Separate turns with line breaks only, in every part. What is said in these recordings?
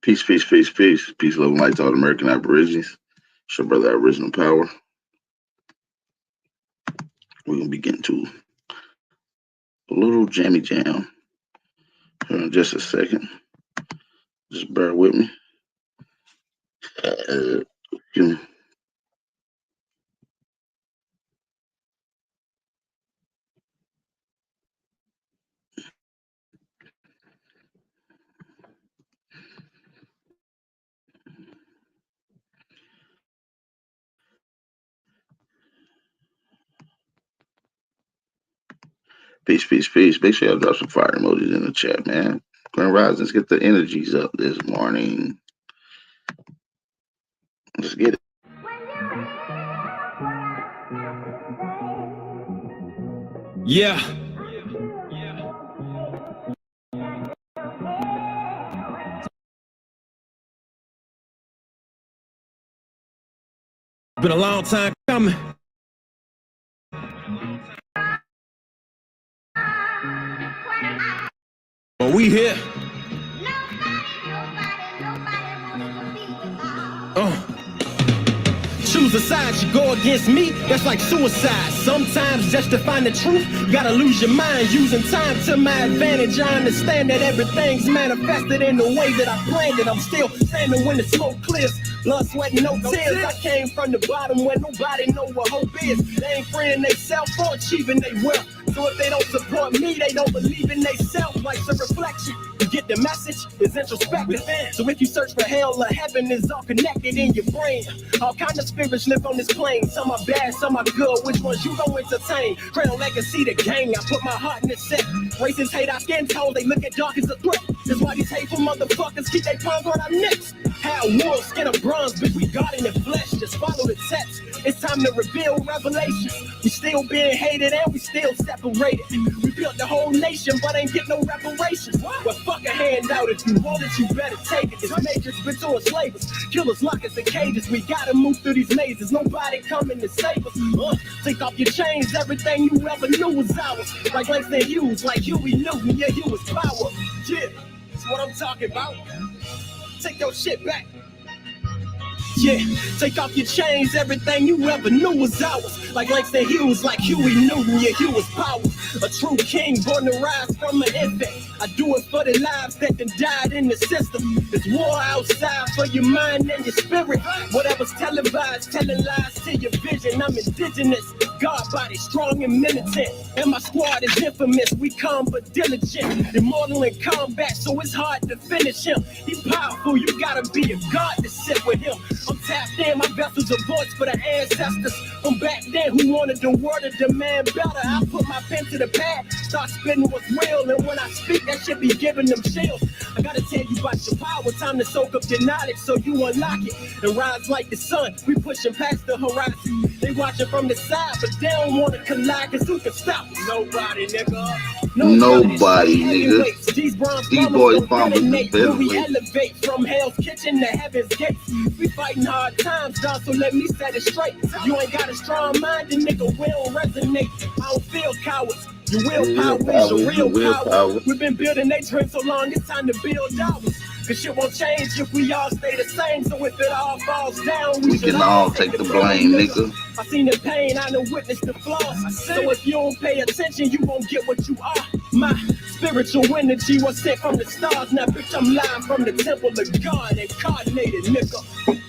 Peace, peace, peace, peace. Peace, love, and light to all the American Aborigines. It's your brother, Original Power. We're going to be getting to a little jammy jam here in just a second. Just bear with me. Excuse me. Peace, peace, peace. Make sure y'all drop some fire emojis in the chat, man. Grand Risings, get the energies up this morning. Let's get it.
Yeah. Been a long time coming. But we here. Choose a side, you go against me, that's like suicide. Sometimes just to find the truth, you gotta lose your mind. Using time to my advantage, I understand that everything's manifested in the way that I planned it. I'm still standing when the smoke clears. Blood, sweat, no tears. I came from the bottom where nobody know what hope is. They ain't freeing they self or achieving they wealth. So if they don't support me, they don't believe in they self. Life's a reflection. You get the message, it's introspective. So if you search for hell or heaven, it's all connected in your brain. All kind of spirits live on this plane. Some are bad, some are good. Which ones you gon' entertain? Crown legacy, the gang. I put my heart in the set. Racists hate our skin tone. They look at dark as a threat. That's why these hateful motherfuckers keep their palms on our necks. How wolves skin of bronze, bitch, we God in the flesh. Just follow the text. It's time to reveal revelations. We still being hated and we still separated. We built the whole nation, but ain't get no reparations. Well, fuck a handout. If you want it, you better take it. This matrix been to enslave us. Killers lock us in cages. We gotta move through these mazes. Nobody coming to save us. Take off your chains. Everything you ever knew was ours. Like Langston Hughes, like Huey Newton. Yeah, you was power. Yeah, that's what I'm talking about. Take your shit back. Yeah, take off your chains, everything you ever knew was ours. Like Langston Hughes, like Huey Newton, yeah, he was power. A true king, born to rise from an infant. I do it for the lives that done died in the system. There's war outside for your mind and your spirit. Whatever's televised, telling lies to your vision. I'm indigenous, God body, strong and militant. And my squad is infamous, we calm but diligent. Immortal in combat, so it's hard to finish him. He powerful, you gotta be a god to sit with him. I'm tapped in, my vessel's a voice for the ancestors from back then who wanted the word to demand better. I put my pen to the pad, start spitting what's real, and when I speak, that shit be giving them chills. I gotta tell you about your power, time to soak up your knowledge so you unlock it and rise like the sun. We pushing past the horizon. They watching from the side, but they don't want to collide, cause who can stop us? Nobody, nigga.
Nobody, nigga.
These
boys bombers
when we elevate from hell's kitchen to heaven's gates. We fighting hard times, dog, so let me set it straight. You ain't got a strong mind, and nigga will resonate. I don't feel cowards. Your willpower is your real power. We've been building they dream so long, it's time to build ours. Cause shit won't change if we all stay the same. So if it all falls down, we can all take the blame, nigga. I seen the pain, I done witnessed the flaws. So if you don't pay attention, you won't get what you are. My spiritual energy was sent from the stars. Now bitch, I'm live from the temple of God, incarnated, nigga.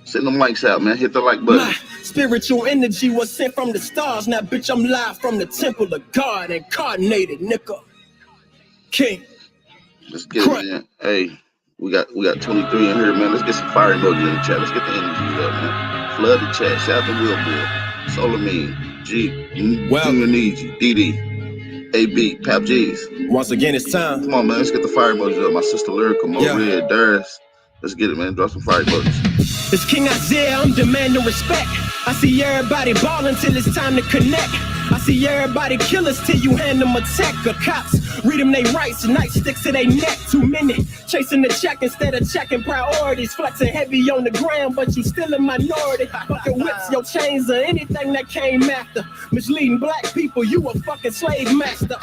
Send them likes out, man. Hit the like button.
My spiritual energy was sent from the stars. Now bitch, I'm live from the temple of God, incarnated, nigga. King.
Let's get it, man. Hey, we got 23 in here, man. Let's get some fire emojis in the chat. Let's get the energies up, man. Flood the chat. Shout out to Willboy, Solarmean, G, Tunaniji, DD, AB, Pap G's.
Once again, it's time.
Come on, man. Let's get the fire emojis up. My sister Lyrical, Mo Red, Darius. Let's get it, man. Drop some fire emojis.
It's King Isaiah. I'm demanding respect. I see everybody balling till it's time to connect. I see everybody killers till you hand them a tech or cops. Read them they rights, nightsticks to they neck. Too many chasing the check instead of checking priorities. Flexing heavy on the ground, but you still a minority. Fucking whips, your chains, or anything that came after. Misleading black people, you a fucking slave master.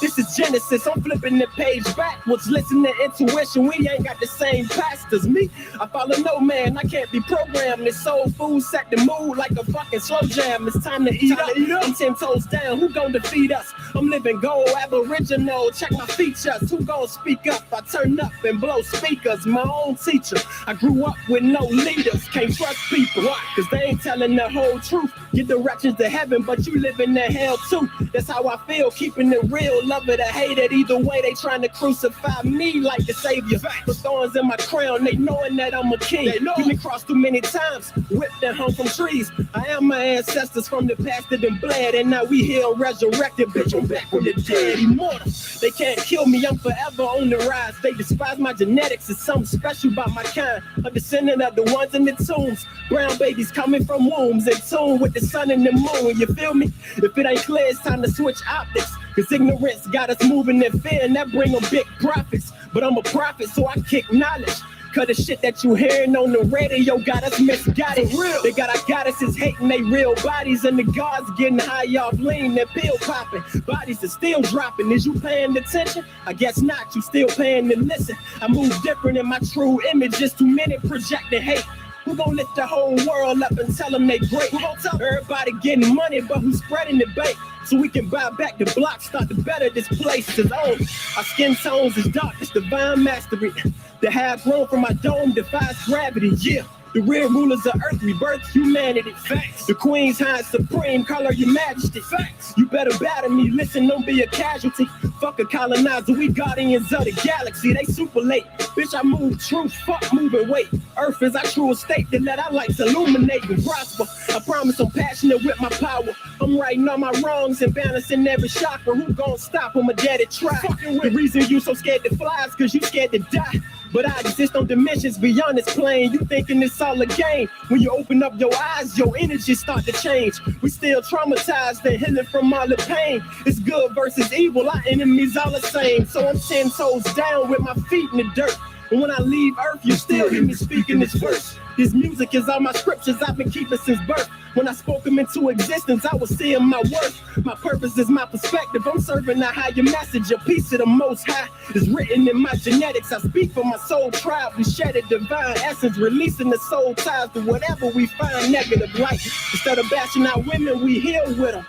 This is Genesis, I'm flipping the page backwards. Listen to intuition, we ain't got the same pastors. Me, I follow no man, I can't be programmed. This soul food set the mood like a fucking slow jam. It's time to eat up. I'm 10 toes down, who gon' defeat us? I'm living gold, aboriginal, check my features. Who gon' speak up? I turn up and blow speakers. My own teacher, I grew up with no leaders. Can't trust people, cause they ain't telling the whole truth. Get directions to heaven, but you live in the hell too. That's how I feel, keeping it real. Love it or hate it, either way they trying to crucify me like a savior. Put thorns in my crown, they knowing that I'm a king. You been crossed too many times, whipped and hung from trees. I am my ancestors from the past that done bled, and now we here resurrected. Bitch, I'm back from the dead, immortal. They can't kill me, I'm forever on the rise. They despise my genetics, it's something special about my kind. A descendant of the ones in the tombs. Brown babies coming from wombs, in tune with the sun and the moon, you feel me? If it ain't clear, it's time to switch optics. Cause ignorance got us moving in fear, and that bring them big profits. But I'm a prophet, so I kick knowledge. Cause the shit that you hearing on the radio got us misguided. They got our goddesses hating they real bodies, and the gods getting high off lean, they're pill popping. Bodies are still dropping. Is you paying attention? I guess not, you still paying to listen. I move different in my true image, just too many projecting hate. Who gon' lift the whole world up and tell them they great? Who gon' tell everybody getting money, but who's spreading the bait? So we can buy back the block, start to better this place. Cause our skin tones is dark, it's divine mastery. The half grown from my dome defies gravity, yeah. The real rulers of earth rebirth humanity. Facts. The queen's high supreme, call her your majesty. Facts. You better battle me, listen, don't be a casualty. Fuck a colonizer, we guardians of the galaxy. They super late, bitch, I move truth, fuck moving weight. Earth is our true estate, that let our lights illuminate and prosper. I promise I'm passionate with my power. I'm righting all my wrongs and balancing every chakra. Who gon' stop when my daddy try? The reason you so scared to fly is cause you scared to die. But I exist on dimensions beyond this plane. You thinking it's all a game. When you open up your eyes, your energy start to change. We still traumatized and healing from all the pain. It's good versus evil, our enemies all the same. So I'm 10 toes down with my feet in the dirt. And when I leave earth, you still hear me speaking this verse. This music is all my scriptures I've been keeping since birth. When I spoke them into existence, I was seeing my worth. My purpose is my perspective. I'm serving a higher message. A piece of the most high is written in my genetics. I speak for my soul tribe. We shed a divine essence, releasing the soul ties to whatever we find negative light. Instead of bashing out women, we heal with them.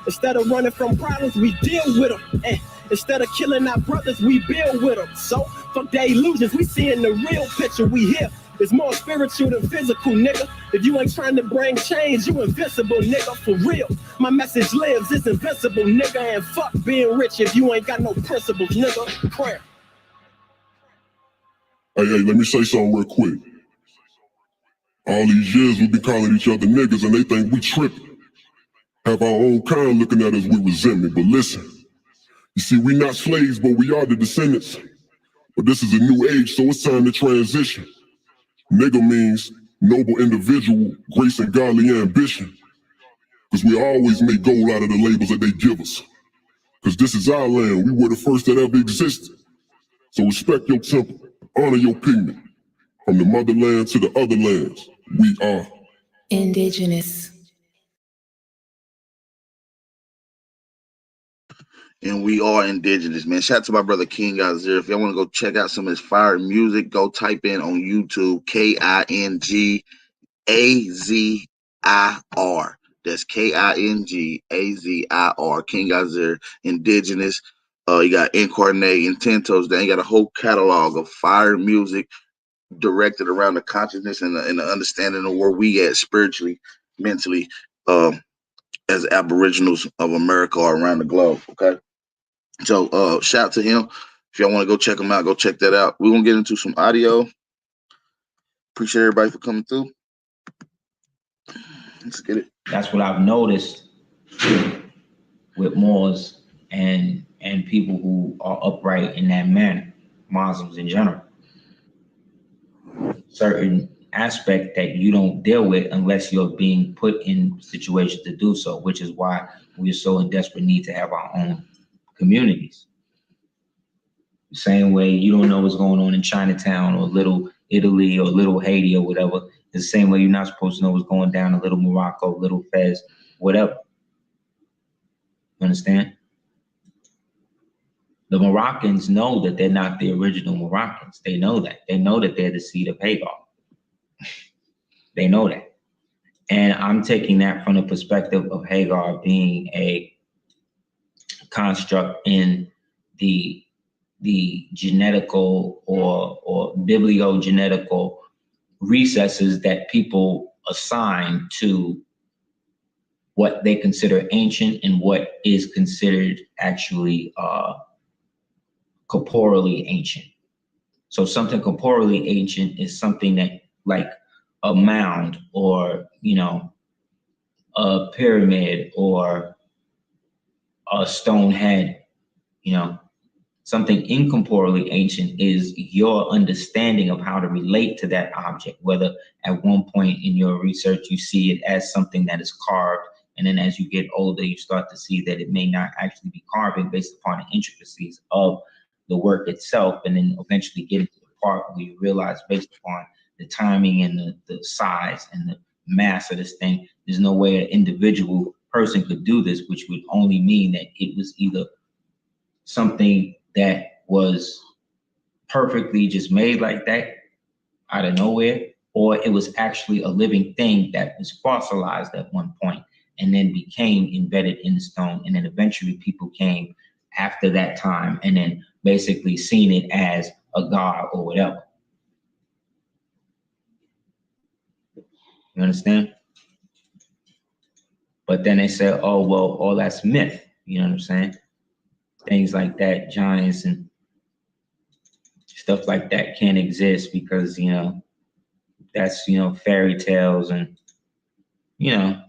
Instead of running from problems, we deal with them. Instead of killing our brothers, we build with them. So, fuck the illusions, we seeing the real picture. We here. It's more spiritual than physical, nigga. If you ain't trying to bring change, you invincible, nigga, for real. My message lives, it's invincible, nigga. And fuck being rich if you ain't got no principles, nigga. Prayer.
Hey, let me say something real quick. All these years we be calling each other niggas and they think we tripping. Have our own kind looking at us with resentment, but listen. You see, we not slaves, but we are the descendants. But this is a new age, so it's time to transition. Nigga means noble individual, grace and godly ambition. Cause we always make gold out of the labels that they give us. Cause this is our land, we were the first that ever existed. So respect your temple, honor your pigment. From the motherland to the other lands, we are
indigenous.
And we are indigenous, man. Shout out to my brother King Azir. If y'all want to go check out some of his fire music, go type in on YouTube KINGAZIR. That's KINGAZIR. King Azir, indigenous. You got Incarnate and 10 Toes Down. You got a whole catalog of fire music directed around the consciousness and the understanding of where we at spiritually, mentally, as aboriginals of America or around the globe. Okay. So shout out to him. If y'all want to go check him out, go check that out. We're gonna get into some audio. Appreciate everybody for coming through. Let's get it.
That's what I've noticed with Moors and people who are upright in that manner, Muslims in general. Certain aspect that you don't deal with unless you're being put in situations to do so, which is why we're so in desperate need to have our own communities. The same way you don't know what's going on in Chinatown or Little Italy or Little Haiti or whatever. The same way you're not supposed to know what's going down in Little Morocco, Little Fez, whatever. You understand? The Moroccans know that they're not the original Moroccans. They know that. They know that they're the seed of Hagar. They know that. And I'm taking that from the perspective of Hagar being a construct in the genetical or bibliogenetical recesses that people assign to what they consider ancient and what is considered actually corporeally ancient. So something corporeally ancient is something that, like a mound or, you know, a pyramid or a stone head, you know. Something incorporeally ancient is your understanding of how to relate to that object, whether at one point in your research you see it as something that is carved, and then as you get older you start to see that it may not actually be carving based upon the intricacies of the work itself, and then eventually getting to the part where you realize based upon the timing and the size and the mass of this thing, there's no way an individual person could do this, which would only mean that it was either something that was perfectly just made like that out of nowhere, or it was actually a living thing that was fossilized at one point and then became embedded in the stone. And then eventually people came after that time and then basically seen it as a god or whatever. You understand? But then they say, oh, well, all that's myth. You know what I'm saying? Things like that, giants and stuff like that can't exist because, you know, that's, you know, fairy tales. And you know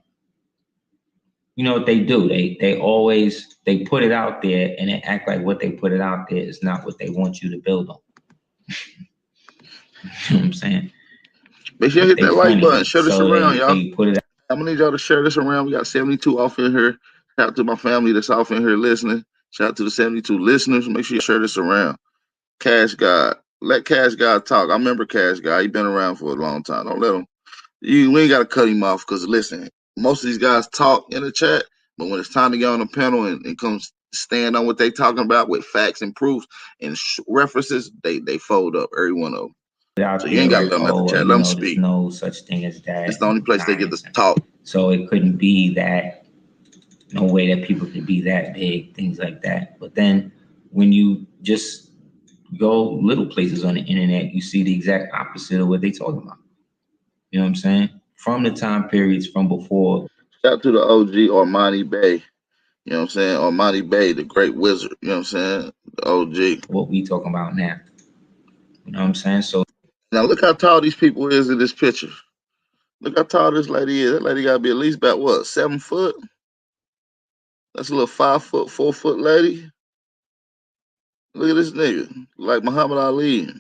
what they do, they always they put it out there and they act like what they put it out there is not what they want you to build on. You know what I'm saying?
Make sure you hit
They
that like
funny,
button. Share this
so
around, y'all.
they put it out.
I'm gonna need y'all to share this around. We got 72 off in here. Shout out to my family that's off in here listening. Shout out to the 72 listeners. Make sure you share this around. Cash God. Let Cash God talk. I remember Cash God. He been around for a long time. Don't let him. We ain't gotta cut him off because listen, most of these guys talk in the chat, but when it's time to get on the panel and come stand on what they talking about with facts and proofs and references, they fold up, every one of them.
Out
So you ain't
there
gotta
like,
let them at the
oh,
chat.
you
Let them
know, there's
speak.
no such thing as that.
It's the only place they get to
Giants.
talk.
So it couldn't be that, no way that people could be that big, things like that. But then when you just go little places on the internet, you see the exact opposite of what they talking about. You know what I'm saying? From the time periods from before.
Shout out to the OG Armani Bay. You know what I'm saying? Armani Bay, the great wizard. You know what I'm saying? The OG.
What we talking about now. You know what I'm saying? So
now look how tall these people is in this picture. Look how tall this lady is. That lady gotta be at least about what, 7 foot? That's a little 5 foot, 4 foot lady. Look at this nigga, like Muhammad Ali.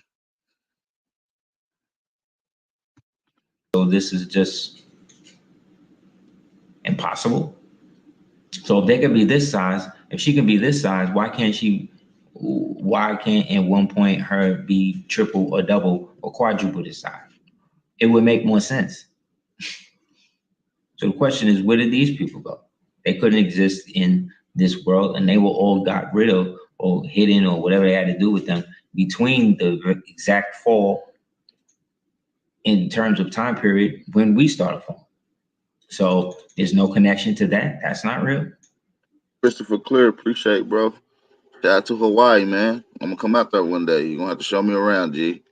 this is just impossible. So if they could be this size, if she can be this size, why can't at one point her be triple or double or quadruple this size? It would make more sense. So the question is, where did these people go? They couldn't exist in this world, and they were all got rid of or hidden or whatever they had to do with them between the exact fall in terms of time period when we started falling. So there's no connection to that. That's not real.
Christopher Clear, appreciate, bro. Shout out to Hawaii, man. I'm gonna come out there one day. You're gonna have to show me around, G.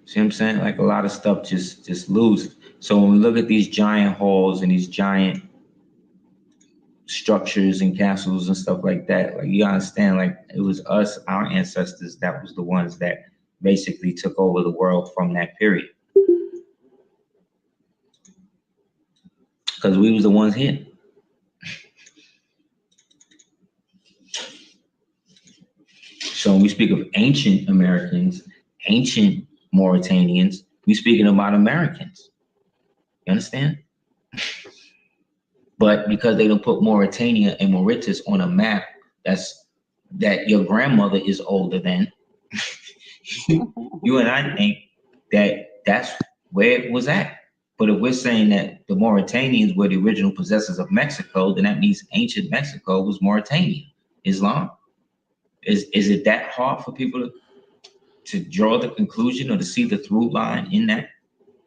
See what I'm saying? Like a lot of stuff just loses. So when we look at these giant halls and these giant structures and castles and stuff like that, like you understand, like it was us, our ancestors, that was the ones that basically took over the world from that period. Because we was the ones here. So when we speak of ancient Americans, ancient Mauritanians, we're speaking about Americans. You understand? But because they don't put Mauritania and Mauritius on a map that your grandmother is older than, you and I think that that's where it was at. But if we're saying that the Mauritanians were the original possessors of Mexico, then that means ancient Mexico was Mauritania. Islam? Is it that hard for people to draw the conclusion or to see the through line in that?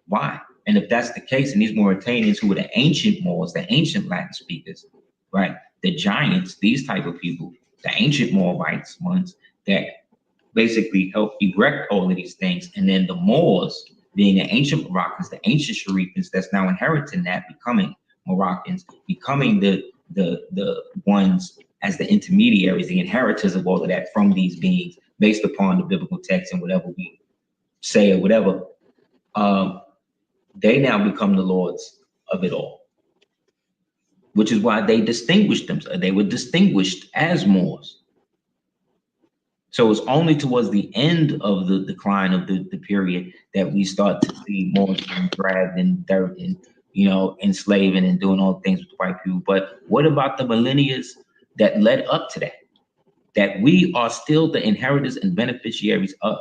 Why? And if that's the case, and these Mauritanians who were the ancient Moors, the ancient Latin speakers, right? The giants, these type of people, the ancient Moabites ones that basically helped erect all of these things. And then the Moors, being the ancient Moroccans, the ancient Sharifans that's now inheriting that, becoming Moroccans, becoming the ones as the intermediaries, the inheritors of all of that from these beings, based upon the biblical text and whatever we say or whatever. They now become the lords of it all, which is why they distinguished them. They were distinguished as Moors. So it's only towards the end of the decline of the period that we start to see Moors being dragged in dirt and, you know, enslaving and doing all things with white people. But what about the millennia that led up to that? That we are still the inheritors and beneficiaries of.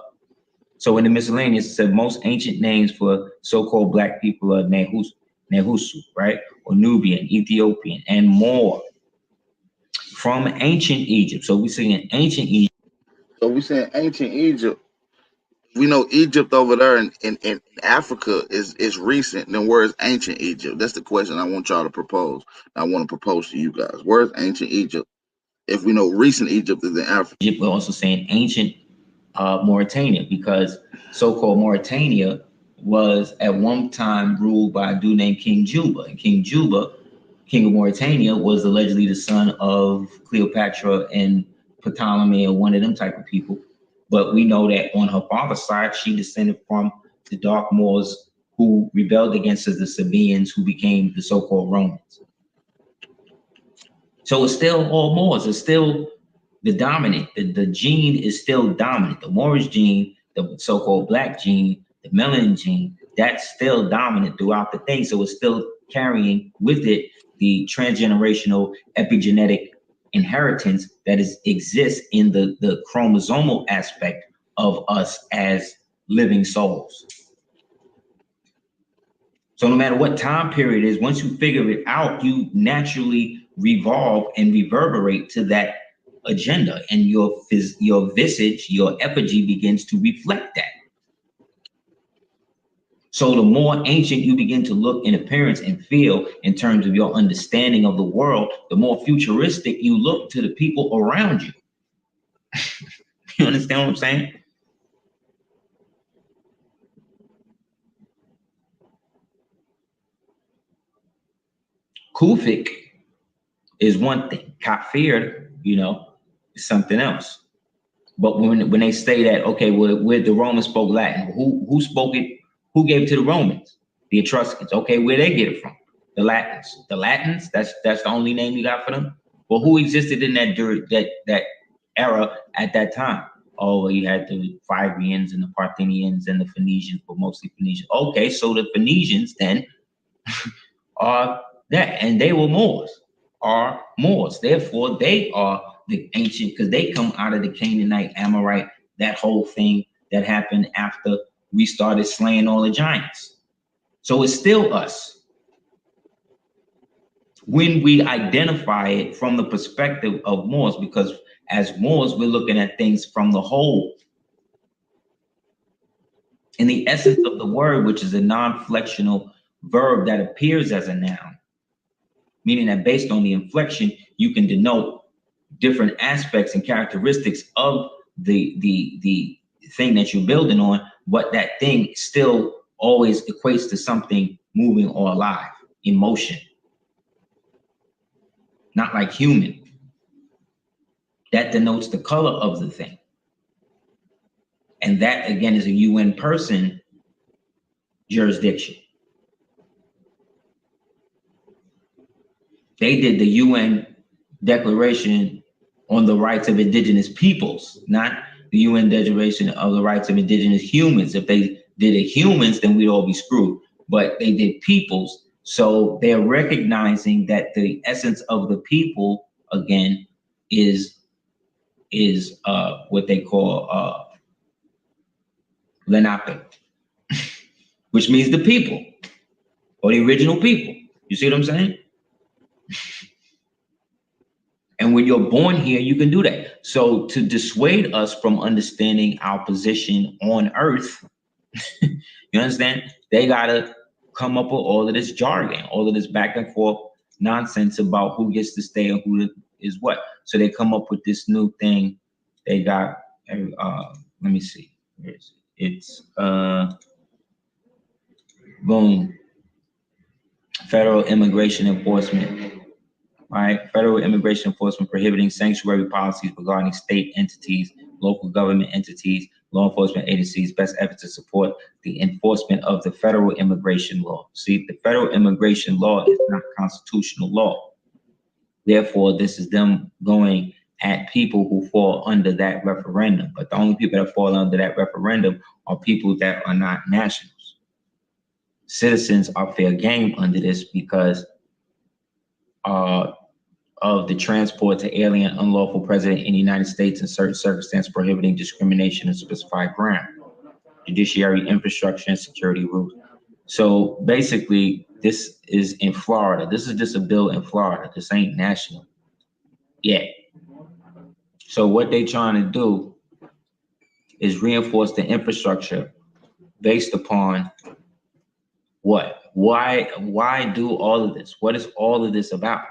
So in the miscellaneous, it said most ancient names for so-called black people are Nehusu, right? Or Nubian, Ethiopian, and more. From ancient Egypt. So we're saying ancient Egypt.
So we're saying ancient Egypt. We know Egypt over there in Africa is recent. Then where's ancient Egypt? That's the question I want y'all to propose. I want to propose to you guys. Where's ancient Egypt? If we know recent Egypt is in Africa.
We're also saying ancient Mauritania, because so-called Mauritania was at one time ruled by a dude named King Juba. And King Juba, king of Mauritania, was allegedly the son of Cleopatra and Ptolemy, or one of them type of people. But we know that on her father's side, she descended from the Dark Moors who rebelled against the Sabaeans, who became the so-called Romans. So it's still all Moors. It's still the dominant. The gene is still dominant. The Moorish gene, the so-called black gene, the melanin gene, that's still dominant throughout the thing. So it's still carrying with it the transgenerational epigenetic inheritance that exists in the chromosomal aspect of us as living souls. So no matter what time period it is, once you figure it out, you naturally revolve and reverberate to that agenda, and your visage, your effigy begins to reflect that. So the more ancient you begin to look in appearance and feel in terms of your understanding of the world, the more futuristic you look to the people around you. You understand what I'm saying? Kufic is one thing. Kafir, you know, is something else. But when they say that, okay, well, where the Romans spoke Latin, who spoke it? Who gave it to the Romans? The Etruscans. Okay, where they get it from? The Latins. The Latins. That's the only name you got for them. Well, who existed in that era at that time? Oh, well, you had the Phrygians and the Parthians and the Phoenicians, but mostly Phoenicians. Okay, so the Phoenicians then are that, and they were Moors. Are Moors. Therefore, they are the ancient, because they come out of the Canaanite, Amorite, that whole thing that happened after we started slaying all the giants. So it's still us. When we identify it from the perspective of Moors, because as Moors, we're looking at things from the whole. In the essence of the word, which is a non-flexional verb that appears as a noun, meaning that based on the inflection, you can denote different aspects and characteristics of the thing that you're building on, but that thing still always equates to something moving or alive, emotion. Not like human. That denotes the color of the thing. And that, again, is a UN person jurisdiction. They did the UN Declaration on the rights of indigenous peoples, not the UN Declaration of the Rights of Indigenous Humans. If they did it humans, then we'd all be screwed. But they did peoples, so they're recognizing that the essence of the people again is what they call Lenape, which means the people or the original people. You see what I'm saying? And when you're born here, you can do that. So to dissuade us from understanding our position on Earth, you understand? They gotta come up with all of this jargon, all of this back and forth nonsense about who gets to stay and who is what. So they come up with this new thing. They got, let me see. Where is it? It's boom. Federal immigration enforcement. All right, federal immigration enforcement prohibiting sanctuary policies regarding state entities, local government entities, law enforcement agencies, best efforts to support the enforcement of the federal immigration law. See, the federal immigration law is not constitutional law. Therefore, this is them going at people who fall under that referendum. But the only people that fall under that referendum are people that are not nationals. Citizens are fair game under this because of the transport to alien unlawful presence in the United States in certain circumstances prohibiting discrimination in specified ground, judiciary infrastructure and security rules. So basically, this is in Florida. This is just a bill in Florida. This ain't national yet. So what they trying to do is reinforce the infrastructure based upon what? Why do all of this? What is all of this about?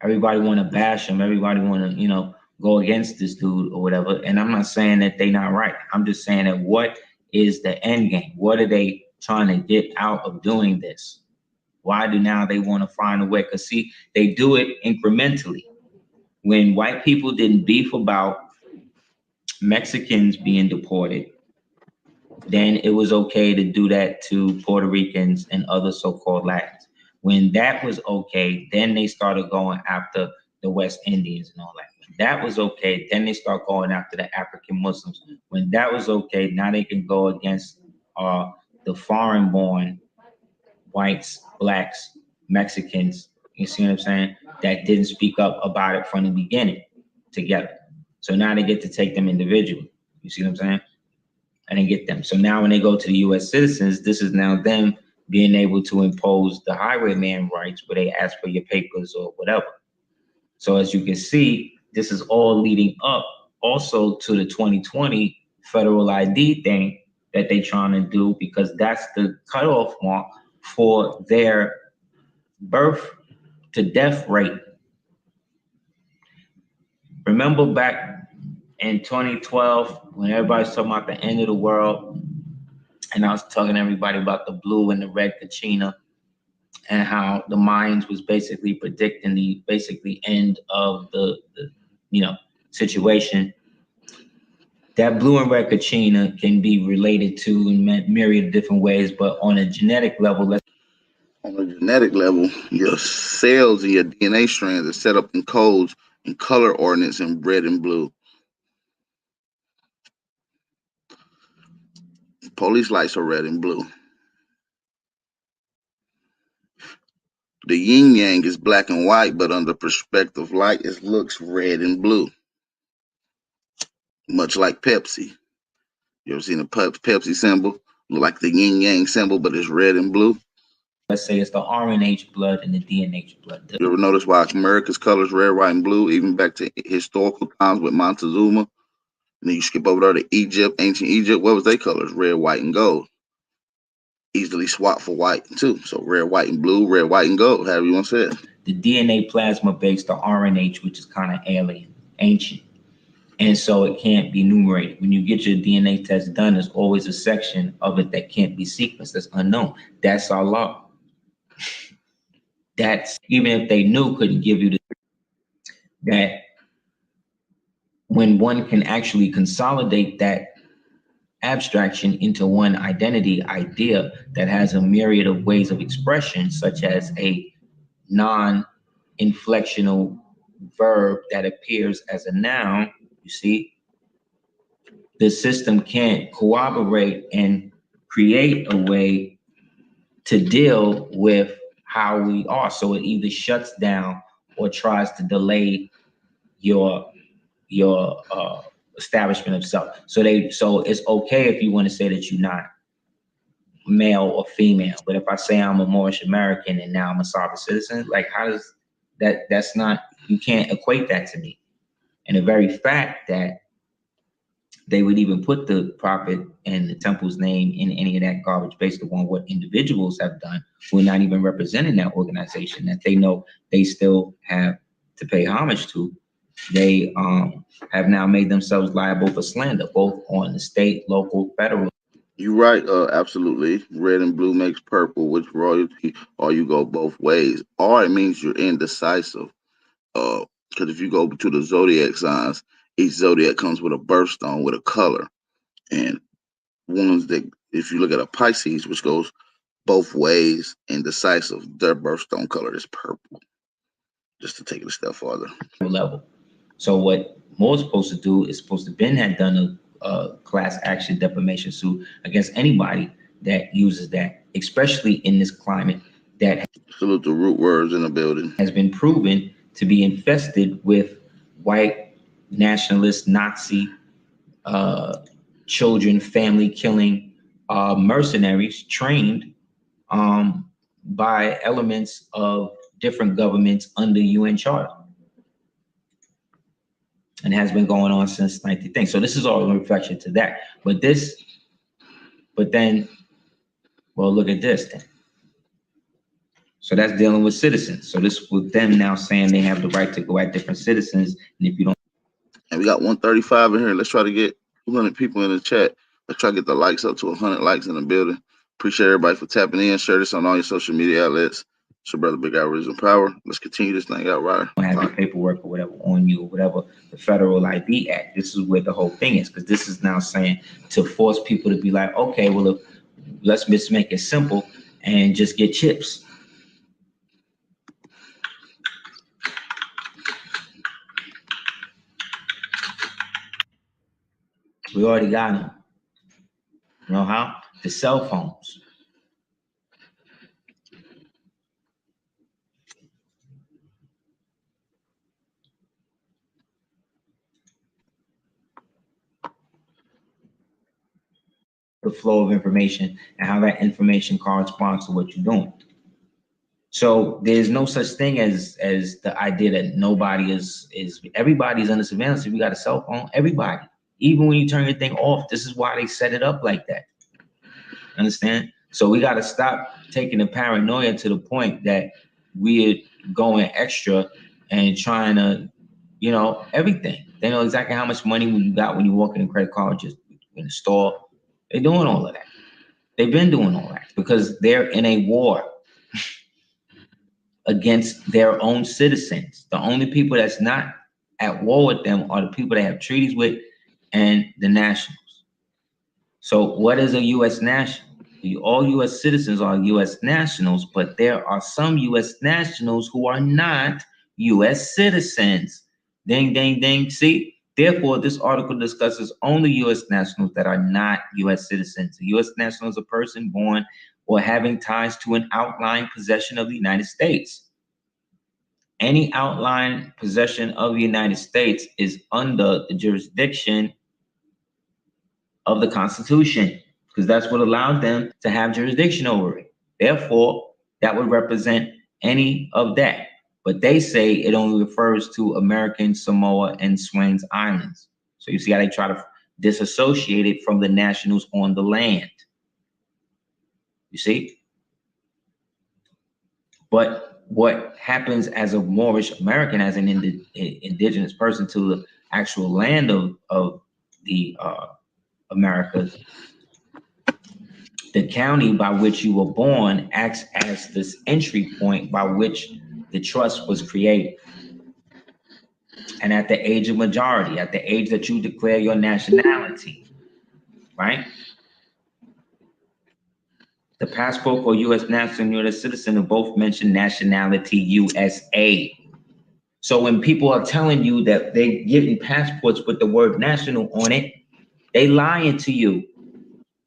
Everybody want to bash him. Everybody want to, go against this dude or whatever. And I'm not saying that they not right. I'm just saying that what is the end game? What are they trying to get out of doing this? Why do now they want to find a way? Because see, they do it incrementally. When white people didn't beef about Mexicans being deported, then it was okay to do that to Puerto Ricans and other so-called Latins. When that was okay, then they started going after the West Indians and all that. When that was okay, then they start going after the African Muslims. When that was okay, now they can go against the foreign-born whites, blacks, Mexicans, you see what I'm saying, that didn't speak up about it from the beginning together. So now they get to take them individually. You see what I'm saying? And then get them. So now when they go to the U.S. citizens, this is now them being able to impose the highwayman rights where they ask for your papers or whatever. So as you can see, this is all leading up also to the 2020 federal ID thing that they're trying to do, because that's the cutoff mark for their birth to death rate. Remember back in 2012 when everybody's talking about the end of the world, and I was talking to everybody about the blue and the red Kachina and how the Mayans was basically predicting the end of the situation. That blue and red Kachina can be related to in myriad of different ways, but on a genetic level,
your cells and your DNA strands are set up in codes and color ordinance in red and blue. Police lights are red and blue. The yin yang is black and white, but under perspective light, it looks red and blue. Much like Pepsi. You ever seen a Pepsi symbol? Look like the yin yang symbol, but it's red and blue.
Let's say it's the RNH blood and the DNH blood.
You ever notice why America's colors red, white, and blue, even back to historical times with Montezuma? And then you skip over there to Egypt, ancient Egypt. What was their colors? Red, white, and gold. Easily swapped for white too. So red, white, and blue, red, white, and gold, however you want to say it.
The DNA plasma based the RNH, which is kind of alien, ancient. And so it can't be numerated. When you get your DNA test done, there's always a section of it that can't be sequenced, that's unknown. That's our law. That's, even if they knew, couldn't give you that when one can actually consolidate that abstraction into one identity idea that has a myriad of ways of expression, such as a non-inflectional verb that appears as a noun, you see, the system can't cooperate and create a way to deal with how we are. So it either shuts down or tries to delay your establishment of self. So it's okay if you want to say that you're not male or female, but if I say I'm a Moorish American and now I'm a sovereign citizen, like how does that's not, you can't equate that to me. And the very fact that they would even put the prophet and the temple's name in any of that garbage based upon what individuals have done who are not even representing that organization that they know they still have to pay homage to, they have now made themselves liable for slander, both on the state, local, federal.
You're right, absolutely. Red and blue makes purple, which royalty, or you go both ways. Or it means you're indecisive. Because if you go to the zodiac signs, each zodiac comes with a birthstone with a color. And ones that, if you look at a Pisces, which goes both ways, indecisive, their birthstone color is purple. Just to take it a step farther.
Level. So what Moore's supposed to do is supposed to Ben had done a class action defamation suit against anybody that uses that, especially in this climate that
salute the root words in the building
has been proven to be infested with white nationalist Nazi children, family killing mercenaries trained by elements of different governments under UN Charter. And has been going on since 1910. So this is all a reflection to that. But then, well, look at this then. So that's dealing with citizens. So this with them now saying they have the right to go at different citizens. And if you don't.
And we got 135 in here. Let's try to get 200 people in the chat. Let's try to get the likes up to 100 likes in the building. Appreciate everybody for tapping in. Share this on all your social media outlets. It's your brother Big Guy Wisdom Power. Let's continue this thing out right.
Don't have your paperwork or whatever on you or whatever, the Federal ID Act. This is where the whole thing is, because this is now saying to force people to be like, okay, well, let's just make it simple and just get chips. We already got them. You know how? The cell phones. The flow of information and how that information corresponds to what you're doing. So there's no such thing as the idea that nobody is everybody's under surveillance. If you got a cell phone, everybody, even when you turn your thing off, this is why they set it up like that. Understand? So we got to stop taking the paranoia to the point that we're going extra and trying to, everything. They know exactly how much money you got when you walk in a credit card, just in the store. They're doing all of that. They've been doing all that because they're in a war against their own citizens. The only people that's not at war with them are the people they have treaties with and the nationals. So what is a U.S. national? All U.S. citizens are U.S. nationals, but there are some U.S. nationals who are not U.S. citizens. Ding, ding, ding. See? Therefore, this article discusses only U.S. nationals that are not U.S. citizens. A U.S. national is a person born or having ties to an outlying possession of the United States. Any outlying possession of the United States is under the jurisdiction of the Constitution, because that's what allowed them to have jurisdiction over it. Therefore, that would represent any of that. But they say it only refers to American Samoa and Swains Islands. So you see how they try to disassociate it from the nationals on the land. You see? But what happens as a Moorish American, as an indigenous person to the actual land of the Americas, the county by which you were born acts as this entry point by which the trust was created. And at the age of majority, at the age that you declare your nationality, right? The passport for U.S. national and U.S. citizen are both mention nationality USA. So when people are telling you that they getting passports with the word national on it, they lying to you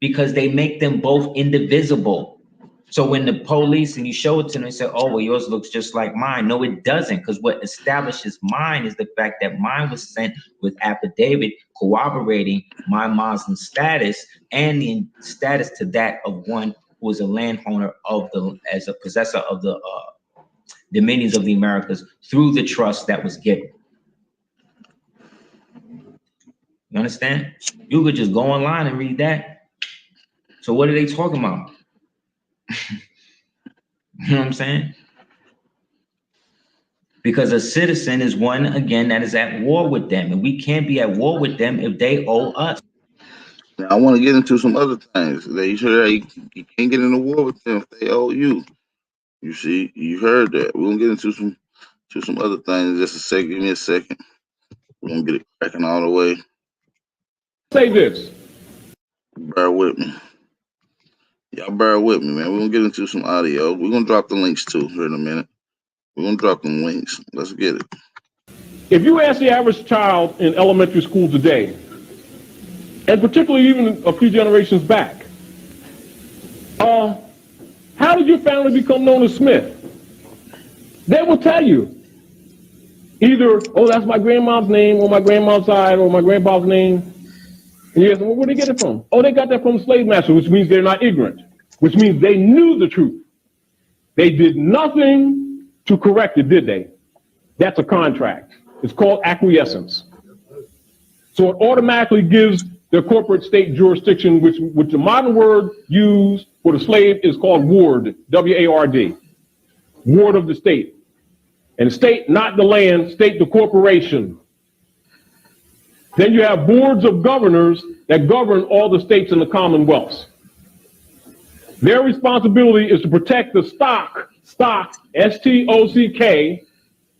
because they make them both indivisible. So when the police and you show it to them, they say, oh, well, yours looks just like mine. No, it doesn't, because what establishes mine is the fact that mine was sent with affidavit corroborating my Muslim status and the status to that of one who is a landowner of as a possessor of the dominions of the Americas through the trust that was given. You understand? You could just go online and read that. So what are they talking about? You know what I'm saying? Because a citizen is one, again, that is at war with them. And we can't be at war with them if they owe us.
Now, I want to get into some other things. You can't get in a war with them if they owe you. You see, you heard that. We're going to get into some other things in just a second. Give me a second. We're going to get it cracking all the way.
Say this.
Bear with me. Y'all bear with me, man. We're going to get into some audio. We're going to drop the links too here in a minute. We're going to drop them links. Let's get it.
If you ask the average child in elementary school today, and particularly even a few generations back, how did your family become known as Smith? They will tell you either, oh, that's my grandma's name, or my grandma's side, or my grandpa's name. And you ask them, well, where did they get it from? Oh, they got that from the slave master, which means they're not ignorant, which means they knew the truth. They did nothing to correct it, did they? That's a contract. It's called acquiescence. So it automatically gives the corporate state jurisdiction, which the modern word used for the slave is called ward, W-A-R-D, ward of the state. And state, not the land, state the corporation. Then you have boards of governors that govern all the states in the commonwealths. Their responsibility is to protect the stock, S-T-O-C-K,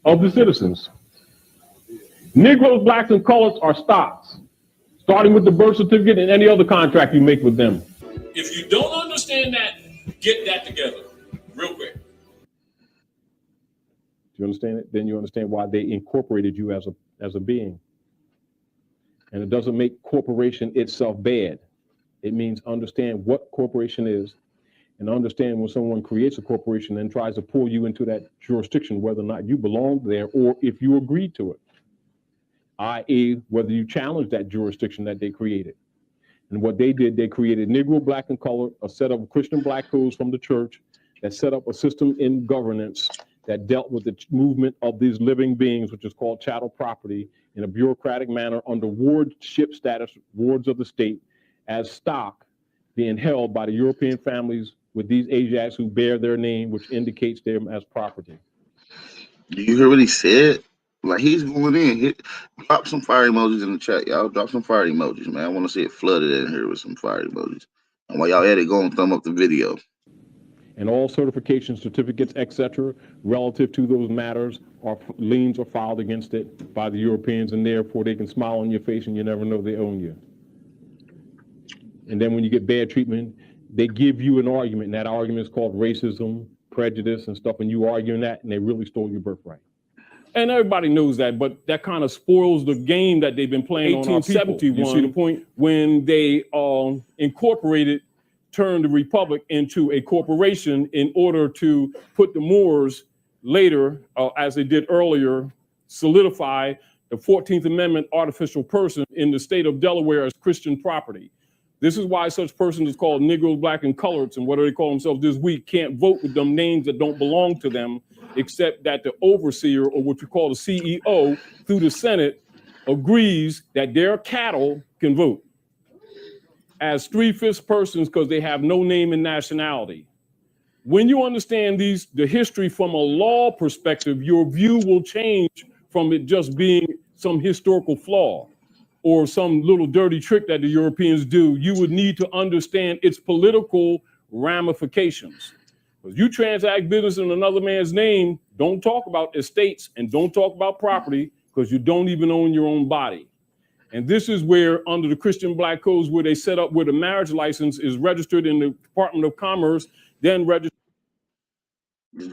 of the citizens. Negroes, blacks, and coloreds are stocks, starting with the birth certificate and any other contract you make with them.
If you don't understand that, get that together real quick.
Do you understand it? Then you understand why they incorporated you as a being. And it doesn't make corporation itself bad. It means understand what corporation is and understand when someone creates a corporation and tries to pull you into that jurisdiction, whether or not you belong there or if you agreed to it, i.e. whether you challenge that jurisdiction that they created. And what they did, they created Negro, black, and color, a set of Christian black codes from the church that set up a system in governance that dealt with the movement of these living beings, which is called chattel property, in a bureaucratic manner under wardship status, wards of the state, as stock being held by the European families with these Asiatics who bear their name, which indicates them as property.
Do you hear what he said? Like, he's going in. Drop some fire emojis in the chat, y'all. Drop some fire emojis, man. I want to see it flooded in here with some fire emojis. And while y'all at it, go and thumb up the video.
And all certification certificates, etc., relative to those matters, or liens are filed against it by the Europeans, and therefore they can smile on your face and you never know they own you. And then when you get bad treatment, they give you an argument, and that argument is called racism, prejudice, and stuff, and you arguing that, and they really stole your birthright. And everybody knows that, but that kind of spoils the game that they've been playing on our people. You see the point? When they turned the republic into a corporation in order to put the Moors later, as they did earlier, solidify the 14th Amendment artificial person in the state of Delaware as Christian property. This is why such persons is called Negroes, black, and coloreds, and what do they call themselves this week, can't vote with them names that don't belong to them, except that the overseer, or what you call the CEO, through the Senate, agrees that their cattle can vote as 3/5 persons because they have no name and nationality. When you understand the history from a law perspective, your view will change from it just being some historical flaw or some little dirty trick that the Europeans do. You would need to understand its political ramifications. Because you transact business in another man's name, don't talk about estates and don't talk about property because you don't even own your own body. And this is where, under the Christian black codes, where they set up where the marriage license is registered in the Department of Commerce, then registered.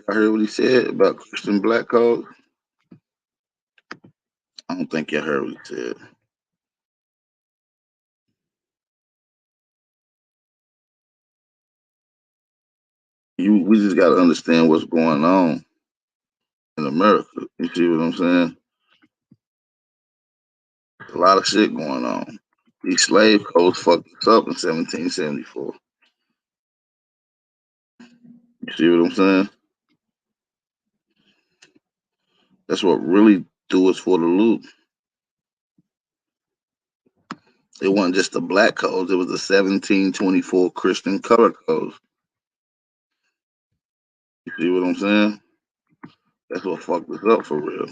I heard what he said about Christian black code. I don't think you heard what he said. We just got to understand what's going on in America. You see what I'm saying? A lot of shit going on. These slave codes fucked us up in 1774. You see what I'm saying? That's what really threw us for the loop. It wasn't just the black codes, it was the 1724 Christian color codes. You see what I'm saying? That's what fucked us up for real.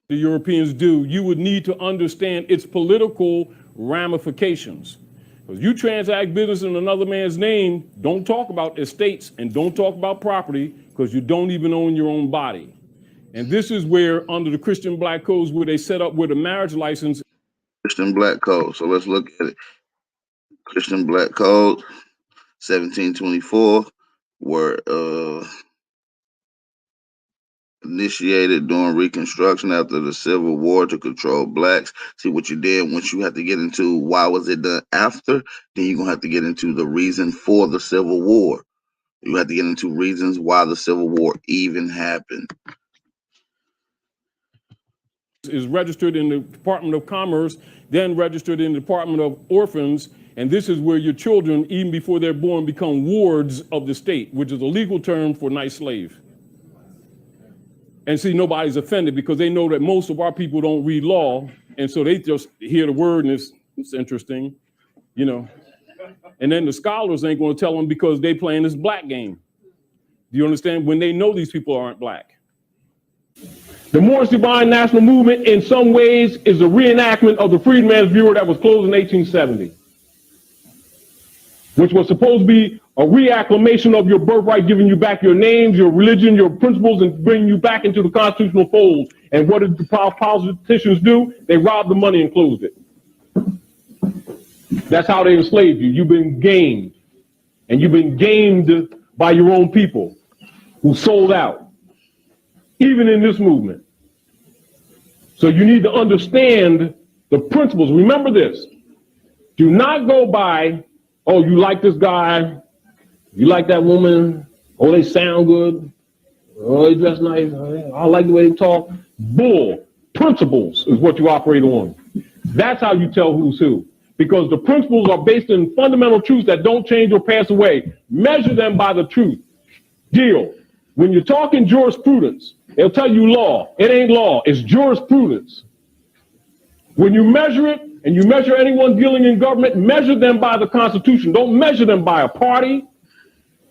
The Europeans do, you would need to understand its political ramifications. Because you transact business in another man's name, don't talk about estates and don't talk about property because you don't even own your own body. And this is where, under the Christian black codes, where they set up where the marriage license.
Christian black code. So let's look at it. Christian black code, 1724, were initiated during Reconstruction after the Civil War to control blacks. See what you did once you have to get into why was it done after, then you're gonna have to get into the reason for the Civil War. You have to get into reasons why the Civil War even happened.
Is registered in the Department of Commerce, then registered in the Department of Orphans, and this is where your children, even before they're born, become wards of the state, which is a legal term for nice slave. And see, nobody's offended because they know that most of our people don't read law, and so they just hear the word and it's interesting, you know. And then the scholars ain't going to tell them because they playing this black game. Do you understand? When they know these people aren't black. The Moorish Divine National Movement, in some ways, is a reenactment of the Freedman's Bureau that was closed in 1870, which was supposed to be a reacclamation of your birthright, giving you back your names, your religion, your principles, and bringing you back into the constitutional fold. And what did the politicians do? They robbed the money and closed it. That's how they enslaved you. You've been gamed. And you've been gamed by your own people who sold out, even in this movement. So you need to understand the principles. Remember this. Do not go by, oh, you like this guy, you like that woman, oh, they sound good, oh, they dress nice, I like the way they talk. Bull. Principles is what you operate on. That's how you tell who's who. Because the principles are based in fundamental truths that don't change or pass away. Measure them by the truth. Deal. When you're talking jurisprudence, they'll tell you law. It ain't law, it's jurisprudence. When you measure it, and you measure anyone dealing in government, measure them by the Constitution. Don't measure them by a party.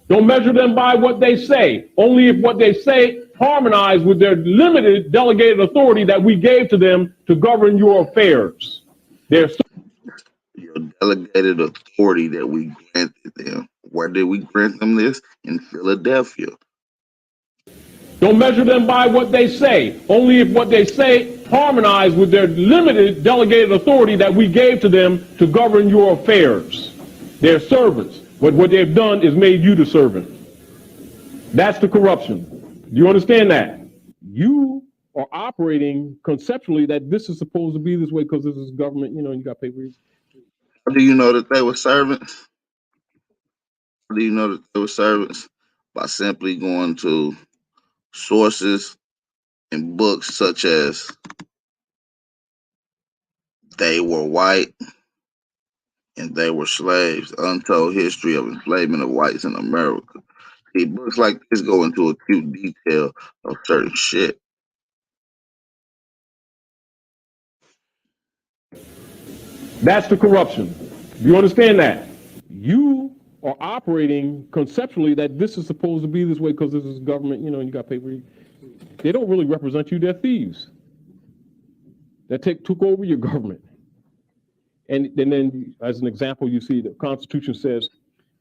Don't measure them by what they say. Only if what they say harmonize with their limited delegated authority that we gave to them to govern your affairs. Your
delegated authority that we granted them. Where did we grant them this? In Philadelphia.
Don't measure them by what they say. Only if what they say harmonize with their limited delegated authority that we gave to them to govern your affairs. They're servants. But what they've done is made you the servant. That's the corruption. Do you understand that? You are operating conceptually that this is supposed to be this way because this is government, you know, you got papers.
How do you know that they were servants? How do you know that they were servants? By simply going to sources in books such as They Were White and They Were Slaves, Untold History of Enslavement of Whites in America. See, books like this go into acute detail of certain shit.
That's the corruption. Do you understand that? You are operating conceptually that this is supposed to be this way because this is government, you know, you got paper. They don't really represent you, they're thieves. That took over your government. And then, as an example, you see the Constitution says,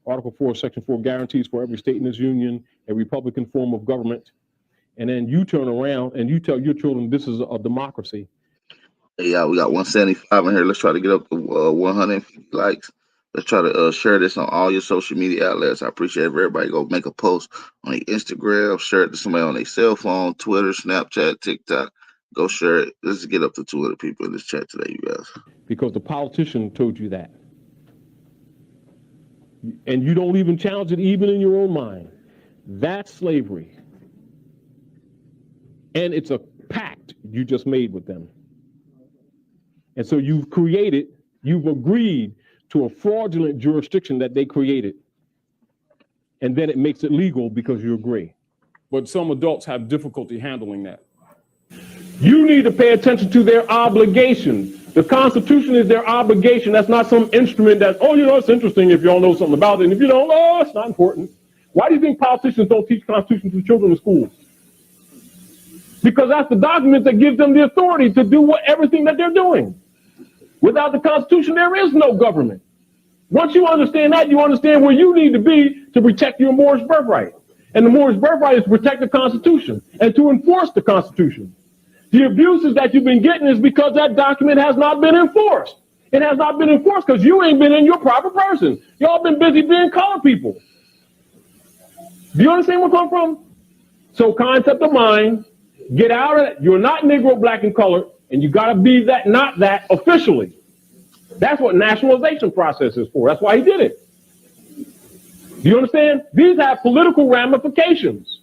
Article 4, Section 4 guarantees for every state in this union a Republican form of government. And then you turn around and you tell your children this is a democracy.
Hey, y'all, we got 175 in here. Let's try to get up to 150 likes. Let's try to share this on all your social media outlets. I appreciate if everybody go make a post on their Instagram, share it to somebody on their cell phone, Twitter, Snapchat, TikTok. Go share it. Let's get up to 200 people in this chat today, you guys.
Because the politician told you that. And you don't even challenge it even in your own mind. That's slavery. And it's a pact you just made with them. And so you've agreed to a fraudulent jurisdiction that they created. And then it makes it legal because you agree. But some adults have difficulty handling that. You need to pay attention to their obligation. The Constitution is their obligation. That's not some instrument that, it's interesting if y'all know something about it. And if you don't, it's not important. Why do you think politicians don't teach Constitution to children in schools? Because that's the document that gives them the authority to do everything that they're doing. Without the Constitution, there is no government. Once you understand that, you understand where you need to be to protect your Moorish birthright. And the Moorish birthright is to protect the Constitution and to enforce the Constitution. The abuses that you've been getting is because that document has not been enforced. It has not been enforced because you ain't been in your proper person. Y'all been busy being colored people. Do you understand where I'm from? So concept of mind, get out of it. You're not Negro, black, and colored, and you got to be that, not that officially. That's what nationalization process is for. That's why he did it. Do you understand? These have political ramifications.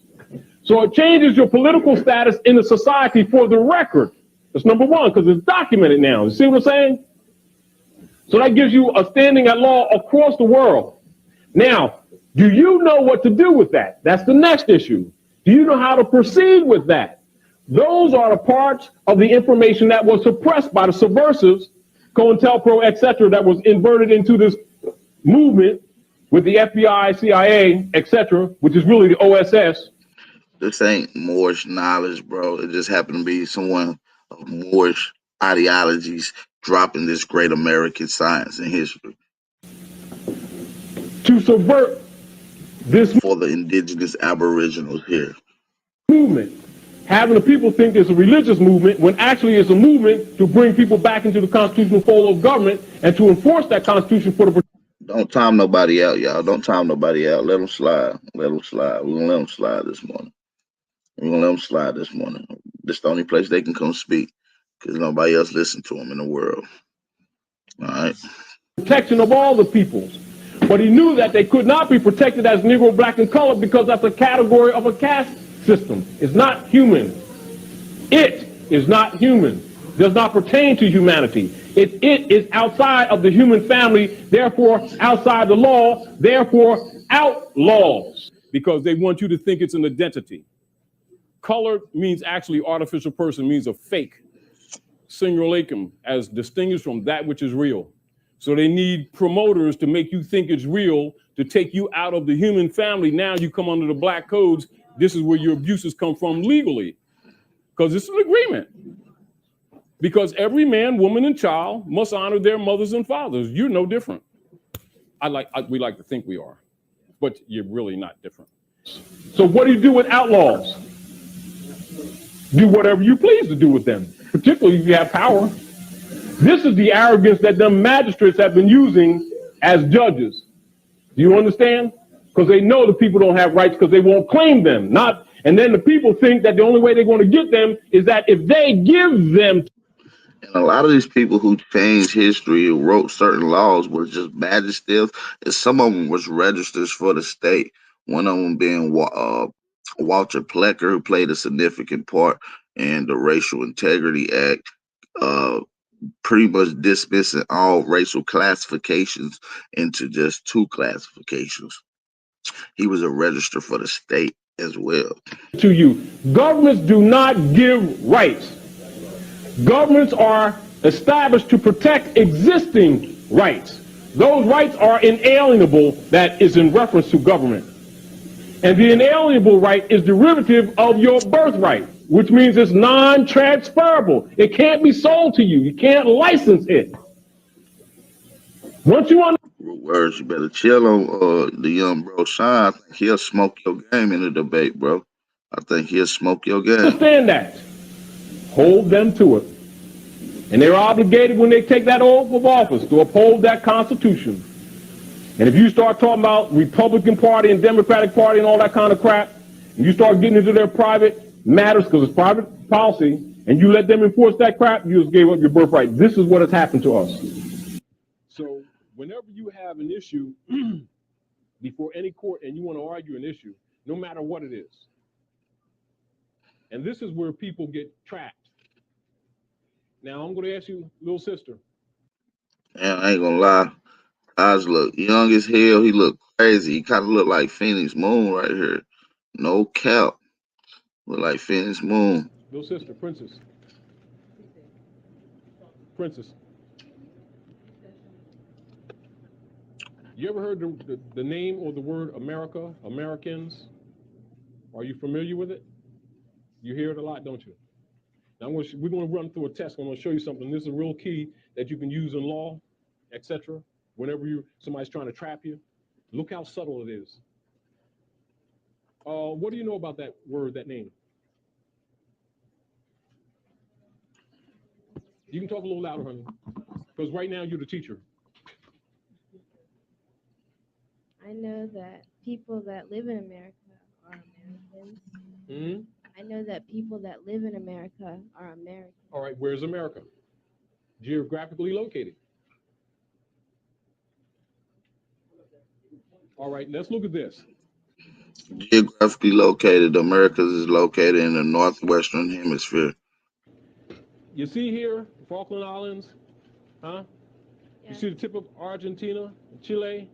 So it changes your political status in the society for the record. That's number one, because it's documented now. You see what I'm saying? So that gives you a standing at law across the world. Now, do you know what to do with that? That's the next issue. Do you know how to proceed with that? Those are the parts of the information that was suppressed by the subversives, COINTELPRO, etc., that was inverted into this movement with the FBI, CIA, etc., which is really the OSS.
This ain't Moorish knowledge, bro. It just happened to be someone of Moorish ideologies dropping this great American science and history.
To subvert this
for the indigenous aboriginals here.
Movement. Having the people think it's a religious movement when actually it's a movement to bring people back into the constitutional fold of government and to enforce that constitution for the.
Don't time nobody out, y'all. Don't time nobody out. Let them slide. Let them slide. We're going to let them slide this morning. We're going to let them slide this morning. This is the only place they can come speak because nobody else listens to them in the world. All right.
Protection of all the peoples. But he knew that they could not be protected as Negro, black, and colored because that's a category of a caste system. It's not human. It is not human. Does not pertain to humanity. It is outside of the human family, therefore outside the law, therefore outlaws. Because they want you to think it's an identity. Colored means actually artificial person, means a fake. Singular as distinguished from that which is real. So they need promoters to make you think it's real, to take you out of the human family. Now you come under the black codes. This is where your abuses come from legally, because it's an agreement. Because every man, woman, and child must honor their mothers and fathers. You're no different. We like to think we are, but you're really not different. So what do you do with outlaws? Do whatever you please to do with them, particularly if you have power. This is the arrogance that the magistrates have been using as judges. Do you understand? Because they know the people don't have rights because they won't claim them. And then the people think that the only way they're going to get them is that if they give them.
And a lot of these people who changed history and wrote certain laws were just magistrates, and some of them was registers for the state. One of them being Walter Plecker, who played a significant part in the Racial Integrity Act, pretty much dismissing all racial classifications into just two classifications. He was a register for the state as well.
To you, governments do not give rights. Governments are established to protect existing rights. Those rights are inalienable, that is in reference to government. And the inalienable right is derivative of your birthright, which means it's non-transferable. It can't be sold to you. You can't license it. Once you understand.
Words, you better chill on the young bro Sean. I think he'll smoke your game in the debate, bro. I think he'll smoke your game.
Understand that. Hold them to it. And they're obligated when they take that oath of office to uphold that Constitution. And if you start talking about Republican Party and Democratic Party and all that kind of crap, and you start getting into their private matters because it's private policy, and you let them enforce that crap, you just gave up your birthright. This is what has happened to us. So whenever you have an issue before any court and you want to argue an issue, no matter what it is, and this is where people get trapped. Now I'm going to ask you, little sister.
Man, I ain't gonna lie. Oz look young as hell. He look crazy. He kind of look like Phoenix Moon right here. No cap. Look like Phoenix Moon.
Little sister, Princess. Princess. You ever heard the name or the word America, Americans? Are you familiar with it? You hear it a lot, don't you? Now we're going to run through a test. I'm going to show you something. This is a real key that you can use in law, etc. Whenever somebody's trying to trap you, look how subtle it is. What do you know about that word, that name? You can talk a little louder, honey, because right now you're the teacher.
I know that people that live in America are Americans.
Mm-hmm.
I know that people that live in America are Americans.
All right, where's America? Geographically located. All right, let's look at this.
Geographically located, Americas is located in the northwestern hemisphere.
You see here, Falkland Islands, huh?
Yeah.
You see the tip of Argentina, Chile,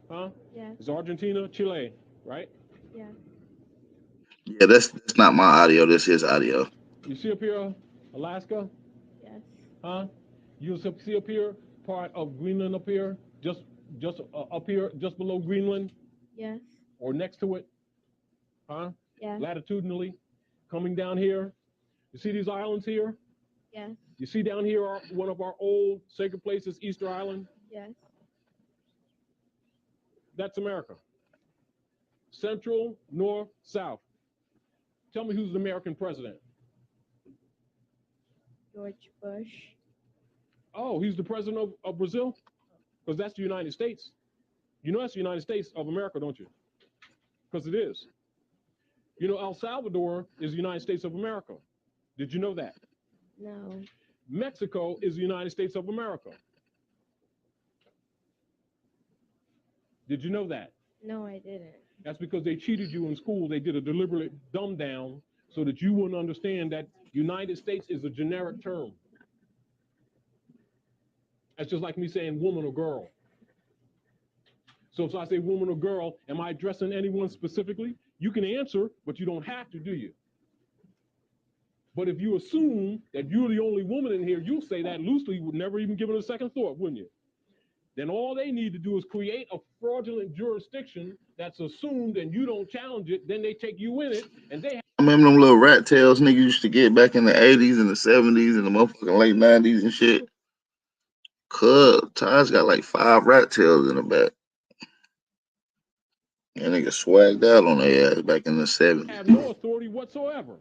huh?
Yeah.
It's Argentina, Chile, right?
Yeah.
Yeah, that's not my audio. That's his audio.
You see up here, Alaska?
Yes.
Huh? You see up here, part of Greenland up here, just up here, just below Greenland?
Yes.
Or next to it? Huh?
Yeah.
Latitudinally, coming down here. You see these islands here?
Yes.
You see down here one of our old sacred places, Easter Island?
Yes.
That's America. Central, north, south. Tell me who's the American president?
George Bush.
Oh, he's the president of Brazil? Because that's the United States. You know that's the United States of America, don't you? Because it is. You know, El Salvador is the United States of America. Did you know that?
No.
Mexico is the United States of America. Did you know that?
No, I didn't.
That's because they cheated you in school. They did a deliberate dumb down so that you wouldn't understand that United States is a generic term. That's just like me saying woman or girl. So if I say woman or girl, am I addressing anyone specifically? You can answer, but you don't have to, do you? But if you assume that you're the only woman in here, you'll say that loosely, you would never even give it a second thought, wouldn't you? Then all they need to do is create a fraudulent jurisdiction that's assumed and you don't challenge it, then they take you in it, and they
I remember them little rat tails niggas used to get back in the 80s and the 70s and the motherfucking late 90s and shit. Ty's got like 5 rat tails in the back. And nigga swagged out on their ass back in the 70s.
have no authority whatsoever.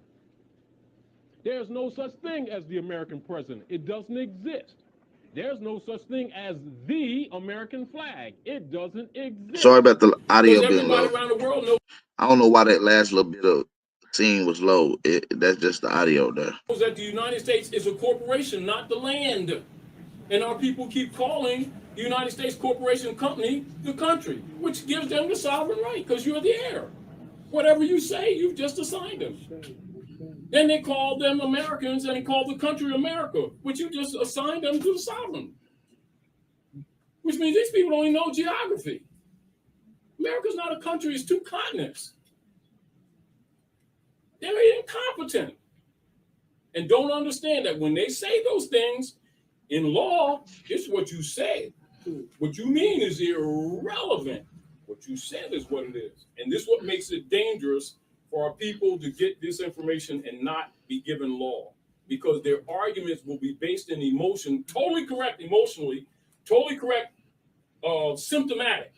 There's no such thing as the American president. It doesn't exist. There's no such thing as the American flag. It doesn't exist.
Sorry about the audio being low.
Everybody around the world knows
I don't know why that last little bit of scene was low. That's just the audio there.
that the United States is a corporation, not the land. And our people keep calling the United States Corporation Company the country, which gives them the sovereign right because you're the heir. Whatever you say, you've just assigned them. Then they call them Americans and they call the country America, which you just assigned them to the sovereign. Which means these people don't even know geography. America's not a country, it's 2 continents. They're incompetent and don't understand that when they say those things in law, it's what you said. What you mean is irrelevant. What you said is what it is. And this is what makes it dangerous for our people to get this information and not be given law, because their arguments will be based in emotion, totally correct emotionally, totally correct symptomatic,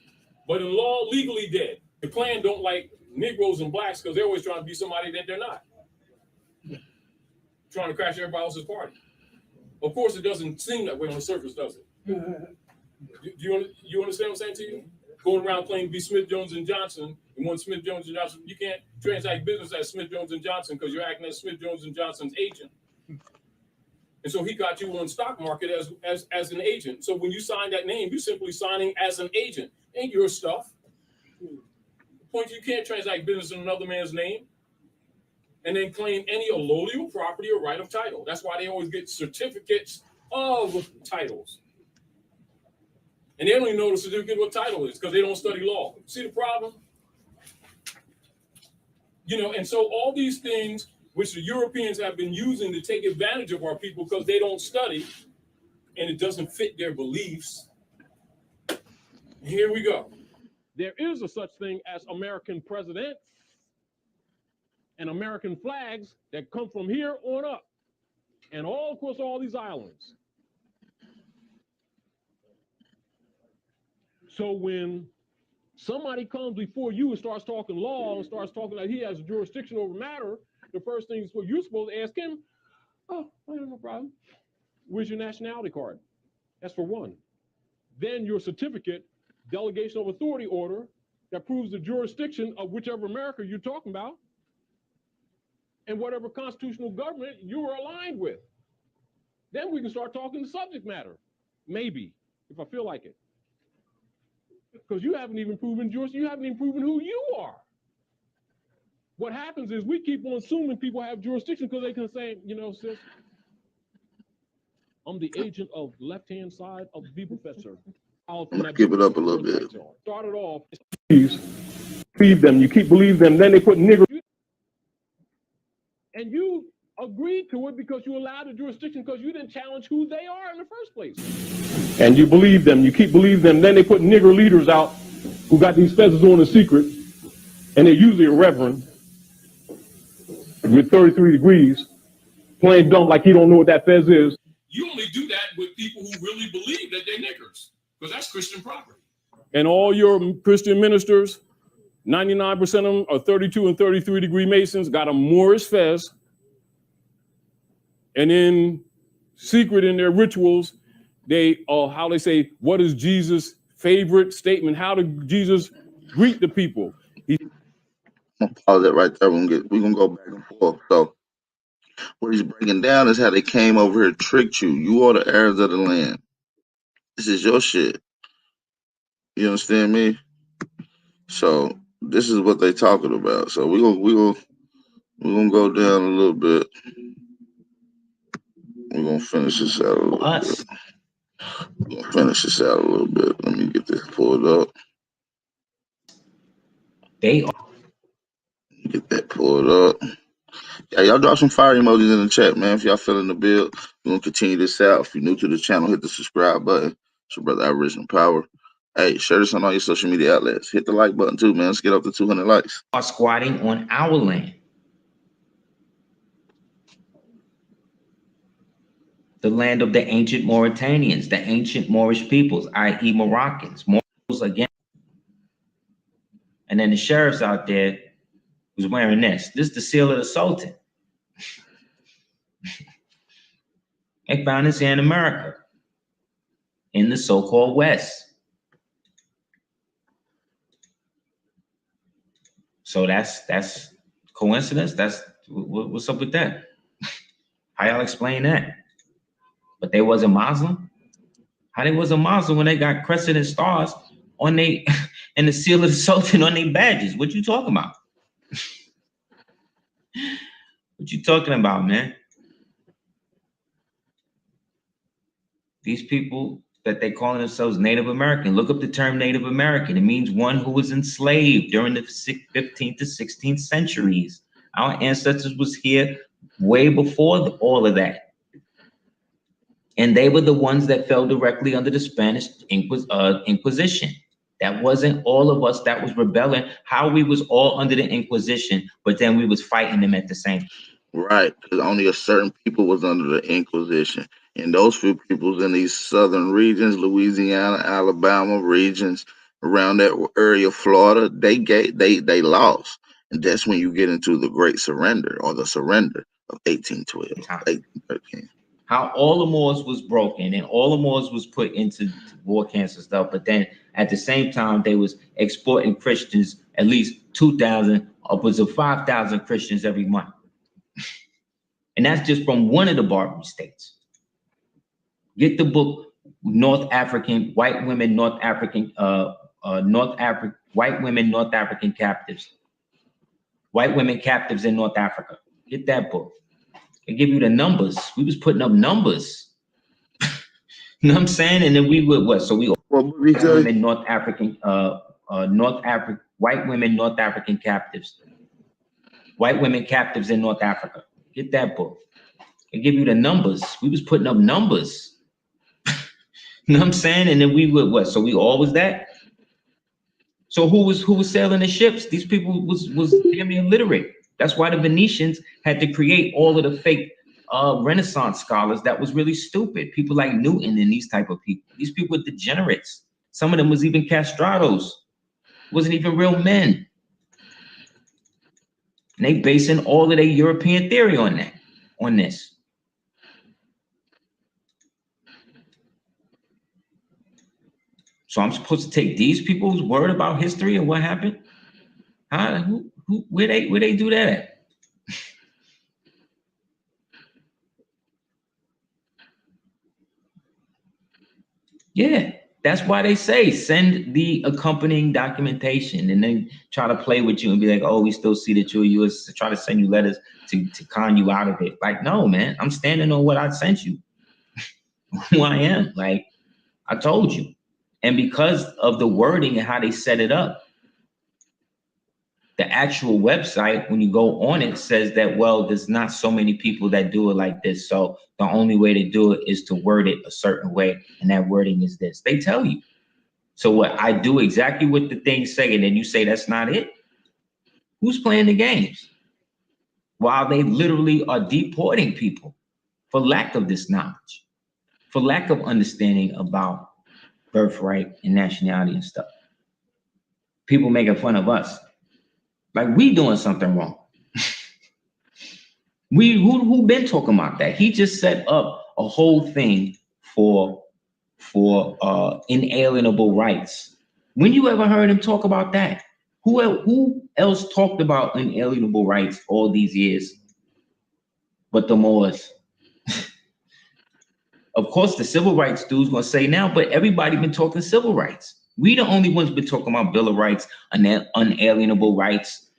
but in law, legally dead. The Klan don't like Negroes and blacks because they're always trying to be somebody that they're not. Trying to crash everybody else's party. Of course, it doesn't seem that way on the surface, does it? You understand what I'm saying to you? Going around claiming to be Smith, Jones, and Johnson, and one Smith, Jones, and Johnson, you can't transact business as Smith, Jones, and Johnson because you're acting as Smith, Jones, and Johnson's agent. And so he got you on stock market as an agent. So when you sign that name, you're simply signing as an agent. Ain't your stuff. The point is you can't transact business in another man's name and then claim any allodial property or right of title. That's why they always get certificates of titles. And they don't even know the certificate what title is because they don't study law. See the problem? And so all these things which the Europeans have been using to take advantage of our people because they don't study and it doesn't fit their beliefs. Here we go.
There is a such thing as American presidents and American flags that come from here on up and all across all these islands. So when somebody comes before you and starts talking law and starts talking like he has jurisdiction over matter, the first thing is what you're supposed to ask him, oh, no problem. Where's your nationality card? That's for one. Then your certificate, delegation of authority order that proves the jurisdiction of whichever America you're talking about and whatever constitutional government you are aligned with. Then we can start talking the subject matter, maybe, if I feel like it. Because you haven't even proven you haven't even proven who you are. What happens is we keep on assuming people have jurisdiction because they can say, sis, I'm the agent of left-hand side of the professor.
Give it up a little bit.
Started off, believe them, you keep believing them, then they put nigger. And you agreed to it because you allowed the jurisdiction because you didn't challenge who they are in the first place. And you believe them, you keep believing them, then they put nigger leaders out who got these feathers on in secret, and they're usually a reverend with 33 degrees, playing dumb like he don't know what that fez is.
You only do that with people who really believe that they're niggers, because that's Christian property.
And all your Christian ministers, 99% of them are 32 and 33 degree Masons, got a Moorish fez, and in secret in their rituals, they how they say, what is Jesus' favorite statement? How did Jesus greet the people?
I'm gonna pause it right there. We're gonna go back and forth. So what he's breaking down is how they came over here, tricked you. You are the heirs of the land. This is your shit. You understand me? So this is what they talking about. So we're gonna go down a little bit. We're gonna finish this out a little bit. We're gonna finish this out a little bit. Let me get this pulled up. Get that pulled up. Yeah, y'all drop some fire emojis in the chat, man. If y'all feeling the build, we're gonna continue this out. If you're new to the channel, hit the subscribe button. It's your brother Aboriginal Power. Hey, share this on all your social media outlets. Hit the like button too, man. Let's get up to 200 likes.
Are squatting on our land. The land of the ancient Mauritanians, the ancient Moorish peoples, i.e. Moroccans. Moors again. And then the sheriff's out there who's wearing this. This is the seal of the Sultan. They found this here in America, in the so-called West. So that's coincidence. What's up with that? How y'all explain that? But they wasn't Muslim. How they wasn't Muslim when they got crescent and stars on they and the seal of the Sultan on their badges? What you talking about? What you talking about, man? These people that they calling themselves Native American. Look up the term Native American. It means one who was enslaved during the 15th to 16th centuries. Our ancestors was here way before all of that. And they were the ones that fell directly under the Spanish Inquisition. That wasn't all of us that was rebelling. How we was all under the Inquisition, but then we was fighting them at the same time.
Right, because only a certain people was under the Inquisition. And those few peoples in these southern regions, Louisiana, Alabama regions, around that area, Florida, they lost. And that's when you get into the Great Surrender or the surrender of 1812, 1813.
how all the Moors was broken and all the Moors was put into war camps and stuff. But then at the same time, they was exporting Christians, at least 2,000, upwards of 5,000 Christians every month. And that's just from one of the Barbary states. Get the book, North African, White Women, North African, White Women, North African Captives. White Women Captives in North Africa. Get that book. They give you the numbers. We was putting up numbers. You know what I'm saying? And then we would what? So we white women, North African, white women, North African captives. White women captives in North Africa. Get that book. They give you the numbers. We was putting up numbers. You know what I'm saying? And then we would what? So we always that. So who was sailing the ships? These people was damn near illiterate. That's why the Venetians had to create all of the fake Renaissance scholars that was really stupid. People like Newton and these type of people. These people were degenerates. Some of them was even castrados. Wasn't even real men. And they basing all of their European theory on that, on this. So I'm supposed to take these people's word about history and what happened? Where they do that at? Yeah, that's why they say send the accompanying documentation, and then try to play with you and be like, oh, we still see that you're U.S. to try to send you letters to con you out of it. Like, no, man, I'm standing on what I sent you. Who I am. Like, I told you. And because of the wording and how they set it up, the actual website, when you go on it, says that, well, there's not so many people that do it like this. So the only way to do it is to word it a certain way. And that wording is this. They tell you. So what? I do exactly what the things say, and then you say that's not it? Who's playing the games? While they literally are deporting people for lack of this knowledge, for lack of understanding about birthright and nationality and stuff. People making fun of us. Like we doing something wrong. Who been talking about that? He just set up a whole thing for inalienable rights. When you ever heard him talk about that? Who else talked about inalienable rights all these years but the Moors? Of course, the civil rights dude's gonna say now, but everybody been talking civil rights. We the only ones been talking about Bill of Rights, unalienable rights,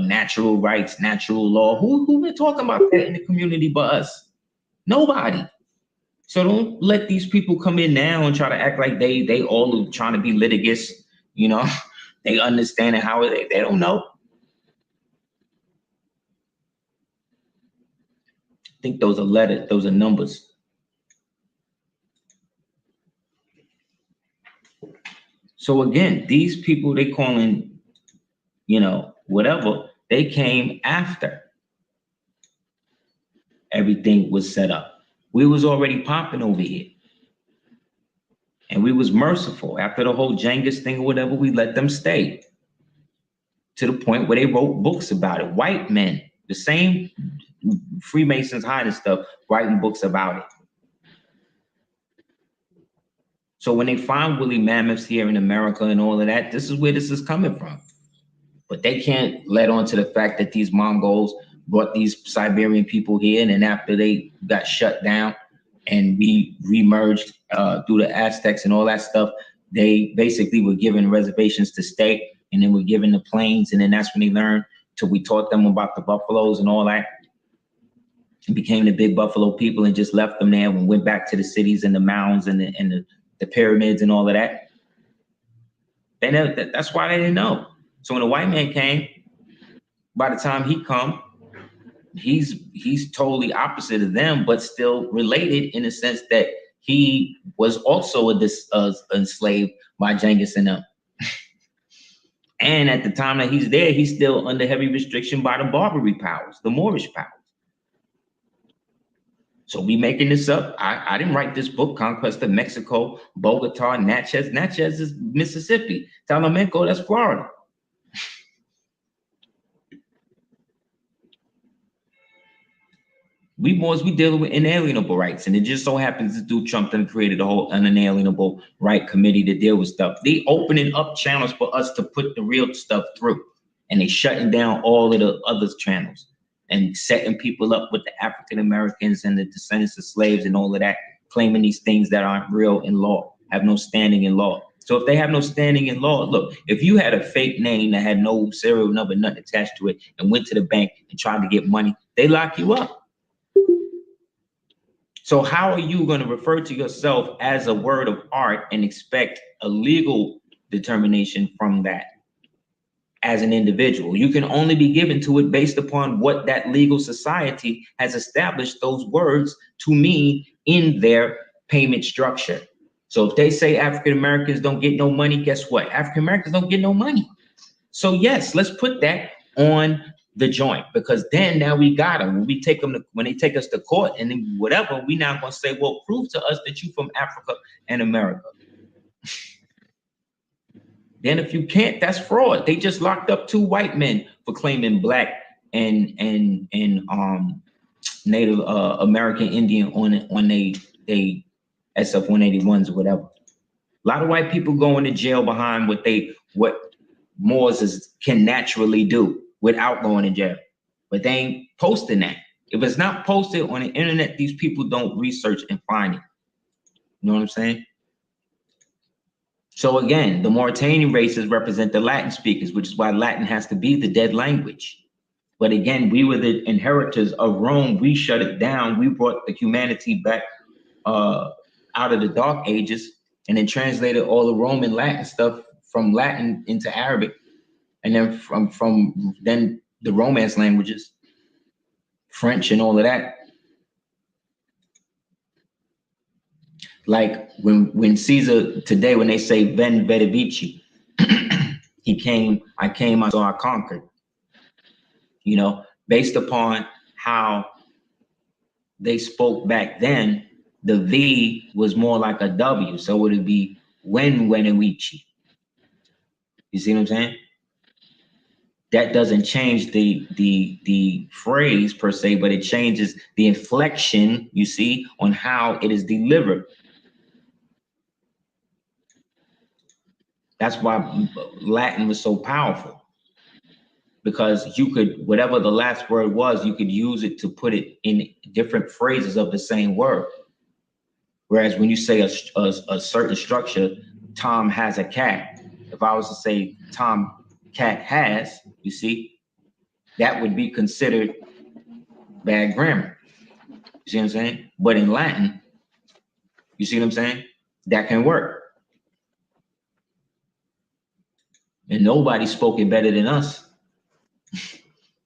natural rights, natural law. Who been talking about that in the community but us? Nobody. So don't let these people come in now and try to act like they all are trying to be litigious, you know. They understand how they don't know. I think those are letters, those are numbers. So again, these people they calling, you know, whatever, they came after everything was set up. We was already popping over here. And we was merciful. After the whole Genghis thing or whatever, we let them stay. To the point where they wrote books about it. White men, the same Freemasons hiding stuff, writing books about it. So when they find woolly mammoths here in America and all of that, this is where this is coming from. But they can't let on to the fact that these Mongols brought these Siberian people here, and then after they got shut down and we remerged through the Aztecs and all that stuff, they basically were given reservations to stay, and then were given the plains, and then that's when they learned till we taught them about the buffaloes and all that. And became the big buffalo people and just left them there and went back to the cities and the mounds and the pyramids and all of that. They know that's why they didn't know. So when the white man came, by the time he come, he's totally opposite of them, but still related in the sense that he was also enslaved by Genghis and them. And at the time that he's there, he's still under heavy restriction by the Barbary powers, the Moorish powers. So we making this up. I didn't write this book, Conquest of Mexico, Bogota, Natchez. Natchez is Mississippi. Talamanco, that's Florida. We dealing with inalienable rights, and it just so happens to do Trump done created a whole unalienable right committee to deal with stuff. They opening up channels for us to put the real stuff through, and they shutting down all of the other channels and setting people up with the African Americans and the descendants of slaves and all of that, claiming these things that aren't real in law, have no standing in law. So if they have no standing in law, look, if you had a fake name that had no serial number, nothing attached to it, and went to the bank and tried to get money, they lock you up. So how are you going to refer to yourself as a word of art and expect a legal determination from that as an individual? You can only be given to it based upon what that legal society has established those words to mean in their payment structure. So if they say African Americans don't get no money, guess what? African Americans don't get no money. So yes, let's put that on the joint, because then now we got them. When we take them to, when they take us to court and then whatever, we now gonna say, well, prove to us that you from Africa and America. Then if you can't, that's fraud. They just locked up 2 white men for claiming black and Native American Indian on they SF-181s or whatever. A lot of white people going to jail behind what Moors can naturally do without going to jail, but they ain't posting that. If it's not posted on the internet, these people don't research and find it. You know what I'm saying? So again, the Mauritanian races represent the Latin speakers, which is why Latin has to be the dead language. But again, we were the inheritors of Rome. We shut it down. We brought the humanity back out of the Dark Ages and then translated all the Roman Latin stuff from Latin into Arabic. And then from then the Romance languages, French and all of that. Like when Caesar today, when they say Ven Vedevici, he came, I came, I saw, I conquered. You know, based upon how they spoke back then, the V was more like a W. So it would be Wen Vedevici. You see what I'm saying? That doesn't change the phrase per se, but it changes the inflection, you see, on how it is delivered. That's why Latin was so powerful, because you could, whatever the last word was, you could use it to put it in different phrases of the same word. Whereas when you say a certain structure, Tom has a cat. If I was to say Tom cat has, you see, that would be considered bad grammar. You see what I'm saying? But in Latin, you see what I'm saying? That can work. And nobody spoke it better than us,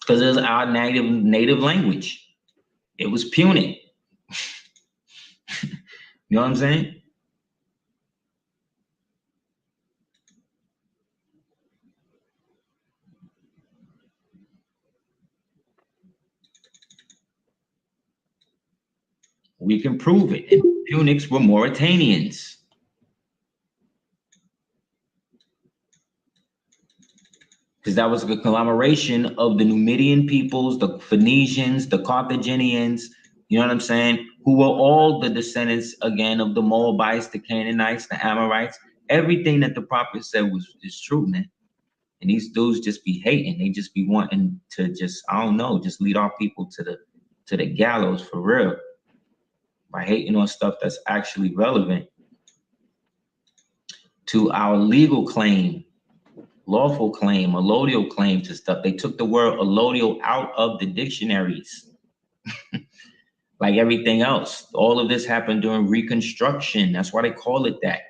because it's our native language. It was Punic. You know what I'm saying? We can prove it. And Punics were Mauritanians. Because that was a conglomeration of the Numidian peoples, the Phoenicians, the Carthaginians, you know what I'm saying? Who were all the descendants, again, of the Moabites, the Canaanites, the Amorites. Everything that the prophet said is true, man. And these dudes just be hating. They just be wanting to just, I don't know, just lead our people to the gallows for real, by hating on stuff that's actually relevant to our legal claim, lawful claim, allodial claim to stuff. They took the word allodial out of the dictionaries. Like everything else. All of this happened during Reconstruction. That's why they call it that.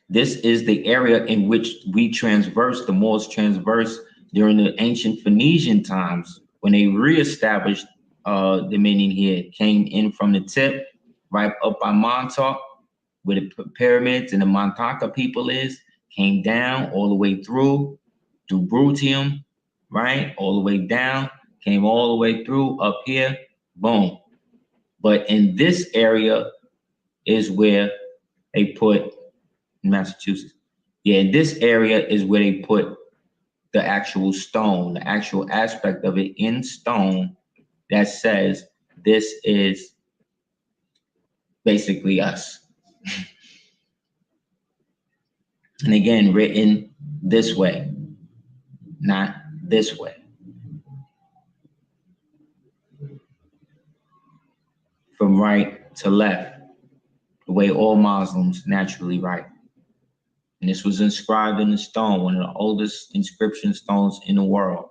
This is the area in which we transverse, the Moors transverse during the ancient Phoenician times, when they reestablished dominion here, came in from the tip, right up by Montauk, where the pyramids and the Montaka people is, came down all the way through Brutium, right? All the way down, came all the way through up here, boom. But in this area is where they put Massachusetts. Yeah, this area is where they put the actual stone, the actual aspect of it in stone that says this is basically us. And again, written this way, not this way. From right to left, the way all Muslims naturally write. And this was inscribed in the stone, one of the oldest inscription stones in the world.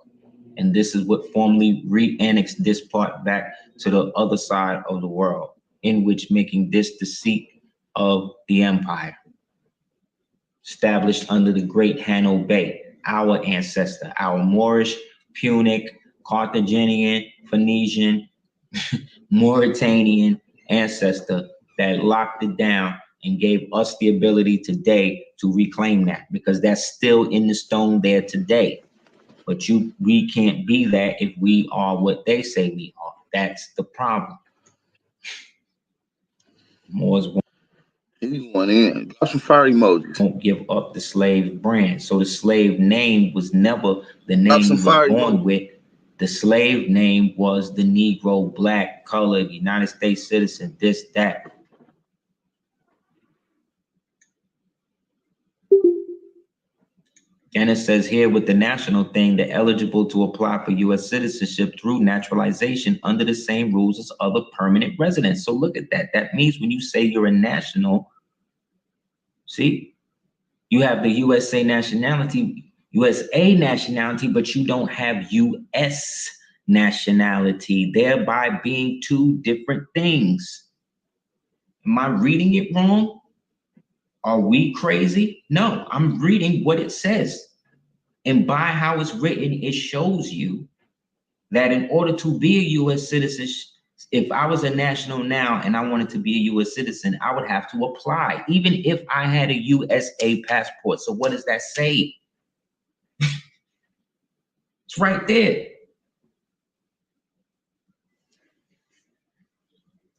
And this is what formally re-annexed this part back to the other side of the world, in which making this the seat of the empire. Established under the great Hanno Bey, our ancestor, our Moorish, Punic, Carthaginian, Phoenician, Mauritanian ancestor that locked it down and gave us the ability today to reclaim that, because that's still in the stone there today. But we can't be that if we are what they say we are. That's the problem. Moors
got some fire emojis.
Won't give up the slave brand. So the slave name was never the name you were born with. The slave name was the Negro, black, colored, United States citizen, this, that. And it says here with the national thing, they're eligible to apply for U.S. citizenship through naturalization under the same rules as other permanent residents. So look at that. That means when you say you're a national, see, you have the USA nationality, but you don't have U.S. nationality, thereby being two different things. Am I reading it wrong? Are we crazy? No, I'm reading what it says. And by how it's written, it shows you that in order to be a U.S. citizen, if I was a national now and I wanted to be a U.S. citizen, I would have to apply, even if I had a USA passport. So what does that say? It's right there.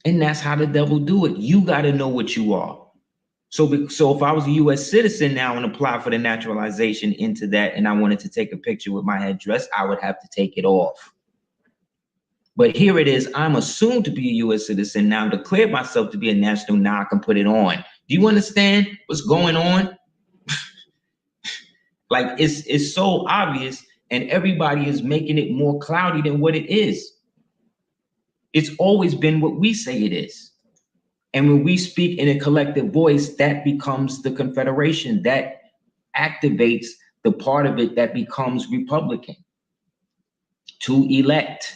And that's how the devil do it. You got to know what you are. So if I was a U.S. citizen now and apply for the naturalization into that, and I wanted to take a picture with my headdress, I would have to take it off. But here it is. I'm assumed to be a U.S. citizen now. Declare myself to be a national. Now I can put it on. Do you understand what's going on? Like it's so obvious, and everybody is making it more cloudy than what it is. It's always been what we say it is. And when we speak in a collective voice, that becomes the Confederation. That activates the part of it that becomes Republican to elect.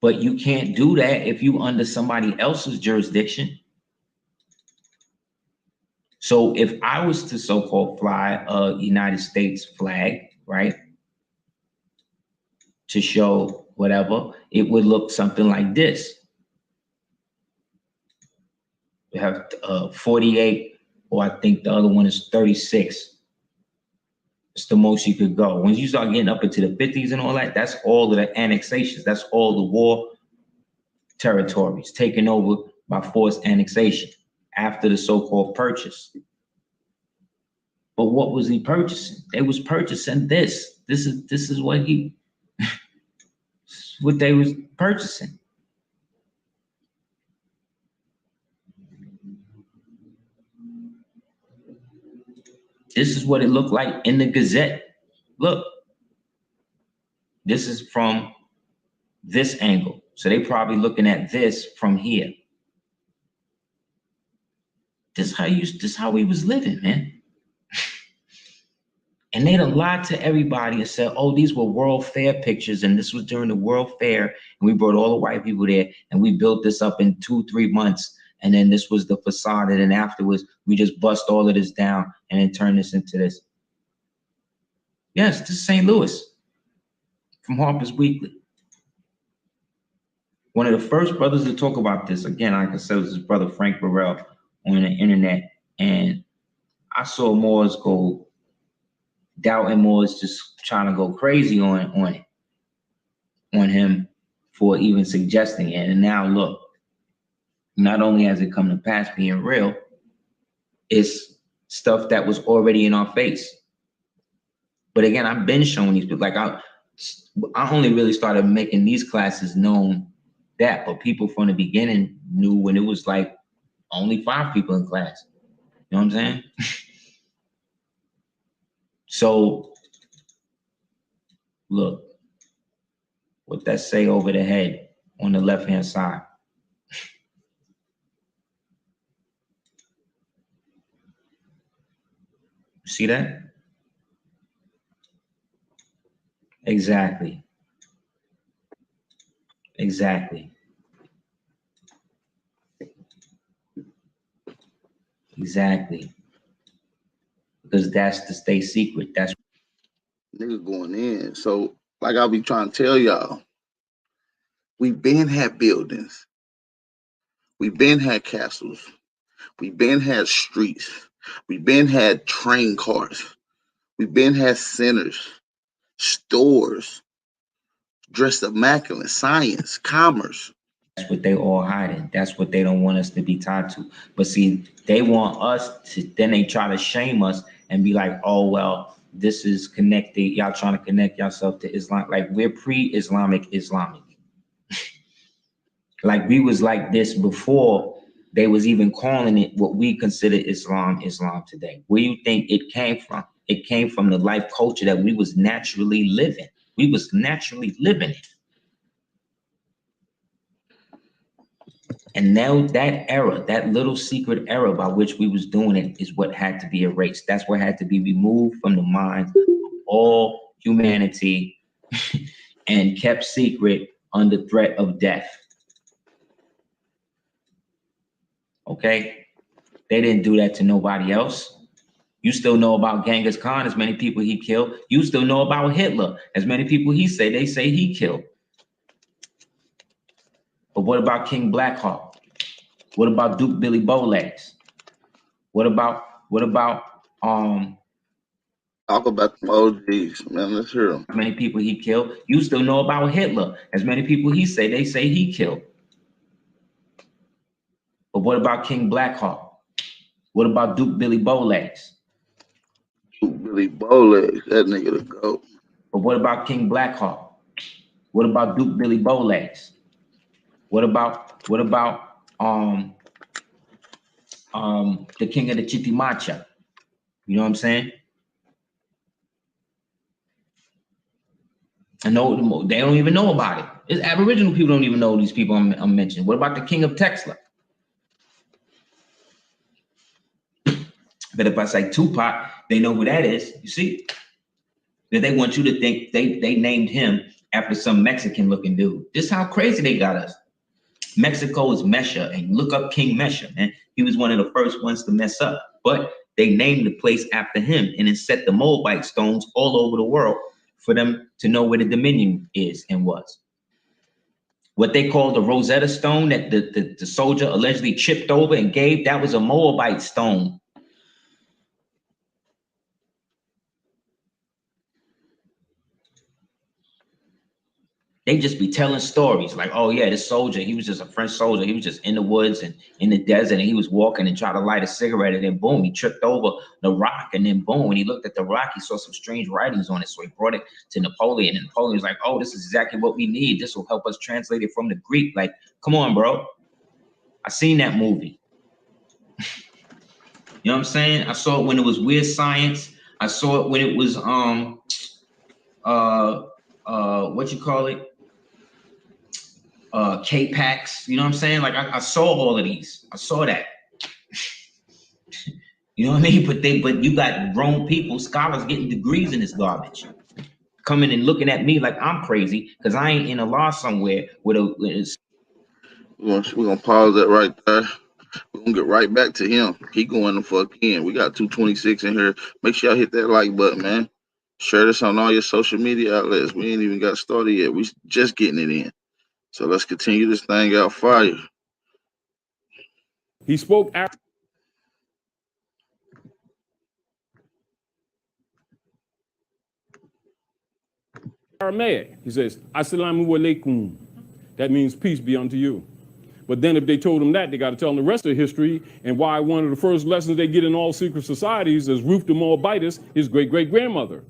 But you can't do that if you're under somebody else's jurisdiction. So if I was to so-called fly a United States flag, right, to show whatever, it would look something like this. We have 48, or I think the other one is 36. It's the most you could go. Once you start getting up into the 50s and all that, that's all of the annexations. That's all the war territories taken over by forced annexation after the so-called purchase. But what was he purchasing? They was purchasing this. This is what what they was purchasing. This is what it looked like in the Gazette. Look, this is from this angle. So they probably looking at this from here. This is how we was living, man. And they done lied to everybody and said, oh, these were World Fair pictures, and this was during the World Fair, and we brought all the white people there, and we built this up in 2-3 months, and then this was the facade, and then afterwards, we just bust all of this down and then turn this into this. Yes, this is St. Louis from Harper's Weekly. One of the first brothers to talk about this, again, like I said, was his brother Frank Burrell on the internet, and I saw Moors go doubting Moors, just trying to go crazy on him for even suggesting it. And now look, not only has it come to pass being real, it's stuff that was already in our face. But again, I've been showing these people, like I only really started making these classes known that, but people from the beginning knew when it was like only 5 people in class. You know what I'm saying? So look, what that say over the head on the left-hand side. See that? Exactly. Exactly. Exactly. Because that's the state secret. That's
Nigga going in. So, like I be trying to tell y'all, we been had buildings. We been had castles. We been had streets. We been had train cars. We been had centers, stores, dressed immaculate, science, commerce.
That's what they all hiding. That's what they don't want us to be tied to. But see, they want us to, then they try to shame us and be like, oh, well, this is connected. Y'all trying to connect yourself to Islam. Like we're pre-Islamic Islamic. Like we was like this before they was even calling it what we consider Islam today. Where you think it came from? It came from the life culture that we was naturally living. We was naturally living it. And now that era, that little secret era by which we was doing it is what had to be erased. That's what had to be removed from the minds of all humanity and kept secret under threat of death. Okay? They didn't do that to nobody else. You still know about Genghis Khan, as many people he killed. You still know about Hitler, as many people they say he killed. But what about King Blackheart? What about Duke Billy Bowlegs? What about
Talk about the OGs, man. Let's hear them.
as many people he killed? You still know about Hitler, as many people they say he killed. But what about King Blackheart? What about Duke Billy Bowlegs?
Duke Billy Bowlegs, that nigga the GOAT.
But what about King Blackheart? What about Duke Billy Bowlegs? What about the king of the Chitimacha? You know what I'm saying? I know they don't even know about it. It's Aboriginal people don't even know these people I'm mentioning. What about the king of Texla? But if I say Tupac, they know who that is. You see? That they want you to think they named him after some Mexican looking dude. This is how crazy they got us. Mexico is Mesha, and look up King Mesha, man. He was one of the first ones to mess up. But they named the place after him and then set the Moabite stones all over the world for them to know where the Dominion is and was. What they call the Rosetta Stone that the soldier allegedly chipped over and gave, that was a Moabite stone. They just be telling stories like, oh yeah, this soldier, he was just a French soldier. He was just in the woods and in the desert, and he was walking and tried to light a cigarette, and then boom, he tripped over the rock, and then boom, when he looked at the rock, he saw some strange writings on it. So he brought it to Napoleon, and Napoleon was like, oh, this is exactly what we need. This will help us translate it from the Greek. Like, come on, bro. I seen that movie. You know what I'm saying? I saw it when it was Weird Science. I saw it when it was what you call it? K-Pax, you know what I'm saying? Like I saw all of these. I saw that. You know what I mean? But you got grown people, scholars getting degrees in this garbage, coming and looking at me like I'm crazy because I ain't in a law somewhere with a.
We're gonna pause that right there. We're gonna get right back to him. He going the fuck in. We got 226 in here. Make sure y'all hit that like button, man. Share this on all your social media outlets. We ain't even got started yet. We just getting it in. So let's continue this thing out fire.
He spoke Aramaic. He says, Assalamu alaikum. That means peace be unto you. But then if they told him that, they got to tell him the rest of the history and why one of the first lessons they get in all secret societies is Ruth the Moabitess, his great-great-grandmother.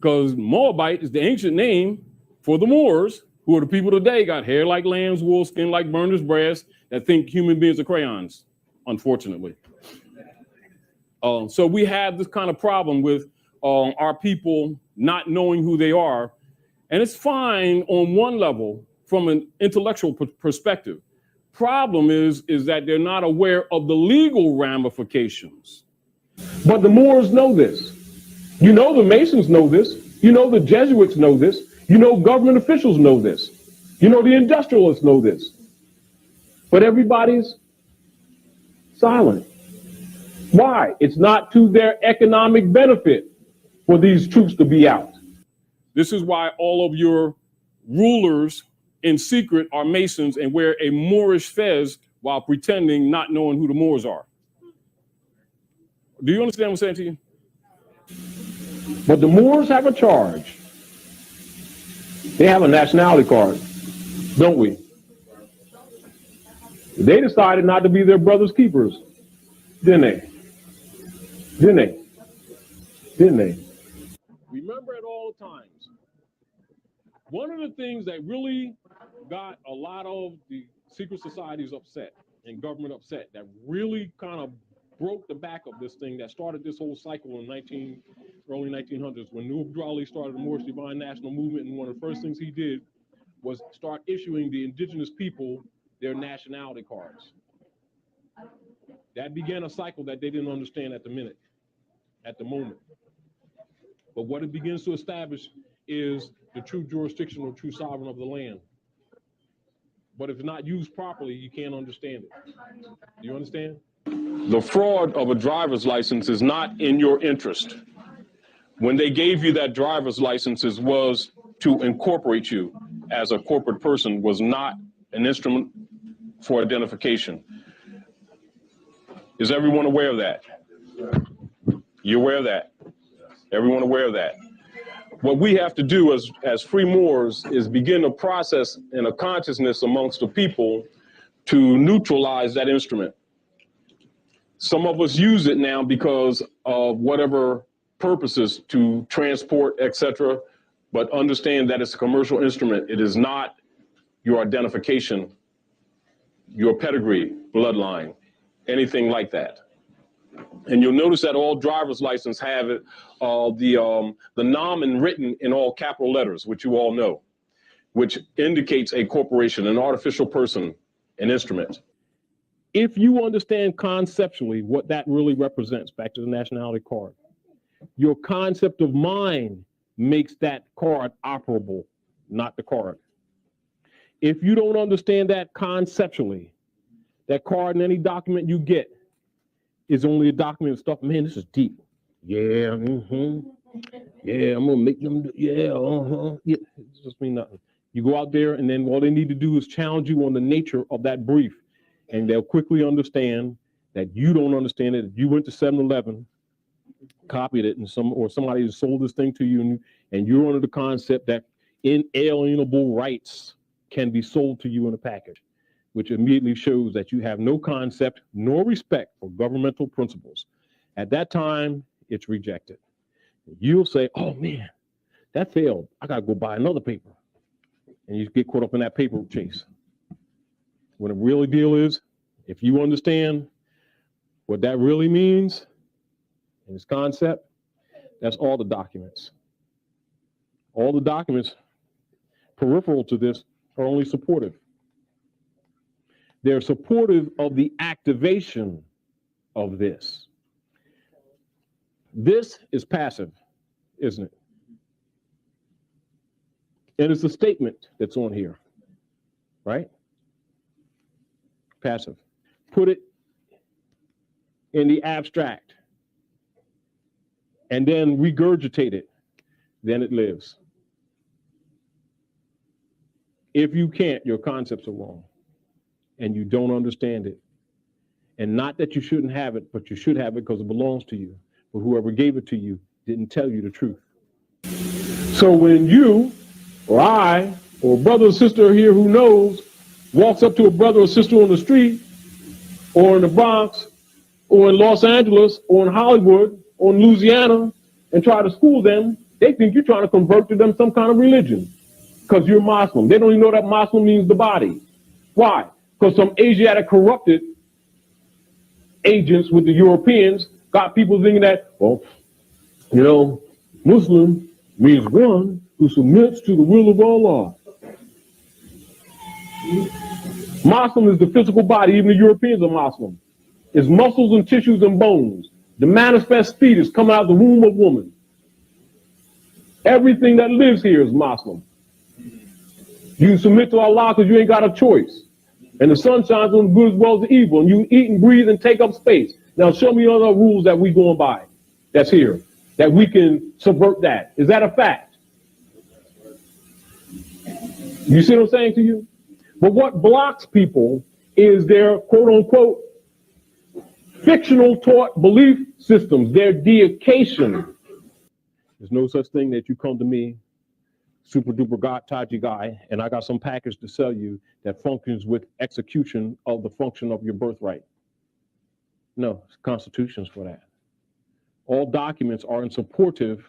because Moabite is the ancient name for the Moors, who are the people today, got hair like lambs, wool, skin like burnished brass, that think human beings are crayons, unfortunately. So we have this kind of problem with our people not knowing who they are. And it's fine on one level from an intellectual perspective. Problem is that they're not aware of the legal ramifications.
But the Moors know this. You know the Masons know this. You know the Jesuits know this. You know government officials know this. You know the industrialists know this. But everybody's silent. Why? It's not to their economic benefit for these troops to be out.
This is why all of your rulers in secret are Masons and wear a Moorish fez while pretending not knowing who the Moors are. Do you understand what I'm saying to you?
But the Moors have a charge. They have a nationality card, don't we? They decided not to be their brother's keepers, didn't they? Didn't they? Didn't they?
Remember at all times, one of the things that really got a lot of the secret societies upset and government upset, that really kind of broke the back of this thing that started this whole cycle in early 1900s, when Nuh Ali started the Moorish Divine National Movement, and one of the first things he did was start issuing the indigenous people their nationality cards. That began a cycle that they didn't understand at the moment. But what it begins to establish is the true jurisdiction or true sovereign of the land. But if it's not used properly, you can't understand it. Do you understand? The fraud of a driver's license is not in your interest. When they gave you that driver's license, it was to incorporate you as a corporate person, was not an instrument for identification. Is everyone aware of that? You're aware of that? Everyone aware of that? What we have to do as free Moors is begin a process and a consciousness amongst the people to neutralize that instrument. Some of us use it now because of whatever purposes, to transport, etc. But understand that it's a commercial instrument. It is not your identification, your pedigree, bloodline, anything like that. And you'll notice that all driver's license have it, the nomen written in all capital letters, which you all know, which indicates a corporation, an artificial person, an instrument. If you understand conceptually what that really represents, back to the nationality card, your concept of mind makes that card operable, not the card. If you don't understand that conceptually, that card and any document you get is only a document of stuff. Man, this is deep. Yeah, yeah, I'm gonna make them. Yeah, yeah. It just mean nothing. You go out there, and then all they need to do is challenge you on the nature of that brief, and they'll quickly understand that you don't understand it. You went to 7-Eleven, copied it, and somebody sold this thing to you, and you're under the concept that inalienable rights can be sold to you in a package, which immediately shows that you have no concept nor respect for governmental principles. At that time, it's rejected. You'll say, oh man, that failed. I gotta go buy another paper. And you get caught up in that paper chase. When the real deal is, if you understand what that really means in this concept, that's all the documents. All the documents peripheral to this are only supportive. They're supportive of the activation of this. This is passive, isn't it? And it's a statement that's on here, right? Passive. Put it in the abstract and then regurgitate it, then it lives. If you can't, your concepts are wrong and you don't understand it. And not that you shouldn't have it, but you should have it because it belongs to you. But whoever gave it to you didn't tell you the truth. So when you or I or a brother or sister here who knows walks up to a brother or sister on the street or in the Bronx or in Los Angeles or in Hollywood or in Louisiana and try to school them They think you're trying to convert to them some kind of religion because you're Muslim. They don't even know that Muslim means the body. Why? Because some Asiatic corrupted agents with the Europeans got people thinking that, well, you know, Muslim means one who submits to the will of Allah. Muslim is the physical body. Even the Europeans are Muslim. It's muscles and tissues and bones. The manifest fetus coming out of the womb of woman. Everything that lives here is Muslim. You submit to Allah because you ain't got a choice. And the sun shines on the good as well as the evil. And you eat and breathe and take up space. Now show me other rules that we going by that's here, that we can subvert that. Is that a fact? You see what I'm saying to you? But what blocks people is their quote unquote fictional taught belief systems, their deication. There's no such thing that you come to me, super duper God, Taji guy, and I got some package to sell you that functions with execution of the function of your birthright. No, it's constitutions for that. All documents are in support of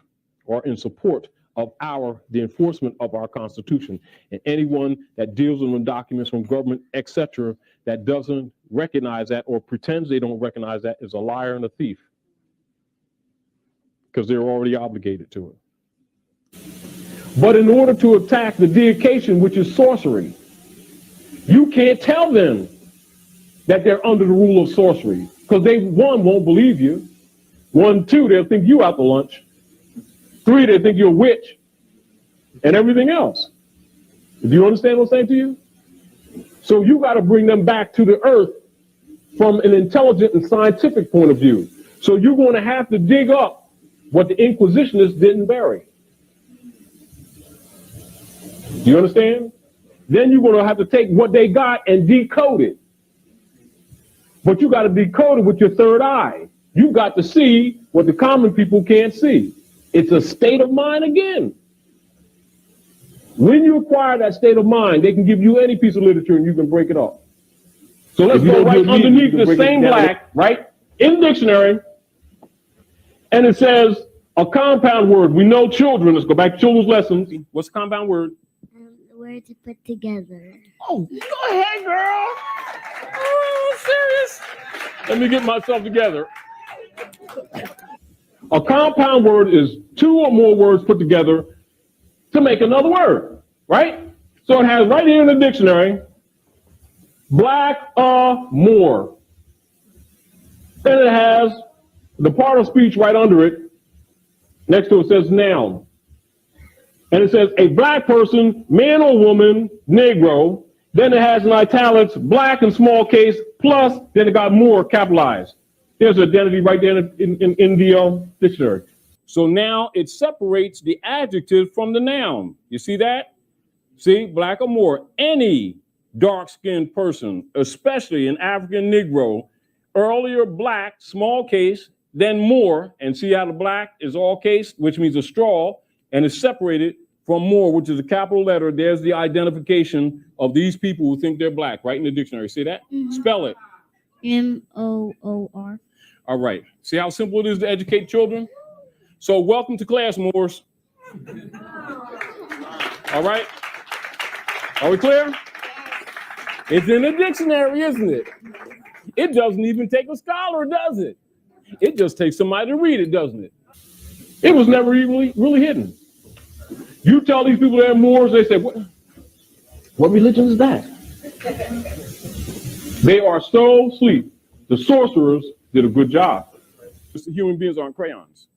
the enforcement of our Constitution. And anyone that deals with documents from government, etc., that doesn't recognize that or pretends they don't recognize that is a liar and a thief, because they're already obligated to it. But in order to attack the deication, which is sorcery, you can't tell them that they're under the rule of sorcery, because they, one, won't believe you. 1, 2, they'll think you out to lunch. 3, they think you're a witch, and everything else. Do you understand what I'm saying to you? So you got to bring them back to the earth from an intelligent and scientific point of view. So you're going to have to dig up what the Inquisitionists didn't bury. Do you understand? Then you're going to have to take what they got and decode it. But you got to decode it with your third eye. You got to see what the common people can't see. It's a state of mind again. When you acquire that state of mind, they can give you any piece of literature and you can break it up. So let's go right underneath the same black, right, in the dictionary, and it says a compound word. We know children. Let's go back to children's lessons. What's a compound word?
Words put together.
Oh, go ahead, girl. Oh, serious? Let me get myself together. A compound word is 2 or more words put together to make another word, right? So it has right here in the dictionary, black more. Then it has the part of speech right under it. Next to it says noun. And it says a black person, man or woman, Negro. Then it has in italics, black in small case, plus, then it got more capitalized. There's identity right there in the dictionary. So now it separates the adjective from the noun. You see that? See, black or more. Any dark-skinned person, especially an African Negro, earlier black, small case, then more, and see how the black is all case, which means a straw, and it's separated from more, which is a capital letter. There's the identification of these people who think they're black, right in the dictionary. See that? Mm-hmm. Spell it.
M-O-O-R.
All right. See how simple it is to educate children? So welcome to class, Moors. All right. Are we clear? It's in the dictionary, isn't it? It doesn't even take a scholar, does it? It just takes somebody to read it, doesn't it? It was never really hidden. You tell these people they're Moors, they say, what religion is that? They are so asleep. The sorcerers did a good job. Human beings aren't crayons,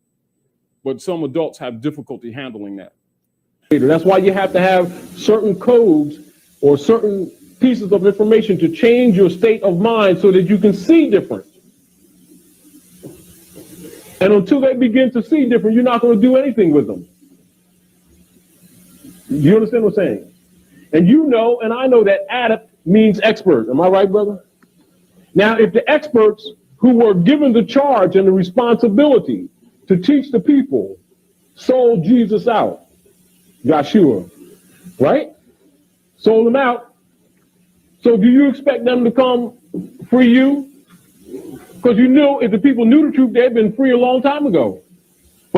but some adults have difficulty handling that. That's why you have to have certain codes or certain pieces of information to change your state of mind so that you can see different. And until they begin to see different, you're not going to do anything with them. You understand what I'm saying? And you know, and I know that adept means expert. Am I right, brother? Now, if the experts who were given the charge and the responsibility to teach the people sold Jesus out, Yeshua, right? Sold him out. So do you expect them to come free you? Because you knew if the people knew the truth, they'd been free a long time ago.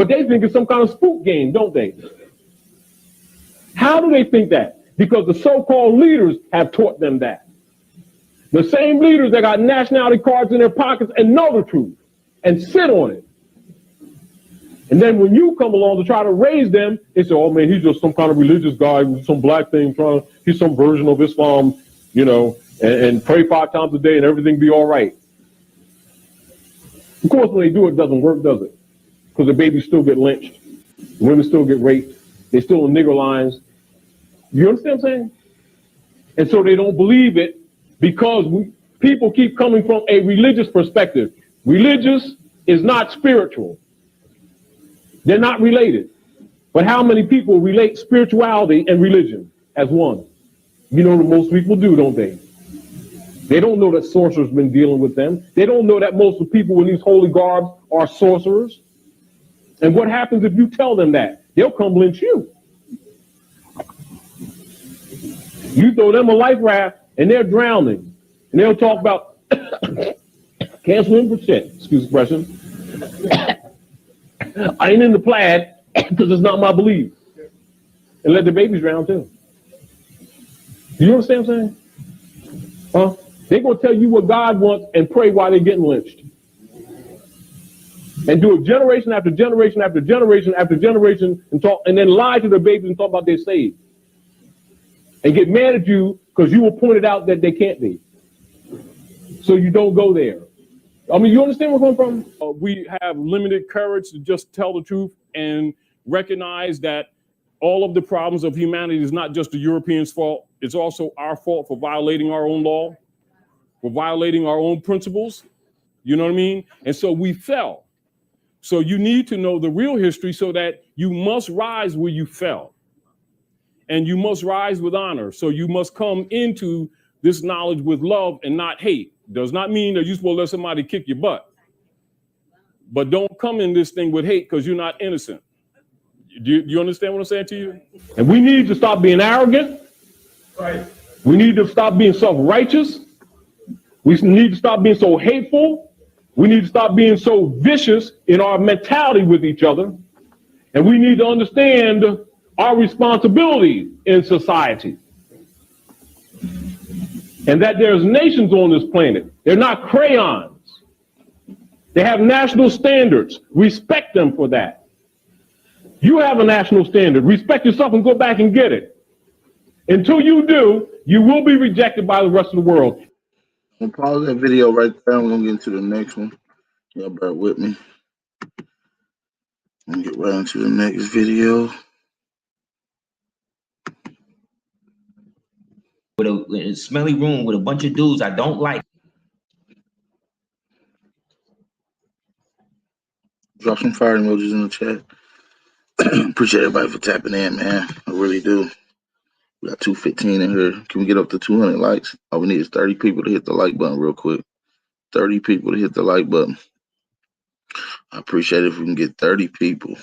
But they think it's some kind of spook game, don't they? How do they think that? Because the so-called leaders have taught them that. The same leaders that got nationality cards in their pockets and know the truth and sit on it. And then when you come along to try to raise them, they say, oh man, he's just some kind of religious guy with some black thing, he's some version of Islam, you know, and pray 5 times a day and everything be all right. Of course, when they do it, it doesn't work, does it? Because the babies still get lynched. Women still get raped. They're still in nigger lines. You understand what I'm saying? And so they don't believe it because people keep coming from a religious perspective. Religious is not spiritual. They're not related. But how many people relate spirituality and religion as one? You know what most people do, don't they? They don't know that sorcerers been dealing with them. They don't know that most of the people in these holy garbs are sorcerers. And what happens if you tell them that? They'll come lynch you. You throw them a life raft and they're drowning. And they'll talk about can't swim for shit, excuse the expression. I ain't in the plaid because it's not my belief. And let the babies drown too. You understand what I'm saying? Huh? They're going to tell you what God wants and pray while they're getting lynched. And do it generation after generation after generation after generation and then lie to their babies and talk about they're saved. And get mad at you because you were pointed out that they can't be. So you don't go there. I mean, you understand where I'm coming from? We have limited courage to just tell the truth and recognize that all of the problems of humanity is not just the Europeans' fault. It's also our fault for violating our own law, for violating our own principles. You know what I mean? And so we fell. So you need to know the real history so that you must rise where you fell. And you must rise with honor. So you must come into this knowledge with love and not hate. Does not mean that you're supposed to let somebody kick your butt. But don't come in this thing with hate because you're not innocent. Do you understand what I'm saying to you?
And we need to stop being arrogant. Right. We need to stop being self-righteous. We need to stop being so hateful. We need to stop being so vicious in our mentality with each other. And we need to understand our responsibility in society. And that there's nations on this planet. They're not crayons. They have national standards. Respect them for that. You have a national standard. Respect yourself and go back and get it. Until you do, you will be rejected by the rest of the world.
I'm gonna pause that video right there. I'm gonna get into the next one. Y'all bear with me. I'm gonna get right into the next video.
With a smelly room with a bunch of dudes I don't like.
Drop some fire emojis in the chat. Appreciate everybody for tapping in, man. I really do. We got 215 in here. Can we get up to 200 likes? All we need is 30 people to hit the like button real quick. 30 people to hit the like button. I appreciate it if we can get 30 people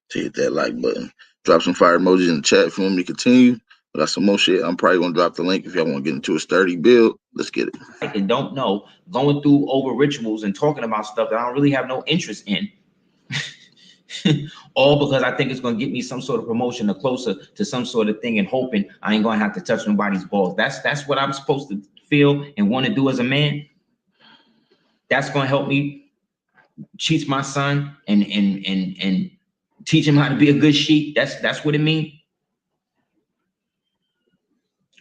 to hit that like button. Drop some fire emojis in the chat if you want me to continue. But that's some more shit. I'm probably going to drop the link if y'all want to get into a sturdy build. Let's get it.
And don't know, going through over rituals and talking about stuff that I don't really have no interest in. All because I think it's going to get me some sort of promotion or closer to some sort of thing and hoping I ain't going to have to touch nobody's balls. That's what I'm supposed to feel and want to do as a man. That's going to help me teach my son and teach him how to be a good sheep. That's what it means.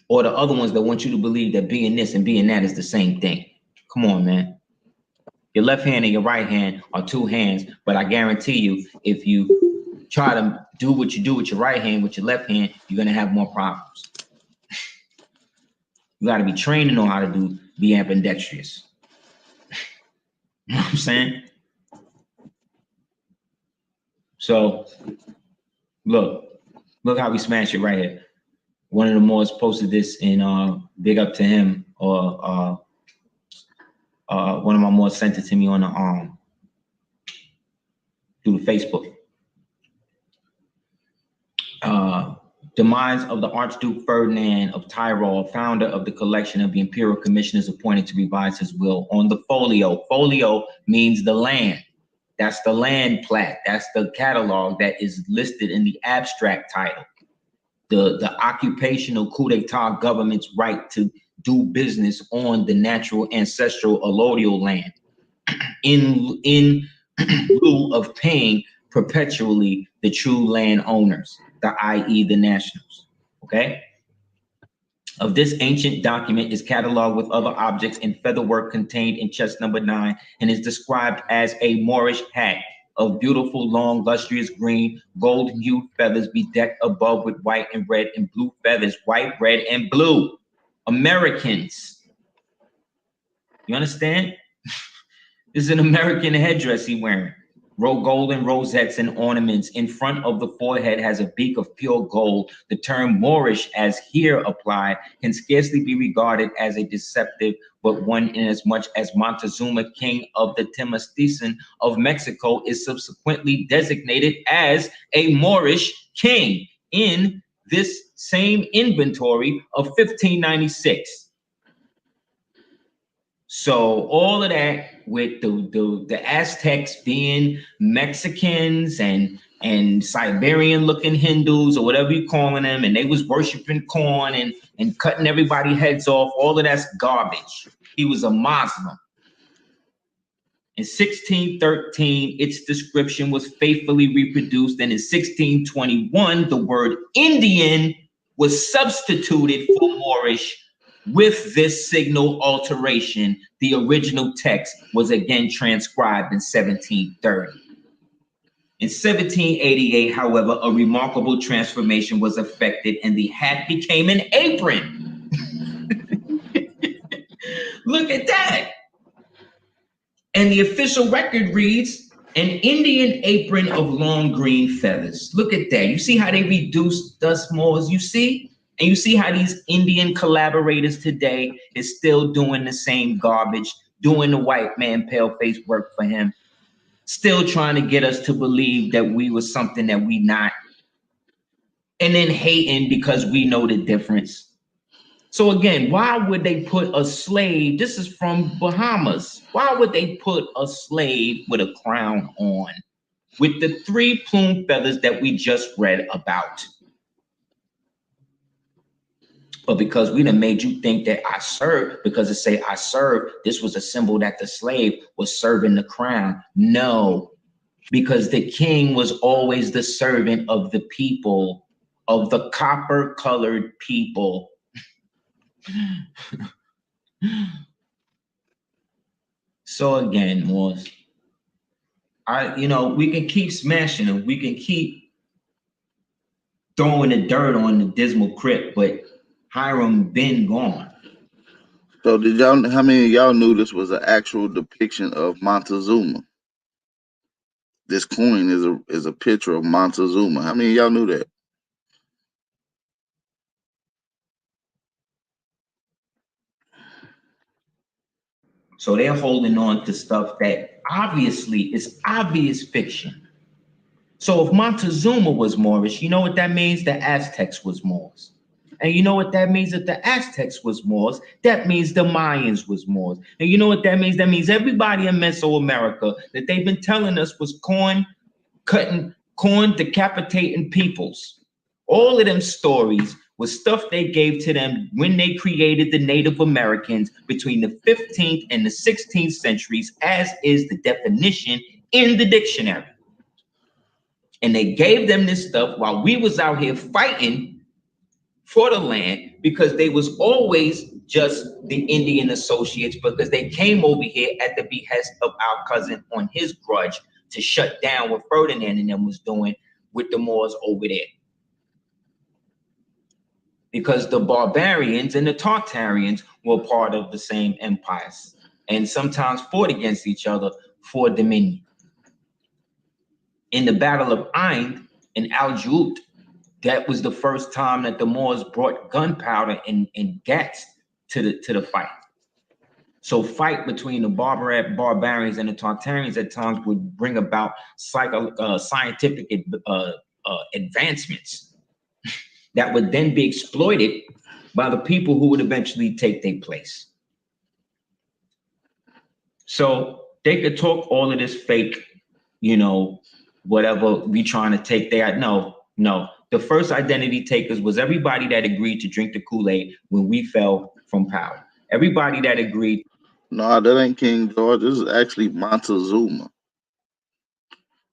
Or the other ones that want you to believe that being this and being that is the same thing. Come on, man. Your left hand and your right hand are two hands, but I guarantee you, if you try to do what you do with your right hand, with your left hand, you're gonna have more problems. You gotta be trained to know how to be ambidextrous. You know what I'm saying? So, look how we smash it right here. One of the Moors posted this in big up to him, or one of my Moors sent it to me on the through the Facebook. Demise of the Archduke Ferdinand of Tyrol, founder of the collection of the Imperial Commissioners appointed to revise his will on the folio. Folio means the land. That's the land plat. That's the catalog that is listed in the abstract title. The occupational coup d'etat government's right to do business on the natural ancestral allodial land in lieu of paying perpetually the true land owners, i.e. the nationals, okay? Of this ancient document is cataloged with other objects and featherwork contained in chest number 9 and is described as a Moorish hat of beautiful, long, lustrous green, gold-hued feathers bedecked above with white and red and blue feathers, white, red, and blue. Americans. You understand? This is an American headdress he wearing. Golden rosettes and ornaments. In front of the forehead has a beak of pure gold. The term Moorish, as here applied, can scarcely be regarded as a deceptive, but one inasmuch as Montezuma, king of the Tenochtitlan of Mexico, is subsequently designated as a Moorish king in this same inventory of 1596. So all of that with the Aztecs being Mexicans and Siberian looking Hindus or whatever you're calling them, and they was worshiping corn and cutting everybody's heads off, all of that's garbage. He was a Muslim. In 1613, its description was faithfully reproduced, and in 1621, the word Indian was substituted for Moorish. With this signal alteration, the original text was again transcribed in 1730. In 1788, however, a remarkable transformation was effected and the hat became an apron. Look at that. And the official record reads, an Indian apron of long green feathers. Look at that. You see how they reduced us Moors, you see? And you see how these Indian collaborators today is still doing the same garbage, doing the white man pale-face work for him, still trying to get us to believe that we were something that we not, and then hating because we know the difference. So again, why would they put a slave? This is from Bahamas. Why would they put a slave with a crown on, with the 3 plume feathers that we just read about? But because we done made you think that I serve, because it say I serve, this was a symbol that the slave was serving the crown. No, because the king was always the servant of the people, of the copper-colored people. So again, Moors, we can keep smashing them. We can keep throwing the dirt on the dismal crypt, but Hiram been gone.
So did y'all? How many of y'all knew this was an actual depiction of Montezuma? This coin is a picture of Montezuma. How many of y'all knew that?
So they're holding on to stuff that obviously is obvious fiction. So if Montezuma was Moorish, you know what that means? The Aztecs was Moors. And you know what that means? If the Aztecs was Moors, that means the Mayans was Moors. And you know what that means? That means everybody in Mesoamerica that they've been telling us was corn decapitating peoples. All of them stories was stuff they gave to them when they created the Native Americans between the 15th and the 16th centuries, as is the definition in the dictionary. And they gave them this stuff while we was out here fighting for the land, because they was always just the Indian associates, because they came over here at the behest of our cousin on his grudge to shut down what Ferdinand and them was doing with the Moors over there. Because the barbarians and the Tartarians were part of the same empires and sometimes fought against each other for dominion. In the Battle of Aind in Al-Jud, that was the first time that the Moors brought gunpowder and gas to the fight. So fight between the barbarians and the Tartarians at times would bring about scientific advancements that would then be exploited by the people who would eventually take their place. So they could talk all of this fake you know, whatever we trying to take there. No. The first identity takers was everybody that agreed to drink the Kool-Aid when we fell from power. Everybody that agreed.
No, that ain't King George. This is actually Montezuma.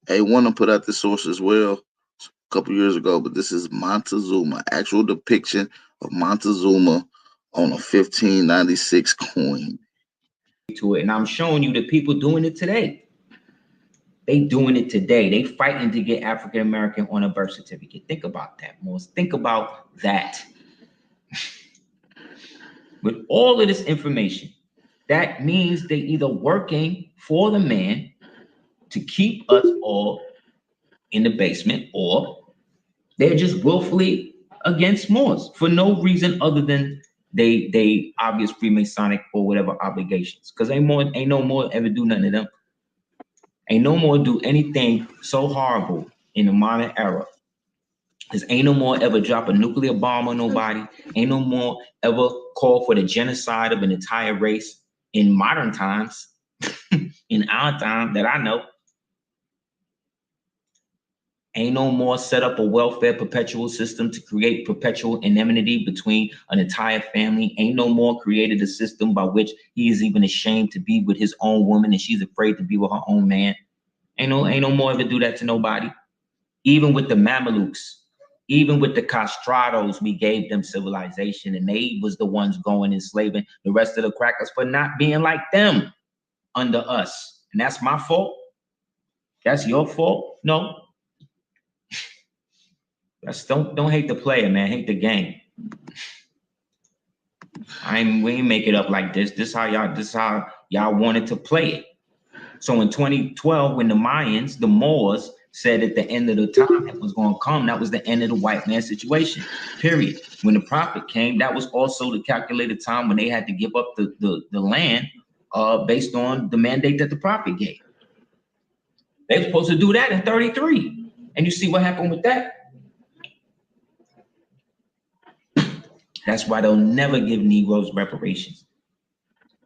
A1 put out the source as well a couple years ago, but this is Montezuma, actual depiction of Montezuma on a 1596 coin.
To it, and I'm showing you the people doing it today. They doing it today. They fighting to get African American on a birth certificate. Think about that, Morris. Think about that. With all of this information, that means they either working for the man to keep us all in the basement, or they're just willfully against Moors for no reason other than they obvious Freemasonic or whatever obligations. Because ain't no more ever do nothing to them. Ain't no more do anything so horrible in the modern era. Because ain't no more ever drop a nuclear bomb on nobody. Ain't no more ever call for the genocide of an entire race in modern times, in our time that I know. Ain't no more set up a welfare perpetual system to create perpetual enmity between an entire family. Ain't no more created a system by which he is even ashamed to be with his own woman and she's afraid to be with her own man. Ain't no more ever do that to nobody. Even with the Mamelukes, even with the castrados, we gave them civilization, and they was the ones going enslaving the rest of the crackers for not being like them under us. And that's my fault? That's your fault? No. Don't hate the player, man. Hate the game. We ain't make it up like this. This how y'all wanted to play it. So in 2012, when the Mayans, the Moors, said at the end of the time it was going to come, that was the end of the white man situation, period. When the prophet came, that was also the calculated time when they had to give up the land based on the mandate that the prophet gave. They were supposed to do that in 33. And you see what happened with that? That's why they'll never give Negroes reparations.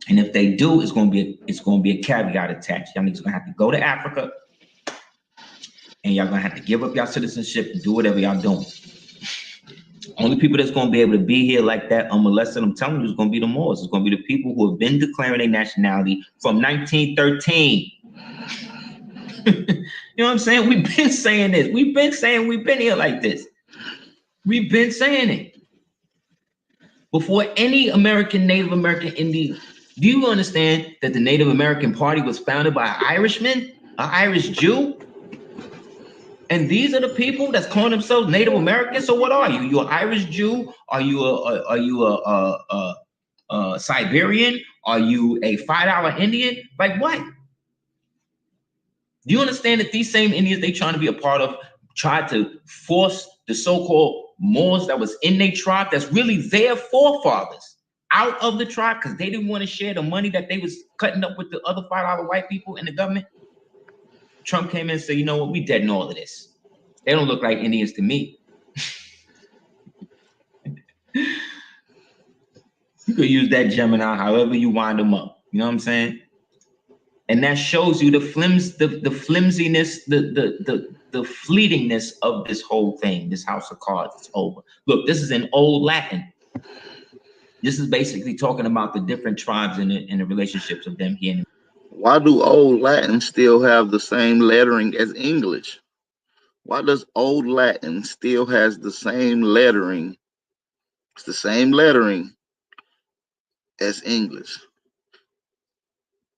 And if they do, it's going to be a caveat attached. Y'all niggas gonna have to go to Africa, and y'all gonna have to give up y'all citizenship and do whatever y'all doing. Only people that's gonna be able to be here like that unmolested, I'm telling you, is gonna be the Moors. It's gonna be the people who have been declaring their nationality from 1913. You know what I'm saying? We've been saying this. We've been saying we've been here like this. We've been saying it. Before any Native American Indian, do you understand that the Native American Party was founded by an Irishman, an Irish Jew? And these are the people that's calling themselves Native Americans. So what are you? You an Irish Jew? Are you a Siberian? Are you a $5 Indian? Like what? Do you understand that these same Indians they trying to be a part of tried to force the so-called Moors that was in their tribe, that's really their forefathers, out of the tribe because they didn't want to share the money that they was cutting up with the other $5 white people in the government? Trump came in and said, you know what, we dead in all of this. They don't look like Indians to me. You could use that Gemini however you wind them up. You know what I'm saying? And that shows you the flimsiness, the fleetingness of this whole thing, this house of cards. It's over. Look, this is in Old Latin. This is basically talking about the different tribes and the relationships of them here.
Why do Old Latin still have the same lettering as English? Why does Old Latin still has the same lettering? It's the same lettering as English.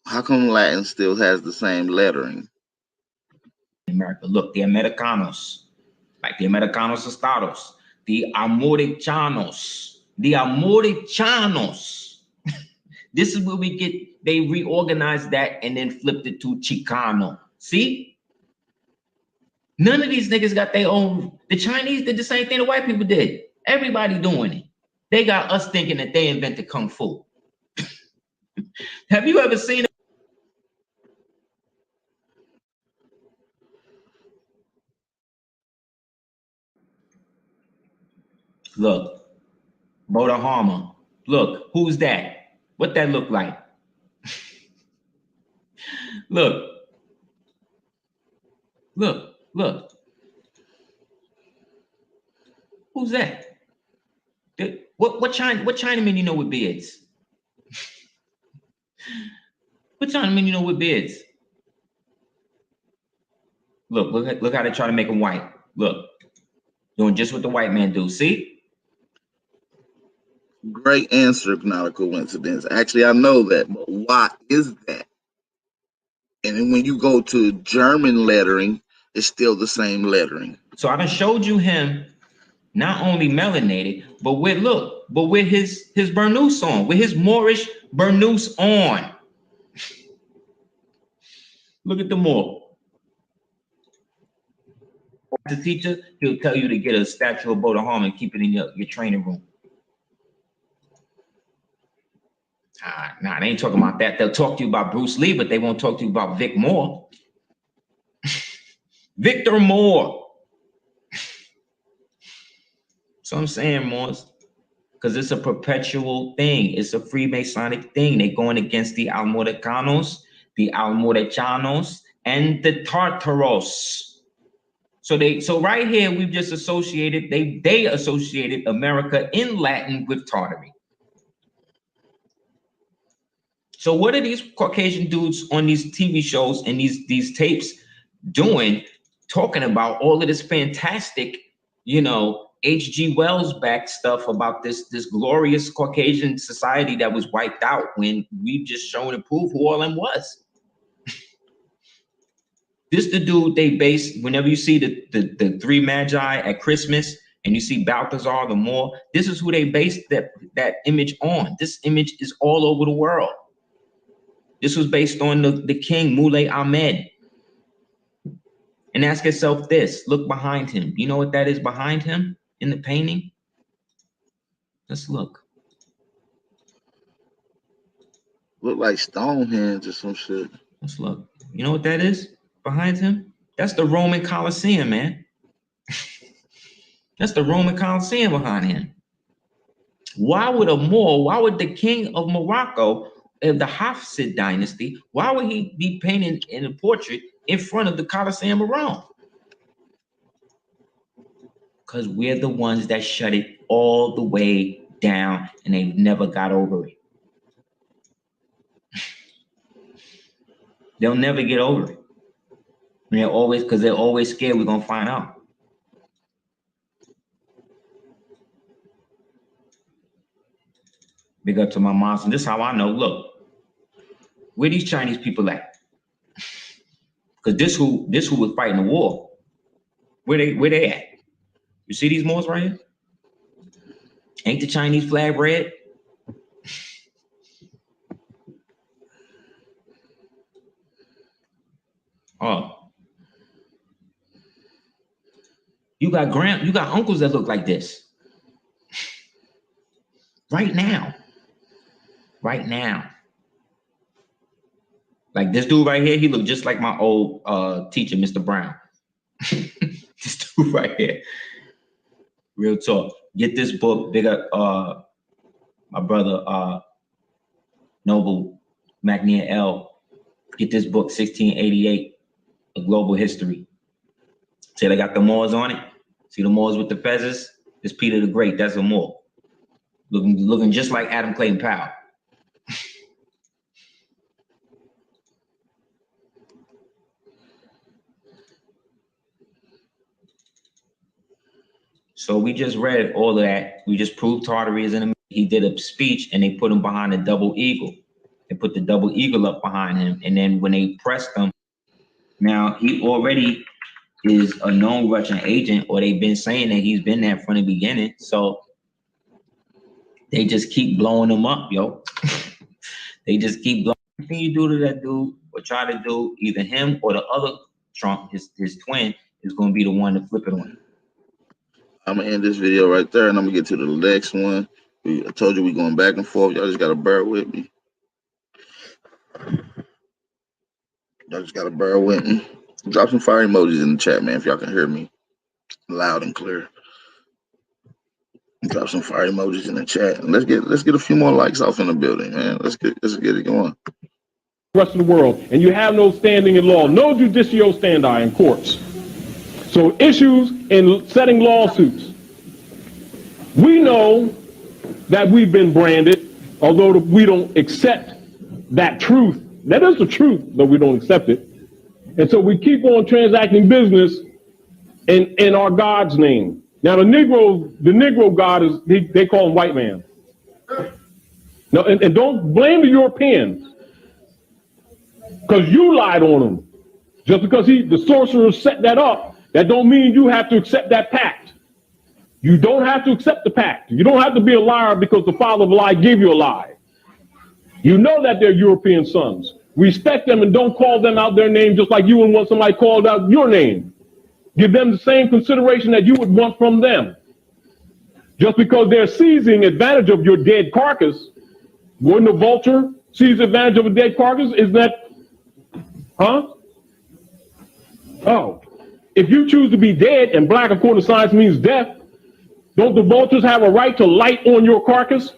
How come Latin still has the same lettering?
America, look, the Americanos, like the Americanos Estados, the Amoricanos. This is where we get, they reorganized that and then flipped it to Chicano. See? None of these niggas got their own. The Chinese did the same thing the white people did. Everybody doing it. They got us thinking that they invented Kung Fu. Have you ever seen it? Look, Bodahama. Look, who's that? What that look like? Look, Look. Who's that? What Chinaman you know with beards? What Chinaman you know with beards? Look how they try to make him white. Look, doing just what the white man do. See?
Great answer, not a coincidence. Actually, I know that, but why is that? And then when you go to German lettering, it's still the same lettering.
So I done showed you him not only melanated, but with his burnous on, with his Moorish burnous on. Look at the Moor. The teacher, he'll tell you to get a statue of Boda Harm and keep it in your training room. Nah, they ain't talking about that. They'll talk to you about Bruce Lee, but they won't talk to you about Vic Moore. Victor Moore. So I'm saying, Morse, because it's a perpetual thing. It's a Freemasonic thing. They're going against the Almoracanos, the Almorachanos, and the Tartaros. So right here, we've just associated, they associated America in Latin with Tartary. So what are these Caucasian dudes on these TV shows and these tapes doing, talking about all of this fantastic, H.G. Wells back stuff about this glorious Caucasian society that was wiped out when we've just shown and proved who all them was. This the dude they based, whenever you see the three magi at Christmas and you see Balthazar the Moor, this is who they based that image on. This image is all over the world. This was based on the king Muley Ahmed. And ask yourself this, look behind him. You know what that is behind him in the painting? Let's look.
Look like Stonehenge or some shit.
Let's look. You know what that is behind him? That's the Roman Colosseum, man. That's the Roman Colosseum behind him. Why would the king of Morocco, of the Hafsid dynasty, why would he be painting in a portrait in front of the Colosseum of Rome? Because we're the ones that shut it all the way down and they never got over it. They'll never get over it. They're always scared we're gonna find out. Big up to my moms, and this is how I know. Look, where these Chinese people at? Because this who was fighting the war. Where they at? You see these Moors right here? Ain't the Chinese flag red? Oh. You got uncles that look like this. Right now. Like this dude right here, he looked just like my old teacher, Mr. Brown. This dude right here. Real talk. Get this book, big up my brother Noble McNeil L. Get this book, 1688, A Global History. See, they got the Moors on it. See the Moors with the feathers? It's Peter the Great. That's a Moor. Looking just like Adam Clayton Powell. So we just read all of that. We just proved Tartary is in him. He did a speech and they put him behind a double eagle. They put the double eagle up behind him. And then when they pressed him, now he already is a known Russian agent, or they've been saying that he's been there from the beginning. So they just keep blowing him up, yo. They just keep blowing. Anything you do to that dude or try to do, either him or the other Trump, his twin, is going to be the one to flip it on.
I'm going to end this video right there, and I'm going to get to the next one. I told you we're going back and forth. Y'all just got to bear with me. Drop some fire emojis in the chat, man, if y'all can hear me loud and clear. Drop some fire emojis in the chat. And let's get a few more likes off in the building, man. Let's get it going.
The rest of the world, and you have no standing in law, no judicio standi in courts. So issues in setting lawsuits. We know that we've been branded, although we don't accept that truth. That is the truth, though we don't accept it. And so we keep on transacting business in our God's name. Now the Negro God is, they call him white man. No, and don't blame the Europeans, because you lied on him. Just because the sorcerer set that up, that don't mean you have to accept that pact. You don't have to accept the pact. You don't have to be a liar because the father of a lie gave you a lie. You know that they're European sons. Respect them and don't call them out their name just like you would want somebody called out your name. Give them the same consideration that you would want from them. Just because they're seizing advantage of your dead carcass, wouldn't a vulture seize advantage of a dead carcass? Is that, huh? Oh, if you choose to be dead, and black according to science means death, don't the vultures have a right to light on your carcass?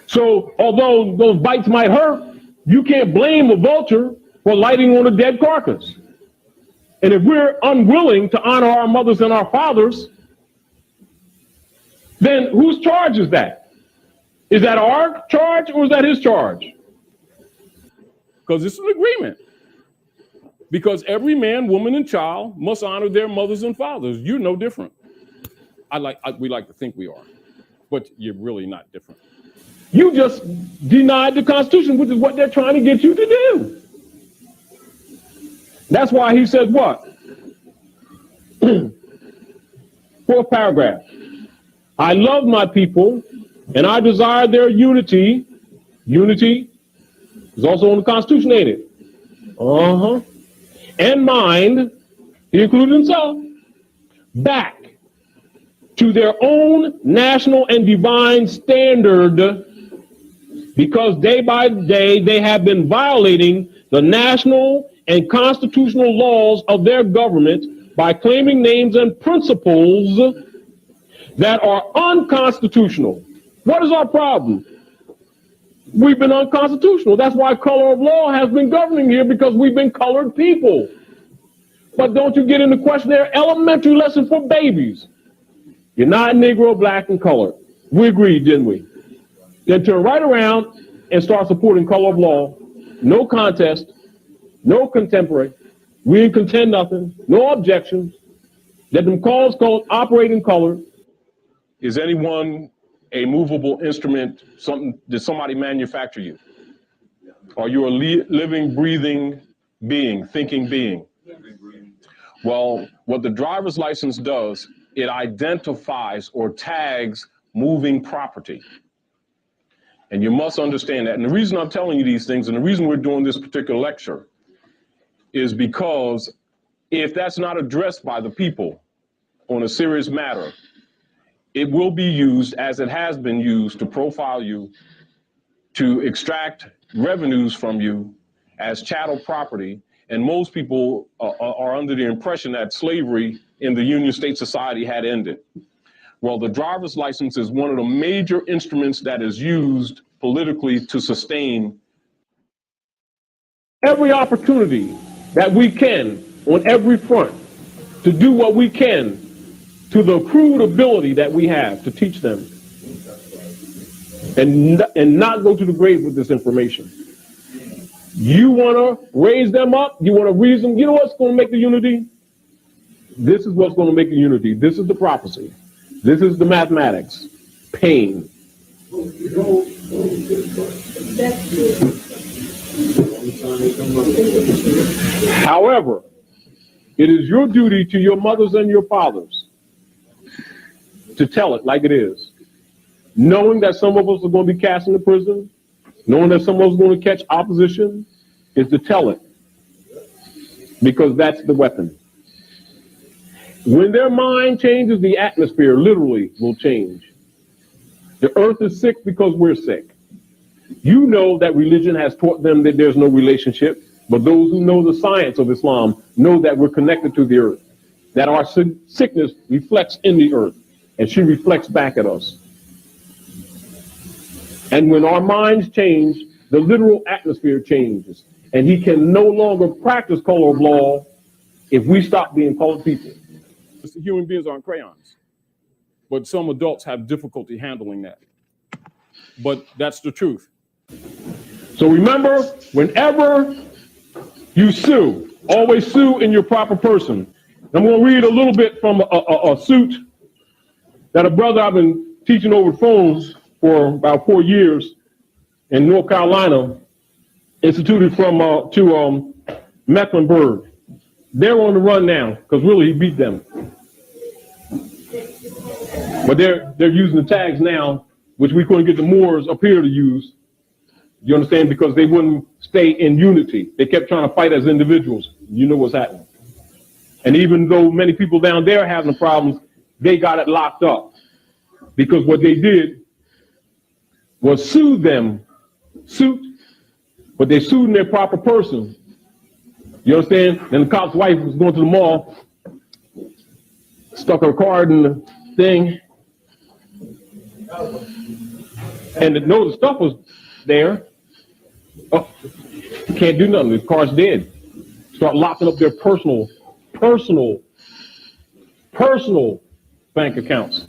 So although those bites might hurt, you can't blame a vulture for lighting on a dead carcass. And if we're unwilling to honor our mothers and our fathers, then whose charge is that? Is that our charge or is that his charge? Because it's an agreement. Because every man, woman, and child must honor their mothers and fathers. You're no different. We like to think we are, but you're really not different. You just denied the Constitution, which is what they're trying to get you to do. That's why he said what? Fourth paragraph. I love my people, and I desire their unity. Unity is also in the Constitution, ain't it? Uh-huh. And mind, he included himself, back to their own national and divine standard, because day by day they have been violating the national and constitutional laws of their government by claiming names and principles that are unconstitutional. What is our problem? We've been unconstitutional. That's why color of law has been governing here, because we've been colored people. But don't you get into question there? Elementary lesson for babies. You're not Negro, black, and colored. We agreed, didn't we? Then turn right around and start supporting color of law. No contest, no contemporary. We didn't contend nothing, no objections. Let them cause code operate in color. Is anyone a movable instrument? Did somebody manufacture you? Are you a living, breathing being, thinking being? Well, what the driver's license does, it identifies or tags moving property. And you must understand that. And the reason I'm telling you these things, and the reason we're doing this particular lecture, is because if that's not addressed by the people on a serious matter, it will be used, as it has been used, to profile you, to extract revenues from you as chattel property. And most people are under the impression that slavery in the Union State Society had ended. Well, the driver's license is one of the major instruments that is used politically to sustain every opportunity that we can on every front to do what we can to the crude ability that we have to teach them and not go to the grave with this information. You want to raise them up? You want to reason? You know what's going to make the unity? This is what's going to make the unity. This is the prophecy. This is the mathematics. Pain. However, it is your duty to your mothers and your fathers to tell it like it is. Knowing that some of us are going to be cast into prison, knowing that some of us are going to catch opposition, is to tell it. Because that's the weapon. When their mind changes, the atmosphere literally will change. The earth is sick because we're sick. You know that religion has taught them that there's no relationship, but those who know the science of Islam know that we're connected to the earth, that our sickness reflects in the earth, and she reflects back at us. And when our minds change, the literal atmosphere changes. and he can no longer practice color of law if we stop being colored people. Human beings aren't crayons, but some adults have difficulty handling that. But that's the truth. So remember, whenever you sue, always sue in your proper person. I'm going to read a little bit from a suit that a brother I've been teaching over the phone for about 4 years in North Carolina instituted from to Mecklenburg. They're on the run now because really he beat them. But they're using the tags now, which we couldn't get the Moors up here to use. You understand? Because they wouldn't stay in unity. They kept trying to fight as individuals. You know what's happening. And even though many people down there are having problems, they got it locked up. Because what they did was sue them, but they sued in their proper person. You understand? And the cop's wife was going to the mall, stuck her card in the thing, and the stuff was there. Oh, can't do nothing. The car's dead. Start locking up their personal bank accounts.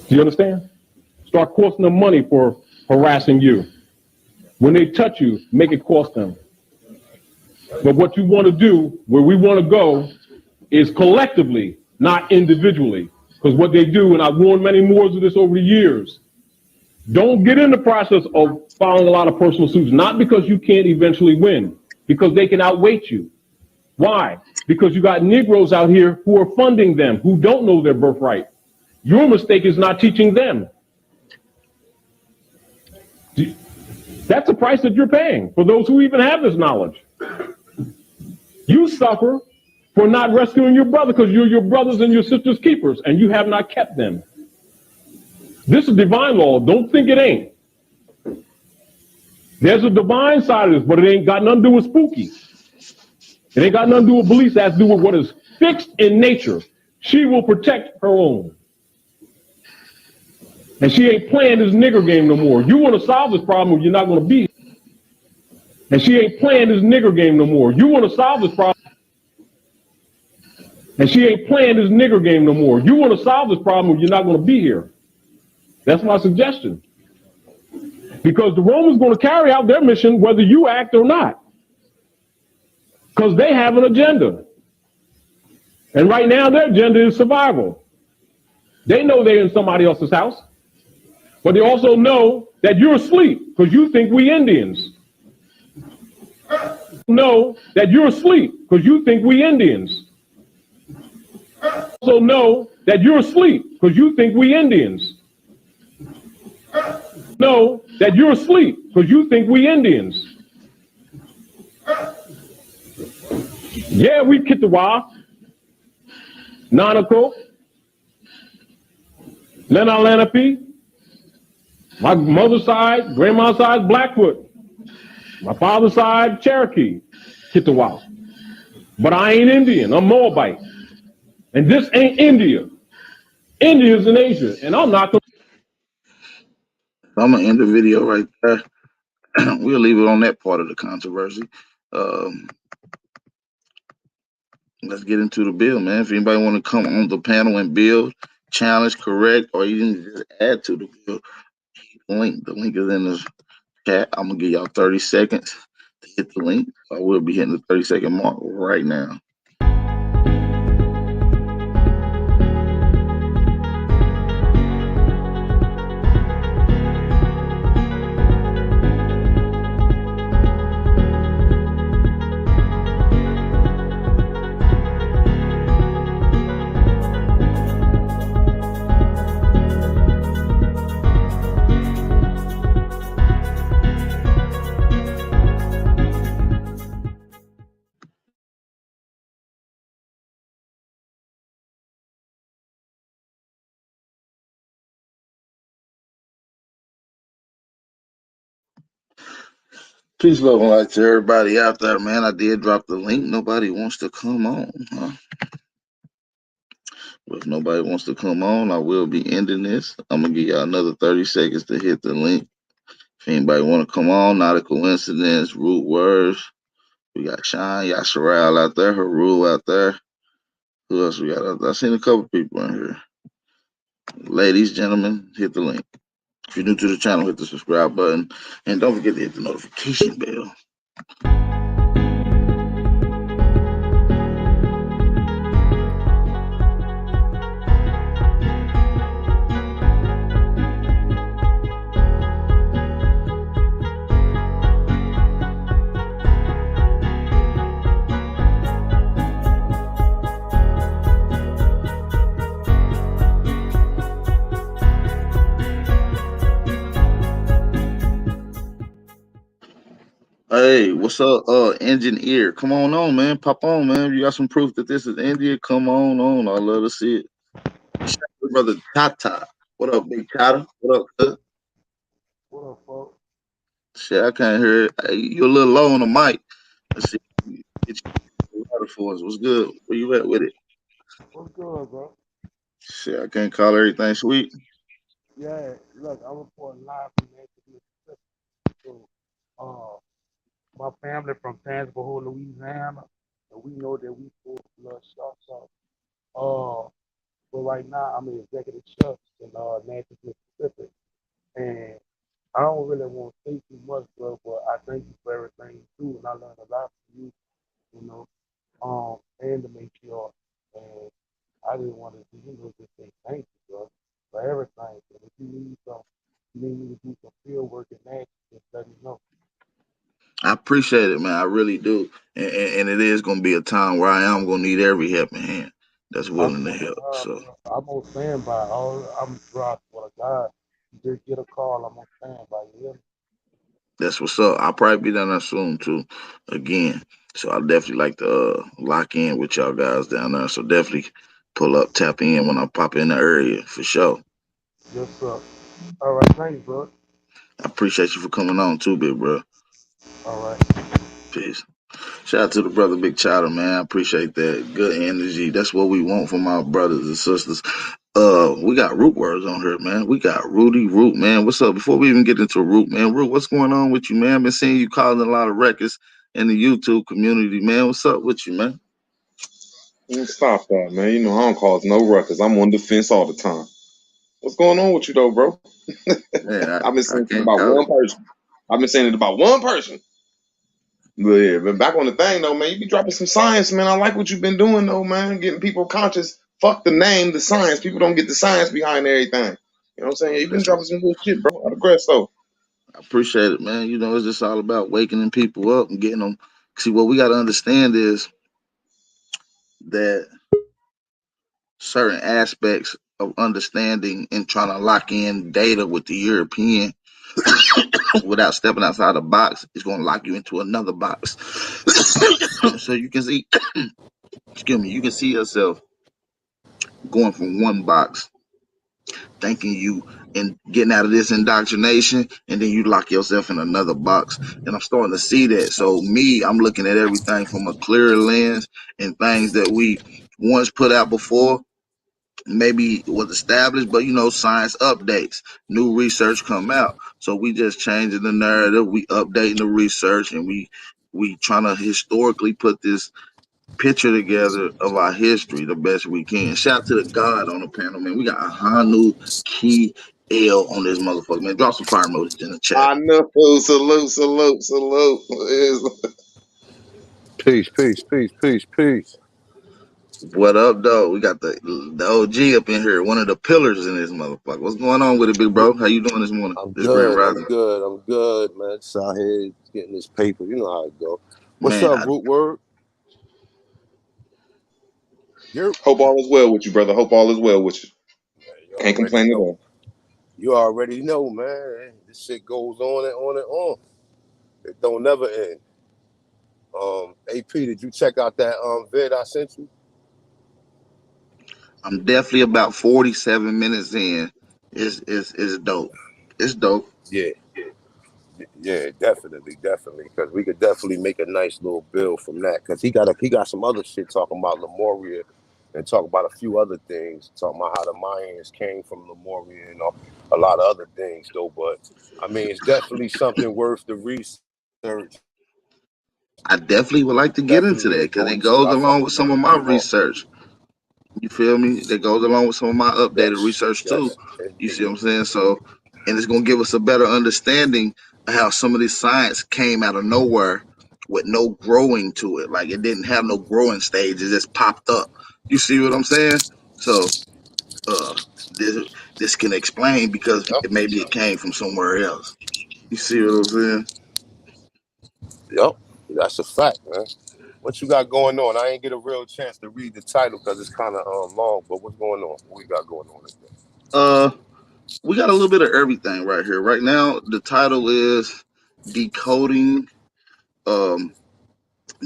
Do you understand? Start costing them money for harassing you. When they touch you, make it cost them. But what you want to do, where we want to go, is collectively, not individually. Because what they do, and I've warned many more of this over the years, don't get in the process of filing a lot of personal suits, not because you can't eventually win, because they can outweight you. Why? Because you got Negroes out here who are funding them, who don't know their birthright. Your mistake is not teaching them. That's the price that you're paying for those who even have this knowledge. You suffer for not rescuing your brother because you're your brothers and your sisters' keepers, and you have not kept them. This is divine law. Don't think it ain't. There's a divine side of this, but it ain't got nothing to do with spooky. It ain't got nothing to do with beliefs. It has to do with what is fixed in nature. She will protect her own. And she ain't playing this nigger game no more. You want to solve this problem, you're not going to be. And she ain't playing this nigger game no more. You want to solve this problem. And she ain't playing this nigger game no more. You want to solve this problem, you're not going to be here. That's my suggestion. Because the Romans going to carry out their mission whether you act or not. Because they have an agenda. And right now their agenda is survival. They know they're in somebody else's house. But they also know that you're asleep because you think we Indians. Know that you're asleep because you think we Indians. Also know that you're asleep because you think we Indians. Know that you're asleep because you think we Indians. Yeah, we Kittiwah, Nanako, Lenape. My mother's side, grandma's side, Blackfoot. My father's side, Cherokee, Kittiwah. But I ain't Indian, I'm Moabite. And this ain't India. India's in Asia, and I'm not gonna.
I'm gonna end the video right there. We'll leave it on that part of the controversy. Let's get into the bill, man. If anybody want to come on the panel and build, challenge, correct, or even just add to the bill, the link is in the chat. I'm gonna give y'all 30 seconds to hit the link. I will be hitting the 30-second mark right now. Peace, love, and light to everybody out there, man. I did drop the link. Nobody wants to come on, huh? Well, if nobody wants to come on, I will be ending this. I'm going to give y'all another 30 seconds to hit the link. If anybody want to come on, not a coincidence. Root words. We got Sean Yasharal out there. Haru out there. Who else we got? I seen a couple people in here. Ladies, gentlemen, hit the link. If you're new to the channel, hit the subscribe button. And don't forget to hit the notification bell. Hey, what's up, engineer? Come on, man. Pop on, man. You got some proof that this is India? Come on. I love to see it. Shout out to brother Tata. What up, big Tata? What up, cuz?
What up, folks?
Shit, I can't hear it. Hey, you're a little low on the mic. Let's see. Get you water for us. What's good? Where you at with it?
What's good, bro?
Shit, I can't call everything sweet.
Yeah, look, I'm reporting live from Nashville, Mississippi. So, my family from Tangipahoa, Louisiana, and we know that we full blood shots out. But right now, I'm an executive chef in Nashville, Mississippi, and I don't really want to say too much, bro, but I thank you for everything you do, and I learned a lot from you, you know, and to make sure. And I just want to, just say thank you, bro, for everything. And if you need me to do some field work in that, just let me know.
I appreciate it, man. I really do. And it is going to be a time where I am going to need every helping hand that's
I
willing to
swear to
help.
God,
So
bro, I'm on standby. I'm dry, swear to God. You just get a call, I'm on standby. You hear me?
that's what's up. I'll probably be down there soon, too, again. So I definitely like to lock in with y'all guys down there. So definitely pull up, tap in when I pop in the area for sure.
Yes, sir. All right, thanks, bro.
I appreciate you for coming on, too, big bro.
All right.
Peace. Shout out to the brother Big Chowder, man. I appreciate that. Good energy. That's what we want from our brothers and sisters. We got Root Words on here, man. We got Rudy Root, man. What's up? Before we even get into Root, man, Root, what's going on with you, man? I've been seeing you causing a lot of records in the YouTube community, man. What's up with you, man?
Stop that, man. You know I don't cause no ruckus. I'm on defense all the time. What's going on with you though, bro?
Man,
I've been
I
saying it
can't
about
call
one
it.
person. I've been saying it about one person. But yeah, but back on the thing though, man, you be dropping some science, man. I like what you've been doing though, man. Getting people conscious. Fuck the name, the science. People don't get the science behind everything. You know what I'm saying? You've been
That's
dropping some good shit, bro. I digress though.
I appreciate it, man. You know, it's just all about waking people up and getting them. See, what we got to understand is that certain aspects of understanding and trying to lock in data with the European without stepping outside the box is going to lock you into another box. So you can see, excuse me, you can see yourself going from one box, thinking you and getting out of this indoctrination, and then you lock yourself in another box. And I'm starting to see that. So me, I'm looking at everything from a clearer lens and things that we once put out before maybe was established, but you know, science updates, new research come out. So we just changing the narrative, we updating the research, and we trying to historically put this picture together of our history the best we can. Shout out to the God on the panel, man. We got Hanu Key L on this motherfucker, man. Drop some fire emojis in the chat.
I know. Salute.
Peace.
What up, though? We got the OG up in here, one of the pillars in this motherfucker. What's going on with it, big bro? How you doing this morning?
I'm
This Grand
good.
Rising.
I'm good, man. Just out here getting this paper. You know how it go. What's
Man,
up, Root Word? You're
Hope all is well with you, brother. Hope all is well with you.
you
Can't
already
complain at
know.
all.
You already know, man. This shit goes on and on and on. It don't never end. AP, did you check out that vid I sent you?
I'm definitely about 47 minutes in. It's dope. It's dope.
Yeah. Yeah, definitely. Because we could definitely make a nice little bill from that. Because he got some other shit talking about Lemuria and talk about a few other things, talking about how the Mayans came from Lemuria and a lot of other things, though. But I mean, it's definitely something worth the research.
I definitely would like to get into that
Definitely
because
go
it
into it.
goes
I fuck
along with
with
some
brothers
of my
like Paul.
research. You feel me? That goes along with some of my updated
Yes,
research too.
yes,
You see
indeed.
what I'm saying? So, and it's gonna give us a better understanding of how some of this science came out of nowhere with no growing to it. Like it didn't have no growing stage. It just popped up. You see what I'm saying? So, uh, this this can explain because
Yep,
maybe it came from somewhere else. You see what I'm saying?
yep, that's a fact, man. What you got going on? I ain't get a real chance to read the title because it's kind of long. But what's going on? What we got going on?
Uh, we got a little bit of everything right here. Right now, the title is decoding. Um,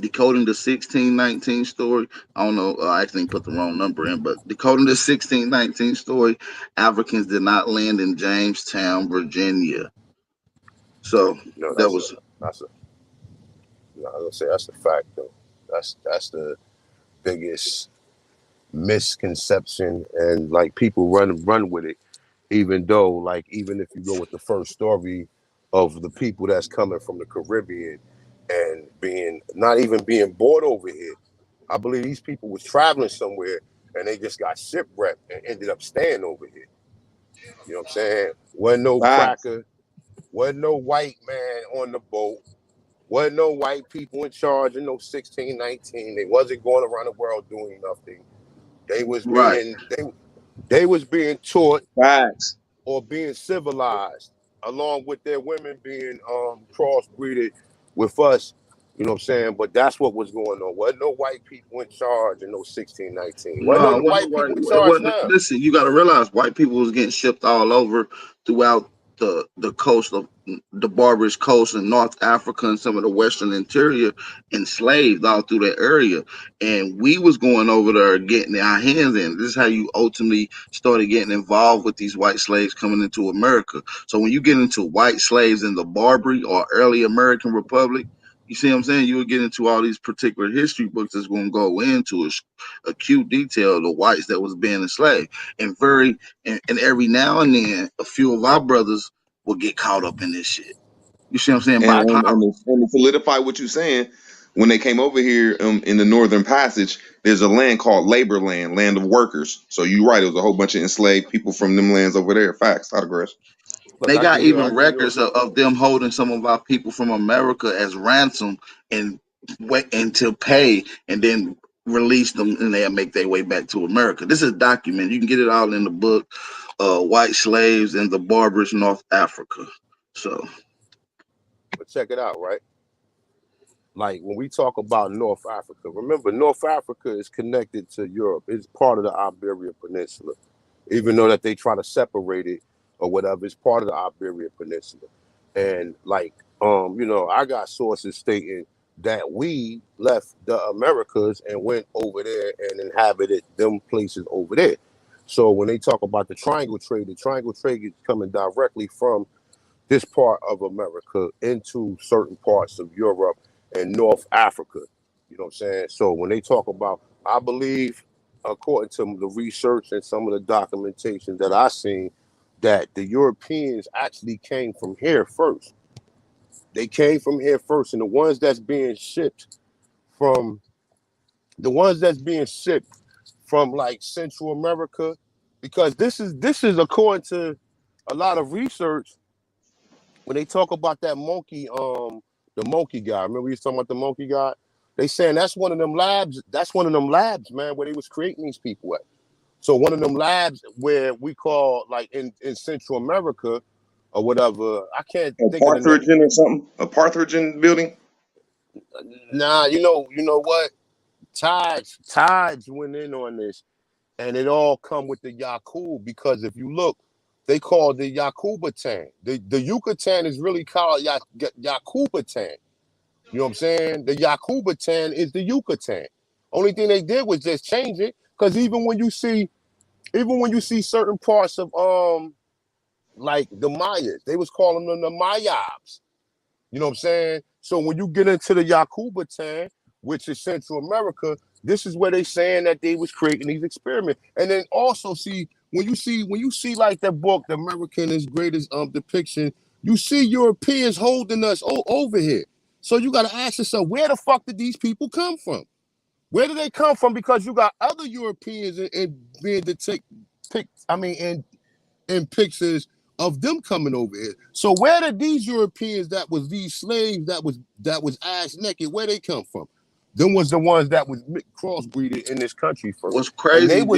Decoding the 1619 story. I don't know. I actually put the wrong number in, but decoding the 1619 story. Africans did not land in Jamestown, Virginia. So
No,
that was
that's a. No, I was gonna say that's a fact though. That's the biggest misconception, and like people run with it. Even though, like, even if you go with the first story of the people that's coming from the Caribbean and being not even being brought over here, I believe these people was traveling somewhere and they just got shipwrecked and ended up staying over here. You know what I'm saying? Wasn't no
Facts.
cracker, wasn't no white man on the boat, wasn't no white people in charge in no 1619. They wasn't going around the world doing nothing. They was
right.
being they was being taught
Facts.
or being civilized, along with their women being crossbreeded with us. You know what I'm saying? But that's what was going on. Wasn't no white people in charge in no 1619. Wasn't
No,
no
it wasn't
white
right.
people in
It
charge
wasn't.
now.
Listen, you got to realize white people was getting shipped all over throughout the coast of the Barbary Coast and North Africa and some of the Western interior, enslaved all through that area. And we was going over there getting our hands in. This is how you ultimately started getting involved with these white slaves coming into America. So when you get into white slaves in the Barbary or early American Republic, you see what I'm saying? You would get into all these particular history books that's going to go into acute detail of the whites that was being enslaved. And and every now and then a few of our brothers will get caught up in this shit. You see what I'm saying?
And
By
and,
power.
and, to, and to solidify what you're saying, when they came over here in the Northern Passage, there's a land called Labor Land, land of workers. So you're right, it was a whole bunch of enslaved people from them lands over there. Facts, I digress.
Look,
They
I
got
give you, I
even
give you.
records of them holding some of our people from America as ransom and wait until pay and then release them and they'll make their way back to America. This is documented. You can get it all in the book, White Slaves in the Barbarous North Africa. So
But check it out, right? Like when we talk about North Africa, remember North Africa is connected to Europe. It's part of the Iberian Peninsula. Even though that they try to separate it or whatever, it's part of the Iberian Peninsula. And like, I got sources stating that we left the Americas and went over there and inhabited them places over there. So when they talk about the triangle trade is coming directly from this part of America into certain parts of Europe and North Africa. You know what I'm saying? So when they talk about, I believe, according to the research and some of the documentation that I seen, that the Europeans actually came from here first. They came from here first, and from the ones that's being shipped from like Central America, because this is according to a lot of research. When they talk about that monkey, the monkey guy, remember we was talking about the monkey guy? They saying that's one of them labs. That's one of them labs, man, where they was creating these people at. So one of them labs where we call like in Central America or whatever. I can't
A
think of the name.
Partridge or something? A Partridge building?
Nah, you know what? Tides went in on this, and it all come with the Yakub because if you look, they call the Yakubatan. The Yucatan is really called Yakubatan. You know what I'm saying? The Yakubatan is the Yucatan. Only thing they did was just change it. Because even when you see certain parts of like the Mayas, they was calling them the Mayabs. You know what I'm saying? So when you get into the Yakubatan, which is Central America, This is where they saying that they was creating these experiments. And then also see when you see like that book, The American is Greatest Depiction, you see Europeans holding us over here. So you got to ask yourself, where the fuck did these people come from? Where did they come from? Because you got other Europeans and being in pictures of them coming over here. So where did these Europeans that was these slaves that was ass naked, where they come from? Them was the ones that was crossbreeding in this country first.
What's crazy,
And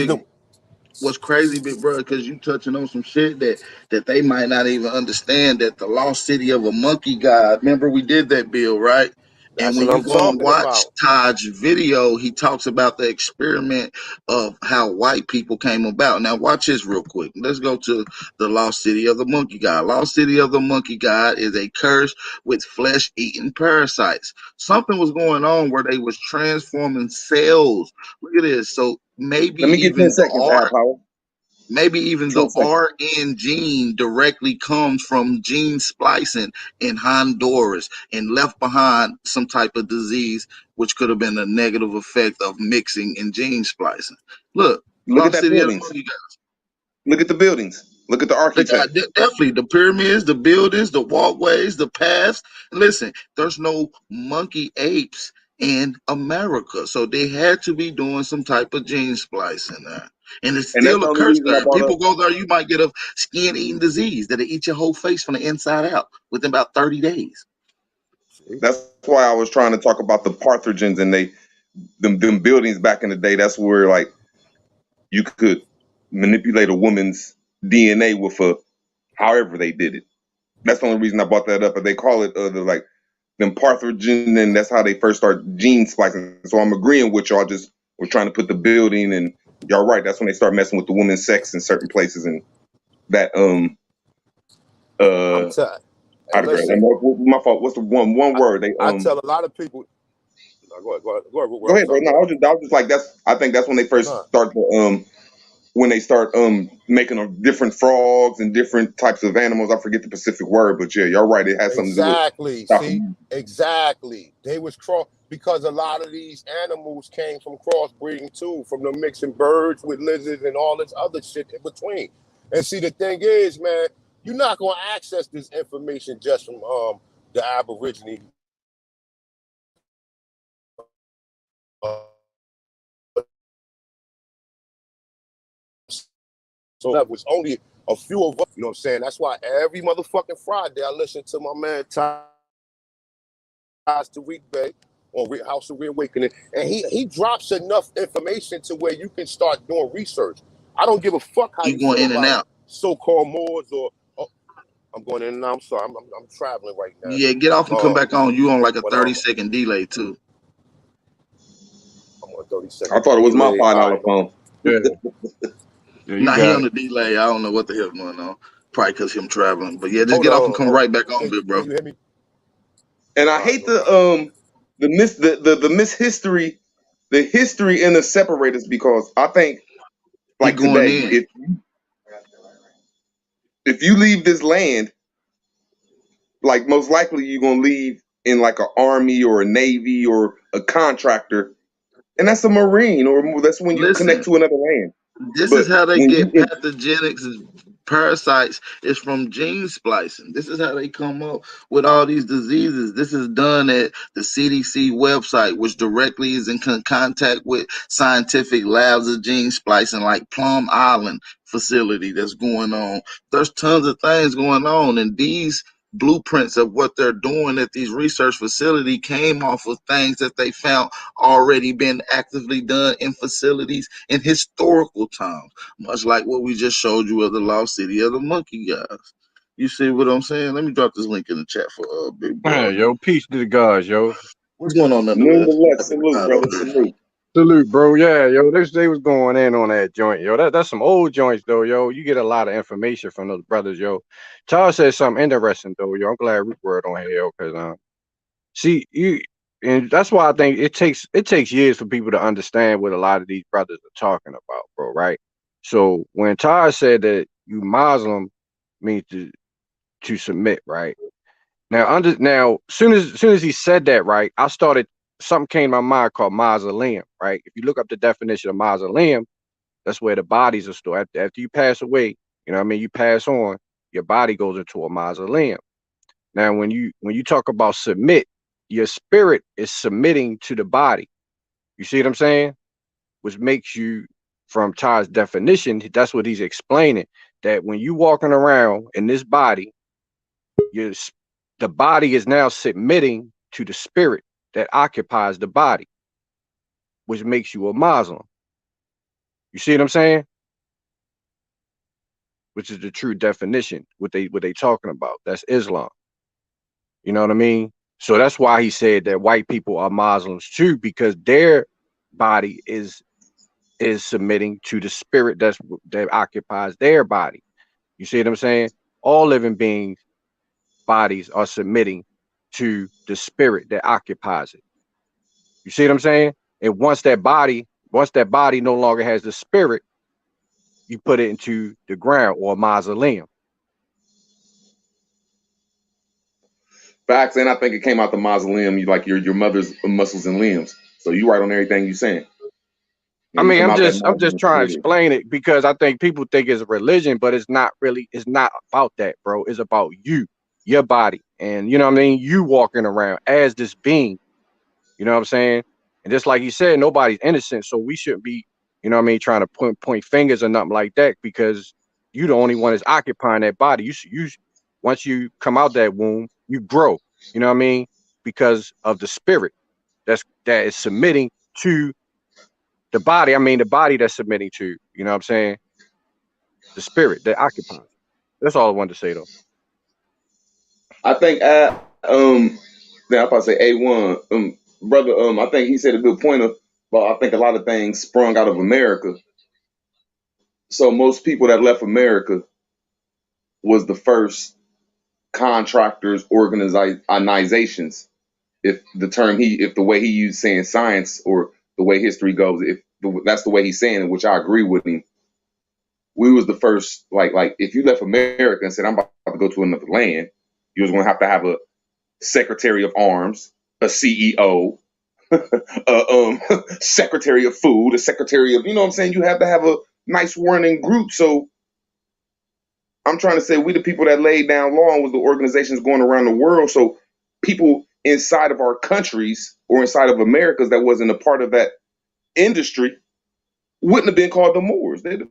what's crazy, big brother, because you touching on some shit that they might not even understand, that the lost city of a monkey god. Remember we did that bill, right? And
that's
when
what
you
I'm
go and
talking
watch
about.
Taj's video, he talks about the experiment of how white people came about. Now watch this real quick. Let's go to the lost city of the monkey god. Lost city of the monkey god is a curse with flesh-eating parasites. Something was going on where they was transforming cells. Look at this. So maybe
Let me get 10
even the
seconds, Al Power.
maybe even
10
the
seconds.
RN gene directly comes from gene splicing in Honduras and left behind some type of disease, which could have been a negative effect of mixing and gene splicing. Look,
Look at
Lost
that
City of the
buildings.
Monkey
Look at the buildings. Look at the architect.
Definitely the pyramids, the buildings, the walkways, the paths. Listen, there's no monkey apes in America, so they had to be doing some type of gene splicing there. And it's
And that's
still
the
a
only
curse
reason I
there.
brought up.
People go there, you might get a skin-eating disease that'll eat your whole face from the inside out within about 30 days.
That's why I was trying to talk about the Parthians and them buildings back in the day. That's where like you could manipulate a woman's DNA with however they did it. That's the only reason I brought that up. But they call it them Parthian, and that's how they first start gene splicing. So I'm agreeing with y'all. Just we're trying to put the building, and y'all right. That's when they start messing with the women's sex in certain places, and that
I'm tired.
how
Hey,
to grab
listen,
my fault. What's the one word they
I tell a lot of people. Go ahead.
Go
I'm
ahead, bro.
sorry.
No, I was just like I think that's when they first
No,
start to when they start making them different frogs and different types of animals. I forget the specific word, but yeah, you're right. It has something to do with
exactly. See,
stopping.
exactly. They was because a lot of these animals came from crossbreeding too, from the mixing birds with lizards and all this other shit in between. And see, the thing is, man, you're not gonna access this information just from the Aborigine. So that was only a few of us, you know what I'm saying? That's why every motherfucking Friday I listen to my man Ties to Weekday on House of Reawakening, and he drops enough information to where you can start doing research. I don't give a fuck how
You
you
going
feel
in and
about
out.
so-called Moors or I'm going in and out. I'm sorry, I'm traveling right now.
Yeah, get off and come back on. You on like a
But
30-second delay too.
I'm on 30
I
second
thought it was my
delay. All
$5
right.
phone.
Yeah, yeah, you
Nah, he
got
on
it.
the delay. I don't know what the hell's going on. Probably because him traveling. But yeah, just
Hold
get off and
on.
come right back on, big
Can
bro.
you hear me?
And I
All right,
hate
no problem.
the mishistory, the history in the separators, because I think
He
like
going
today,
in.
if you leave this land, like most likely you're gonna leave in like an army or a navy or a contractor, and that's a marine, or that's when you connect
Listen,
to another land.
this is
But
how they
when
get
you
pathogenics and parasites is from gene splicing. This is how they come up with all these diseases. This is done at the CDC website, which directly is in contact with scientific labs of gene splicing, like Plum Island facility that's going on. There's tons of things going on, and these blueprints of what they're doing at these research facility came off of things that they found already been actively done in facilities in historical times, much like what we just showed you of the lost city of the monkey guys. You see what I'm saying? Let me drop this link in the chat for big
Yeah,
bro.
yo, peace to the gods, yo.
What's going on nonetheless?
nonetheless salute, brother, salute.
Salute, bro. Yeah, yo, they was going in on that joint, yo. That's some old joints though, yo. You get a lot of information from those brothers, yo. Charles said something interesting though, yo. I'm glad Root word on here, yo, because see you, and that's why I think it takes years for people to understand what a lot of these brothers are talking about, bro. Right? So when Taj said that you Muslim means to submit, right? Now soon as he said that, right, I started
something came to my mind called mausoleum, right? If you look up the definition of mausoleum, that's where the bodies are stored. After you pass away, you know what I mean, you pass on, your body goes into a mausoleum. Now, when you talk about submit, your spirit is submitting to the body. You see what I'm saying? Which makes you, from Todd's definition, that's what he's explaining, that when you walking around in this body, the body is now submitting to the spirit that occupies the body, which makes you a Muslim. You see what I'm saying? Which is the true definition, what they talking about. That's Islam. You know what I mean? So that's why he said that white people are Muslims too, because their body is submitting to the spirit that occupies their body. You see what I'm saying? All living beings' bodies are submitting to the spirit that occupies it. You see what I'm saying? And once that body no longer has the spirit, you put it into the ground or mausoleum.
Facts, and I think it came out the mausoleum. You like your mother's muscles and limbs. So you right on everything you saying.
I mean, I'm just trying to explain it, because I think people think it's a religion, but it's not really. It's not about that, bro. It's about you, your body, and you know what I mean. You walking around as this being. You know what I'm saying? And just like you said, nobody's innocent, so we shouldn't be, you know what I mean, trying to point fingers or nothing like that, because you the only one that's occupying that body. You once you come out that womb, you grow. You know what I mean? Because of the spirit that is submitting to the body. I mean, the body that's submitting to, you know what I'm saying? The spirit that occupies. That's all I wanted to say, though.
I think now I'm about to say A1, brother. I think he said a good point about, I think a lot of things sprung out of America. So most people that left America was the first contractors, organizations. If the way he used saying science, or the way history goes, that's the way he's saying it, which I agree with him. We was the first, like if you left America and said, I'm about to go to another land, you was going to have a Secretary of Arms, a CEO, Secretary of Food, a Secretary of, you know what I'm saying? You have to have a nice running group. So I'm trying to say, we the people that laid down law and was the organizations going around the world. So people inside of our countries or inside of Americas that wasn't a part of that industry wouldn't have been called the Moors. They'd have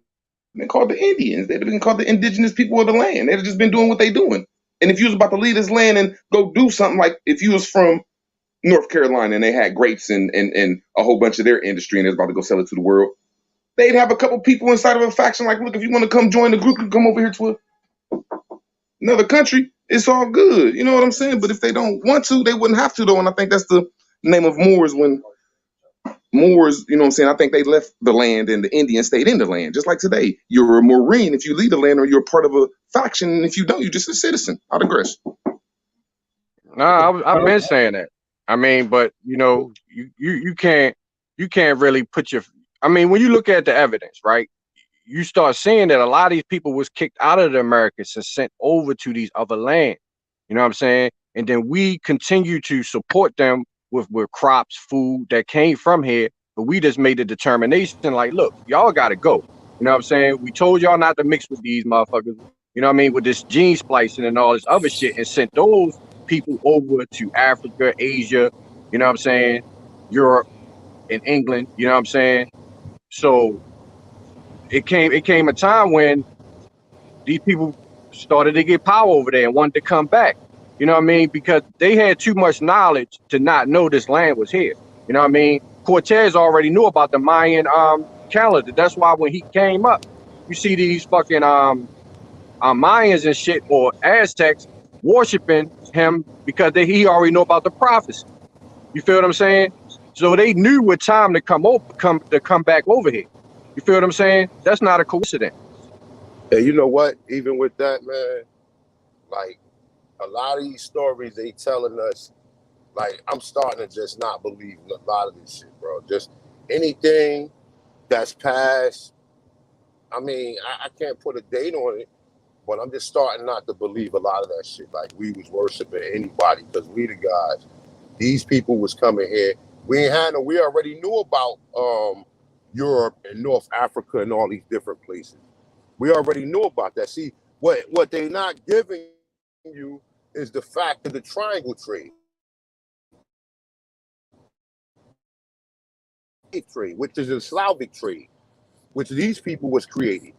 been called the Indians. They'd have been called the indigenous people of the land. They'd have just been doing what they doing. And if you was about to leave this land and go do something, like if you was from North Carolina and they had grapes and a whole bunch of their industry and they was about to go sell it to the world, they'd have a couple people inside of a faction like, look, if you want to come join the group, you can come over here to another country. It's all good. You know what I'm saying? But if they don't want to, they wouldn't have to, though. And I think that's the name of Moors. When Moors, you know what I'm saying, I think they left the land and the Indians stayed in the land. Just like today, you're a Marine if you leave the land, or you're part of a faction. And if you don't, you're just a citizen. I digress.
Nah, I've been saying that. I mean, but you know, you can't really put your. I mean, when you look at the evidence, right, you start seeing that a lot of these people was kicked out of the Americas and sent over to these other lands. You know what I'm saying? And then we continue to support them with crops, food that came from here, but we just made the determination like, look, y'all got to go. You know what I'm saying? We told y'all not to mix with these motherfuckers. You know what I mean? With this gene splicing and all this other shit, and sent those people over to Africa, Asia, you know what I'm saying? Europe and England, you know what I'm saying? So it came a time when these people started to get power over there and wanted to come back. You know what I mean? Because they had too much knowledge to not know this land was here. You know what I mean? Cortez already knew about the Mayan calendar. That's why when he came up, you see these fucking Mayans and shit, or Aztecs, worshiping him because he already know about the prophecy. You feel what I'm saying? So they knew what time to come back over here. You feel what I'm saying? That's not a coincidence.
And you know what? Even with that, man, like a lot of these stories they telling us, like I'm starting to just not believe a lot of this shit, bro. Just anything that's past. I mean, I can't put a date on it, but I'm just starting not to believe a lot of that shit. Like we was worshiping anybody because we the guys. These people was coming here We ain't had no. We already knew about Europe and North Africa and all these different places. We already knew about that. See, what they not giving you is the fact of the triangle trade, which is a Slavic trade, which these people was creating.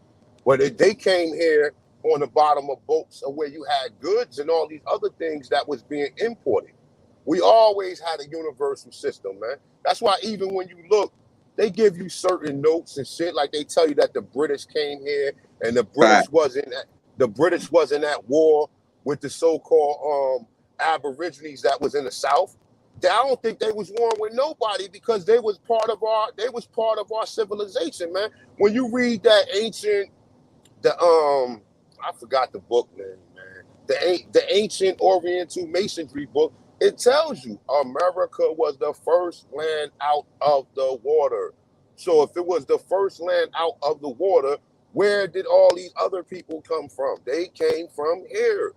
But they came here on the bottom of boats where you had goods and all these other things that was being imported. We always had a universal system, man. That's why even when you look, they give you certain notes and shit. Like they tell you that the British came here and the British wasn't at war with the so-called Aborigines that was in the South. I don't think they was warring with nobody because they was part of our civilization, man. When you read that I forgot the book name, man. The ancient Oriental Masonry book. It tells you America was the first land out of the water. So if it was the first land out of the water, where did all these other people come from? They came from here.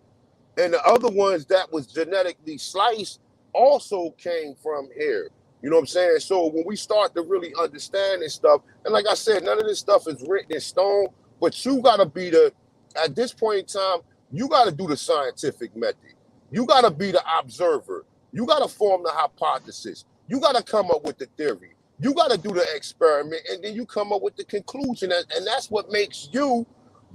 And the other ones that was genetically sliced also came from here. You know what I'm saying? So when we start to really understand this stuff, and like I said, none of this stuff is written in stone, but you got to be at this point in time, you got to do the scientific method. You got to be the observer. You got to form the hypothesis. You got to come up with the theory. You got to do the experiment, and then you come up with the conclusion. And that's what makes you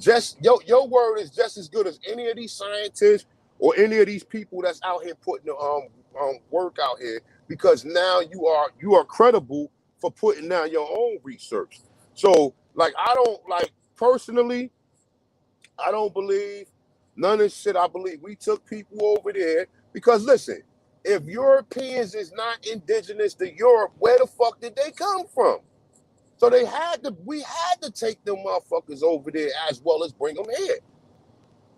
your word is just as good as any of these scientists or any of these people that's out here putting the work out here, because now you are credible for putting down your own research. So personally, I don't believe none of this shit. I believe we took people over there because listen, if Europeans is not indigenous to Europe, where the fuck did they come from? So we had to take them motherfuckers over there as well as bring them here.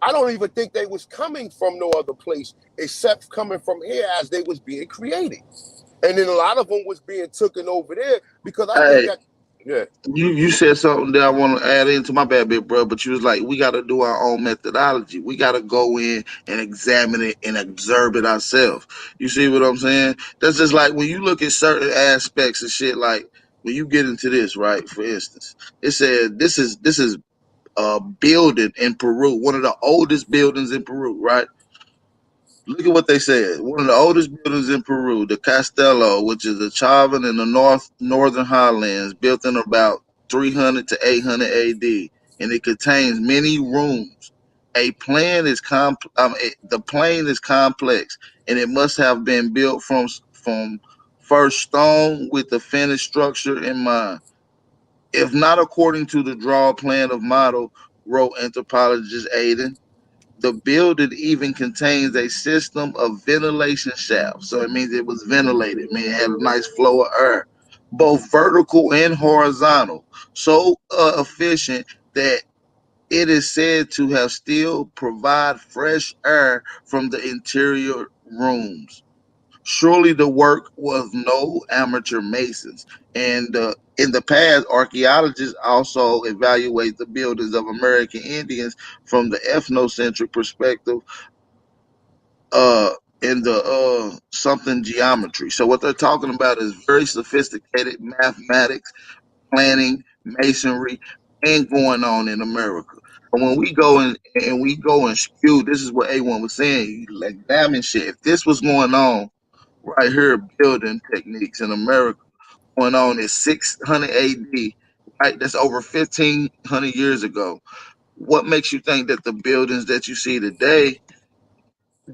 I don't even think they was coming from no other place except coming from here as they was being created. And then a lot of them was being taken over there because I think that, yeah.
You said something that I want to add into my bad bit, bro. But you was like, we got to do our own methodology. We got to go in and examine it and observe it ourselves. You see what I'm saying? That's just like when you look at certain aspects of shit. Like when you get into this, right? For instance, it said this is a building in Peru, one of the oldest buildings in Peru, right? Look at what they said. One of the oldest buildings in Peru, the Castello, which is a Chavan in the northern highlands, built in about 300 to 800 AD, and it contains many rooms. The plan is complex, and it must have been built from first stone with the finished structure in mind. If not according to the draw plan of model, wrote anthropologist Aiden, the building even contains a system of ventilation shafts. So it means it was ventilated, meaning it had a nice flow of air, both vertical and horizontal, so efficient that it is said to have still provide fresh air from the interior rooms. Surely the work was no amateur masons. And in the past, archaeologists also evaluate the buildings of American Indians from the ethnocentric perspective uh, in the something geometry. So what they're talking about is very sophisticated mathematics, planning, masonry, and going on in America. And when we go and skew, this is what A1 was saying, you like examine shit. If this was going on right here, building techniques in America going on in 600 AD, right? That's over 1,500 years ago. What makes you think that the buildings that you see today,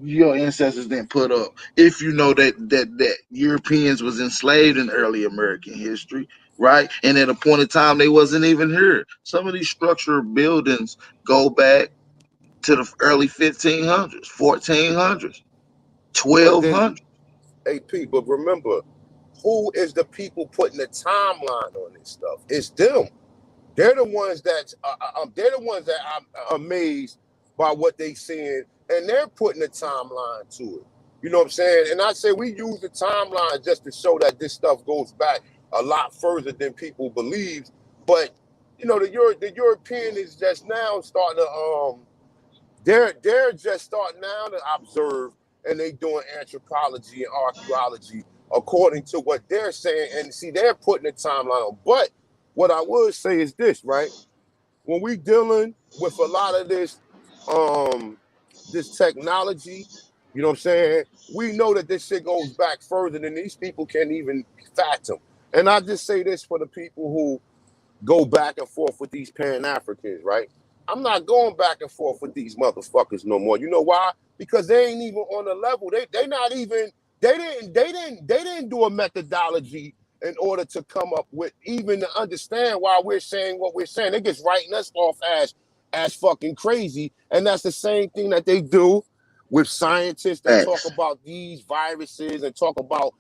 your ancestors didn't put up? If you know that Europeans was enslaved in early American history, right? And at a point in time, they wasn't even here. Some of these structural buildings go back to the early 1500s, 1400s,
But then
1200s.
AP, but remember, who is the people putting the timeline on this stuff? It's them. They're the ones that I'm amazed by what they seeing, and they're putting a timeline to it. You know what I'm saying? And I say we use the timeline just to show that this stuff goes back a lot further than people believe. But you know, the European is just now starting to they're just starting now to observe, and they doing anthropology and archaeology according to what they're saying. And see, they're putting a timeline on. But what I would say is this, right? When we dealing with a lot of this technology, you know what I'm saying? We know that this shit goes back further than these people can even fathom. And I just say this for the people who go back and forth with these Pan-Africans, right? I'm not going back and forth with these motherfuckers no more. You know why? Because they ain't even on the level. They not even, they didn't do a methodology in order to come up with, even to understand why we're saying what we're saying. They just writing us off as fucking crazy. And that's the same thing that they do with scientists that talk about these viruses and talk about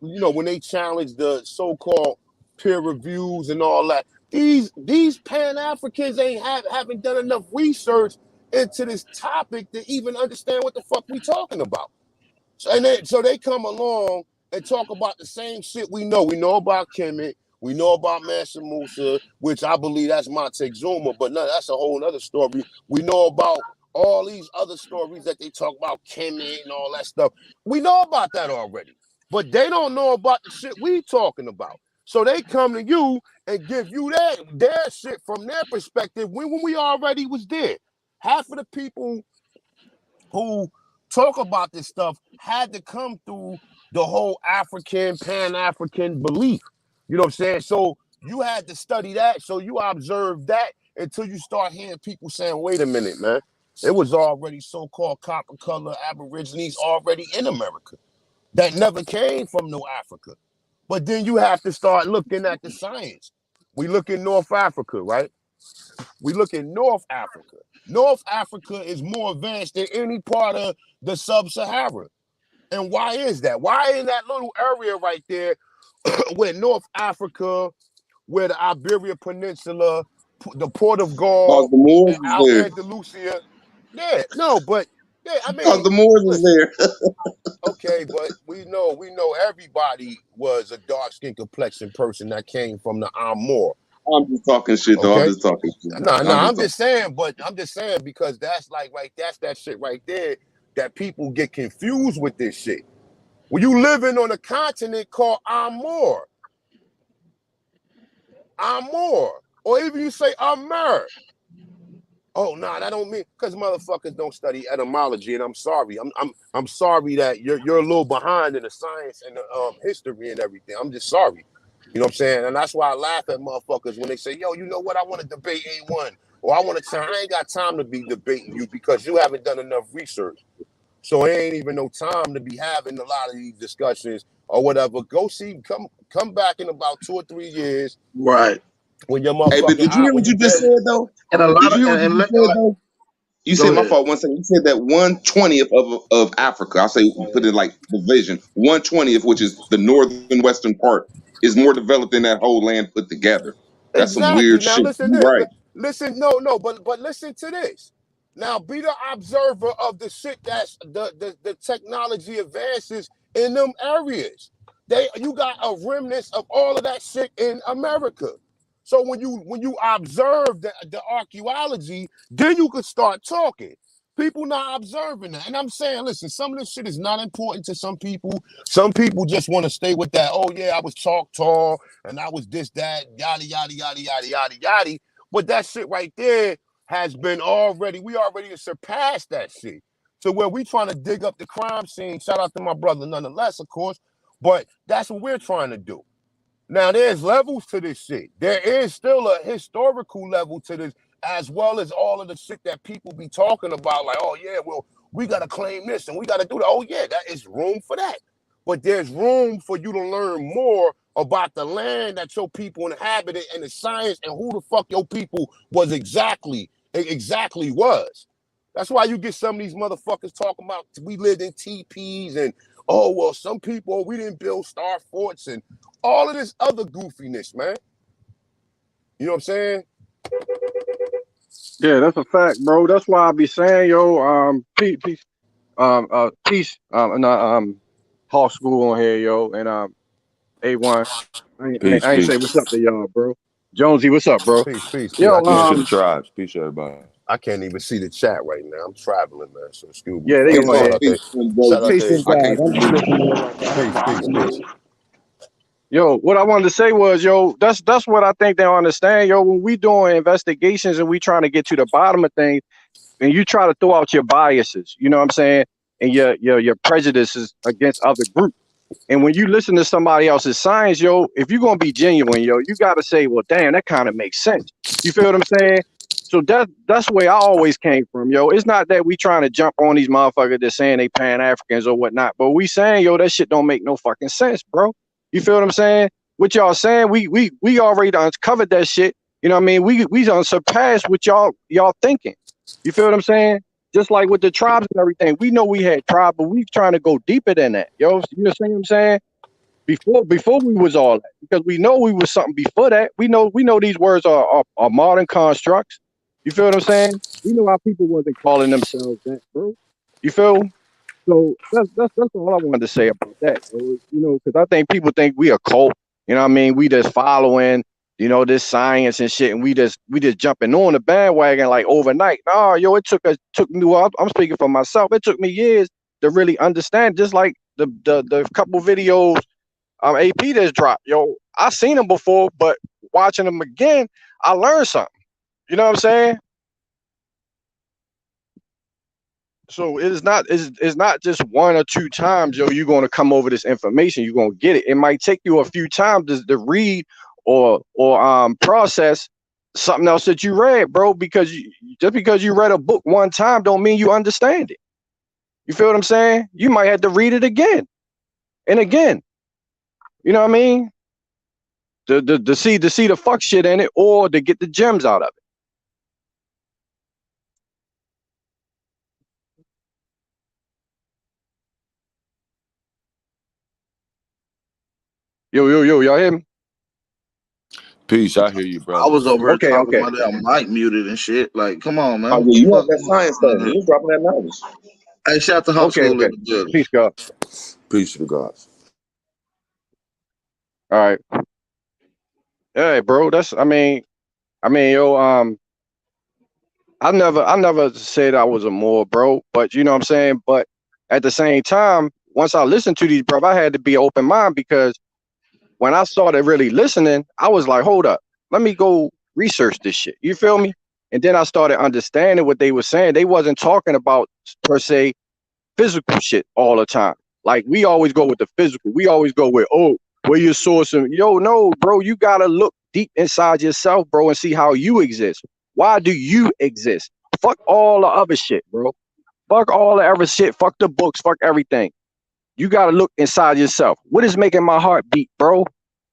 you know, when they challenge the so-called peer reviews and all that. These Pan-Africans haven't done enough research into this topic to even understand what the fuck we talking about. So they come along and talk about the same shit we know. We know about Kemet, we know about Mansa Musa, which I believe that's Montezuma, but no, that's a whole other story. We know about all these other stories that they talk about, Kemet and all that stuff. We know about that already. But they don't know about the shit we talking about. So they come to you and give you their shit from their perspective when we already was there. Half of the people who talk about this stuff had to come through the whole Pan-African belief. You know what I'm saying? So you had to study that. So you observe that until you start hearing people saying, wait a minute, man. It was already so-called copper color Aborigines already in America that never came from no Africa. But then you have to start looking at the science. We look in North Africa, right? We look in North Africa. North Africa is more advanced than any part of the sub-Sahara. And why is that? Why in that little area right there where North Africa, where the Iberia Peninsula, the Port of Gaul, and out Andalusia? Yeah, no, but yeah, I mean,
the Moors is there.
Okay, but we know everybody was a dark-skinned complexion person that came from the Amur.
I'm just talking shit, though.
Okay?
I'm just talking shit.
I'm just saying because that's like that's that shit right there that people get confused with this shit. When you living on a continent called Amur, or even you say Amer. Oh no, that don't mean because motherfuckers don't study etymology, and I'm sorry. I'm sorry that you're a little behind in the science and the history and everything. I'm just sorry. You know what I'm saying? And that's why I laugh at motherfuckers when they say, yo, you know what? I want to debate A1. Or I ain't got time to be debating you because you haven't done enough research. So it ain't even no time to be having a lot of these discussions or whatever. Come back in about 2 or 3 years.
Right.
When your motherfucking
but did you hear what you just said, though?
And a lot
did you hear what you just said, though? You said, my fault, 1 second. You said that 1/20th of Africa, I'll say, put it like division, 1/20th, which is the northern western part, is more developed than that whole land put together. That's some weird
Now
shit.
listen
You're
to
right.
listen, but listen to this. Now be the observer of the shit that's the technology advances in them areas. You got a remnants of all of that shit in America. So when you observe the archaeology, then you could start talking. People not observing that. And I'm saying, listen, some of this shit is not important to some people. Some people just want to stay with that, oh yeah, I was Choctaw and I was this, that, yada, yada, yada, yada, yada, yada. But that shit right there has been we already surpassed that shit. So where we trying to dig up the crime scene, shout out to my brother nonetheless, of course, but that's what we're trying to do. Now, there's levels to this shit. There is still a historical level to this, as well as all of the shit that people be talking about, like, oh, yeah, well, we got to claim this and we got to do that. Oh, yeah, that is room for that. But there's room for you to learn more about the land that your people inhabited and the science and who the fuck your people was exactly was. That's why you get some of these motherfuckers talking about we lived in teepees and, oh, well, some people, we didn't build star forts and all of this other goofiness, man. You know what I'm saying?
Yeah, that's a fact, bro. That's why I be saying, yo, peace, Hawk School on here, yo, and A1.
Peace,
I ain't say
peace.
what's up to y'all, bro. Jonesy, what's up, bro?
Peace,
Yo,
I
Peace
can't.
to the tribes. Peace to everybody.
I can't even see the chat right now. I'm traveling, man. So excuse me.
Yeah, they
Peace,
on
Shout
here.
out there.
bro.
Shout out
Just
there.
Patient
I
God.
can't
I'm just
see.
listening right now.
Peace.
Yo, what I wanted to say was, yo, that's what I think they don't understand, yo. When we doing investigations and we trying to get to the bottom of things, and you try to throw out your biases, you know what I'm saying, and your prejudices against other groups. And when you listen to somebody else's science, yo, if you're gonna be genuine, yo, you gotta say, well, damn, that kind of makes sense. You feel what I'm saying? So that's where I always came from, yo. It's not that we trying to jump on these motherfuckers that's saying they Pan Africans or whatnot, but we saying, yo, that shit don't make no fucking sense, bro. You feel what I'm saying? What y'all saying? We already uncovered that shit. You know what I mean? We done surpassed what y'all thinking. You feel what I'm saying? Just like with the tribes and everything, we know we had tribes, but we trying to go deeper than that, yo. You know what I'm saying? Before we was all that, because we know we was something before that. We know these words are modern constructs. You feel what I'm saying? We know our people wasn't calling themselves that, bro. You feel? So that's all I wanted to say about that. Bro. You know, because I think people think we a cult. You know what I mean? We just following, you know, this science and shit, and we just jumping on the bandwagon like overnight. No, yo, it took me. Well, I'm speaking for myself. It took me years to really understand. Just like the couple videos AP just dropped. Yo, I seen them before, but watching them again, I learned something. You know what I'm saying? So it's not just one or two times, yo, you're gonna come over this information, you're gonna get it. It might take you a few times to read or process something else that you read, bro, because just because you read a book one time don't mean you understand it. You feel what I'm saying? You might have to read it again and again. You know what I mean? To see the fuck shit in it or to get the gems out of it. Yo, y'all hear me?
Peace. I hear you,
I
brother.
was over here
Okay.
talking about that mic muted and shit. Like, come on, man.
Oh
What
yeah,
the
you have
fuck
that
going
science
on
stuff.
here?
You was dropping that knowledge.
Hey, shout out to Hawk
Okay.
School in the building.
Peace, God.
Peace to the gods.
All right. Hey, bro. Yo, I never said I was a more bro, but you know what I'm saying? But at the same time, once I listened to these, bro, I had to be open mind because when I started really listening, I was like, hold up, let me go research this shit. You feel me? And then I started understanding what they were saying. They wasn't talking about per se physical shit all the time. Like we always go with the physical. We always go with, oh, where your source and yo, no, bro, you gotta look deep inside yourself, bro, and see how you exist. Why do you exist? Fuck all the other shit, bro. Fuck all the other shit. Fuck the books. Fuck everything. You gotta look inside yourself. What is making my heart beat, bro?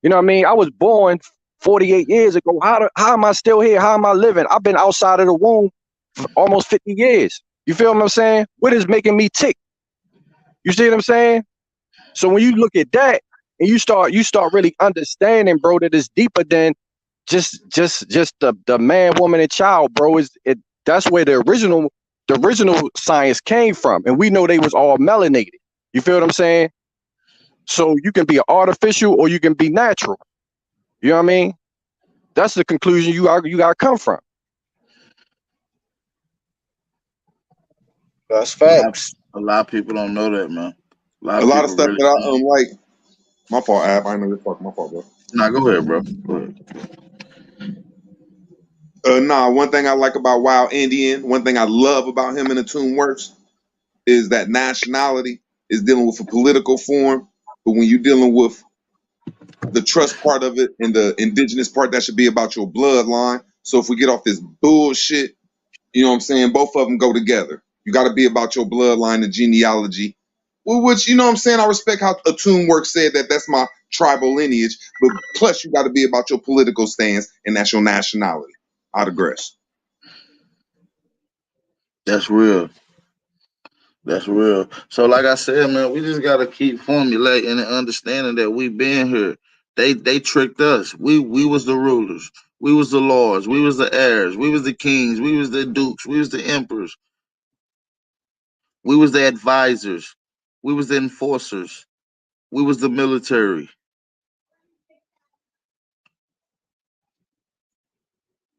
You know what I mean? I was born 48 years ago. How am I still here? How am I living? I've been outside of the womb for almost 50 years. You feel what I'm saying? What is making me tick? You see what I'm saying? So when you look at that and you start really understanding, bro, that it's deeper than just the man, woman, and child, bro. That's where the original science came from. And we know they was all melanated. You feel what I'm saying? So you can be artificial or you can be natural. You know what I mean? That's the conclusion you gotta come from. That's facts.
A lot of people don't know that, man. A lot
A
of
lot of
people
stuff
really
that I
don't.
like. My fault, Ab. I know your fault. My fault, bro.
Nah, go ahead, bro. Go ahead.
One thing I like about Wild Indian, one thing I love about him in the Tune Works is that nationality is dealing with a political form, but when you're dealing with the trust part of it and the indigenous part, that should be about your bloodline. So if we get off this bullshit, you know what I'm saying? Both of them go together. You got to be about your bloodline and genealogy. Well, which, you know what I'm saying? I respect how Atune Work said that that's my tribal lineage, but plus you got to be about your political stance, and that's your nationality. I digress.
That's real. That's real. So, like I said, man, we just gotta keep formulating and understanding that we been here. They tricked us. We was the rulers. We was the lords. We was the heirs. We was the kings. We was the dukes. We was the emperors. We was the advisors. We was the enforcers. We was the military.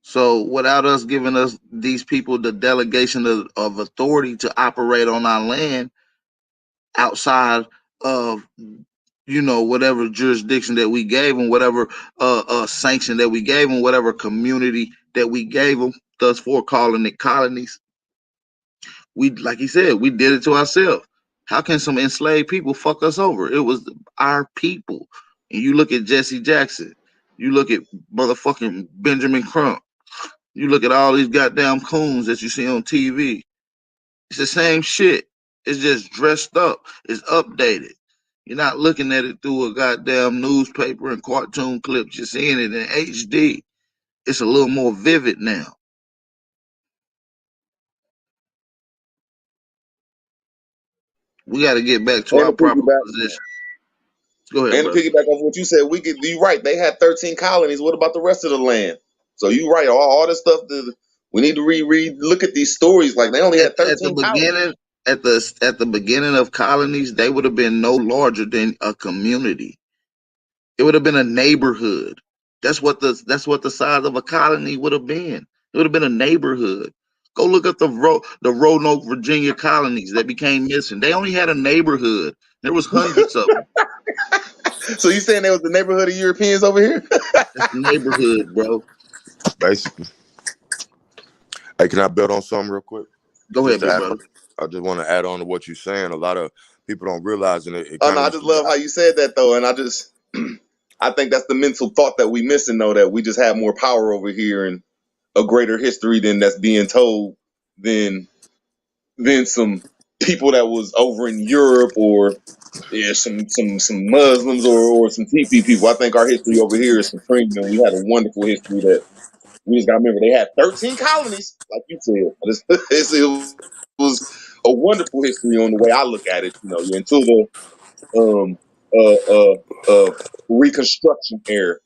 So without us giving us these people the delegation of authority to operate on our land outside of whatever jurisdiction that we gave them, whatever sanction that we gave them, whatever community that we gave them, thus for calling it colonies, we, like he said, we did it to ourselves. How can some enslaved people fuck us over? It was our people. And you look at Jesse Jackson, you look at motherfucking Benjamin Crump, you look at all these goddamn coons that you see on TV. It's the same shit. It's just dressed up. It's updated. You're not looking at it through a goddamn newspaper and cartoon clips. You're seeing it in HD. It's a little more vivid now. We got to get back to
And
our
to
proper
piggyback,
position. Go ahead,
and to
brother.
piggyback off what you said, you right. They had 13 colonies. What about the rest of the land? So you right. All this stuff that we need to reread. Look at these stories. Like they only had
At the
13 colonies.
beginning, at the beginning of colonies, they would have been no larger than a community. It would have been a neighborhood. That's what the size of a colony would have been. It would have been a neighborhood. Go look at the Roanoke, Virginia colonies that became missing. They only had a neighborhood. There was hundreds of them.
So you saying there was the neighborhood of Europeans over here?
That's the neighborhood, bro.
Basically. Hey, can I build on something real quick?
Go
Just
ahead,
to
big
add,
brother.
I just want to add on to what you're saying. A lot of people don't realize, and it
Oh
kind
no,
of
I
used
just
to be.
love how you said that though, and I think that's the mental thought that we missing though, that we just have more power over here and a greater history than that's being told than some people that was over in Europe or some Muslims or some TP people. I think our history over here is supreme, and we had a wonderful history that we just got to remember. They had 13 colonies, like you said. It was a wonderful history on the way I look at it. Until the um Reconstruction era,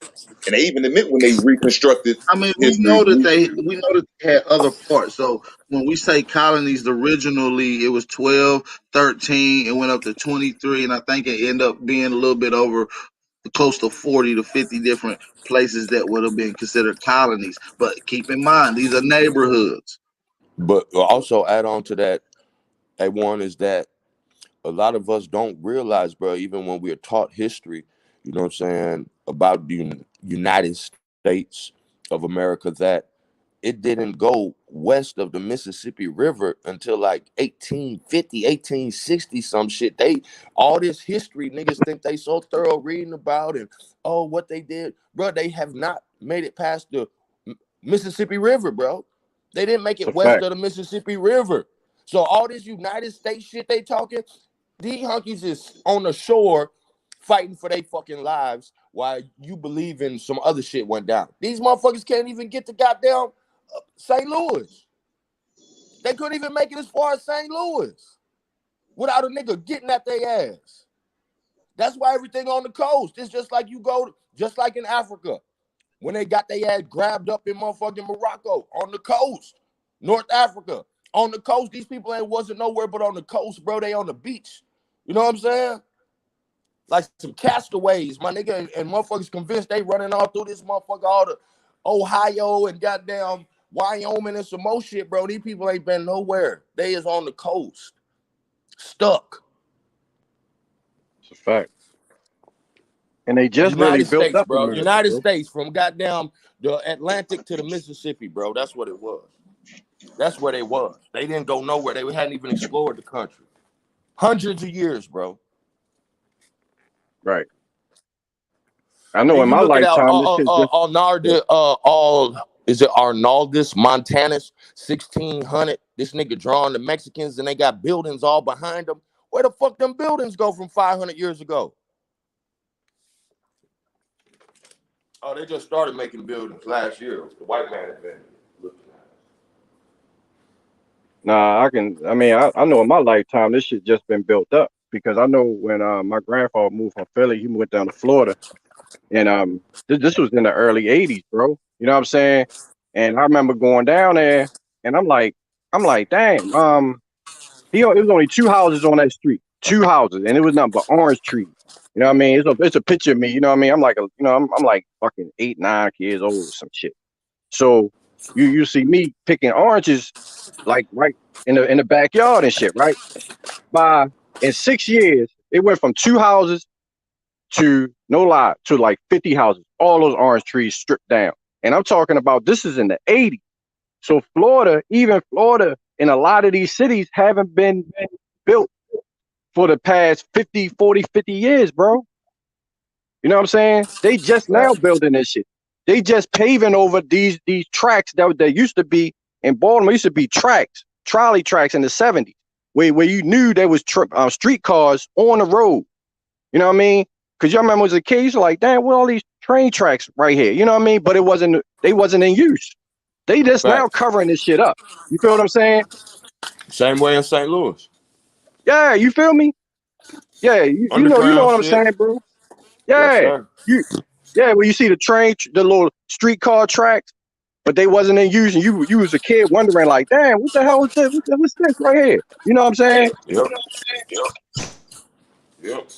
and they even admit when they reconstructed
I mean, we
history.
know that they had other parts. So when we say colonies, originally it was 12, 13, it went up to 23, and I think it ended up being a little bit over close to 40 to 50 different places that would have been considered colonies. But keep in mind, these are neighborhoods.
But also add on to that, one is that a lot of us don't realize, bro, even when we're taught history, you know what I'm saying, about the United States of America, that it didn't go west of the Mississippi River until like 1850, 1860, some shit. All this history, niggas think they so thorough reading about and what they did, bro. They have not made it past the Mississippi River, bro. They didn't make
It's
it
a
west
fact.
of the Mississippi River. So all this United States shit they talking, these hunkies is on the shore fighting for their fucking lives while you believe in some other shit went down. These motherfuckers can't even get to goddamn St. Louis. They couldn't even make it as far as St. Louis without a nigga getting at their ass. That's why everything on the coast. It's just like just like in Africa, when they got their ass grabbed up in motherfucking Morocco on the coast, North Africa. On the coast, these people wasn't nowhere but on the coast, bro. They on the beach. You know what I'm saying? Like some castaways, my nigga, and motherfuckers convinced they running all through this motherfucker, all the Ohio and goddamn Wyoming and some more shit, bro. These people ain't been nowhere. They is on the coast, stuck.
It's a fact. And they just really
United
built
States,
up
bro.
America,
United
bro.
States from goddamn the Atlantic to the Mississippi, bro. That's what it was. That's where they was. They didn't go nowhere. They hadn't even explored the country. Hundreds of years, bro.
Right. I know
And
in
you
my
look at
lifetime, this shit just
is it Arnaldus Montanus 1600? This nigga drawing the Mexicans and they got buildings all behind them. Where the fuck them buildings go from 500 years ago? Oh, they just started making buildings last year. The white man has been looking at
nah. I know in my lifetime, this shit just been built up because I know when my grandfather moved from Philly, he went down to Florida, and this was in the early '80s, bro. You know what I'm saying? And I remember going down there, and I'm like, damn. It was only two houses on that street, two houses, and it was nothing but orange trees. You know what I mean? It's a picture of me. You know what I mean? I'm like I'm like fucking 8, 9 years old or some shit. So you see me picking oranges like right in the backyard and shit, right? By in 6 years, it went from 2 houses to, no lie, to like 50 houses. All those orange trees stripped down. And I'm talking about this is in the 80s. So Florida, even Florida, in a lot of these cities haven't been built for the past 50, 40, 50 years, bro. You know what I'm saying? They just now building this shit. They just paving over these tracks that used to be in Baltimore. Used to be tracks, trolley tracks in the 70s, where you knew there was street cars on the road. You know what I mean? Because y'all remember as a kid, you're like, damn, what all these train tracks right here? You know what I mean? But they wasn't in use. They just now covering this shit up. You feel what I'm saying?
Same way in St. Louis.
Yeah, you feel me? Yeah, you know what I'm saying, bro.
Yes,
Yeah,
sir.
where you see the train, the little streetcar tracks, but they wasn't in use, and you was a kid wondering like, damn, what the hell is this? What's this right here? You know what I'm saying?
Yep. Yep.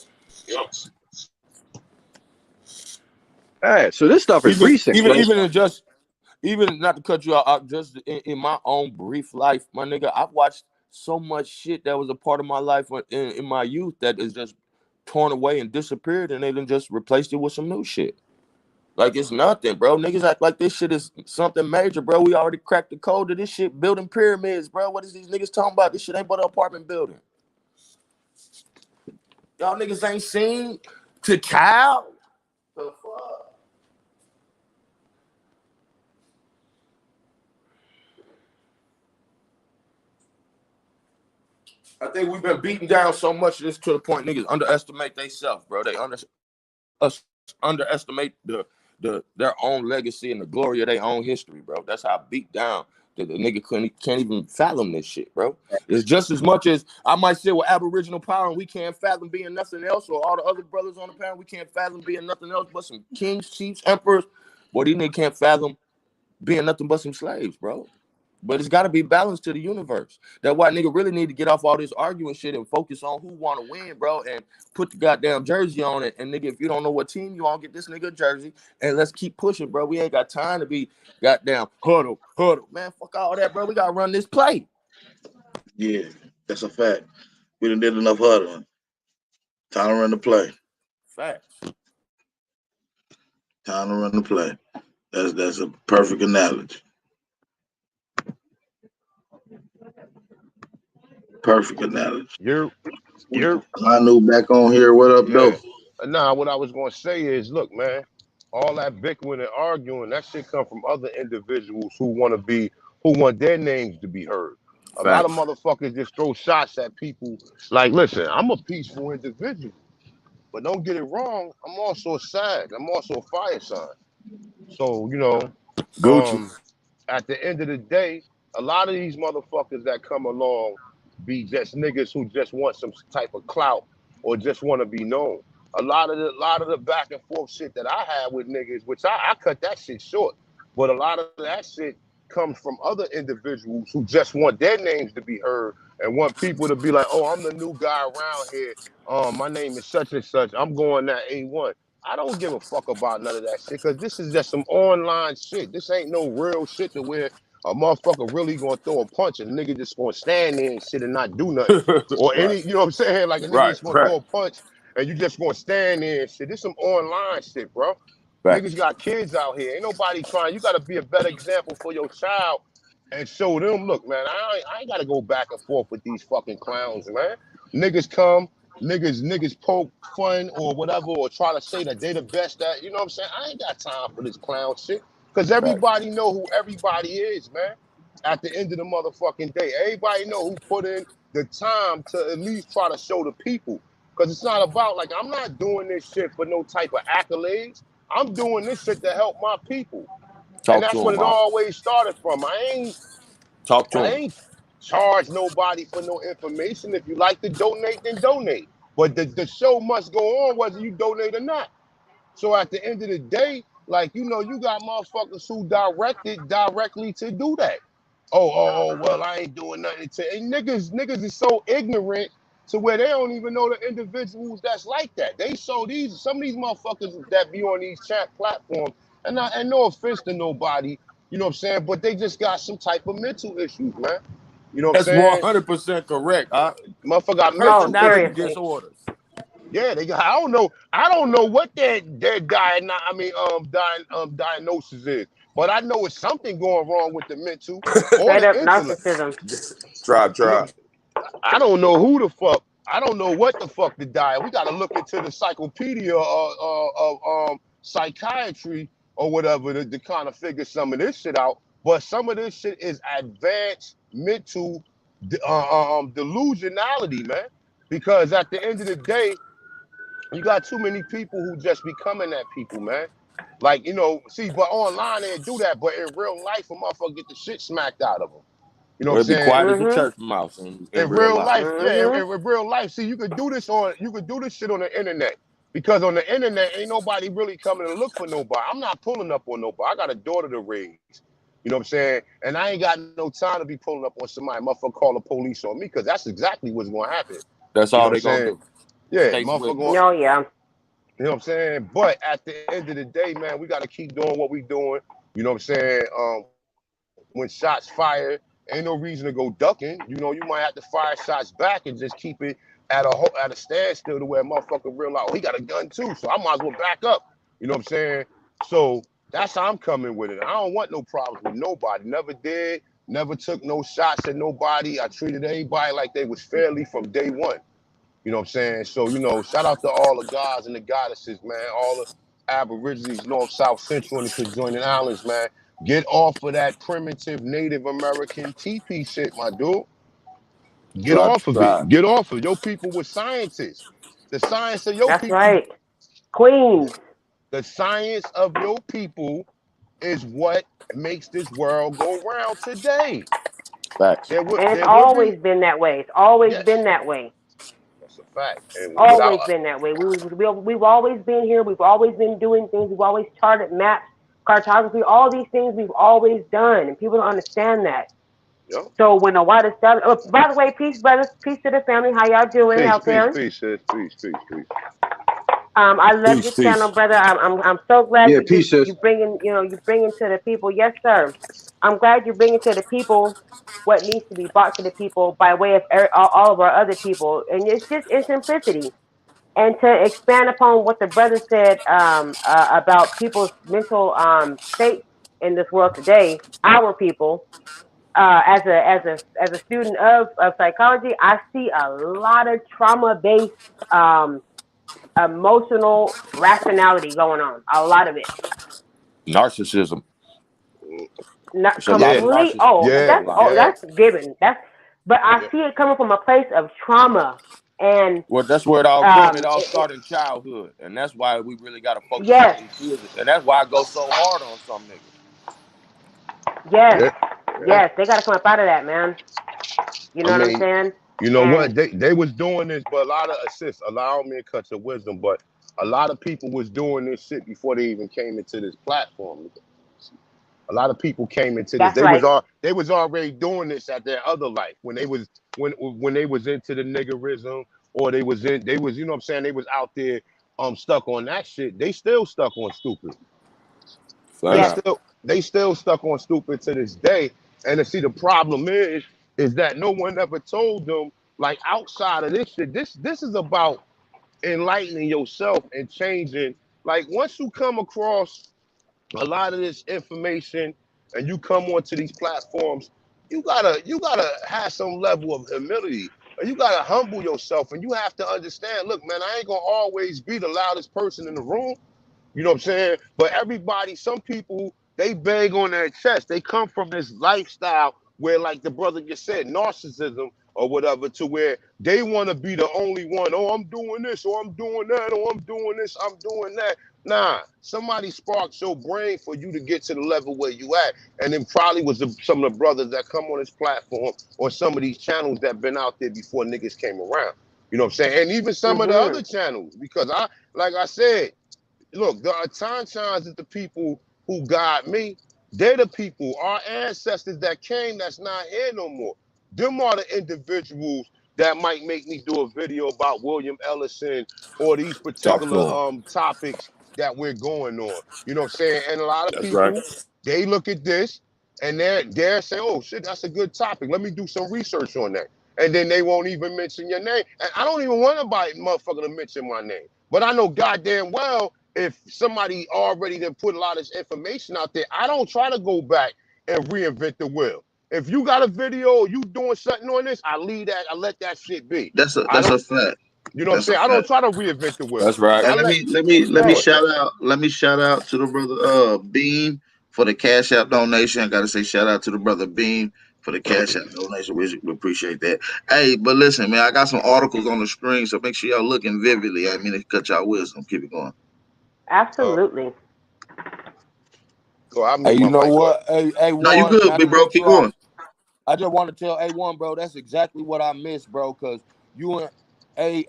Yeah, so this stuff is recent, bro.
Even not to cut you out, just in my own brief life, my nigga, I've watched so much shit that was a part of my life in my youth that is just torn away and disappeared, and they then just replaced it with some new shit. Like it's nothing, bro. Niggas act like this shit is something major, bro. We already cracked the code to this shit, building pyramids, bro. What is these niggas talking about? This shit ain't but an apartment building. Y'all niggas ain't seen to cow. The fuck? I think we've been beaten down so much this to the point niggas underestimate themselves, bro. They underestimate their own legacy and the glory of their own history, bro. That's how beat down that the nigga can't even fathom this shit, bro. It's just as much as I might say with Aboriginal power and we can't fathom being nothing else, or all the other brothers on the panel, we can't fathom being nothing else but some kings, chiefs, emperors. Boy, these niggas can't fathom being nothing but some slaves, bro. But it's got to be balanced to the universe. That's why nigga really need to get off all this arguing shit and focus on who want to win, bro, and put the goddamn jersey on it. And nigga, if you don't know what team you want, get this nigga a jersey and let's keep pushing, bro. We ain't got time to be goddamn huddle. Man, fuck all that, bro. We got to run this play.
Yeah, that's a fact. We done did enough huddling. Time to run the play.
Facts.
Time to run the play. That's a perfect analogy. Perfect analogy.
You're
I knew back on here. What up, though?
Nah, what I was gonna say is, look, man, all that bickering and arguing, that shit come from other individuals who want their names to be heard. A lot of motherfuckers just throw shots at people. Like, listen, I'm a peaceful individual, but don't get it wrong. I'm also sad. I'm also a fire sign. So, at the end of the day, a lot of these motherfuckers that come along be just niggas who just want some type of clout or just want to be known. A lot of the back and forth shit that I had with niggas, which I cut that shit short, but a lot of that shit comes from other individuals who just want their names to be heard and want people to be like, oh, I'm the new guy around here. My name is such and such. I'm going that A1. I don't give a fuck about none of that shit because this is just some online shit. This ain't no real shit to where a motherfucker really gonna throw a punch and a nigga just gonna stand there and shit and not do nothing. Or any, you know what I'm saying? Like a nigga just gonna throw a punch and you just gonna stand there and shit. This some online shit, bro. Niggas got kids out here. Ain't nobody trying. You gotta be a better example for your child and show them, look, man, I ain't gotta go back and forth with these fucking clowns, man. Niggas come, niggas poke fun or whatever, or try to say that they the best at, you know what I'm saying? I ain't got time for this clown shit. Cause everybody know who everybody is, man. At the end of the motherfucking day, everybody know who put in the time to at least try to show the people. Cause it's not about, like, I'm not doing this shit for no type of accolades. I'm doing this shit to help my people. And that's what it always started from. I ain't charge nobody for no information. If you like to donate, then donate. But the show must go on whether you donate or not. So at the end of the day, like, you got motherfuckers who directed directly to do that. Oh, well, I ain't doing nothing to. And niggas is so ignorant to where they don't even know the individuals that's like that. Some of these motherfuckers that be on these chat platforms, and no offense to nobody, You know what I'm saying? But they just got some type of mental issues, man. You know what I'm
That's
saying?
100% correct.
Motherfucker got
Oh,
mental
Personality
seriously.
disorders.
Yeah, they got. I don't know what their diagnosis is, but I know it's something going wrong with the mental or
Straight
the
up
intellect.
narcissism.
You know,
Try.
I don't know who the fuck. I don't know what the fuck the diet. We got to look into the encyclopedia of psychiatry or whatever to kind of figure some of this shit out. But some of this shit is advanced mental delusionality, man. Because at the end of the day, you got too many people who just becoming that people, man. Like, see, but online they do that, but in real life, a motherfucker get the shit smacked out of them. You know what
We'll
I'm
be
saying?
quiet as a church mouse in
In
real
real
life.
life, yeah, in real life. See, you could do this shit on the internet. Because on the internet, ain't nobody really coming to look for nobody. I'm not pulling up on nobody. I got a daughter to raise. You know what I'm saying? And I ain't got no time to be pulling up on somebody, motherfucker call the police on me, because that's exactly what's gonna happen.
That's
You know
all
what I'm
they gonna
saying?
do.
Yeah,
States
motherfucker
witness.
Oh, yeah.
You know what I'm saying? But at the end of the day, man, we got to keep doing what we doing. You know what I'm saying? When shots fired, ain't no reason to go ducking. You might have to fire shots back and just keep it at a standstill to where a motherfucker realize, oh, he got a gun too, so I might as well back up. You know what I'm saying? So that's how I'm coming with it. I don't want no problems with nobody. Never did. Never took no shots at nobody. I treated everybody like they was fairly from day one. You know what I'm saying? So, shout out to all the gods and the goddesses, man. All the Aborigines, North, South, Central, and the conjoining islands, man. Get off of that primitive Native American TP shit, my dude. Get off of
Try.
it. Get off of it. Your people were scientists. The science of your
That's
people,
right. Queens.
the science of your people is what makes this world go round today.
Facts.
And it's
There would be,
always been that way. It's always
yes,
been that way.
that's a fact. And without,
Always been that way. We've always been here. We've always been doing things. We've always charted maps, cartography, all these things we've always done. And people don't understand that.
yo,
So when the white establishment, oh, by the way, peace, brothers, peace to the family. How y'all doing
peace,
out
peace,
there?
peace, sis, peace.
I love your
Peace.
channel, brother. I'm so glad Yeah, you peace, sis. you bringing you bringing to the people. Yes, sir. I'm glad you're bringing to the people what needs to be brought to the people by way of all of our other people, and it's just in simplicity. And to expand upon what the brother said about people's mental states in this world today, our people, as a student of psychology, I see a lot of trauma based emotional rationality going on. A lot of it.
Narcissism.
Not
It's a lot of
Yeah,
complete.
narcissism going on.
That's given. But I
yeah.
see it coming from a place of trauma and
Well, that's where it all came. It
um,
all
it, it,
started in childhood, and that's why we really got to focus on
yes,
these kids, and that's why I go so hard on some niggas.
yes,
Yeah, yeah.
yes. They got to come up out of that, man. You
I
know what I'm
mean,
saying?
you know
And
what? They was doing this, but a lot of assists, allow me to cut your wisdom, but a lot of people was doing this shit before they even came into this platform. A lot of people came into this.
that's right.
They was already doing this at their other life when they was into the niggerism, or they was, you know what I'm saying, they was out there stuck on that shit. They still stuck on stupid. They
Flat
Yes,
out.
still they still stuck on stupid to this day. And to see, the problem is that no one ever told them, like, outside of this shit. This is about enlightening yourself and changing. Like, once you come across a lot of this information and you come onto these platforms, you gotta have some level of humility. You gotta humble yourself, and you have to understand. Look, man, I ain't gonna always be the loudest person in the room. You know what I'm saying? But everybody, some people, they bang on their chest. They come from this lifestyle where, like the brother just said, narcissism or whatever, to where they want to be the only one. Oh, I'm doing this, or I'm doing that, or I'm doing this, I'm doing that. Nah, somebody sparked your brain for you to get to the level where you at. And then probably was some of the brothers that come on this platform or some of these channels that been out there before niggas came around. You know what I'm saying? And even some of the
mhm,
other channels, because like I said, look, the Atanchans is the people who guide me. They're the people, our ancestors that came, that's not here no more. Them are the individuals that might make me do a video about William Ellison or these
Talk
particular
to him.
topics that we're going on. You know what I'm saying? And a lot of
That's right.
people, They look at this and they're saying, oh shit, that's a good topic. Let me do some research on that. And then they won't even mention your name. And I don't even want anybody motherfucker to mention my name. But I know goddamn well if somebody already done put a lot of this information out there, I don't try to go back and reinvent the wheel. If you got a video, you doing something on this, I let that shit be.
That's a fact.
You know what I'm
That's a
saying? I don't
fact.
try to reinvent the wheel.
That's right.
And let me
Lord.
shout out to the brother Beam for the Cash App donation. I gotta say shout out to the brother Beam for the Cash App donation. We appreciate that. Hey, but listen, man, I got some articles on the screen, so make sure y'all looking vividly. I mean, to cut y'all wisdom. Keep it going.
Absolutely.
So I
Hey,
mute
you
my
know
mic. Go ahead.
what? Hey,
No, you
one,
good,
not to
big bro.
cut
Keep
you off.
going.
I just want to tell A1, bro, that's exactly what I missed, bro, because you and AP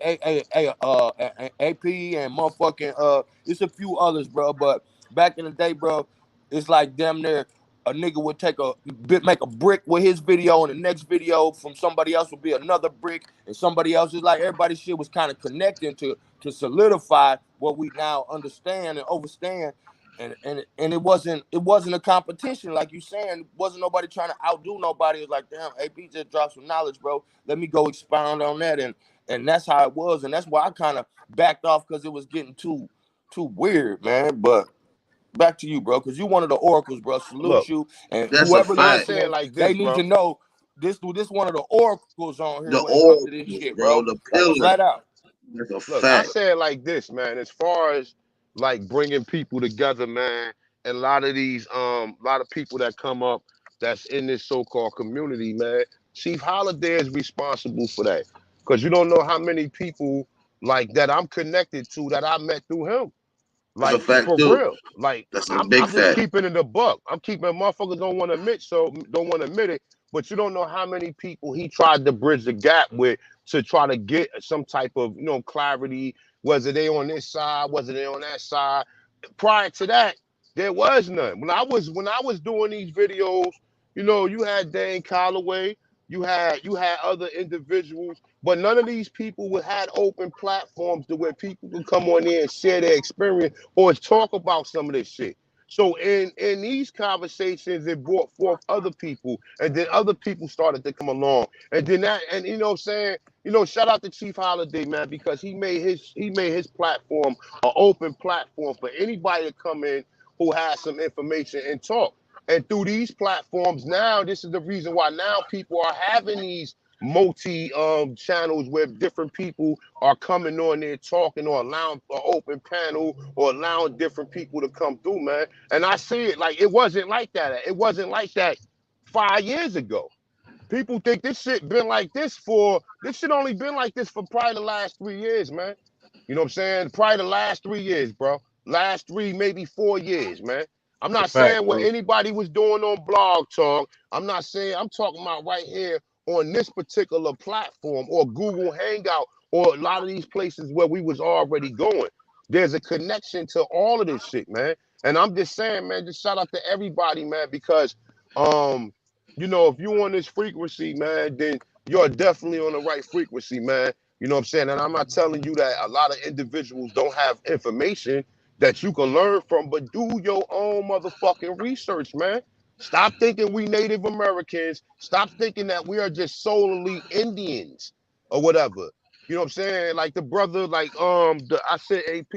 and motherfucking it's a few others, bro, but back in the day, bro, it's like damn near a nigga would make a brick with his video, and the next video from somebody else would be another brick, and somebody else is like everybody's shit was kind of connecting to solidify what we now understand and understand. And it wasn't a competition like you saying. Wasn't nobody trying to outdo nobody. It was like, damn, AP just dropped some knowledge, bro. Let me go expound on that, and that's how it was, and that's why I kind of backed off because it was getting too weird, man. But back to you, bro, because you one of the oracles, bro. Salute
Look,
you, and
That's a
whoever
I
fact.
say it
listening,
like
they
this,
need
bro.
to know this one of the oracles on here
The
when it comes to this
oracles,
shit,
bro.
bro.
The
Like
pillars.
flat out.
That's a
Look, I
fact.
say it like this, man. As far as like bringing people together, man, and a lot of these, lot of people that come up that's in this so-called community, man. Chief Holiday is responsible for that, because you don't know how many people like that I'm connected to that I met through him.
That's a
Like
fact
for
too.
real. Like
That's a big
I'm just
fact.
keeping it a buck. I'm keeping motherfuckers don't want to admit it, but you don't know how many people he tried to bridge the gap with to try to get some type of clarity. Was it they on this side? Was it they on that side? Prior to that, there was none. When I was doing these videos, you had Dane Calloway, you had other individuals, but none of these people would had open platforms to where people could come on there and share their experience or talk about some of this shit. So in these conversations, it brought forth other people, and then other people started to come along, and then that, and you know what I'm saying, shout out to Chief Holiday, man, because he made his platform an open platform for anybody to come in who has some information and talk. And through these platforms now, this is the reason why now people are having these multi channels where different people are coming on there talking, or allowing an open panel, or allowing different people to come through, man. And I see it like it wasn't like that. It wasn't like that 5 years ago. People think this shit been like this shit only been like this for probably the last 3 years, man. You know what I'm saying? Probably the last 3 years, bro. Last 3, maybe 4 years, man. I'm
That's a
not
fact,
saying what
bro.
anybody was doing on Blog Talk. I'm not saying, I'm talking about right here on this particular platform, or Google Hangout, or a lot of these places where we was already going. There's a connection to all of this shit, man. And I'm just saying, man, just shout out to everybody, man, because if you on this frequency, man, then you're definitely on the right frequency, man. You know what I'm saying? And I'm not telling you that a lot of individuals don't have information that you can learn from, but do your own motherfucking research, man. Stop thinking we Native Americans. Stop thinking that we are just solely Indians or whatever. You know what I'm saying? Like the brother, like I sent AP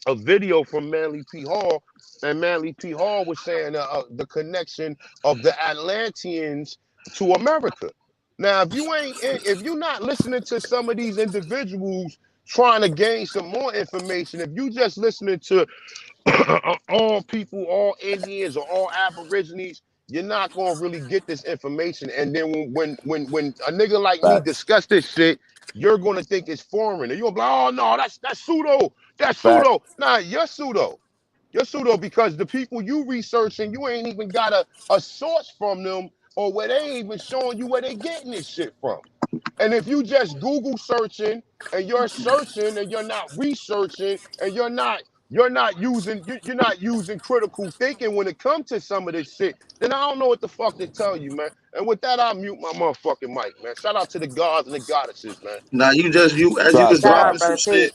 a video from Manly P. Hall, and Manly P. Hall was saying the connection of the Atlanteans to America. Now, if you're not listening to some of these individuals trying to gain some more information, if you just listening to all people, all Indians, or all Aborigines, you're not gonna really get this information. And then when a nigga like me
Facts.
discuss this shit, you're gonna think it's foreign, and you're gonna be like, oh no, that's pseudo, that's
Facts.
pseudo. Nah, you're pseudo. You're pseudo because the people you researching, you ain't even got a source from them, or where they ain't even showing you where they getting this shit from. And if you just Google searching, and you're searching, and you're not researching, and you're not you're not using critical thinking when it comes to some of this shit, then I don't know what the fuck to tell you, man. And with that, I'll mute my motherfucking mic, man. Shout out to the gods and the goddesses, man.
Now you as you
Try,
was
try.
dropping
God,
some
brother, peace.
shit,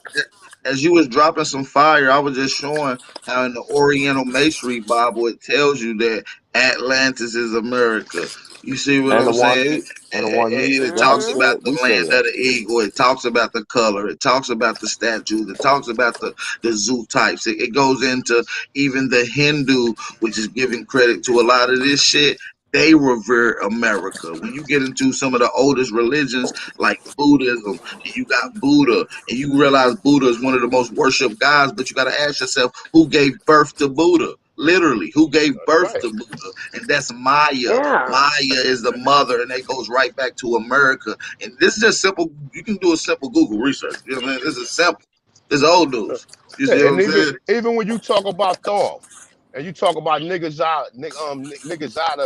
as you was dropping some fire, I was just showing how in the Oriental Masonry Bible it tells you that Atlantis is America. You see what
And the
I'm
one
saying?
knee, and the one knee is
It
how we
talks
Mm-hmm.
about
said
the
we
land
said.
of the eagle. It talks about the color. It talks about the statues. It talks about the zoo types. It goes into even the Hindu, which is giving credit to a lot of this shit. They revere America. When you get into some of the oldest religions like Buddhism, and you got Buddha, and you realize Buddha is one of the most worshipped gods, but you got to ask yourself, who gave birth to Buddha? Literally, who gave
That's
birth
right.
to Buddha? And that's Maya.
Yeah.
Maya is the mother, and that goes right back to America. And this is just simple. You can do a simple Google research. You know what I mean? This is simple. This is old news. You
Yeah,
see what
and
I'm saying?
even when you talk about Thoth, and you talk about Nigazada,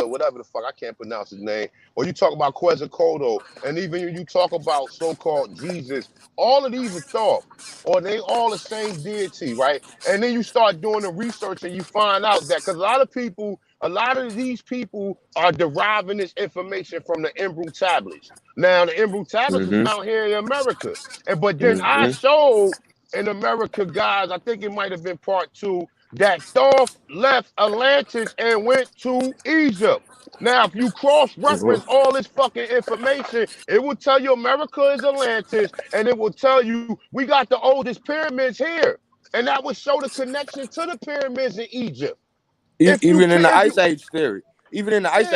whatever the fuck, I can't pronounce his name, or you talk about Quetzalcoatl, and even when you talk about so-called Jesus, all of these are Thoth, or they all the same deity, right? And then you start doing the research and you find out that because a lot of these people are deriving this information from the Embryo tablets. Now the Embryo tablets was
Mm-hmm.
found here in America, but then I
Mm-hmm.
showed in America, guys, I think it might have been part 2, that Thoth left Atlantis and went to Egypt. Now, if you cross-reference all this fucking information, it will tell you America is Atlantis, and it will tell you we got the oldest pyramids here. And that would show the connection to the pyramids in Egypt. If you
Even in
can,
the
if
Ice
you,
Age theory,
yeah,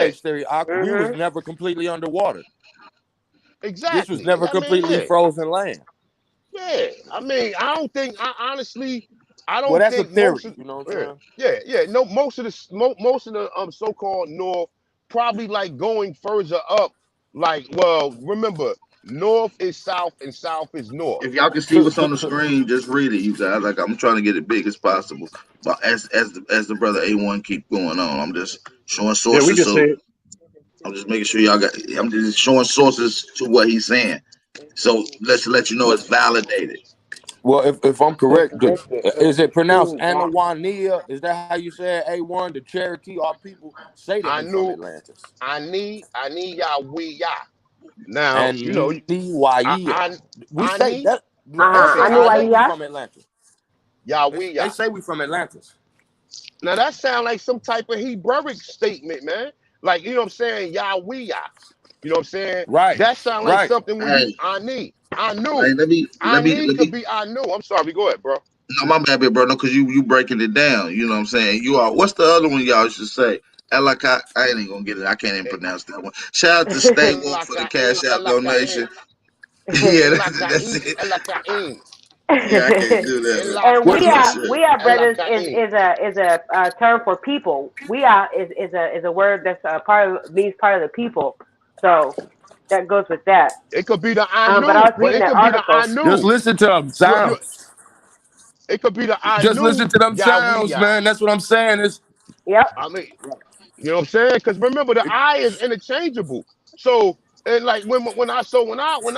we was
Mm-hmm.
never completely underwater. This was
exactly.
never
I mean,
completely frozen land.
I mean, I
Well,
don't
that's a
think most
theory.
of,
You know what I'm saying?
no, most of the so-called North probably like going further up. Like, well, remember, North is South and South is North.
If y'all can see what's on the screen, just read it, you guys. Like I'm trying to get it big as possible. But as the brother A1 keep going on, I'm just showing
Yeah, we
sources.
can see
So
it.
I'm just making sure y'all got. I'm just showing sources to what he's saying. So let's let you know it's validated.
Well, if I'm correct, is it pronounced
Ooh, wow.
Anawania? Is that how you say it? A1, the Cherokee, all people say that
I
they from
knew,
Atlantis.
I need y'all, we y'all. Now,
And
I,
Niwaya.
I,
We
I
say
need,
that the
I
Uh-huh.
say,
I
ancestors
knew
I
why
say
need
you
we
asked.
from Atlantis.
y'all,
They,
we
they
y'all.
say we from Atlantis.
Now that sounds like some type of Hebrewic statement, man. Like, you know what I'm saying? Yahweh, Yah. You know what I'm saying?
Right,
That sounds like
right.
something when you
Hey,
I need. I
hey,
knew.
let
Could
me.
be I knew. I'm sorry, go ahead, bro.
No, my bad, big bro. No, because you breaking it down. You know what I'm saying? You are. What's the other one y'all should say? Elaka, I ain't even gonna get it. I can't even pronounce that one. Shout out to Stay Woke for the
Elakaim,
cash out
Elakaim,
donation. Yeah, that's
Elakaim,
it.
Elakaim,
Yeah, I can't do that, man.
And
What
Oh
Elakaim,
shit.
we are brothers
Elakaim.
is a term for people. We are is a word that's a part of means part of the people. So that goes with that.
It could be the I
But I
knew,
was
but
reading
it
an
could be the I
article.
Just
knew.
listen to them
You
sounds.
it could be the I
Just
knew
listen to them
Yahweh,
sounds,
Yah.
man. That's what I'm saying.
Yep.
I mean, you know what I'm saying? Because remember, the I is interchangeable. So, and like when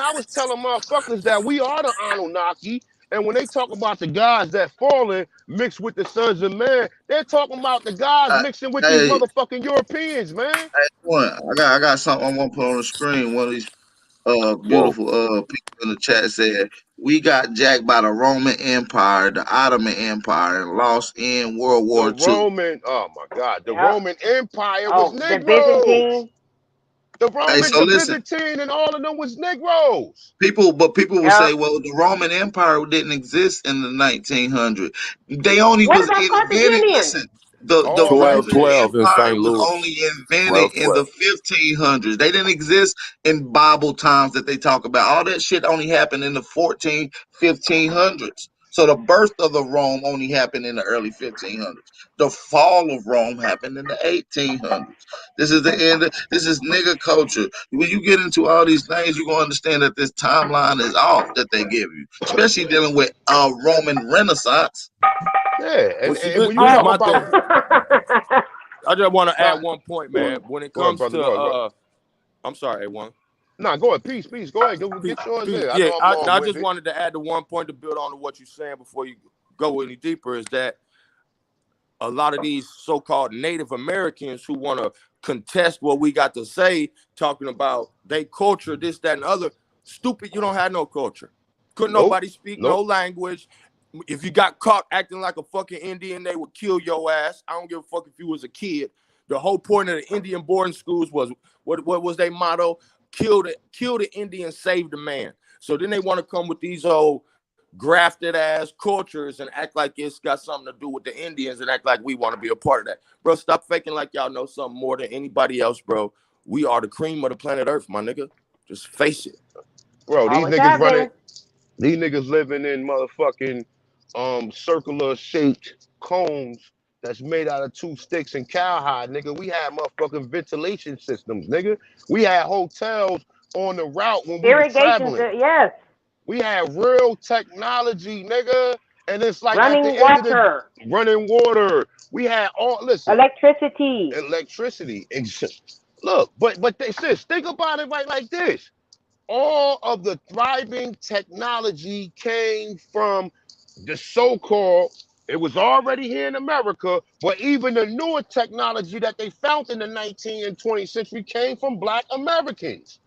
I was telling motherfuckers that we are the Anunnaki, and when they talk about the gods that fallen mixed with the sons of man, they're talking about the gods
Uh,
mixing with these
hey,
motherfucking Europeans, man.
one. I got something I want to put on the screen. One of these
Whoa.
beautiful people in the chat said we got jacked by the Roman Empire, the Ottoman Empire, and lost in World
The
War II.
Roman, oh my God, the
Yep.
Roman Empire was
Oh, the
Negroes.
Byzantine.
Hey, so
The
listen.
Byzantine, and all of them was Negroes.
People will
Yep.
say, well, the Roman Empire didn't exist in the 1900s. They only
What
was
about
invented.
Carthaginians?
Listen, the
All type
Roman
of shit.
1212 in
Empire
St.
was
Louis.
only invented in the
1212.
1500s. They didn't exist in Bible times that they talk about. All that shit only happened in the 1500s. So the birth of the Rome only happened in the early 1500s. The fall of Rome happened in the 1800s. This is the end. This is nigga culture. When you get into all these things, you're gonna understand that this timeline is off that they give you, especially dealing with Roman Renaissance.
Yeah,
Well, see,
and when you
this is
talk
Oh.
my
about
thing. I just want to
nah,
add one point, man. When it
go ahead,
comes
brother.
to,
Go ahead.
I'm sorry, A1.
Nah, go ahead. Peace. Go ahead. Go
Peace,
get yours
peace.
in. I
Yeah,
know I'm
I
long
just
winded.
wanted to add the one point to build on to what you're saying before you go any deeper is that a lot of these so-called Native Americans who want to contest what we got to say, talking about they culture, this, that, and other. Stupid, you don't have no culture. Couldn't nobody speak no language. If you got caught acting like a fucking Indian, they would kill your ass. I don't give a fuck if you was a kid. The whole point of the Indian boarding schools was, what was their motto? Kill the Indian, save the man. So then they want to come with these old grafted ass cultures and act like it's got something to do with the Indians and act like we want to be a part of that. Bro, stop faking like y'all know something more than anybody else, bro. We are the cream of the planet Earth, my nigga. Just face it.
Bro, these
Always
niggas
have
running,
been.
these niggas living in motherfucking circular shaped cones that's made out of 2 sticks and cowhide, nigga. We had motherfucking ventilation systems, nigga. We had hotels on the route when we was
Irrigation,
traveling.
yes.
We had real technology, nigga. And it's like at the
Running
end of the
water.
running water. We had all
Electricity.
electricity. Look, but they sis, think about it right like this. All of the thriving technology came from the so-called, it was already here in America, but even the newer technology that they found in the 19th and 20th century came from Black Americans.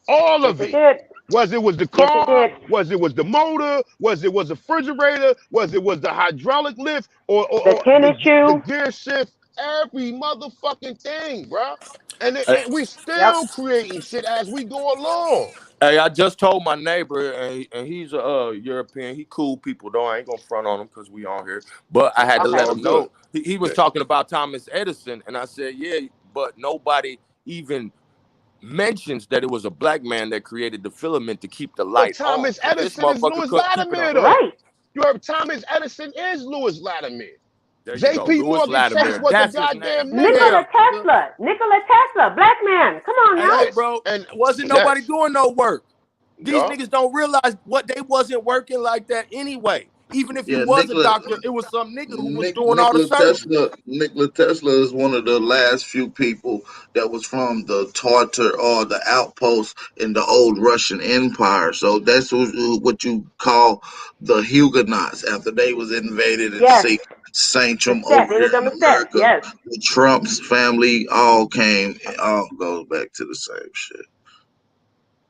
All
Yes,
of
it
it.
did.
Was the
Yes, it
car,
did.
was the motor, was the refrigerator, was the hydraulic lift, or
The tennis
the
shoe.
gear shift, every motherfucking thing, bro. And
Hey,
we're
Yep.
still creating shit as we go along.
hey, I just told my neighbor, and he's a European. He cool people, though. I ain't gonna front on him because we on here. But I had to
That's
Okay.
let
all
him
good.
know. He was talking about Thomas Edison, and I said, yeah, but nobody even mentions that it was a black man that created the filament to keep the
But
light on.
Thomas
And this
Edison is
motherfucker
Louis
couldn't keep it on.
Latimer, though.
Right.
You heard Thomas Edison is Louis Latimer.
There you go.
J.P.
Louis
Morgan Chase
Latimer.
was a
That's his name.
goddamn nigga.
Nikola
Yeah, nigga.
Tesla. Nikola Tesla. Black man. Come on now.
Hey,
Yes.
bro,
And
wasn't nobody
yes.
doing no work. These
Yeah.
niggas don't realize what they wasn't working like that anyway. Even if you
Yeah,
was a doctor, it was some nigga who was doing all the
Nikola
surgery.
Tesla is one of the last few people that was from the Tartar or the outpost in the old Russian Empire. So that's what you call the Huguenots after they was invaded and
Yes. The
sanctum
set.
over
They
here
become
in
a set.
America.
Yes.
The Trump's family all came. It all goes back to the same shit.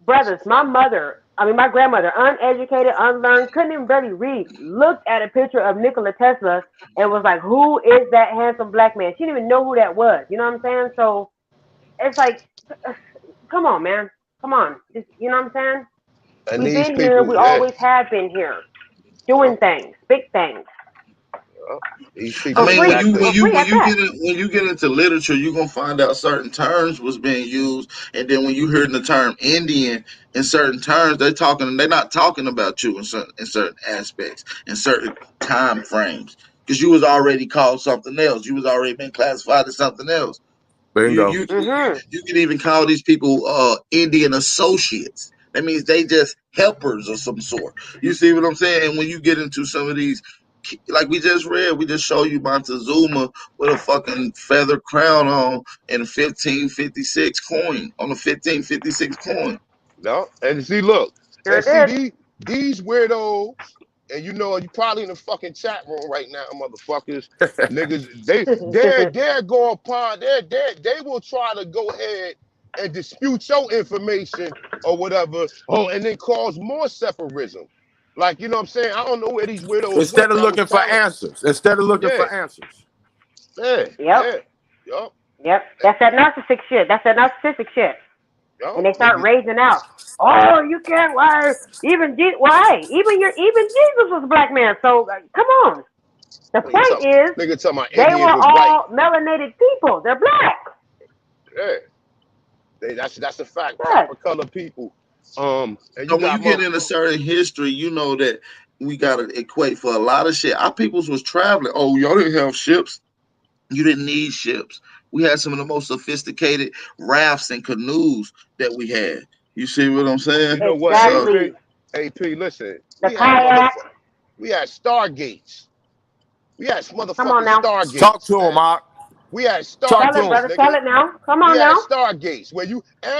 Brothers, my grandmother, uneducated, unlearned, couldn't even barely read, looked at a picture of Nikola Tesla and was like, who is that handsome black man? She didn't even know who that was. You know what I'm saying? So it's like, come on, man. Come on. Just, you know what I'm saying?
And
We've
these
been here.
people,
We
yeah.
always have been here. Doing things, big things.
These
I
people
For
mean,
free.
exactly.
For free at that.
when you get into literature, you're gonna find out certain terms was being used, and then when you hear the term Indian in certain terms, they're not talking about you in certain aspects, in certain time frames, because you was already called something else. You was already been classified as something else. You
Bingo.
you
Mm-hmm.
you can even call these people Indian associates. That means they just helpers of some sort. You see what I'm saying? And when you get into some of these, like we just read, we just show you Montezuma with a fucking feather crown on and a 1556 coin on a 1556 coin.
No. And see, look,
Sure
and see
did.
these weirdos, and you know, you probably in the fucking chat room right now, motherfuckers, niggas, they're go upon, they will try to go ahead and dispute your information or whatever, and then cause more separatism. Like, you know what I'm saying? I don't know where these weirdos
Instead
went
of
that was
looking for
telling.
answers. Instead of looking
Yeah,
for answers.
yeah,
Yep.
yeah, yup,
Yep. That's that narcissistic shit. That's that narcissistic shit.
yup.
And they start raising out. Oh, you can't. Why? Even why? Even Jesus was a black man. So come on. The point is,
Nigga talking about
they
Indians
were
was white.
all melanated people. They're black.
Yeah. That's a fact.
Yes.
Copper color people. And
So
you
when
got
you get into certain history, you know that we gotta equate for a lot of shit. Our peoples was traveling. Oh, y'all didn't have ships. You didn't need ships. We had some of the most sophisticated rafts and canoes that we had. You see what I'm saying?
You know what,
So
Exactly.
AP, listen,
The kayak.
we had stargates. We had
Come on
motherfucking
now.
Talk
stargates,
to him,
man.
Mark.
We had
Talk
Tell
to
it,
him.
stargates,
brother. Tell
nigga.
it now. Come
We
on
had
now.
stargates where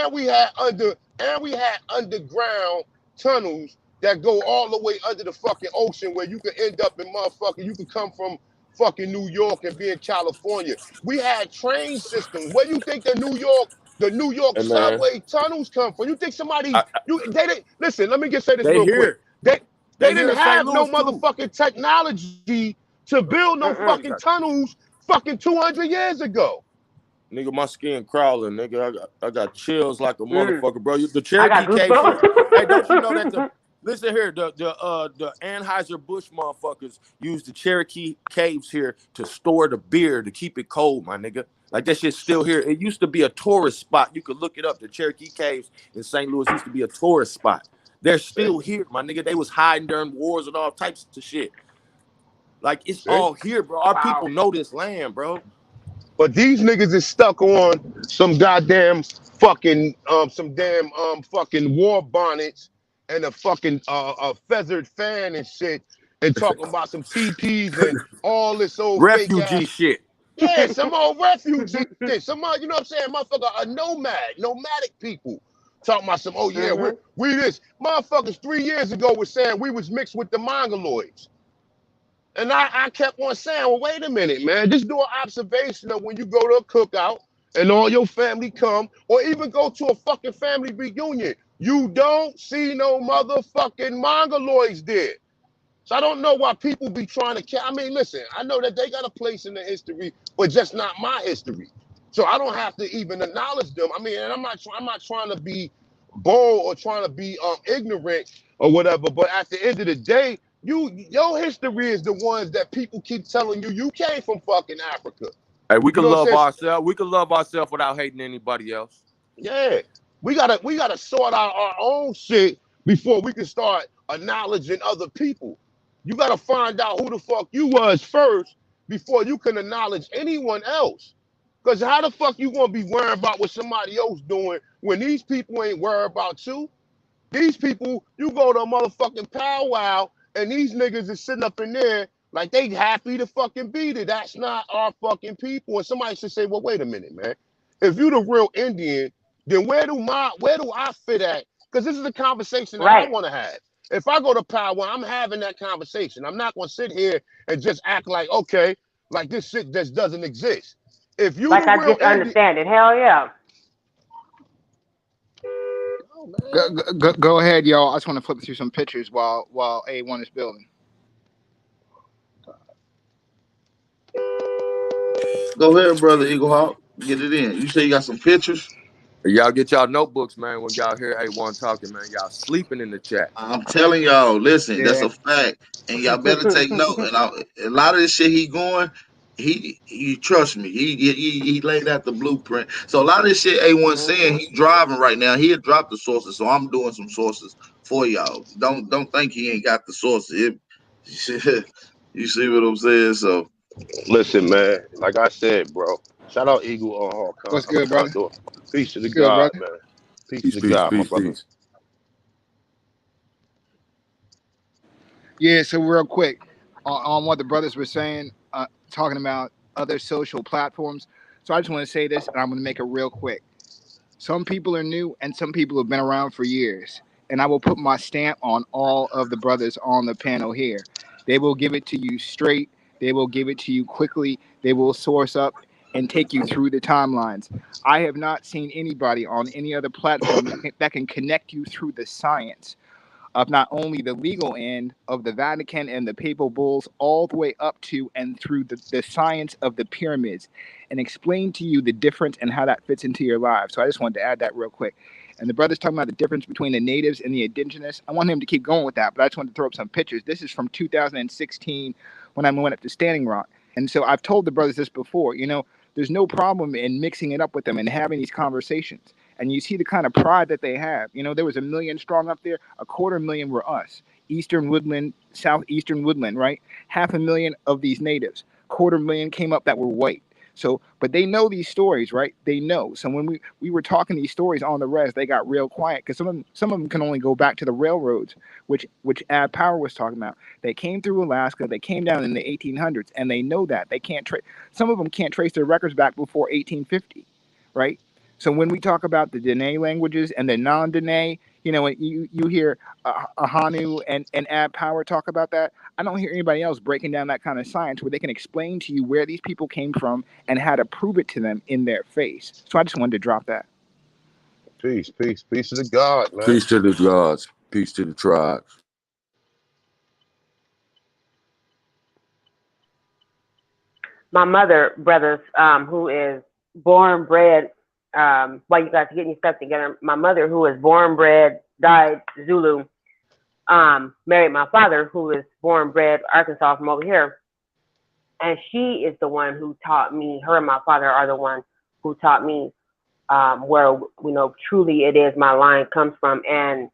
we had underground tunnels that go all the way under the fucking ocean where you could end up in motherfucking, you could come from fucking New York and be in California. We had train systems. Where you think the New York
And man,
subway tunnels come from? You think somebody, they didn't, listen, let me just say this
they
real quick.
here.
They
They
didn't
here in St.
have no
Louis too.
motherfucking technology to build no fucking tunnels fucking 200 years ago.
Nigga, my skin crawling, nigga. I got chills like a motherfucker, bro. The
I
Cherokee
got
Cave shit.
goosebumps.
Hey, don't you know that listen here, the Anheuser-Busch motherfuckers use the Cherokee Caves here to store the beer to keep it cold, my nigga. Like that shit's still here. It used to be a tourist spot. You could look it up. The Cherokee Caves in St. Louis used to be a tourist spot. They're still here, my nigga. They was hiding during wars and all types of shit. Like it's all here, bro. Our people know this land, bro.
But these niggas is stuck on some goddamn fucking fucking war bonnets and a fucking feathered fan and shit, and talking about some TPs and all this old fake
Refugee
ass.
shit.
Yeah, some old refugee shit. Some you know what I'm saying, motherfucker, a nomadic people. Talking about some, oh yeah, we this. Motherfuckers 3 years ago was saying we was mixed with the Mongoloids. And I kept on saying, well, wait a minute, man. Just do an observation of when you go to a cookout and all your family come, or even go to a fucking family reunion. You don't see no motherfucking Mongoloids there. So I don't know why people be trying to. I mean, listen, I know that they got a place in the history, but just not my history. So I don't have to even acknowledge them. I mean, and I'm not trying to be bold or trying to be ignorant or whatever. But at the end of the day, your history is the ones that people keep telling you came from fucking Africa.
Hey, we can
You know
love
what I'm saying?
ourselves. We can love ourselves without hating anybody else.
Yeah, we gotta sort out our own shit before we can start acknowledging other people. You gotta find out who the fuck you was first before you can acknowledge anyone else. Cause how the fuck you gonna be worrying about what somebody else doing when these people ain't worried about you? These people, you go to a motherfucking powwow and these niggas is sitting up in there like they happy to fucking be there. That's not our fucking people. And somebody should say, well, wait a minute, man. If you the real Indian, then where do I fit at? Because this is the conversation that I want to have. If I go to powwow, I'm having that conversation. I'm not gonna sit here and just act like, okay, like this shit just doesn't exist. If you
like
the
I
real
just understand it. Hell yeah.
Go ahead, y'all. I just want to flip through some pictures while A1 is building.
Go ahead, brother Eagle Hawk. Get it in. You say you got some pictures?
Y'all get y'all notebooks, man, when y'all hear A1 talking, man. Y'all sleeping in the chat.
I'm telling y'all, listen, that's
Yeah.
a fact. And y'all better take note. And a lot of this shit he going, he trust me, he laid out the blueprint. So a lot of this shit A1 saying he driving right now, he'll drop the sources. So I'm doing some sources for y'all. Don't think he ain't got the sources. You see what I'm saying? So
listen, man, like I said, bro. Shout out Eagle on Hawk.
What's good, brother?
Peace to the
What's good,
God,
brother?
man. Peace to
Peace,
the
peace,
God, my
peace,
brother.
peace.
Yeah. So real quick on what the brothers were saying, talking about other social platforms. So I just want to say this, and I'm going to make it real quick. Some people are new, and some people have been around for years. And I will put my stamp on all of the brothers on the panel here. They will give it to you straight. They will give it to you quickly. They will source up and take you through the timelines. I have not seen anybody on any other platform that can connect you through the science of not only the legal end of the Vatican and the papal bulls, all the way up to and through the science of the pyramids, and explain to you the difference and how that fits into your life. So I just wanted to add that real quick. And the brother's talking about the difference between the natives and the indigenous. I want him to keep going with that, but I just wanted to throw up some pictures. This is from 2016 when I went up to Standing Rock. And so I've told the brothers this before, there's no problem in mixing it up with them and having these conversations. And you see the kind of pride that they have. There was 1 million strong up there. 250,000 were us. Eastern Woodland, Southeastern Woodland, right? 500,000 of these natives. 250,000 came up that were white. So, but they know these stories, right? They know. So when we were talking these stories on the res, they got real quiet because some of them can only go back to the railroads, which Ad Power was talking about. They came through Alaska. They came down in the 1800s, and they know that they can't trace. Some of them can't trace their records back before 1850, right? So when we talk about the Dene languages and the non-Dene, You know, when you hear Ahanu and Ab Power talk about that, I don't hear anybody else breaking down that kind of science where they can explain to you where these people came from and how to prove it to them in their face. So I just wanted to drop that.
Peace to the God, man.
Peace to the gods. Peace to the tribes.
My mother, brothers, who is born, bred, while you guys are getting your stuff together, my mother, who is born, bred, died Zulu, married my father, who is born, bred Arkansas from over here. And she is the one who taught me, her and my father are the one who taught me where, truly it is my line comes from. And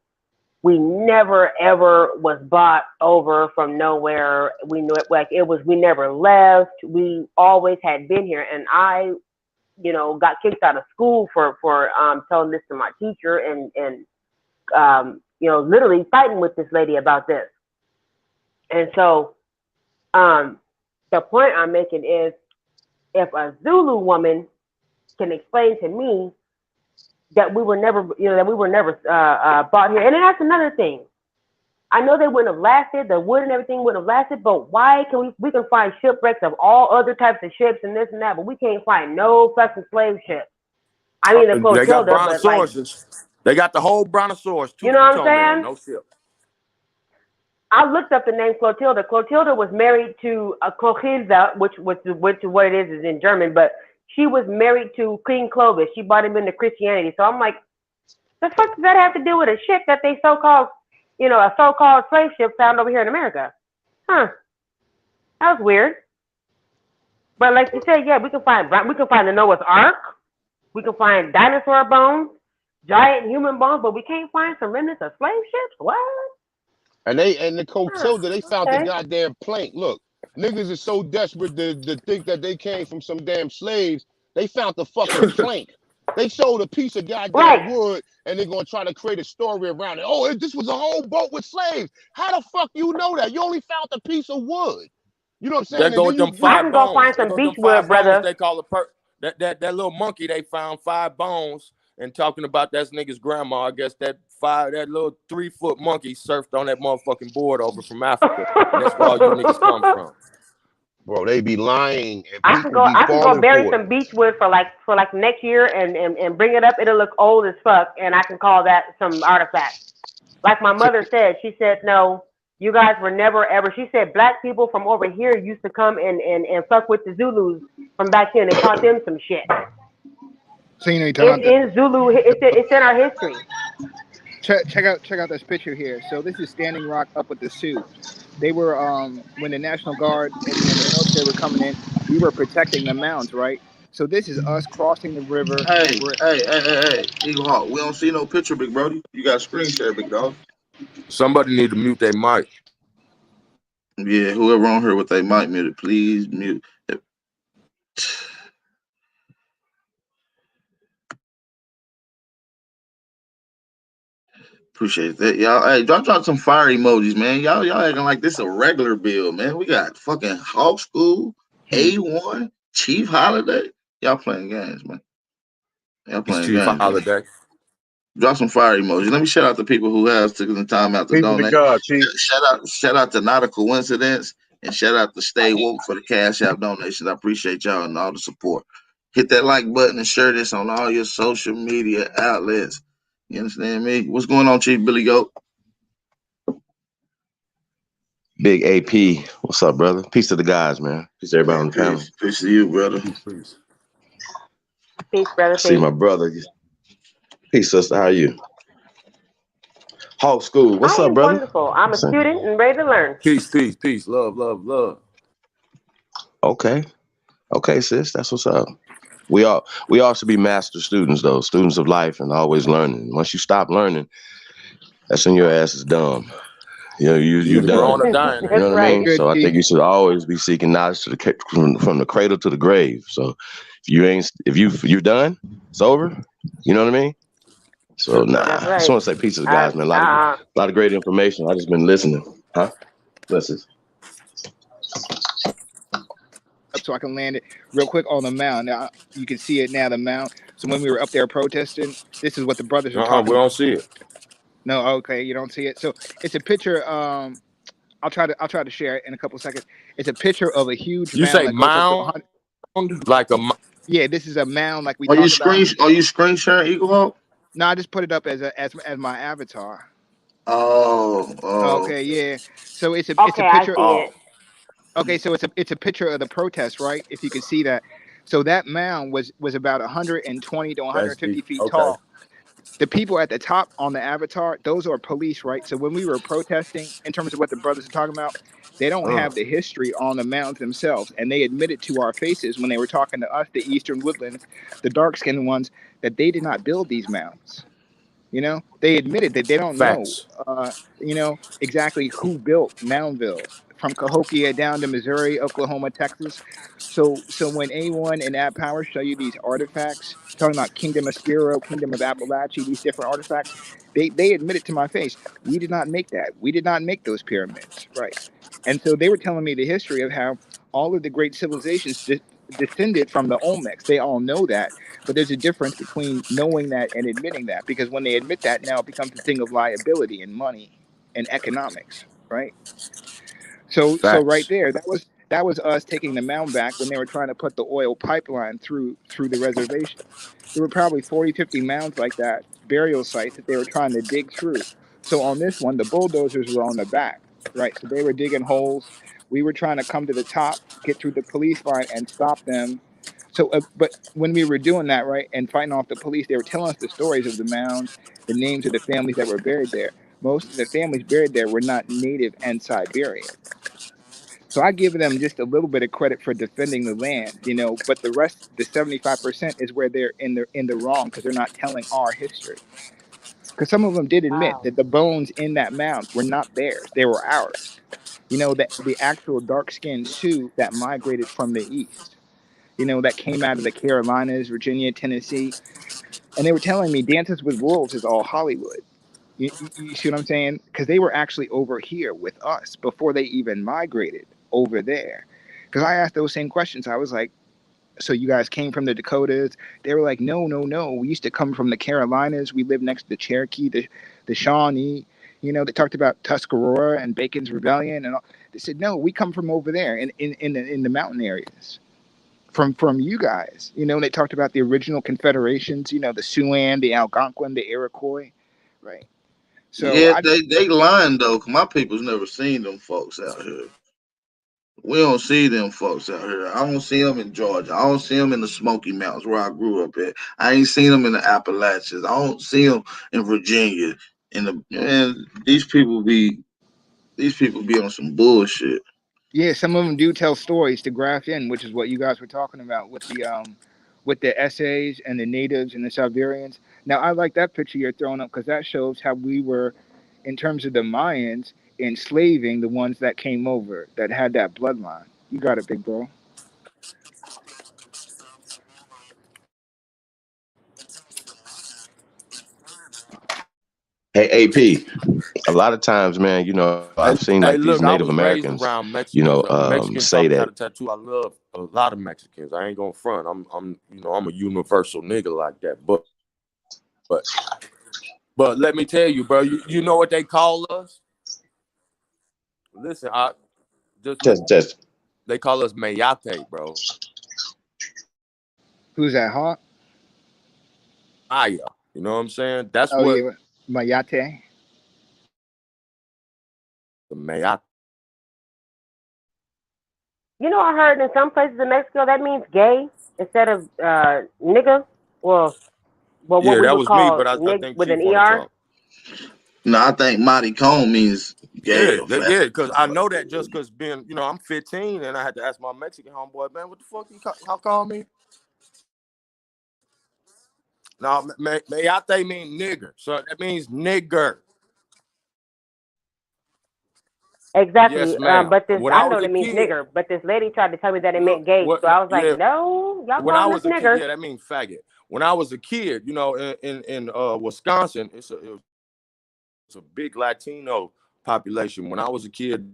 we never ever was bought over from nowhere. We knew it we never left. We always had been here. And I, got kicked out of school for telling this to my teacher and literally fighting with this lady about this. And so the point I'm making is if a Zulu woman can explain to me that we were never, brought here. And then that's another thing. I know they wouldn't have lasted, the wood and everything wouldn't have lasted, but why can we can find shipwrecks of all other types of ships and this and that, but we can't find no fucking slave ships. I mean, the Clotilda,
they got
but
brontosauruses. They got the whole brontosaurus.
You know what I'm saying?
No ship.
I looked up the name Clotilda. Clotilda was married to a Clotilda, which what it is in German, but she was married to King Clovis. She brought him into Christianity. So I'm like, the fuck does that have to do with a ship that they so-called, a so-called slave ship found over here in America? Huh. That was weird. But like you said, yeah, we can find the Noah's Ark. We can find dinosaur bones, giant human bones, but we can't find some remnants of slave ships? What?
And the Clotilda, they found the goddamn plank. Look, niggas is so desperate to think that they came from some damn slaves. They found the fucking plank. They showed a piece of goddamn wood, and they're gonna try to create a story around it. Oh, this was a whole boat with slaves. How the fuck you know that? You only found a piece of wood. You know what I'm saying?
They go with them 5
I can go find some beach wood, brother.
They call it that little monkey. They found 5 bones. And talking about that nigga's grandma, I guess that little 3-foot monkey surfed on that motherfucking board over from Africa. And that's where all you niggas come from.
Bro, they be lying.
I can go bury some beech wood for like next year and bring it up. It'll look old as fuck, and I can call that some artifact. Like my mother said, she said, no, you guys were never ever. She said black people from over here used to come and fuck with the Zulus from back then. They taught them some shit.
So you know
it's in Zulu. It's in our history.
Check out this picture here. So this is Standing Rock up with the Sioux. They were when the National Guard and the military were coming in, we were protecting the mounds, right? So this is us crossing the river.
Hey, Eagle Hawk, we don't see no picture, big brody. You got a screen share, big dog.
Somebody need to mute their mic.
Yeah, whoever on here with their mic muted, please mute. Appreciate that, y'all. Hey, drop some fire emojis, man. Y'all acting like this a regular bill, man. We got fucking Hawk School, A1, Chief Holiday. Y'all playing games, man. Y'all playing
Chief
games.
Holiday.
Man. Drop some fire emojis. Let me shout out the people who have taken the time out to
Peace
donate.
to God, Chief.
Shout out to Not a Coincidence, and shout out to Stay Woke for the Cash App donations. I appreciate y'all and all the support. Hit that like button and share this on all your social media outlets. You understand me? What's going on, Chief Billy Goat?
Big AP, what's up, brother? Peace to the guys, man. Peace to everybody on the panel.
Peace to you, brother.
Peace, brother.
See my brother. Peace, sister. How are you? Hawk School, what's up, brother?
Wonderful. I'm a student and ready to learn.
Peace. Love.
Okay, sis. That's what's up. We all should be master students, though. Students of life and always learning. Once you stop learning, that's when your ass is dumb. You're done.
Or dying.
You know what I mean? So I think you should always be seeking knowledge from the cradle to the grave. So if you're done, it's over. You know what I mean? So I just want to say peace to the guys, man. A lot of great information. I just been listening. Huh? Listen.
So I can land it real quick on the mound. Now you can see it now, the mound. So when we were up there protesting, this is what the brothers are talking
We don't see it.
No, okay, you don't see it. So it's a picture. I'll try to share it in a couple seconds. It's a picture of a huge
You
mound
say
that goes up to
mound
100.
like a
Yeah, this is a mound like we
Are you
talked about.
screen sharing Eagle Hawk?
No, I just put it up as my avatar.
Oh.
Okay, yeah. So it's a
Okay, I
picture.
see it.
oh
Okay, so it's a picture of the protest, right? If you can see that. So that mound was about 120 to
that's
150
deep.
feet
Okay.
tall. The people at the top on the avatar, those are police, right? So when we were protesting, in terms of what the brothers are talking about, they don't
Uh,
have the history on the mounds themselves, and they admitted to our faces when they were talking to us, the Eastern Woodlands, the dark-skinned ones, that they did not build these mounds. They admitted that they don't know,
facts.
exactly who built Moundville from Cahokia down to Missouri, Oklahoma, Texas. So when A1 and Ab Power show you these artifacts, talking about Kingdom of Spiro, Kingdom of Appalachia, these different artifacts, they admitted to my face, we did not make that. We did not make those pyramids, right? And so they were telling me the history of how all of the great civilizations descended from the Olmecs. They all know that, but there's a difference between knowing that and admitting that, because when they admit that, now it becomes a thing of liability and money and economics, right? So right
Facts.
there, that was us taking the mound back when they were trying to put the oil pipeline through the reservation. There were probably 40, 50 mounds like that, burial sites that they were trying to dig through. So on this one, the bulldozers were on the back, right? So they were digging holes. We were trying to come to the top, get through the police line and stop them. So, but when we were doing that, right, and fighting off the police, they were telling us the stories of the mounds, the names of the families that were buried there. Most of the families buried there were not native and Siberian. So I give them just a little bit of credit for defending the land, but the rest, the 75%, is where they're in the wrong, because they're not telling our history. Because some of them did admit
Wow.
that the bones in that mound were not theirs; they were ours. That the actual dark-skinned Sioux that migrated from the east, that came out of the Carolinas, Virginia, Tennessee, and they were telling me Dances with Wolves is all Hollywood. You see what I'm saying? Because they were actually over here with us before they even migrated over there. Because I asked those same questions. I was like, so you guys came from the Dakotas? They were like, no, no, no. We used to come from the Carolinas. We lived next to the Cherokee, the Shawnee. They talked about Tuscarora and Bacon's Rebellion and all. They said, no, we come from over there in the mountain areas. From you guys, they talked about the original confederations, the Siouan, the Algonquin, the Iroquois, right? So
Yeah,
I
they lying though, 'cause my people's never seen them folks out here. We don't see them folks out here. I don't see them in Georgia. I don't see them in the Smoky Mountains where I grew up at. I ain't seen them in the Appalachians. I don't see them in Virginia. Man, these people be on some bullshit.
Yeah, some of them do tell stories to graph in, which is what you guys were talking about with the essays and the natives and the Siberians. Now I like that picture you're throwing up, because that shows how we were, in terms of the Mayans, enslaving the ones that came over that had that bloodline. You got it, big bro.
Hey, AP. A lot of times, man, I've seen
Hey,
like these
look, I
Native
was raised
Americans,
around Mexicans. Mexican
say
taught me how
that.
to tattoo. I love a lot of Mexicans. I ain't gonna front. I'm a universal nigga like that. But but let me tell you, bro. You know what they call us? Listen,
Test.
they call us Mayate, bro.
Who's that, Hawk?
Maya. You know what I'm saying? That's
Oh
what
yeah, Mayate.
the Mayate.
I heard in some places in Mexico that means gay instead of nigga. Well, what
Yeah,
we
that
would
was me,
call
but I
nig
think
with an
Chief want to
er.
talk.
No, I think Marty Cone means gay
Yeah,
or fat.
because I know that just because being, I'm 15 and I had to ask my Mexican homeboy, man, what the fuck how call me? No, Mayate mean nigger, so that means nigger.
Exactly.
Yes, ma'am.
But this,
When
I
I was
know
a
that means
kid,
nigger. But this lady tried to tell me that it
look,
meant gay.
what?
So I was like,
Yeah,
no, y'all
when I
calling us
was a kid,
niggers.
yeah, that means faggot. When I was a kid, in Wisconsin, it's a big Latino population. When I was a kid,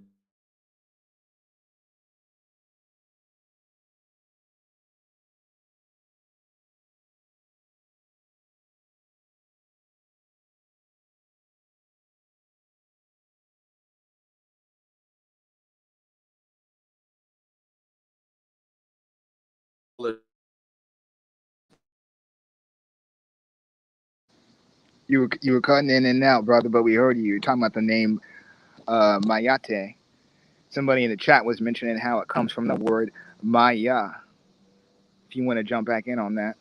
You were cutting in and out, brother, but we heard you. You were talking about the name Mayate. Somebody in the chat was mentioning how it comes from the word Maya. If you want to jump back in on that.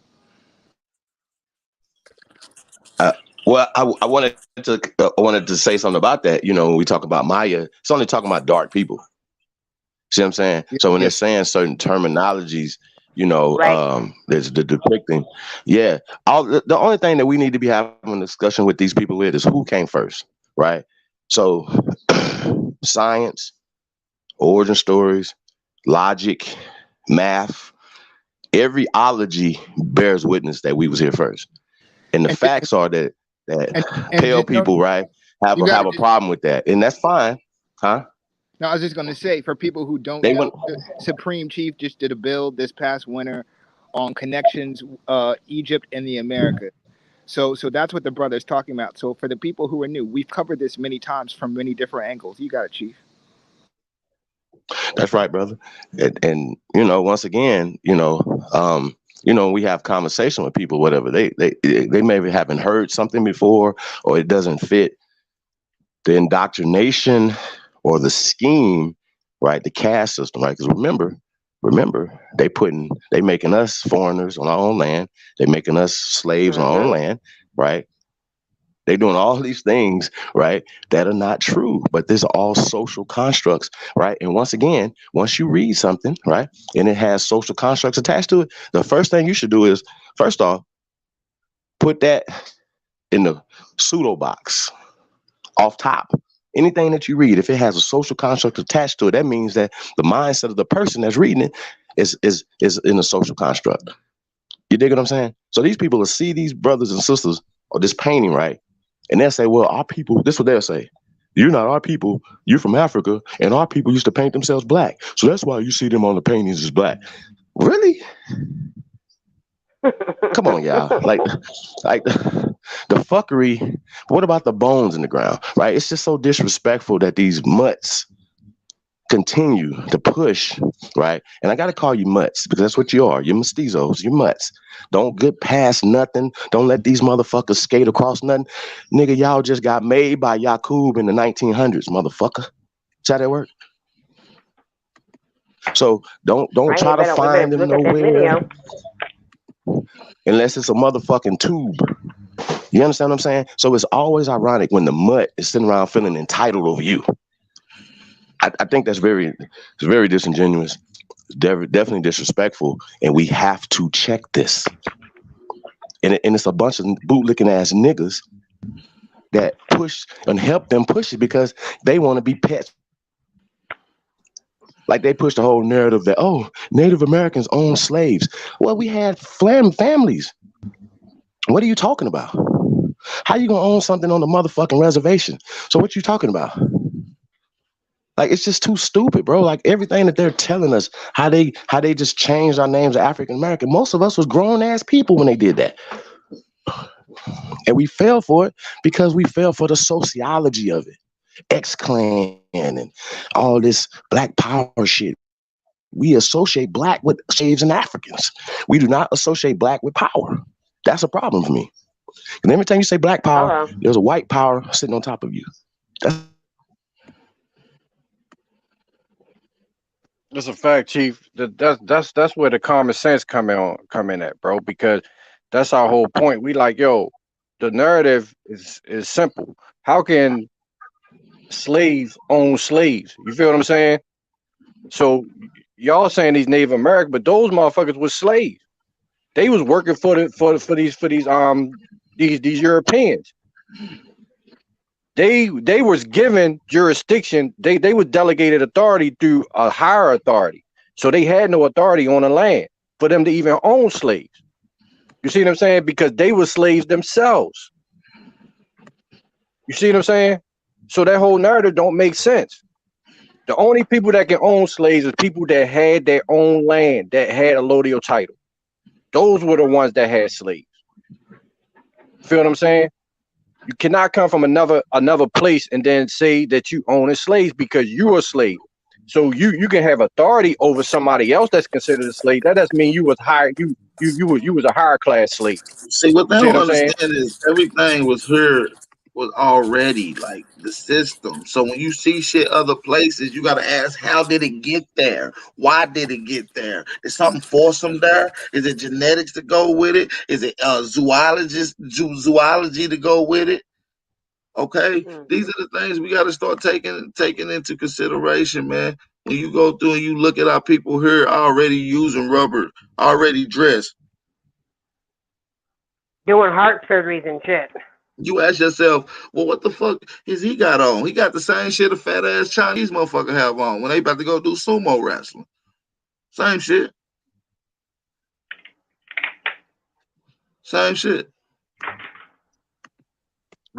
Well, I wanted to say something about that. You know, when we talk about Maya, it's only talking about dark people. See what I'm saying? So when they're saying certain terminologies, you know, there's the depicting. Yeah. The only thing that we need to be having a discussion with these people with is who came first, right? So science, origin stories, logic, math, every ology bears witness that we was here first. And the facts are that pale people, right, have a problem with that. And that's fine. Huh?
No, I was just going to say, for people who don't know, the Supreme Chief just did a bill this past winter on connections, Egypt and the Americas. So that's what the brother's talking about. So for the people who are new, we've covered this many times from many different angles. You got it, Chief.
That's right, brother. And you know, once again, you know, we have conversation with people, whatever they maybe haven't heard something before, or it doesn't fit the indoctrination or the scheme, right? The caste system, right? Because remember, they making us foreigners on our own land. They making us slaves on our own land, right? They're doing all these things, right, that are not true, but these are all social constructs, right? And once again, once you read something, right, and it has social constructs attached to it, the first thing you should do is, first off, put that in the pseudo box off top. Anything that you read, if it has a social construct attached to it, that means that the mindset of the person that's reading it is in a social construct. You dig what I'm saying? So these people will see these brothers and sisters or this painting, right? And they'll say, well, our people, this is what they'll say. You're not our people. You're from Africa. And our people used to paint themselves black. So that's why you see them on the paintings as black. Really? Come on, y'all. Like the fuckery. What about the bones in the ground, right? It's just so disrespectful that these mutts continue to push, right? And I got to call you mutts because that's what you are. You're mestizos. You're mutts. Don't get past nothing. Don't let these motherfuckers skate across nothing. Nigga, y'all just got made by Yakub in the 1900s, motherfucker. Is how that work? So don't try to find them nowhere unless it's a motherfucking tube. You understand what I'm saying? So it's always ironic when the mutt is sitting around feeling entitled over you. I think that's very disingenuous. Definitely disrespectful, and we have to check this. And it's a bunch of bootlicking ass niggas that push and help them push it because they want to be pets. Like they push the whole narrative that, oh, Native Americans own slaves. Well, we had families. What are you talking about? How you gonna own something on the motherfucking reservation? So what you talking about? Like, it's just too stupid, bro. Like everything that they're telling us, how they just changed our names to African American. Most of us was grown ass people when they did that. And we fell for it because we fell for the sociology of it. X-Clan and all this black power shit. We associate black with slaves and Africans. We do not associate black with power. That's a problem for me. And every time you say black power, there's a white power sitting on top of you.
That's a fact, Chief. That's where the common sense come in at, bro. Because that's our whole point. We like, yo, the narrative is simple. How can slaves own slaves? You feel what I'm saying? So y'all saying these Native American, but those motherfuckers was slaves. They was working for these Europeans. They was given jurisdiction. They was delegated authority through a higher authority. So they had no authority on the land for them to even own slaves. You see what I'm saying? Because they were slaves themselves. You see what I'm saying? So that whole narrative don't make sense. The only people that can own slaves is people that had their own land, that had a allodial title. Those were the ones that had slaves. Feel what I'm saying? You cannot come from another place and then say that you own slaves because you're a slave. So you can have authority over somebody else that's considered a slave. That doesn't mean you was higher. You was a higher class slave.
See, what they
See what
don't
I'm saying?
understand is everything was here was already like the system. So when you see shit other places, you gotta ask, how did it get there? Why did it get there? Did something force them there? Is it genetics to go with it? Is it zoology to go with it? Okay, these are the things we got to start taking into consideration, man. When you go through and you look at our people here already using rubber, already dressed,
Doing heart surgeries and shit.
you ask yourself, well, what the fuck is he got on? He got the same shit a fat ass Chinese motherfucker have on when they about to go do sumo wrestling. Same shit. Same shit.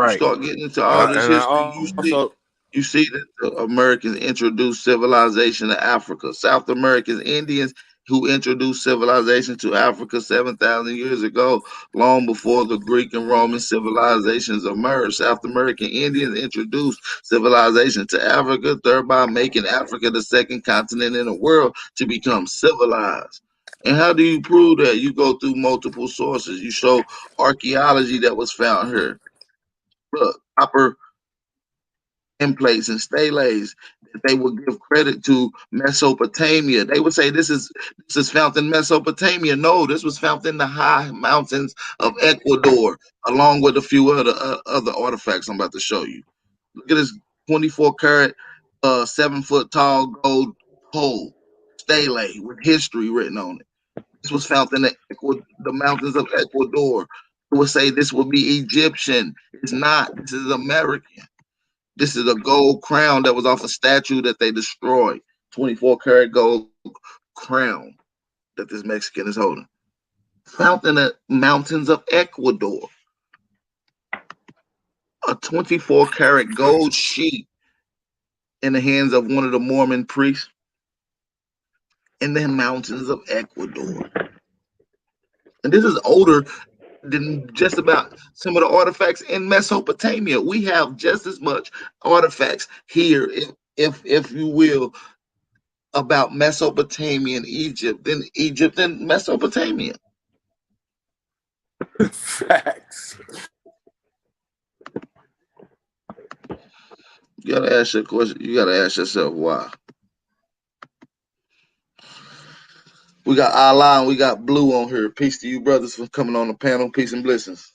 You
Right.
start getting into all this
And I
history,
also
you see that the Americans introduced civilization to Africa. South Americans, Indians who introduced civilization to Africa 7,000 years ago, long before the Greek and Roman civilizations emerged. South American Indians introduced civilization to Africa, thereby making Africa the second continent in the world to become civilized. And how do you prove that? You go through multiple sources. You show archaeology that was found here. Look, copper templates and steles that they would give credit to Mesopotamia. They would say this is found in Mesopotamia. No, this was found in the high mountains of Ecuador, along with a few other artifacts I'm about to show you. Look at this 24 karat, 7 foot tall gold hole stele with history written on it. This was found in the mountains of Ecuador. It would say this would be Egyptian. It's not. This is American. This is a gold crown that was off a statue that they destroyed. 24 karat gold crown that this Mexican is holding. Found in the mountains of Ecuador. A 24 karat gold sheet in the hands of one of the Mormon priests in the mountains of Ecuador. And this is older than just about some of the artifacts in Mesopotamia. We have just as much artifacts here, if you will, about Mesopotamian Egypt and Mesopotamia.
facts.
You gotta ask your question. You gotta ask yourself why. We got Allah and we got Blue on here. Peace to you, brothers, for coming on the panel. Peace and blessings.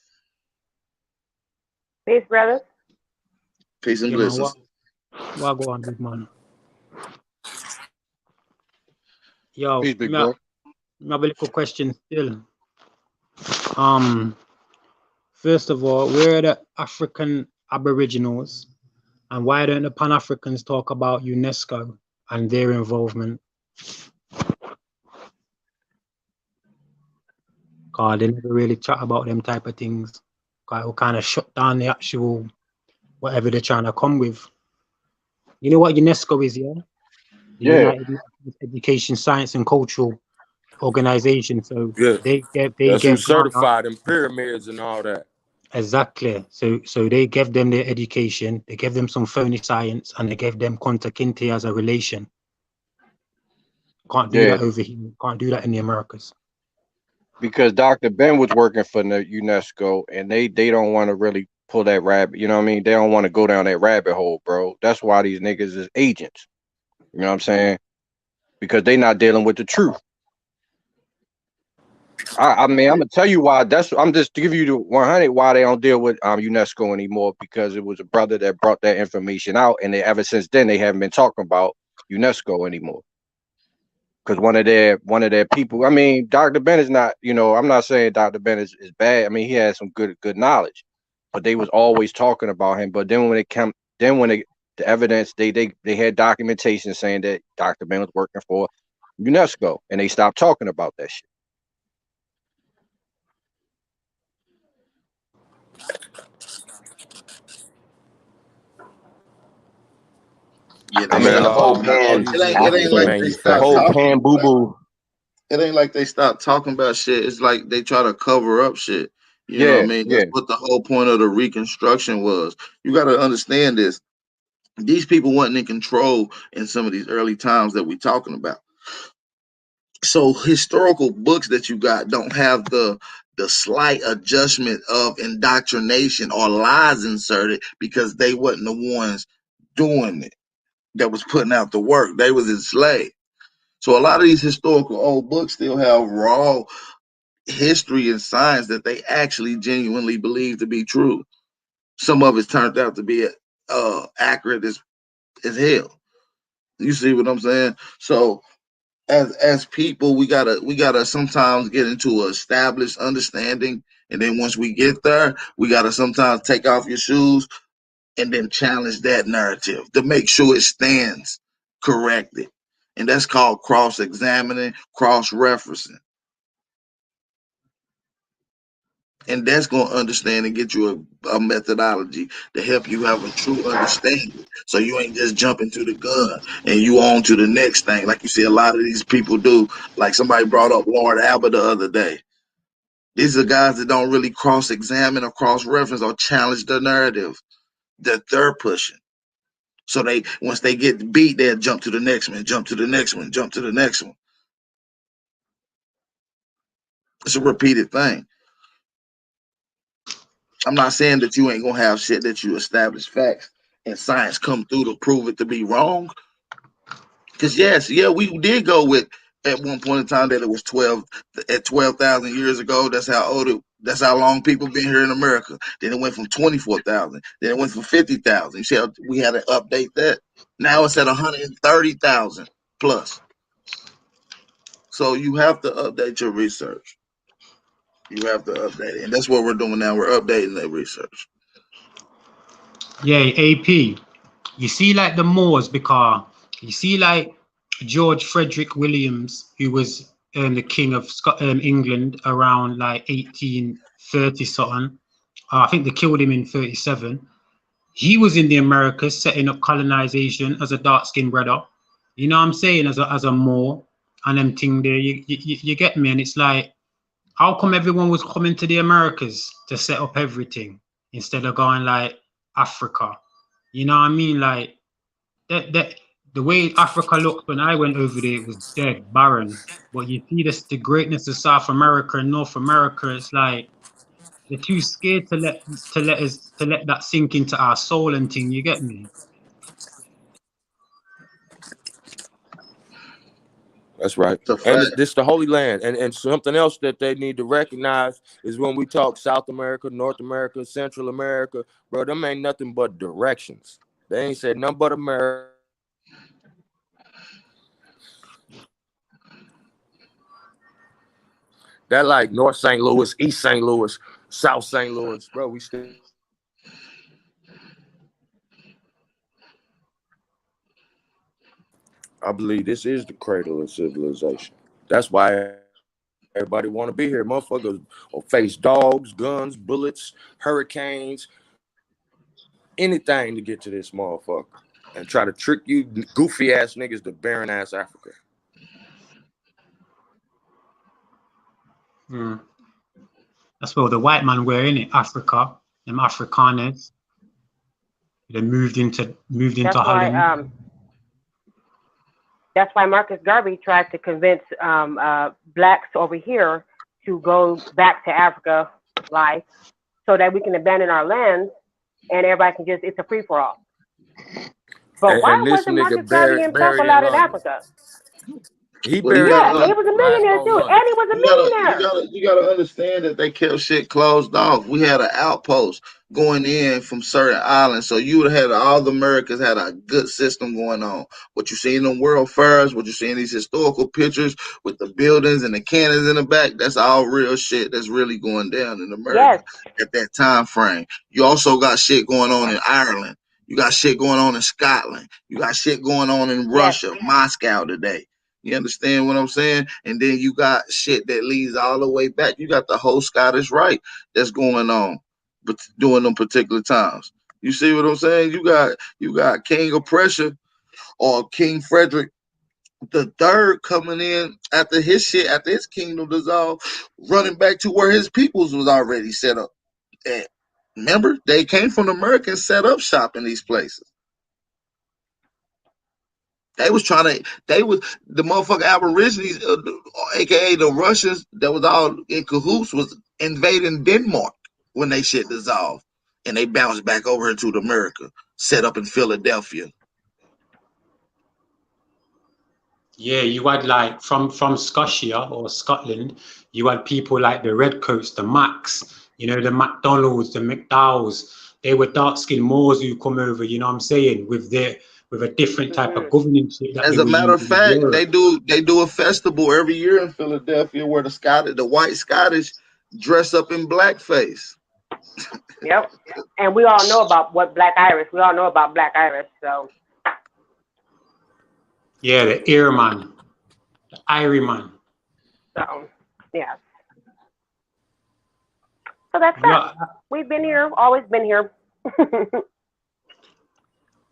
Peace, brothers.
Peace and
Yeah, man.
blessings.
What go on, big man? Yo,
Peace, big
me
bro.
have a little question still. First of all, where are the African Aboriginals, and why don't the Pan Africans talk about UNESCO and their involvement? Cause they never really chat about them type of things. Cause it will kind of shut down the actual whatever they're trying to come with. You know what UNESCO is, yeah? The
Yeah.
United Nations Education, Science and Cultural Organization. So
Yeah.
they
That's who
gave Ghana,
certified them pyramids and all that.
exactly. So they gave them their education, they gave them some phony science, and they gave them Kunta Kinte as a relation. Can't do
Yeah.
that over here. Can't do that in the Americas.
Because Dr. Ben was working for the UNESCO, and they don't want to really pull that rabbit. You know what I mean? They don't want to go down that rabbit hole, bro. That's why these niggas is agents. You know what I'm saying? Because they not dealing with the truth. I mean, I'm gonna tell you why. I'm just to give you the 100 why they don't deal with UNESCO anymore, because it was a brother that brought that information out, and ever since then they haven't been talking about UNESCO anymore. Because one of their people, I mean, Dr. Ben is not, I'm not saying Dr. Ben is bad. I mean, he has some good knowledge, but they was always talking about him. But then the evidence, they had documentation saying that Dr. Ben was working for UNESCO, and they stopped talking about that shit.
Yeah,
I
they
mean, the
stopped
whole
talking about
All
pan
these
it
niggas
ain't
is
like
African,
they
the
stopped
whole
talking
pan boo
about
boo.
it ain't like they stopped talking about shit. It's like they try to cover up shit. You know what I
Yeah,
mean?
yeah,
That's what the whole point of the reconstruction was. You gotta understand this. These people weren't in control in some of these early times that we're talking about. So historical books that you got don't have the slight adjustment of indoctrination or lies inserted because they wasn't the ones doing it that was putting out the work. They was enslaved. So a lot of these historical old books still have raw history and science that they actually genuinely believe to be true. Some of it turned out to be accurate as hell. You see what I'm saying? So as people, we gotta sometimes get into a established understanding, and then once we get there, we gotta sometimes take off your shoes and then challenge that narrative to make sure it stands corrected. And that's called cross-examining, cross-referencing. And that's going to understand and get you a methodology to help you have a true understanding. So you ain't just jumping to the gun and you on to the next thing. Like you see a lot of these people do. Like somebody brought up Lord Albert the other day. These are guys that don't really cross-examine or cross-reference or challenge the narrative that they're pushing. So they once they get beat, they'll jump to the next one, jump to the next one, jump to the next one. It's a repeated thing. I'm not saying that you ain't gonna have shit that you establish facts and science come through to prove it to be wrong. Because yes, yeah, we did go with at one point in time that it was 12,000 years ago. That's how old it. That's how long people been here in America. Then it went from 24,000. Then it went from 50,000. You see, we had to update that. Now it's at 130,000 plus. So you have to update your research. You have to update it, and that's what we're doing now. We're updating that research.
Yeah, AP. You see, like the Moors, because you see, like George Frederick Williams, who was the king of England around like 1830 something. I think they killed him in 37. He was in the Americas setting up colonization as a dark-skinned brother. You know what I'm saying? As a Moor and them thing there. You get me? And it's like, how come everyone was coming to the Americas to set up everything instead of going like Africa? You know what I mean? Like that the way Africa looked when I went over there, it was dead, barren. But you see this the greatness of South America and North America, it's like they're too scared to let that sink into our soul and thing, you get me?
That's right.
It's a
And
fact.
this the Holy Land. And something else that they need to recognize is when we talk South America, North America, Central America, bro, them ain't nothing but directions. They ain't said nothing but America. That like North St. Louis, East St. Louis, South St. Louis, bro. We still. I believe this is the cradle of civilization. That's why everybody want to be here. Motherfuckers will face dogs, guns, bullets, hurricanes, anything to get to this motherfucker and try to trick you goofy ass niggas to barren ass Africa.
That's where the white man were in it, Africa, them Afrikaners. They moved into Holland.
That's why Marcus Garvey tried to convince blacks over here to go back to Africa life so that we can abandon our lands and everybody can just, it's a free for all. But why
And this
wasn't
nigga
Marcus Garvey himself
buried in
allowed in
London.
Africa?
He
Well, you
buried in
gotta,
Yeah, he
London,
was a
last
millionaire
known
too,
London.
and he was a millionaire.
you gotta understand that they kept shit closed off. We had an outpost going in from certain islands, so you would have had all the Americas had a good system going on. What you see in the world fairs, what you see in these historical pictures with the buildings and the cannons in the back, that's all real shit. That's really going down in America at that time frame. You also got shit going on in Ireland. You got shit going on in Scotland. You got shit going on in Russia, Moscow today. You understand what I'm saying? And then you got shit that leads all the way back. You got the whole Scottish Rite that's going on, but during them particular times. You see what I'm saying? You got King Oppression or King Frederick the Third coming in after his shit, after his kingdom dissolved, running back to where his peoples was already set up at. Remember, they came from America and set up shop in these places. They was the motherfucking Aborigines, aka the Russians that was all in cahoots, was invading Denmark when they shit dissolved. And they bounced back over here to America, set up in Philadelphia.
Yeah, you had like from Scotia or Scotland, you had people like the Redcoats, the Macs, you know, the McDonalds, the McDowells. They were dark-skinned Moors who come over, you know what I'm saying, with a different type of governance that
As
they
a
were
matter of
using in
fact,
Europe.
they do a festival every year in Philadelphia where the white Scottish dress up in blackface.
Yep. And we all know about what Black Irish. We all know about Black Irish. So.
Yeah, the Irman, the Iryman.
So, yeah. So that's that. We've been here, always been here.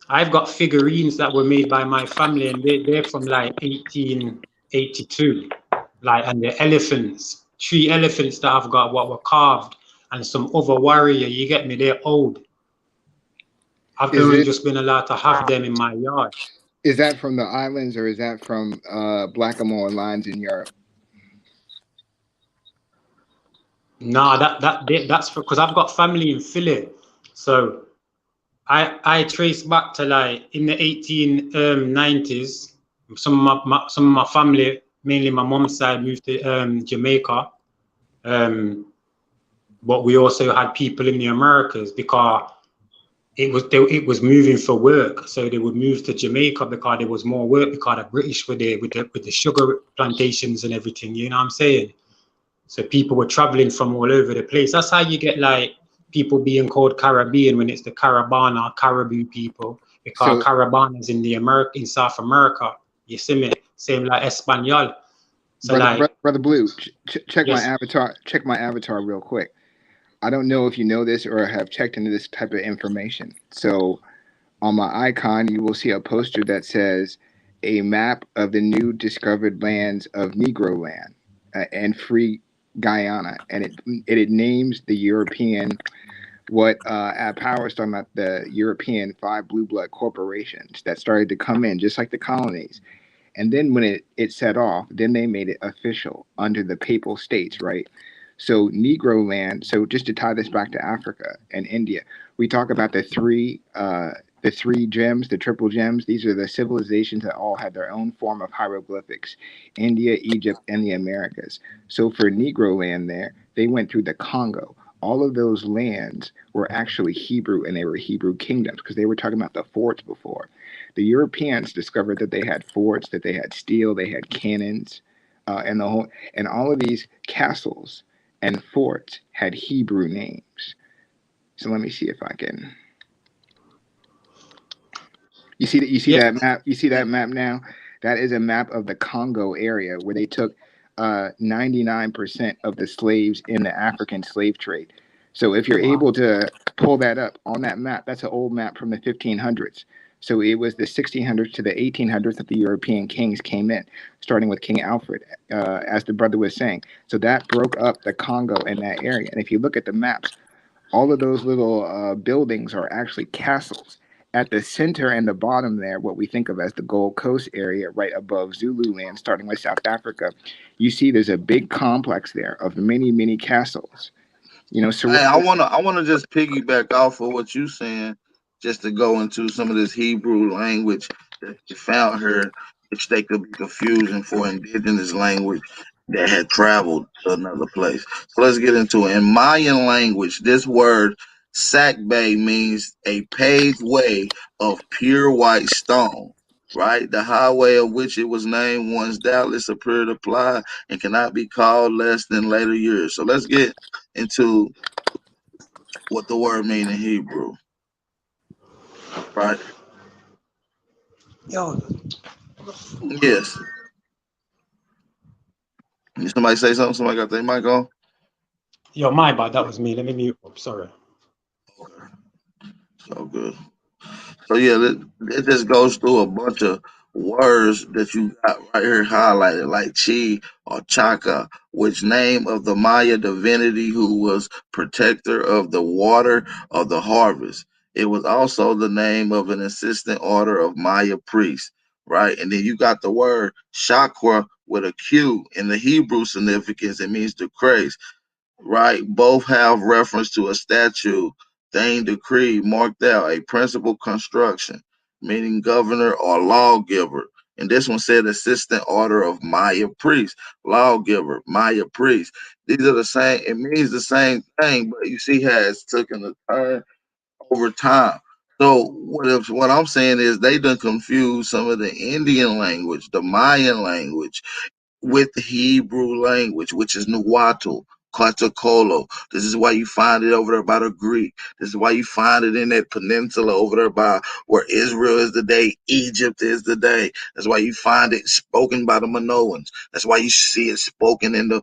I've got figurines that were made by my family, and they're from like 1882. Like, and the elephants, 3 elephants that I've got what were carved, and some other warrior, you get me, they're old. I've only just been allowed to have them in my yard.
Is that from the islands, or is that from Blackamoor lines in Europe?
No, that's because I've got family in Philly, so I trace back to like in the 1890s. Some of my family, mainly my mom's side, moved to Jamaica. But we also had people in the Americas because it was moving for work, so they would move to Jamaica because there was more work because the British were there with the sugar plantations and everything. You know what I'm saying? So people were traveling from all over the place. That's how you get like people being called Caribbean when it's the Caribana, Caribou people, because Caribana is in South America. You see me? Same like Espanol. So
Brother Blue, check my avatar. Check my avatar real quick. I don't know if you know this or have checked into this type of information. So on my icon, you will see a poster that says a map of the new discovered lands of Negro land and free Guyana. And it names the European, what Power is talking about, the European 5 blue blood corporations that started to come in, just like the colonies. And then when it set off, then they made it official under the Papal States, right? So Negro land. So just to tie this back to Africa and India, we talk about the three gems, the triple gems. These are the civilizations that all had their own form of hieroglyphics: India, Egypt, and the Americas. So for Negro land there, they went through the Congo. All of those lands were actually Hebrew, and they were Hebrew kingdoms because they were talking about the forts before. The Europeans discovered that they had forts, that they had steel, they had cannons, and all of these castles and forts had Hebrew names. So let me see if I can. You see that map? You see that map now? That is a map of the Congo area where they took 99% of the slaves in the African slave trade. So if you're able to pull that up on that map, that's an old map from the 1500s. So it was the 1600s to the 1800s that the European kings came in, starting with King Alfred, as the brother was saying. So that broke up the Congo in that area. And if you look at the maps, all of those little buildings are actually castles. At the center and the bottom there, what we think of as the Gold Coast area, right above Zululand, starting with South Africa, you see there's a big complex there of many, many castles. You know,
Hey, I wanna just piggyback off of what you saying, just to go into some of this Hebrew language that you found here, which they could be confusing for indigenous language that had traveled to another place. So let's get into it. In Mayan language, this word sakbe means a paved way of pure white stone. Right, the highway of which it was named once doubtless appeared to apply and cannot be called less than later years. So let's get into what the word mean in Hebrew. Right?
Yo.
Yes. Did somebody say something? Somebody got their mic on?
Yo, my bad, that was me. Let me mute up. Sorry.
Okay. So good. So yeah, it just goes through a bunch of words that you got right here highlighted, like Chi or Chaka, which name of the Maya divinity who was protector of the water of the harvest. It was also the name of an assistant order of Maya priests right? And then you got the word chakra with a Q. In the Hebrew significance, it means to praise, right? Both have reference to a statute, thing, decree, marked out, a principal construction, meaning governor or lawgiver. And this one said assistant order of Maya priest, lawgiver, Maya priest. These are the same, it means the same thing, but you see how it's taken a turn over time. So what I'm saying is they done confused some of the Indian language, the Mayan language, with the Hebrew language, which is Nuwatu, Quetzalcoatl. This is why you find it over there by the Greek. This is why you find it in that peninsula over there by where Israel is today, Egypt is today. That's why you find it spoken by the Minoans. That's why you see it spoken in the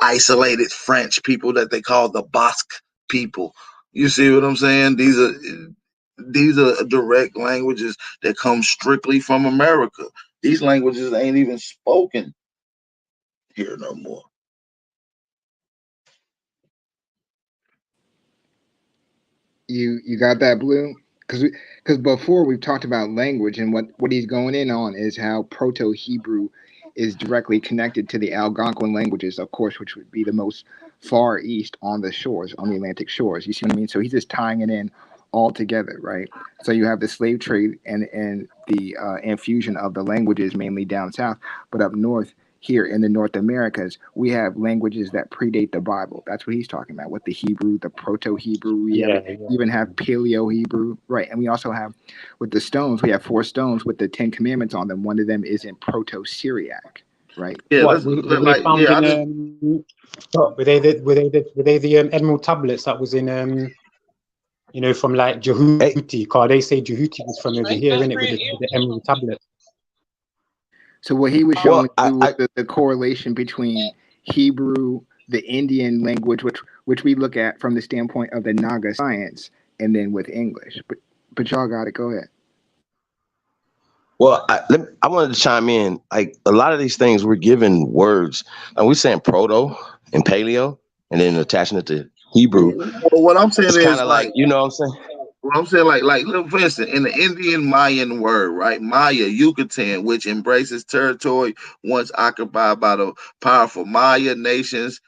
isolated French people that they call the Basque people. You see what I'm saying? These are direct languages that come strictly from America. These languages ain't even spoken here no more.
You got that, Blue? Because before we've talked about language, and what he's going in on is how Proto-Hebrew is directly connected to the Algonquin languages, of course, which would be the most far east on the shores, on the Atlantic shores. You see what I mean? So he's just tying it in all together, right? So you have the slave trade and the infusion of the languages mainly down south, but up north here in the North Americas, we have languages that predate the Bible. That's what he's talking about with the Hebrew, the Proto-Hebrew. We even have Paleo-Hebrew, right? And we also have with the stones, we have 4 stones with the 10 commandments on them. One of them is in Proto-Syriac, right?
Yeah,
What were they found in? Were they the emerald tablets that was in from like Jehuti? Cause they say Jehuti was from over here, innit, with the emerald tablet.
So what he was showing you was the correlation between Hebrew, the Indian language, which we look at from the standpoint of the Naga science, and then with English. But y'all got it. Go ahead.
Well, I wanted to chime in. Like a lot of these things, we're given words, and we're saying proto and paleo, and then attaching it to Hebrew.
Well, what I'm saying
It's
is
kind of like, you know what I'm saying?
What I'm saying, look, for instance, in the Indian Mayan word, right? Maya, Yucatan, which embraces territory once occupied by the powerful Maya nations,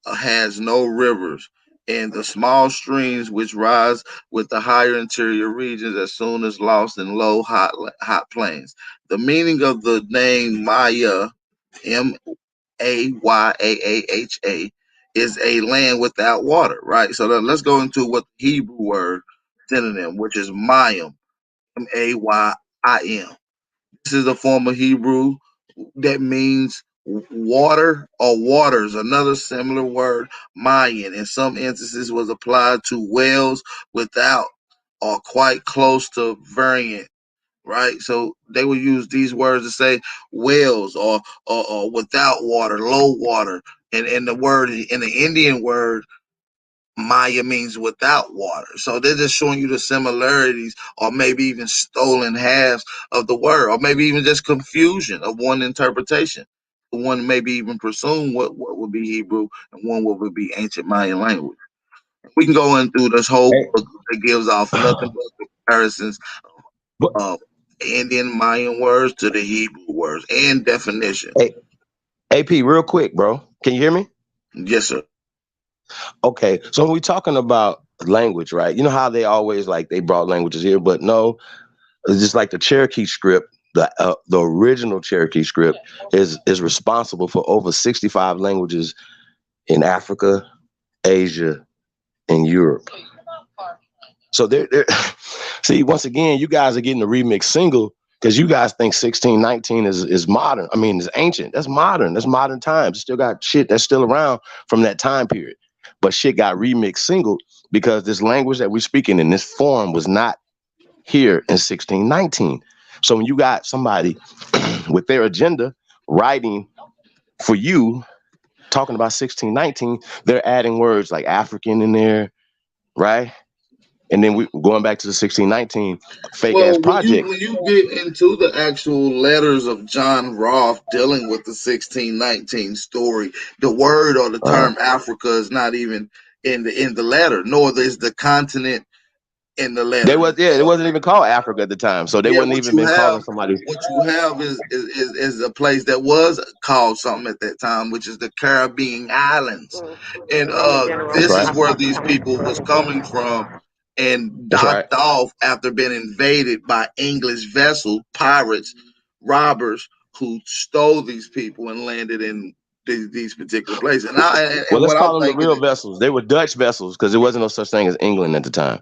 has no rivers, and the small streams which rise with the higher interior regions as soon as lost in low, hot plains. The meaning of the name Maya, Mayaaha, is a land without water, right? So then let's go into what the Hebrew word synonym, which is Mayim, Mayim. This is a form of Hebrew that means water or waters. Another similar word, Mayan, in some instances was applied to wells without or quite close to variant, right? So they would use these words to say wells or without water, low water. And the word in the Indian word Maya means without water. So they're just showing you the similarities or maybe even stolen halves of the word, or maybe even just confusion of one interpretation. One maybe even presume what would be Hebrew and one what would be ancient Mayan language. We can go in through this whole book that gives off nothing but comparisons of Indian Mayan words to the Hebrew words and definition.
Hey, AP, real quick, bro. Can you hear me?
Yes, sir.
Okay, so when we're talking about language, right? You know how they always like they brought languages here, but no, it's just like the Cherokee script. The original Cherokee script is responsible for over 65 languages in Africa, Asia, and Europe. So they're see, once again, you guys are getting a remix single because you guys think 1619 is modern. I mean, it's ancient. That's modern. That's modern times. Still got shit that's still around from that time period. But shit got remixed single because this language that we're speaking in this form was not here in 1619. So when you got somebody with their agenda writing for you, talking about 1619, they're adding words like African in there, right? And then we going back to the 1619 fake ass
Well, when
project.
you get into the actual letters of John Roth dealing with the 1619 story, the word or the term Africa is not even in the letter, nor is the continent in the letter.
They was it wasn't even called Africa at the time, so they wouldn't
What
even
you
been calling
have,
somebody.
is a place that was called something at that time, which is the Caribbean Islands, and this is where these people was coming from, and
That's right.
docked off after being invaded by English vessel pirates, robbers who stole these people and landed in these particular places.
Well, let's call them the real vessels. They were Dutch vessels because there wasn't no such thing as England at the time.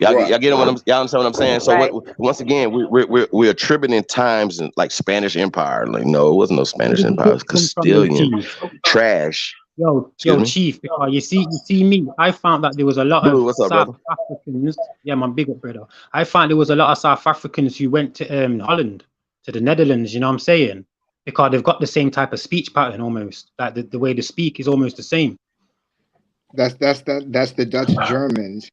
Y'all get what y'all understand what I'm saying? So once again, we're attributing times in, like Spanish Empire. Like, no, it wasn't no Spanish Empire. It was Castilian trash.
Yo, Chief, you see me. I found that there was a lot
Blue,
of
what's up,
South
brother?
Africans. Yeah, my big up, brother. I found there was a lot of South Africans who went to Holland, to the Netherlands. You know what I'm saying? Because they've got the same type of speech pattern almost. Like the way they speak is almost the same.
That's the Dutch Germans.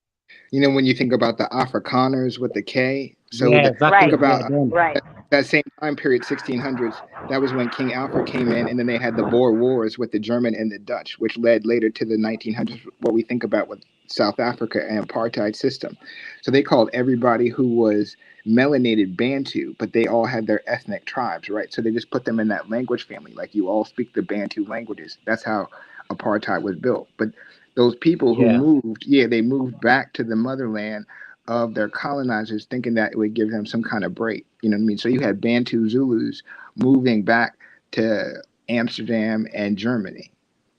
You know, when you think about the Afrikaners with the K, so
Yeah, exactly.
think about
Yeah,
that same time period, 1600s. That was when King Alfred came in, and then they had the Boer Wars with the German and the Dutch, which led later to the 1900s. What we think about with South Africa and apartheid system. So they called everybody who was melanated Bantu, but they all had their ethnic tribes, right? So they just put them in that language family, like you all speak the Bantu languages. That's how apartheid was built. But those people who moved, they moved back to the motherland of their colonizers, thinking that it would give them some kind of break. You know what I mean? So you had Bantu Zulus moving back to Amsterdam and Germany.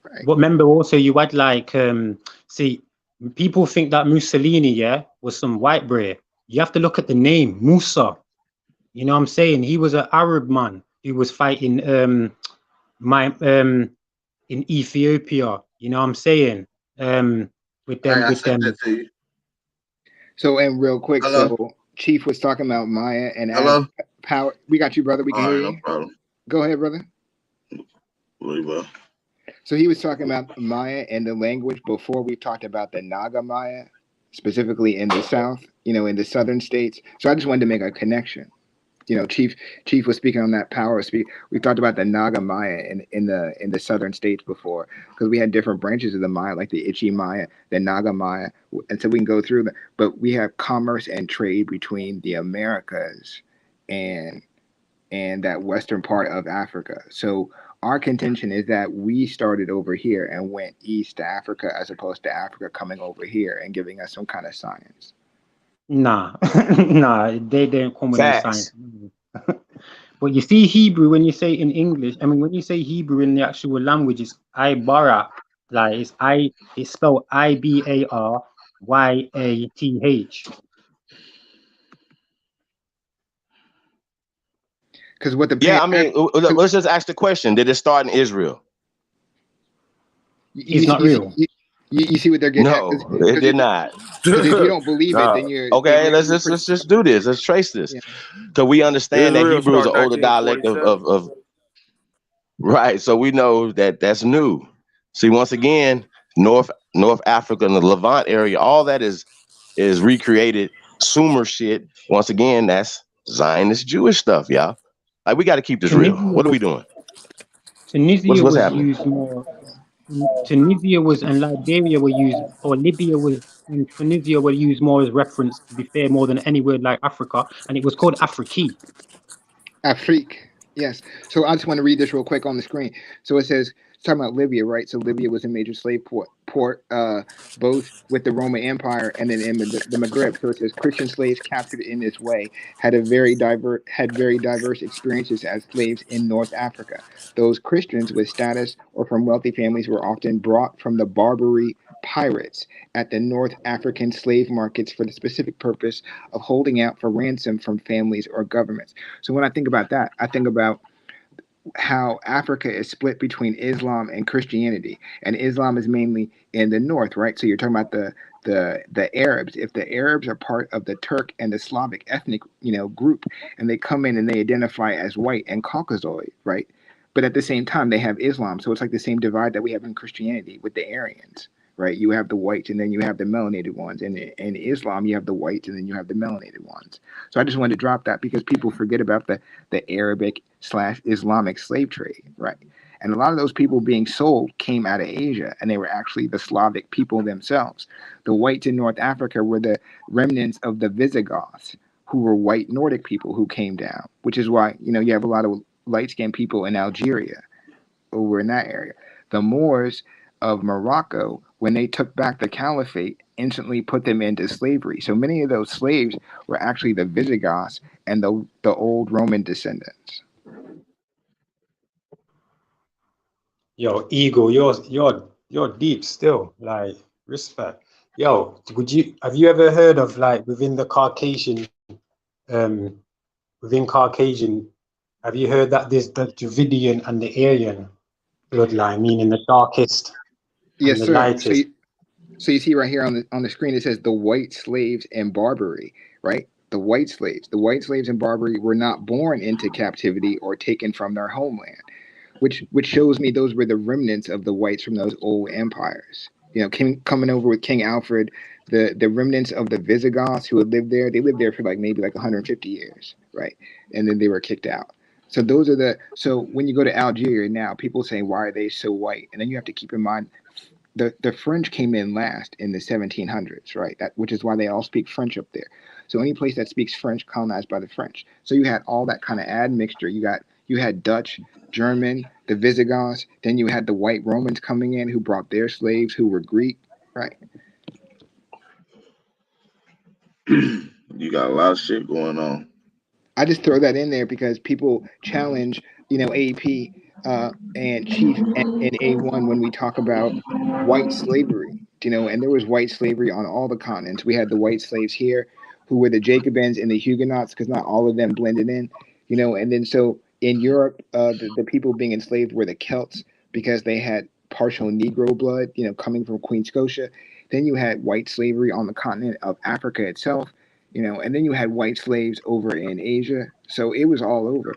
Right?
But remember also you had like see, people think that Mussolini, was some white boy. You have to look at the name, Musa. You know what I'm saying? He was an Arab man who was fighting in Ethiopia. You know what I'm saying? With them.
So, and real quick,
Hello?
so Chief was talking about Maya and
Hello?
power. We got you, brother. We can
All
hear
right,
you.
no problem.
Go ahead, brother.
Really well.
So he was talking about Maya and the language before we talked about the Naga Maya, specifically in the South, in the southern states. So I just wanted to make a connection. Chief was speaking on that power speak. We talked about the Naga Maya in the southern states before, because we had different branches of the Maya, like the Ichi Maya, the Naga Maya, and so we can go through them. But we have commerce and trade between the Americas and that western part of Africa. So our contention is that we started over here and went east to Africa, as opposed to Africa coming over here and giving us some kind of science.
Nah, nah, they didn't come with no
Facts.
science. But you see Hebrew when you say in English, I mean, when you say Hebrew in the actual language, it's Ibara. Like it's spelled Ibaryath.
Because what the
I mean, let's just ask the question: did it start in Israel?
It's not real.
You see what they're getting
No,
at?
it did not.
Because if you don't believe it, then you're
okay. Let's just do this. Let's trace this, because we understand that Hebrew is an older dialect of right. So we know that that's new. See, once again, North Africa and the Levant area, all that is recreated Sumer shit. Once again, that's Zionist Jewish stuff, y'all. Like, we got to keep this real. What are we doing?
Tunisia
What's
was
happening?
used more. Tunisia was and Liberia were used, or Libya was and Tunisia were used more as reference, to be fair, more than any word like Africa, and it was called Afrique.
Afrique, yes. So I just want to read this real quick on the screen. So it says, it's talking about Libya, right? So Libya was a major slave port, both with the Roman Empire and then in the Maghreb. So it says Christian slaves captured in this way had very diverse experiences as slaves in North Africa. Those Christians with status or from wealthy families were often brought from the Barbary pirates at the North African slave markets for the specific purpose of holding out for ransom from families or governments. So when I think about that, I think about how Africa is split between Islam and Christianity, and Islam is mainly in the north, right? So you're talking about the Arabs. If the Arabs are part of the Turk and the Slavic ethnic group, and they come in and they identify as white and Caucasoid, right? But at the same time, they have Islam, so it's like the same divide that we have in Christianity with the Aryans, right? You have the whites, and then you have the melanated ones. And in Islam, you have the whites, and then you have the melanated ones. So I just wanted to drop that because people forget about the Arabic / Islamic slave trade, right? And a lot of those people being sold came out of Asia, and they were actually the Slavic people themselves. The whites in North Africa were the remnants of the Visigoths, who were white Nordic people who came down, which is why, you have a lot of light-skinned people in Algeria over in that area. The Moors of Morocco, when they took back the caliphate, instantly put them into slavery. So many of those slaves were actually the Visigoths and the old Roman descendants.
Yo, Eagle, you're deep still. Like, respect. Yo, have you ever heard of, like, within Caucasian, have you heard that there's the Dravidian and the Aryan bloodline, meaning the darkest
Yes,
and the
sir.
lightest?
So you see right here on the screen, it says the white slaves in Barbary, right? The white slaves in Barbary were not born into captivity or taken from their homeland, which shows me those were the remnants of the whites from those old empires. Coming over with King Alfred, the remnants of the Visigoths who had lived there. They lived there for maybe 150 years, right? And then they were kicked out. So so when you go to Algeria now, people say, why are they so white? And then you have to keep in mind the French came in last in the 1700s, right? Which is why they all speak French up there. So any place that speaks French colonized by the French. So you had all that kind of admixture. You had Dutch, German, the Visigoths. Then you had the white Romans coming in who brought their slaves who were Greek, right?
You got a lot of shit going on.
I just throw that in there because people challenge, AP and Chief and A1 when we talk about white slavery, and there was white slavery on all the continents. We had the white slaves here who were the Jacobins and the Huguenots because not all of them blended in, and then so in Europe, the people being enslaved were the Celts because they had partial Negro blood, coming from Queen Scotia. Then you had white slavery on the continent of Africa itself, and then you had white slaves over in Asia. So it was all over.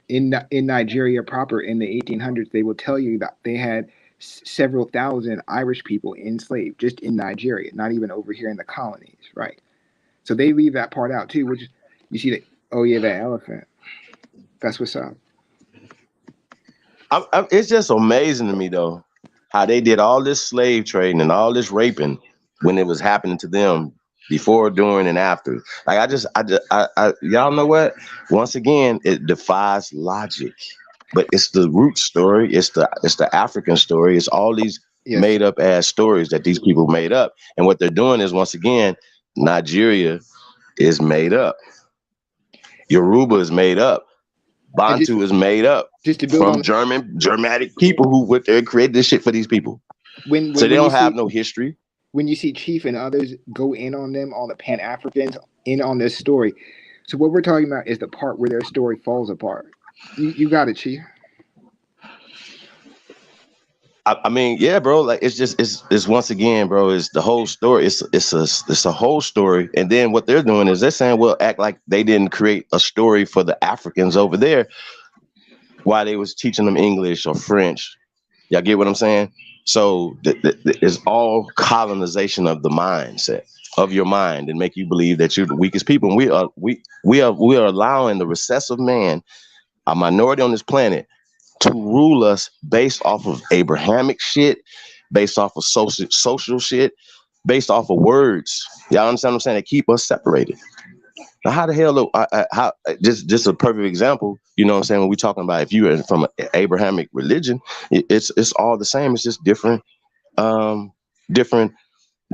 In Nigeria proper in the 1800s, they will tell you that they had several thousand Irish people enslaved just in Nigeria, not even over here in the colonies, right? So they leave that part out too, which you see that, oh yeah, that elephant. That's what's up.
It's just amazing to me though, how they did all this slave trading and all this raping when it was happening to them before, during, and after. Like y'all know what? Once again, it defies logic. But it's the root story. It's the African story. It's all these made up ass stories that these people made up. And what they're doing is, once again, Nigeria is made up. Yoruba is made up. Bantu is made up.
Just to build
from
on
Germanic people who created this shit for these people. So they don't have no history.
When you see Chief and others go in on them, all the Pan-Africans in on this story. So what we're talking about is the part where their story falls apart. You got it, Chief.
I mean, yeah, bro. Like it's once again, bro. It's the whole story. It's a whole story. And then what they're doing is they're saying, well, act like they didn't create a story for the Africans over there while they was teaching them English or French. Y'all get what I'm saying? So it's all colonization of the mindset of your mind and make you believe that you're the weakest people. And we are allowing the recessive man, a minority on this planet, to rule us based off of Abrahamic shit, based off of social shit, based off of words. Y'all understand what I'm saying? They keep us separated. Now, how the hell? How just a perfect example. You know what I'm saying? When we're talking about if you're from an Abrahamic religion, it's all the same. It's just different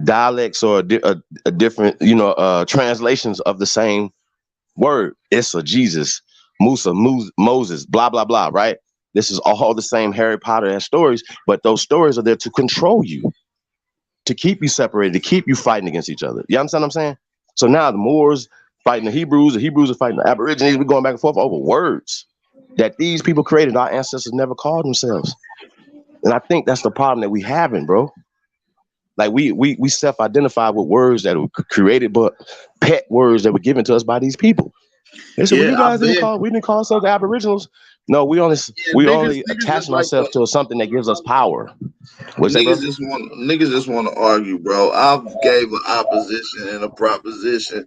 dialects or a different translations of the same word. Issa, Jesus, Musa, Moses, blah blah blah. Right? This is all the same Harry Potter and stories, but those stories are there to control you, to keep you separated, to keep you fighting against each other. You understand what I'm saying? So now the Moors fighting the Hebrews are fighting the Aborigines. We're going back and forth over words that these people created. Our ancestors never called themselves. And I think that's the problem that we having, bro. Like we self-identify with words that were created, but pet words that were given to us by these people. They said, well,
Yeah,
you guys didn't call. We didn't call ourselves the Aboriginals. No, we only
niggas just
attaching
like
ourselves to something that gives us power. What's that, bro?
Niggas just want to argue, bro. I gave an opposition and a proposition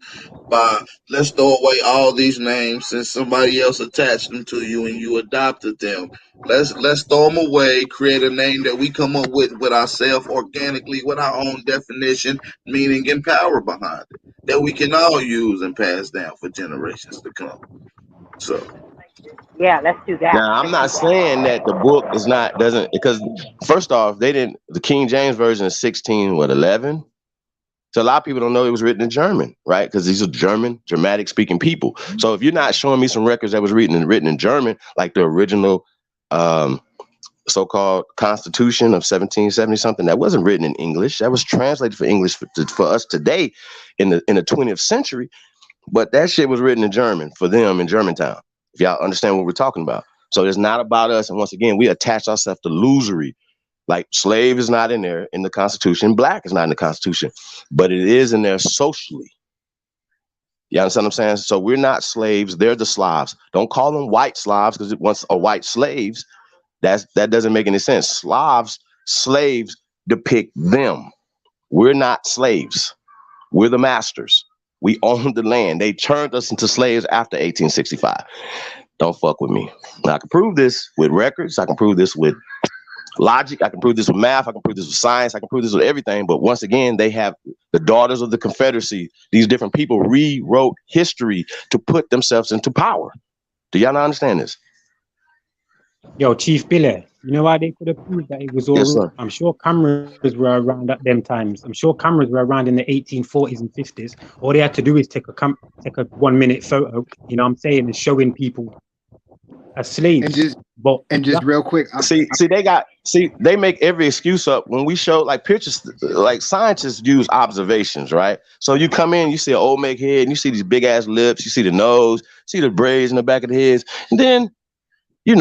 by let's throw away all these names since somebody else attached them to you and you adopted them. Let's throw them away, create a name that we come up with ourselves organically with our own definition, meaning and power behind it that we can all use and pass down for generations to come. So
Yeah, let's do that.
Now, I'm not saying that the book is not doesn't because first off, they didn't. The King James version is 11. So a lot of people don't know it was written in German, right? Because these are Germanic speaking people. So if you're not showing me some records that was written in German, like the original so-called Constitution of 1770 something, that wasn't written in English. That was translated for English for us today in the 20th century. But that shit was written in German for them in Germantown. If y'all understand what we're talking about. So it's not about us. And once again, we attach ourselves to illusory. Like slave is not in there in the Constitution. Black is not in the Constitution, but it is in there socially. You understand what I'm saying? So we're not slaves. They're the Slavs. Don't call them white Slavs because once a white slaves, that doesn't make any sense. Slaves depict them. We're not slaves. We're the masters. We own the land. They turned us into slaves after 1865. Don't fuck with me. Now, I can prove this with records. I can prove this with logic. I can prove this with math. I can prove this with science. I can prove this with everything. But once again, they have the daughters of the Confederacy. These different people rewrote history to put themselves into power. Do y'all not understand this?
Yo, Chief Billy, you know why they could have proved that it was all
Yes,
real?
sir.
I'm sure cameras were around at them times. I'm sure cameras were around in the 1840s and 50s. All they had to do is take a 1-minute photo, you know what I'm saying, and showing people as slaves.
And just real quick,
they make every excuse up when we show like pictures. Like scientists use observations, right? So you come in, you see an old make head, and you see these big ass lips, you see the nose, see the braids in the back of the heads, and then you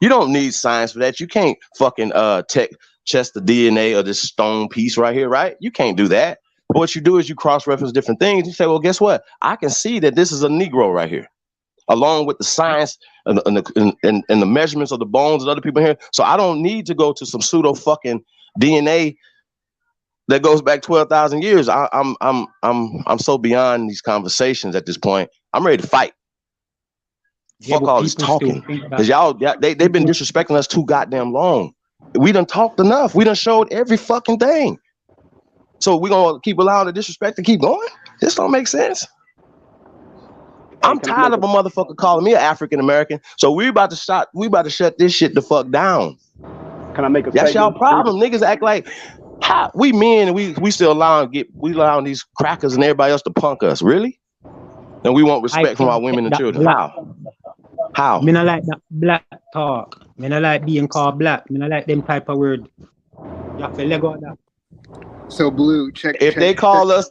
don't need science for that. You can't fucking test the DNA of this stone piece right here, right? You can't do that. But what you do is you cross-reference different things. You say, well, guess what? I can see that this is a Negro right here, along with the science and the measurements of the bones of other people here. So I don't need to go to some pseudo fucking DNA that goes back 12,000 years. I'm so beyond these conversations at this point. I'm ready to fight.
Yeah,
Fuck all this talking. Because they've been disrespecting us too goddamn long. We done talked enough. We done showed every fucking thing. So we gonna keep allowing the disrespect to keep going? This don't make sense. I'm tired of a motherfucker calling me an African American. So we about to shut this shit the fuck down.
Can I make a
That's
statement?
y'all problem. Niggas act like we men and we still allowing these crackers and everybody else to punk us. Really? And we want respect from our women and children. How?
Me not like that black talk. Me not like being called black. Me not like them type of word. You have to let go of that.
So Blue, check.
If they call us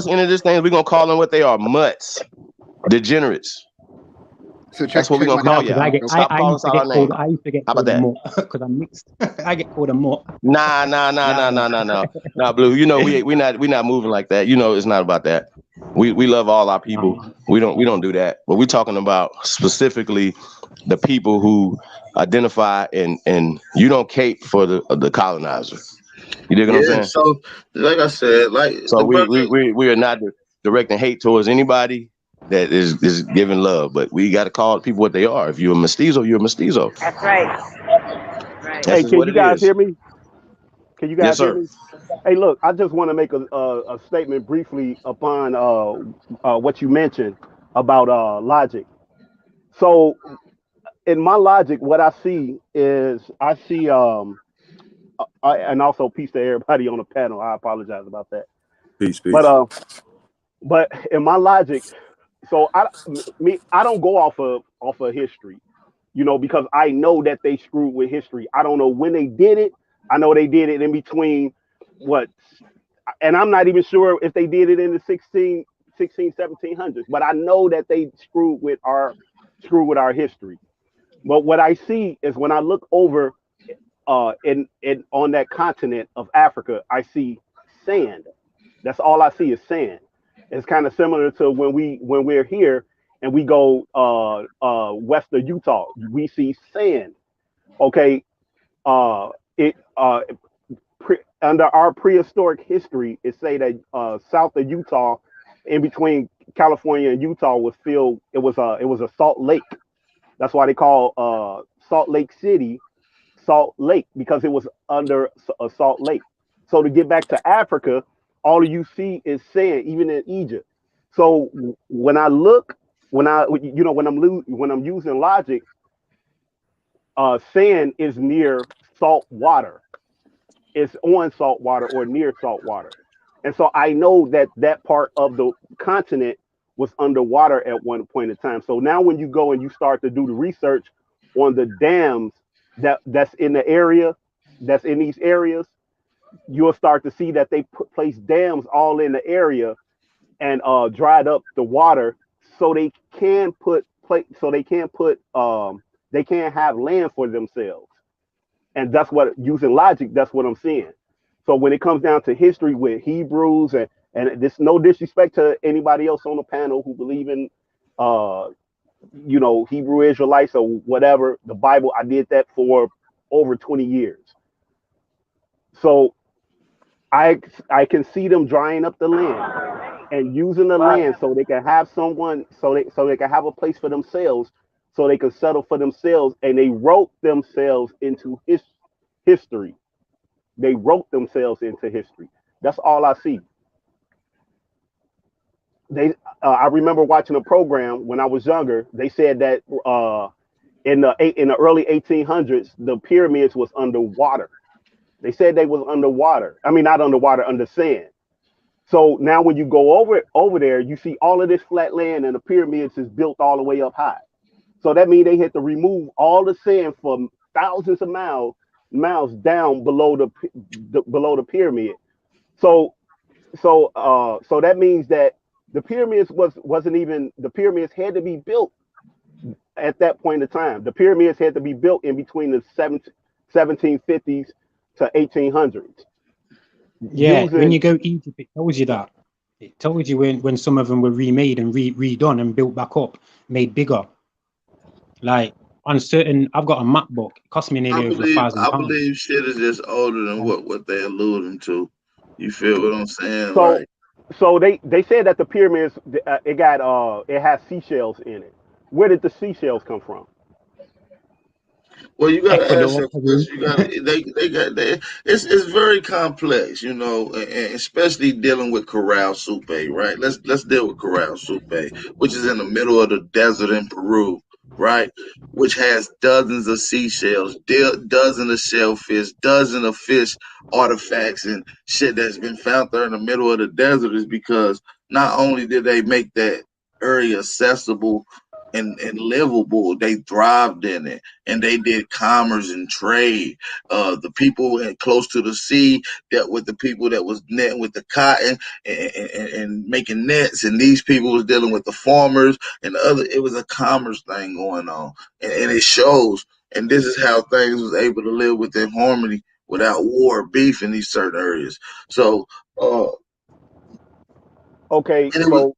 into this thing, we're gonna call them what they are: mutts, degenerates.
So check.
That's what we're gonna call you. Stop calling us our name.
I used to get
How about that?
more because I'm mixed. I get called a more.
Nah, Blue. You know we not moving like that. You know it's not about that. We love all our people. We don't do that. But we're talking about specifically the people who identify and you don't cape for the colonizer. You dig what I'm saying?
So like I said,
so we are not directing hate towards anybody that is giving love, but we got to call people what they are. If you're a mestizo, you're a mestizo.
That's right.
Hey, can you guys hear me? Can you guys hear me? Hey, look, I just want to make a statement briefly upon what you mentioned about logic. So, in my logic, what I see is and also peace to everybody on the panel. I apologize about that.
Peace.
But in my logic, so I don't go off of history, because I know that they screwed with history. I don't know when they did it. I know they did it in between and I'm not even sure if they did it in the 1700s, but I know that they screwed with our history. But what I see is when I look over in on that continent of Africa, I see sand. That's all I see is sand. It's kind of similar to when we're here and we go west of Utah, we see sand. Okay, it under our prehistoric history, it say that south of Utah, in between California and Utah, was filled. It was a salt lake. That's why they call Salt Lake City Salt Lake, because it was under a salt lake. So to get back to Africa, all you see is sand, even in Egypt. So when I look, when I'm using logic, sand is near salt water. It's on salt water or near salt water, and so I know that that part of the continent was underwater at one point in time. So now when you go and you start to do the research on the dams that's in the area, that's in these areas, you'll start to see that they place dams all in the area and dried up the water so they can put they can't have land for themselves. And that's what, using logic, that's what I'm seeing. So when it comes down to history with Hebrews, and this, no disrespect to anybody else on the panel who believe in uh Hebrew Israelites or whatever, the Bible, I did that for over 20 years. So I can see them drying up the land and using the land so they can have someone, so they can have a place for themselves, so they can settle for themselves, and they wrote themselves into history. They wrote themselves into history. That's all I see. I remember watching a program when I was younger. They said that in the early 1800s, the pyramids was underwater. They said they was underwater. I mean, not underwater, under sand. So now when you go over there, you see all of this flat land, and the pyramids is built all the way up high. So that means they had to remove all the sand from thousands of miles down below the pyramid. So so that means that the pyramids wasn't even, the pyramids had to be built at that point in time. The pyramids had to be built in between the 1750s to 1800s.
Yeah, when
Using
you go Egypt, it tells you that. It tells you when some of them were remade and redone and built back up, made bigger. Like on certain, I've got a map book. It cost me nearly over
I
£1,000.
believe shit is just older than what they alluding to. You feel what I'm saying?
so
Like,
so they said that the pyramids, it has seashells in it. Where did the seashells come from?
well, you got to ask
Ecuador,
your
Peru.
question. You got to it's very complex, and especially dealing with Corral Supe, right? Let's deal with Corral Supe, which is in the middle of the desert in Peru, right? Which has dozens of seashells, dozens of shellfish, dozens of fish artifacts and shit that's been found there in the middle of the desert, is because not only did they make that area accessible and livable, they thrived in it, and they did commerce and trade. The people close to the sea dealt with the people that was netting with the cotton and making nets, and these people was dealing with the farmers and the other. It was a commerce thing going on, and it shows. And this is how things was able to live within harmony without war or beef in these certain areas. So,
Okay,
and it was
so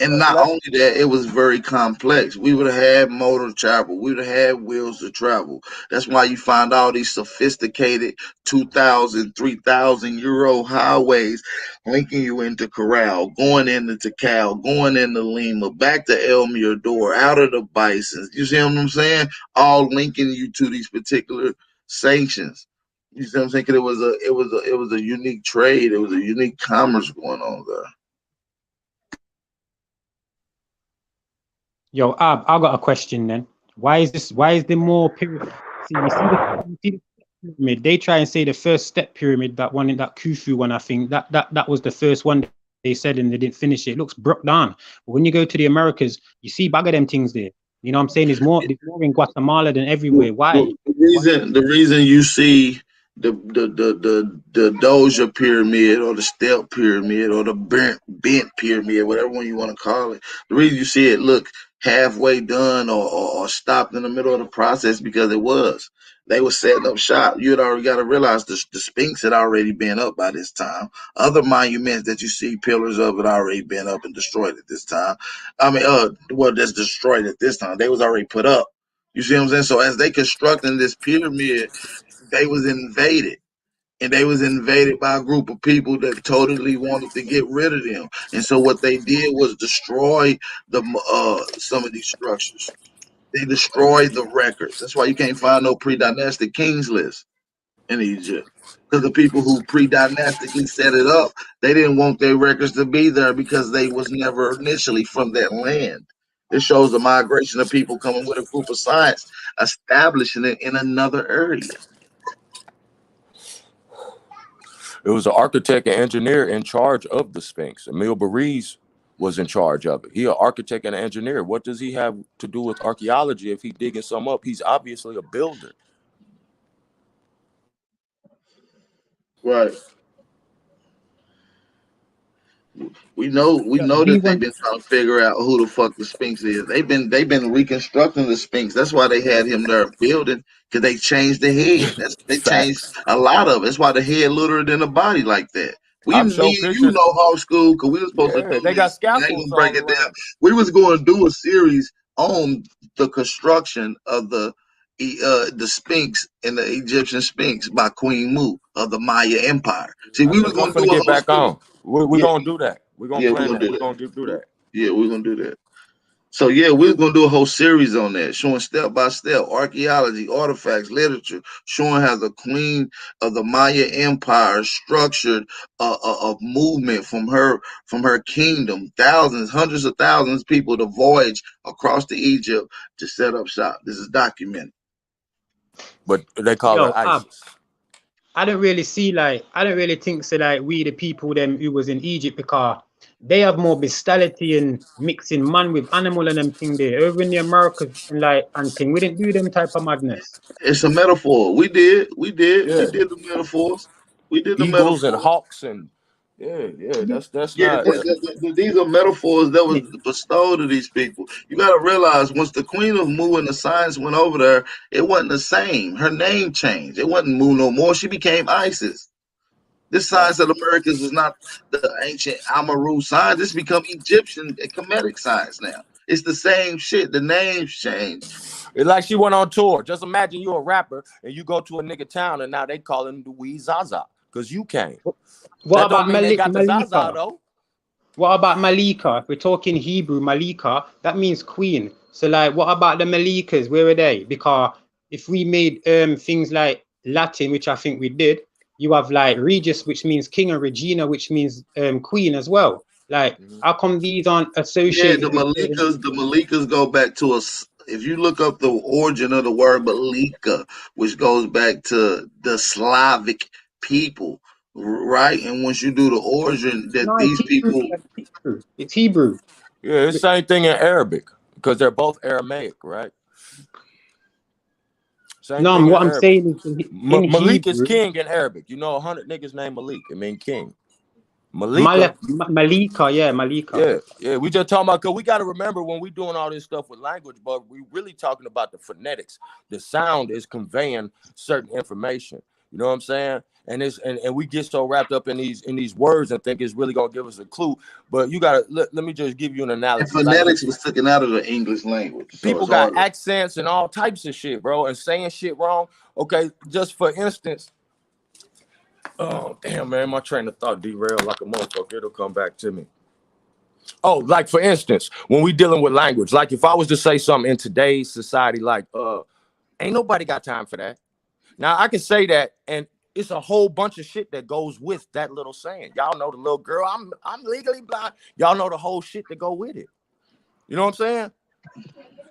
and not
let
only that, it was very complex. We would have had motor travel. We would have had wheels to travel. That's why you find all these sophisticated 2,000, 3,000 euro highways linking you into Corral, going into Tikal, going into Lima, back to El Mirador, out of the Bisons. You see what I'm saying? All linking you to these particular sanctions. You see what I'm saying? 'Cause it was a unique trade. It was a unique commerce going on there.
Yo, I got a question then. Why is there more pyramid? See, you see the pyramid. They try and say the first step pyramid, that one in that Khufu one, I think that was the first one they said, and they didn't finish it. It looks broke down. But when you go to the Americas, you see bag of them things there. You know what I'm saying? There's more in Guatemala than everywhere. Why?
The reason you see the Doja pyramid or the step pyramid or the bent pyramid, whatever one you want to call it, the reason you see it look halfway done or stopped in the middle of the process, because it was. They were setting up shop. You had already got to realize the Sphinx had already been up by this time. Other monuments that you see pillars of had already been up and destroyed at this time. I mean, well, that's destroyed at this time. They was already put up. You see what I'm saying? So as they constructing this pyramid, they was invaded. And they was invaded by a group of people that totally wanted to get rid of them. And so what they did was destroy the some of these structures. They destroyed the records. That's why you can't find no pre-dynastic kings list in Egypt. Because the people who pre-dynastically set it up, they didn't want their records to be there because they was never initially from that land. It shows the migration of people coming with a group of science, establishing it in another area.
It was an architect and engineer in charge of the Sphinx. Emil Bariz was in charge of it. He an architect and an engineer. What does he have to do with archaeology if he digging some up? He's obviously a builder.
Right. We know that they've been trying to figure out who the fuck the Sphinx is. They've been reconstructing the Sphinx. That's why they had him there building, because they changed the head. They changed
Facts.
a lot of it. That's why the head littler than the body like that.
I'm
Me
showing
and you
pictures.
know homeschool, because we were supposed to
Yeah,
do
they got
this. I ain't
scaffolds
gonna break
all
it down.
around.
We was going to do a series on the construction of the Sphinx and the Egyptian Sphinx by Queen Mu of the Maya Empire. See,
I
we was
think I'm
going to
finna
do a
get
whole
back
series.
on. We're
Yeah,
gonna do that. We're gonna
yeah, we're
plan
gonna
that.
do
We're
that.
gonna do that.
Yeah, we're gonna do that. So yeah, we're gonna do a whole series on that, showing step by step archaeology, artifacts, literature, showing how the queen of the Maya Empire structured a movement from her kingdom, thousands, hundreds of thousands of people to voyage across to Egypt to set up shop. This is documented.
But they call
Yo,
her ISIS.
I don't really think so like we the people them who was in Egypt, because they have more bestiality and mixing man with animal and them thing there. Over in the Americas and like and thing, we didn't do them type of madness.
It's a metaphor. We did
Yeah,
the metaphors. We did the
eagles and
metaphors.
hawks and yeah. That's
Yeah,
not.
these are metaphors that was bestowed to these people. You got to realize, once the Queen of Mu and the science went over there, it wasn't the same. Her name changed. It wasn't Mu no more. She became Isis. This science of the Americas is not the ancient Amaru science. This become Egyptian and Kemetic science now. It's the same shit. The names change.
It's like she went on tour. Just imagine you a rapper and you go to a nigga town and now they call him the Wee Zaza because you came.
What
That
about
don't mean they got the Zaza
Malika?
though.
What about Malika? If we're talking Hebrew, Malika, that means queen. So like what about the Malikas? Where are they? Because if we made things like Latin, which I think we did, you have like Regis, which means king, and Regina, which means queen as well. Like how come these aren't
Yeah,
associated with
The Malikas go back to us. If you look up the origin of the word Malika, which goes back to the Slavic people, right? And once you do the origin, that
no, it's
these
Hebrew.
people,
It's Hebrew.
Yeah, it's the same thing in Arabic because they're both Aramaic, right? Same
No,
thing in
what I'm
Arabic.
saying is in
Malik is
Hebrew,
king in Arabic. You know, 100 niggas named Malik. It mean king. Malika.
Malika, yeah, Malika.
Yeah. We just talking about, because we got to remember when we doing all this stuff with language, but we really talking about the phonetics. The sound is conveying certain information. You know what I'm saying? And it's and we get so wrapped up in these words and think it's really gonna give us a clue. But you gotta let me just give you an
and
analogy. Like
phonetics was taken out of the English language, so
people
it's
got
harder.
accents and all types of shit, bro, and saying shit wrong. Okay, just for instance. Oh damn, man, my train of thought derailed like a motherfucker. It'll come back to me. Oh, like for instance, when we dealing with language, like if I was to say something in today's society, like ain't nobody got time for that. Now I can say that, and it's a whole bunch of shit that goes with that little saying. Y'all know the little girl, I'm legally blind. Y'all know the whole shit that go with it. You know what I'm saying?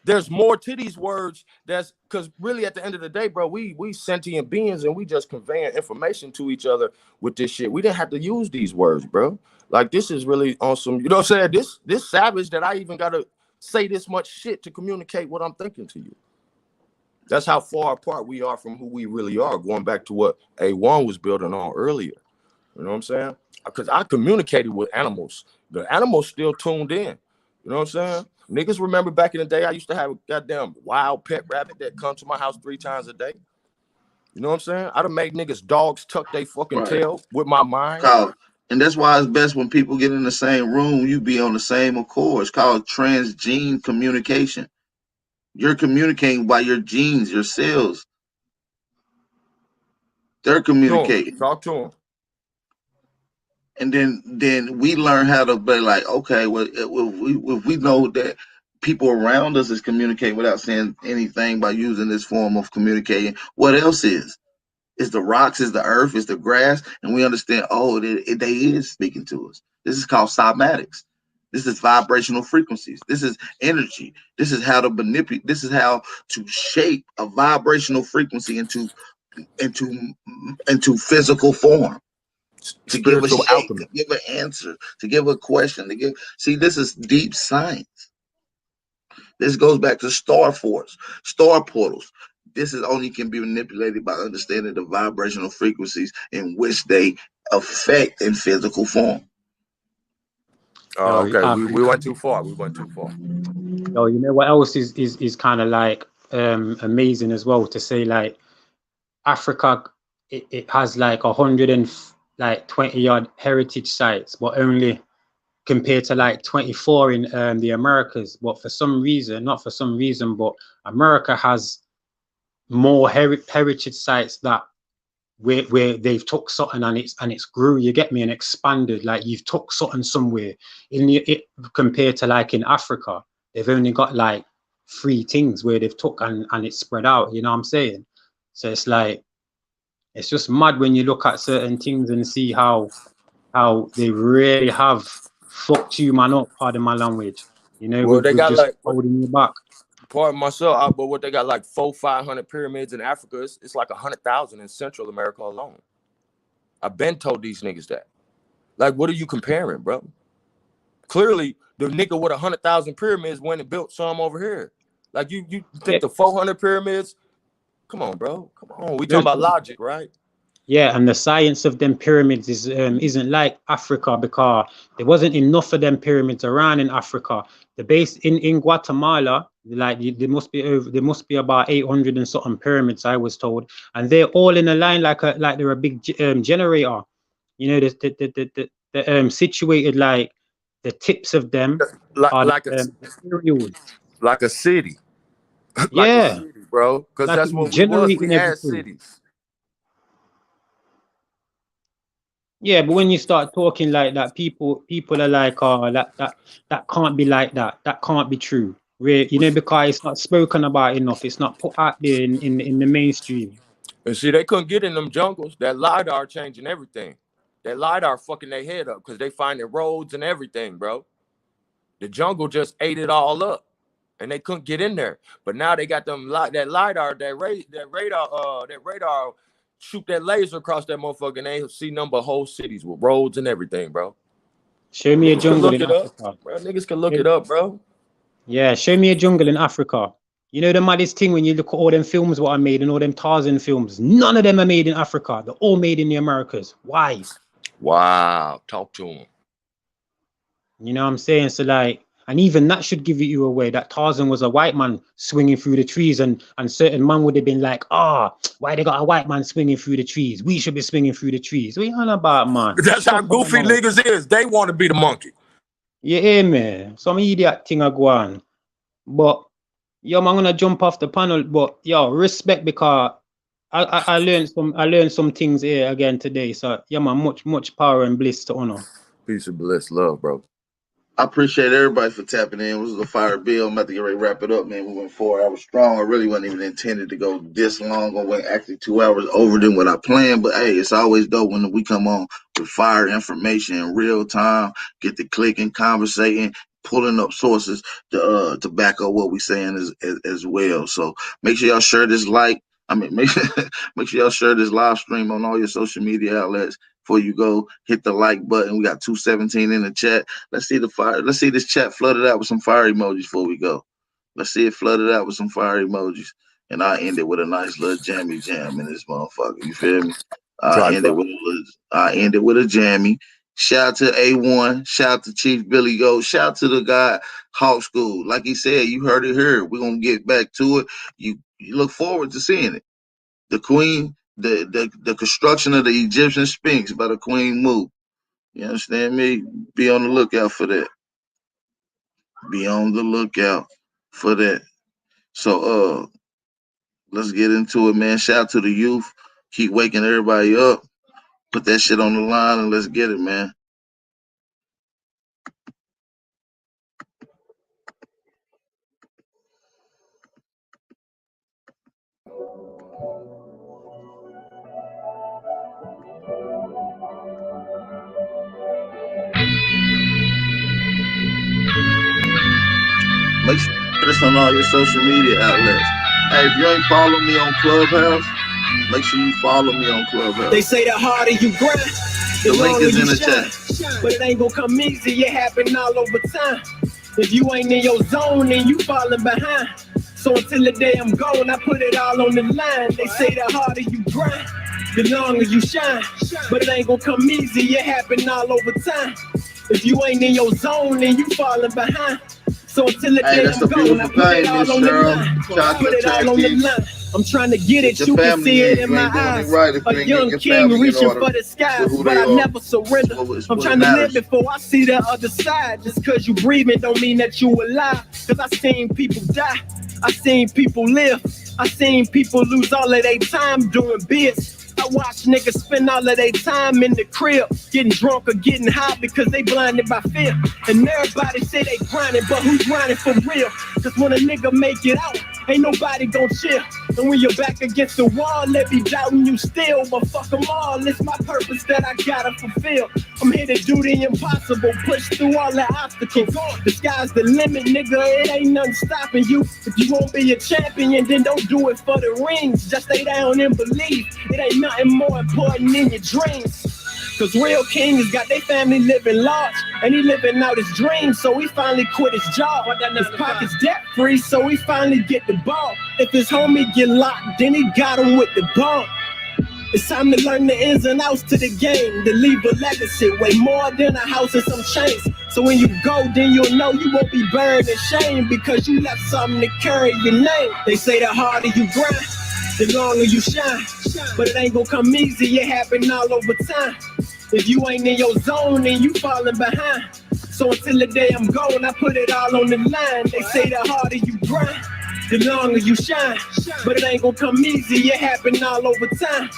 There's more to these words. That's because really at the end of the day, bro, we sentient beings and we just conveying information to each other with this shit. We didn't have to use these words, bro. Like this is really awesome. You know what I'm saying? This savage that I even gotta say this much shit to communicate what I'm thinking to you. That's how far apart we are from who we really are, going back to what A1 was building on earlier. You know what I'm saying? Because I communicated with animals. The animals still tuned in. You know what I'm saying? Niggas remember back in the day, I used to have a goddamn wild pet rabbit that come to my house 3 times a day. You know what I'm saying? I'd have made niggas dogs tuck their fucking tail with my mind.
And that's why it's best when people get in the same room, you be on the same accord. It's called transgene communication. You're communicating by your genes, your cells. They're communicating.
Talk to them.
And then we learn how to be like, okay, well, if we know that people around us is communicating without saying anything by using this form of communicating, what else is? Is the rocks, is the earth, is the grass, and we understand, oh, they is speaking to us. This is called cymatics. This is vibrational frequencies. This is energy. This is how to manipulate. This is how to shape a vibrational frequency into physical form. To give a shape, alchemy. To give an answer, to give a question, to give. See, this is deep science. This goes back to star force, star portals. This is only can be manipulated by understanding the vibrational frequencies in which they affect in physical form.
Oh, okay. We went too far. We went too far.
Oh, you know what else is kind of like amazing as well, to say like Africa, it has like 120 odd heritage sites, but only compared to like 24 in the Americas. But for some reason, not for some reason, but America has more heritage sites that where they've took something and it's grew, you get me, and expanded. Like you've took something somewhere compared to like in Africa, they've only got like 3 things where they've took and it's spread out, you know what I'm saying? So it's like, it's just mad when you look at certain things and see how they really have fucked you man up, pardon my language, you know,
well, they got
just
like
holding you back.
Pardon myself, but what they got like 400-500 pyramids in Africa, it's like 100,000 in Central America alone. I've been told these niggas that. Like, what are you comparing, bro? Clearly, the nigga with 100,000 pyramids went and built some over here. Like, you think the 400 pyramids? Come on, bro. Come on. We talking about logic, right?
Yeah, and the science of them pyramids is isn't like Africa, because there wasn't enough of them pyramids around in Africa. The base in Guatemala, like there must be about 800 and something pyramids, I was told, and they're all in a line like they're a big generator. You know, the situated like the tips of them are
like a city. Like a city, bro. Because
like
that's what we was. We had
everything.
cities.
Yeah, but when you start talking like that, people are like, oh, that can't be like that. That can't be true. You know, because it's not spoken about enough. It's not put out there in the mainstream.
And see, they couldn't get in them jungles. That LiDAR changing everything. That LiDAR fucking their head up because they finding roads and everything, bro. The jungle just ate it all up, and they couldn't get in there. But now they got them that LiDAR, that radar shoot that laser across that motherfucker, and they see number whole cities with roads and everything, bro.
Show me a jungle in
Africa. Bro, niggas can look it up, bro.
Yeah, show me a jungle in Africa. You know the maddest thing when you look at all them films what I made and all them Tarzan films, none of them are made in Africa. They're all made in the Americas. Why?
Wow, talk to them.
You know what I'm saying? So like, and even that should give you away that Tarzan was a white man swinging through the trees, and certain man would have been like, why they got a white man swinging through the trees? We should be swinging through the trees. What you on about, man?
That's how goofy niggas is. They want to be the monkey.
Yeah, man. Some idiot thing I go on. But yo, I'm gonna jump off the panel. But yo, respect, because I learned some things here again today. So yeah, man, much power and bliss to honor.
Peace and bliss, love, bro.
I appreciate everybody for tapping in. This was a fire bill. I'm about to get ready to wrap it up, man. We went 4 hours strong. I really wasn't even intended to go this long. I went actually 2 hours over than what I planned. But hey, it's always dope when we come on with fire information in real time, get the clicking, conversating, pulling up sources to back up what we're saying as well. So make sure y'all share this make sure y'all share this live stream on all your social media outlets. Before you go, hit the like button. We got 217 in the chat. Let's see the fire. Let's see this chat flooded out with some fire emojis before we go. Let's see it flooded out with some fire emojis. And I end it with a nice little jammy jam in this motherfucker. You feel me? I end it with a jammy. Shout out to A1. Shout out to Chief Billy Goat. Shout out to the guy Hawk School. Like he said, you heard it here. We're gonna get back to it. You look forward to seeing it. The Queen, the construction of the Egyptian Sphinx by the Queen Mu. You understand me? Be on the lookout for that. Be on the lookout for that. So let's get into it, man. Shout out to the youth. Keep waking everybody up. Put that shit on the line and let's get it, man. Make sure it's on all your social media outlets. Hey, if you ain't follow me on Clubhouse, make sure you follow me on Clubhouse.
They say the harder you grind,
the link is in the
chat. But it ain't gonna come easy, it happen all over time. If you ain't in your zone, then you falling behind. So until the day I'm gone, I put it all on the line. They say the harder you grind, the longer you shine. But it ain't gonna come easy, it happen all over time. If you ain't in your zone, then you falling behind. So until the day I'm gone, I put it all on the line. Put it all on the line. I'm trying to get it, you can see it in my eyes. A young king reaching for the skies, but I never surrender. I'm trying to live before I see the other side. Just cause you breathing don't mean that you alive. Cause I seen people die, I seen people live, I seen people lose all of their time doing bits. I watch niggas spend all of their time in the crib, getting drunk or getting high because they blinded by fear. And everybody say they grinding, but who's grinding for real? Cause when a nigga make it out, ain't nobody gon' chill. And when you're back against the wall, they be doubting you still. But fuck them all, it's my purpose that I gotta fulfill. I'm here to do the impossible, push through all the obstacles. The sky's the limit, nigga, it ain't nothing stopping you. If you won't be a champion, then don't do it for the rings. Just stay down and believe, it ain't nothing more important than your dreams. Cause real kings got their family living large, and he living out his dreams, so he finally quit his job. His pockets debt free, so he finally get the ball. If his homie get locked, then he got him with the bomb. It's time to learn the ins and outs to the game, to leave a legacy way more than a house and some chains. So when you go, then you'll know you won't be buried in shame, because you left something to carry your name. They say the harder you grind, the longer you shine. But it ain't gonna come easy, it happen all over time. If you ain't in your zone, then you falling behind. So until the day I'm gone, I put it all on the line. They say the harder you grind, the longer you shine. But it ain't gonna come easy, it happen all over time.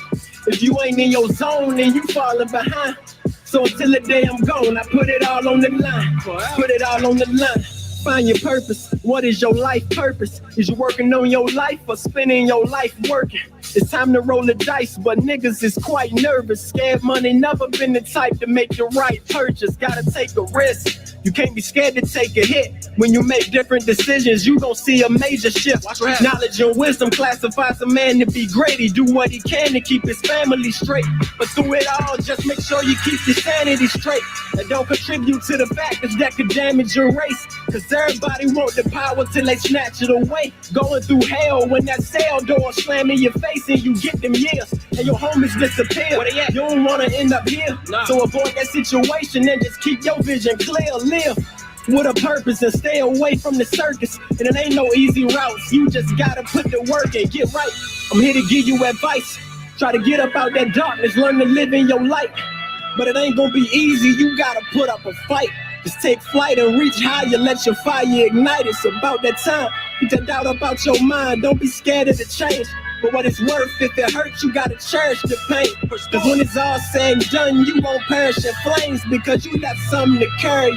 If you ain't in your zone, then you falling behind. So until the day I'm gone, I put it all on the line. Put it all on the line. Find your purpose. What is your life purpose? Is you working on your life or spending your life working? It's time to roll the dice, but niggas is quite nervous. Scared money, never been the type to make the right purchase. Gotta take a risk. You can't be scared to take a hit. When you make different decisions, you gon' see a major shift. Knowledge and wisdom classifies a man to be great. He do what he can to keep his family straight. But through it all, just make sure you keep your sanity straight. And don't contribute to the factors that could damage your race. Cause everybody want the power till they snatch it away. Going through hell when that cell door slam in your face and you get them years. And your homies disappear. You don't wanna end up here. So avoid that situation and just keep your vision clear. Live with a purpose and stay away from the circus. And it ain't no easy routes. You just gotta put the work and get right. I'm here to give you advice. Try to get up out that darkness, learn to live in your light. But it ain't gonna be easy, you gotta put up a fight. Just take flight and reach higher, let your fire ignite. It's about that time. Get that doubt about your mind, don't be scared of the change. But what it's worth, if it hurts, you gotta cherish the pain. Cause when it's all said and done, you won't perish in flames, because you got something to carry.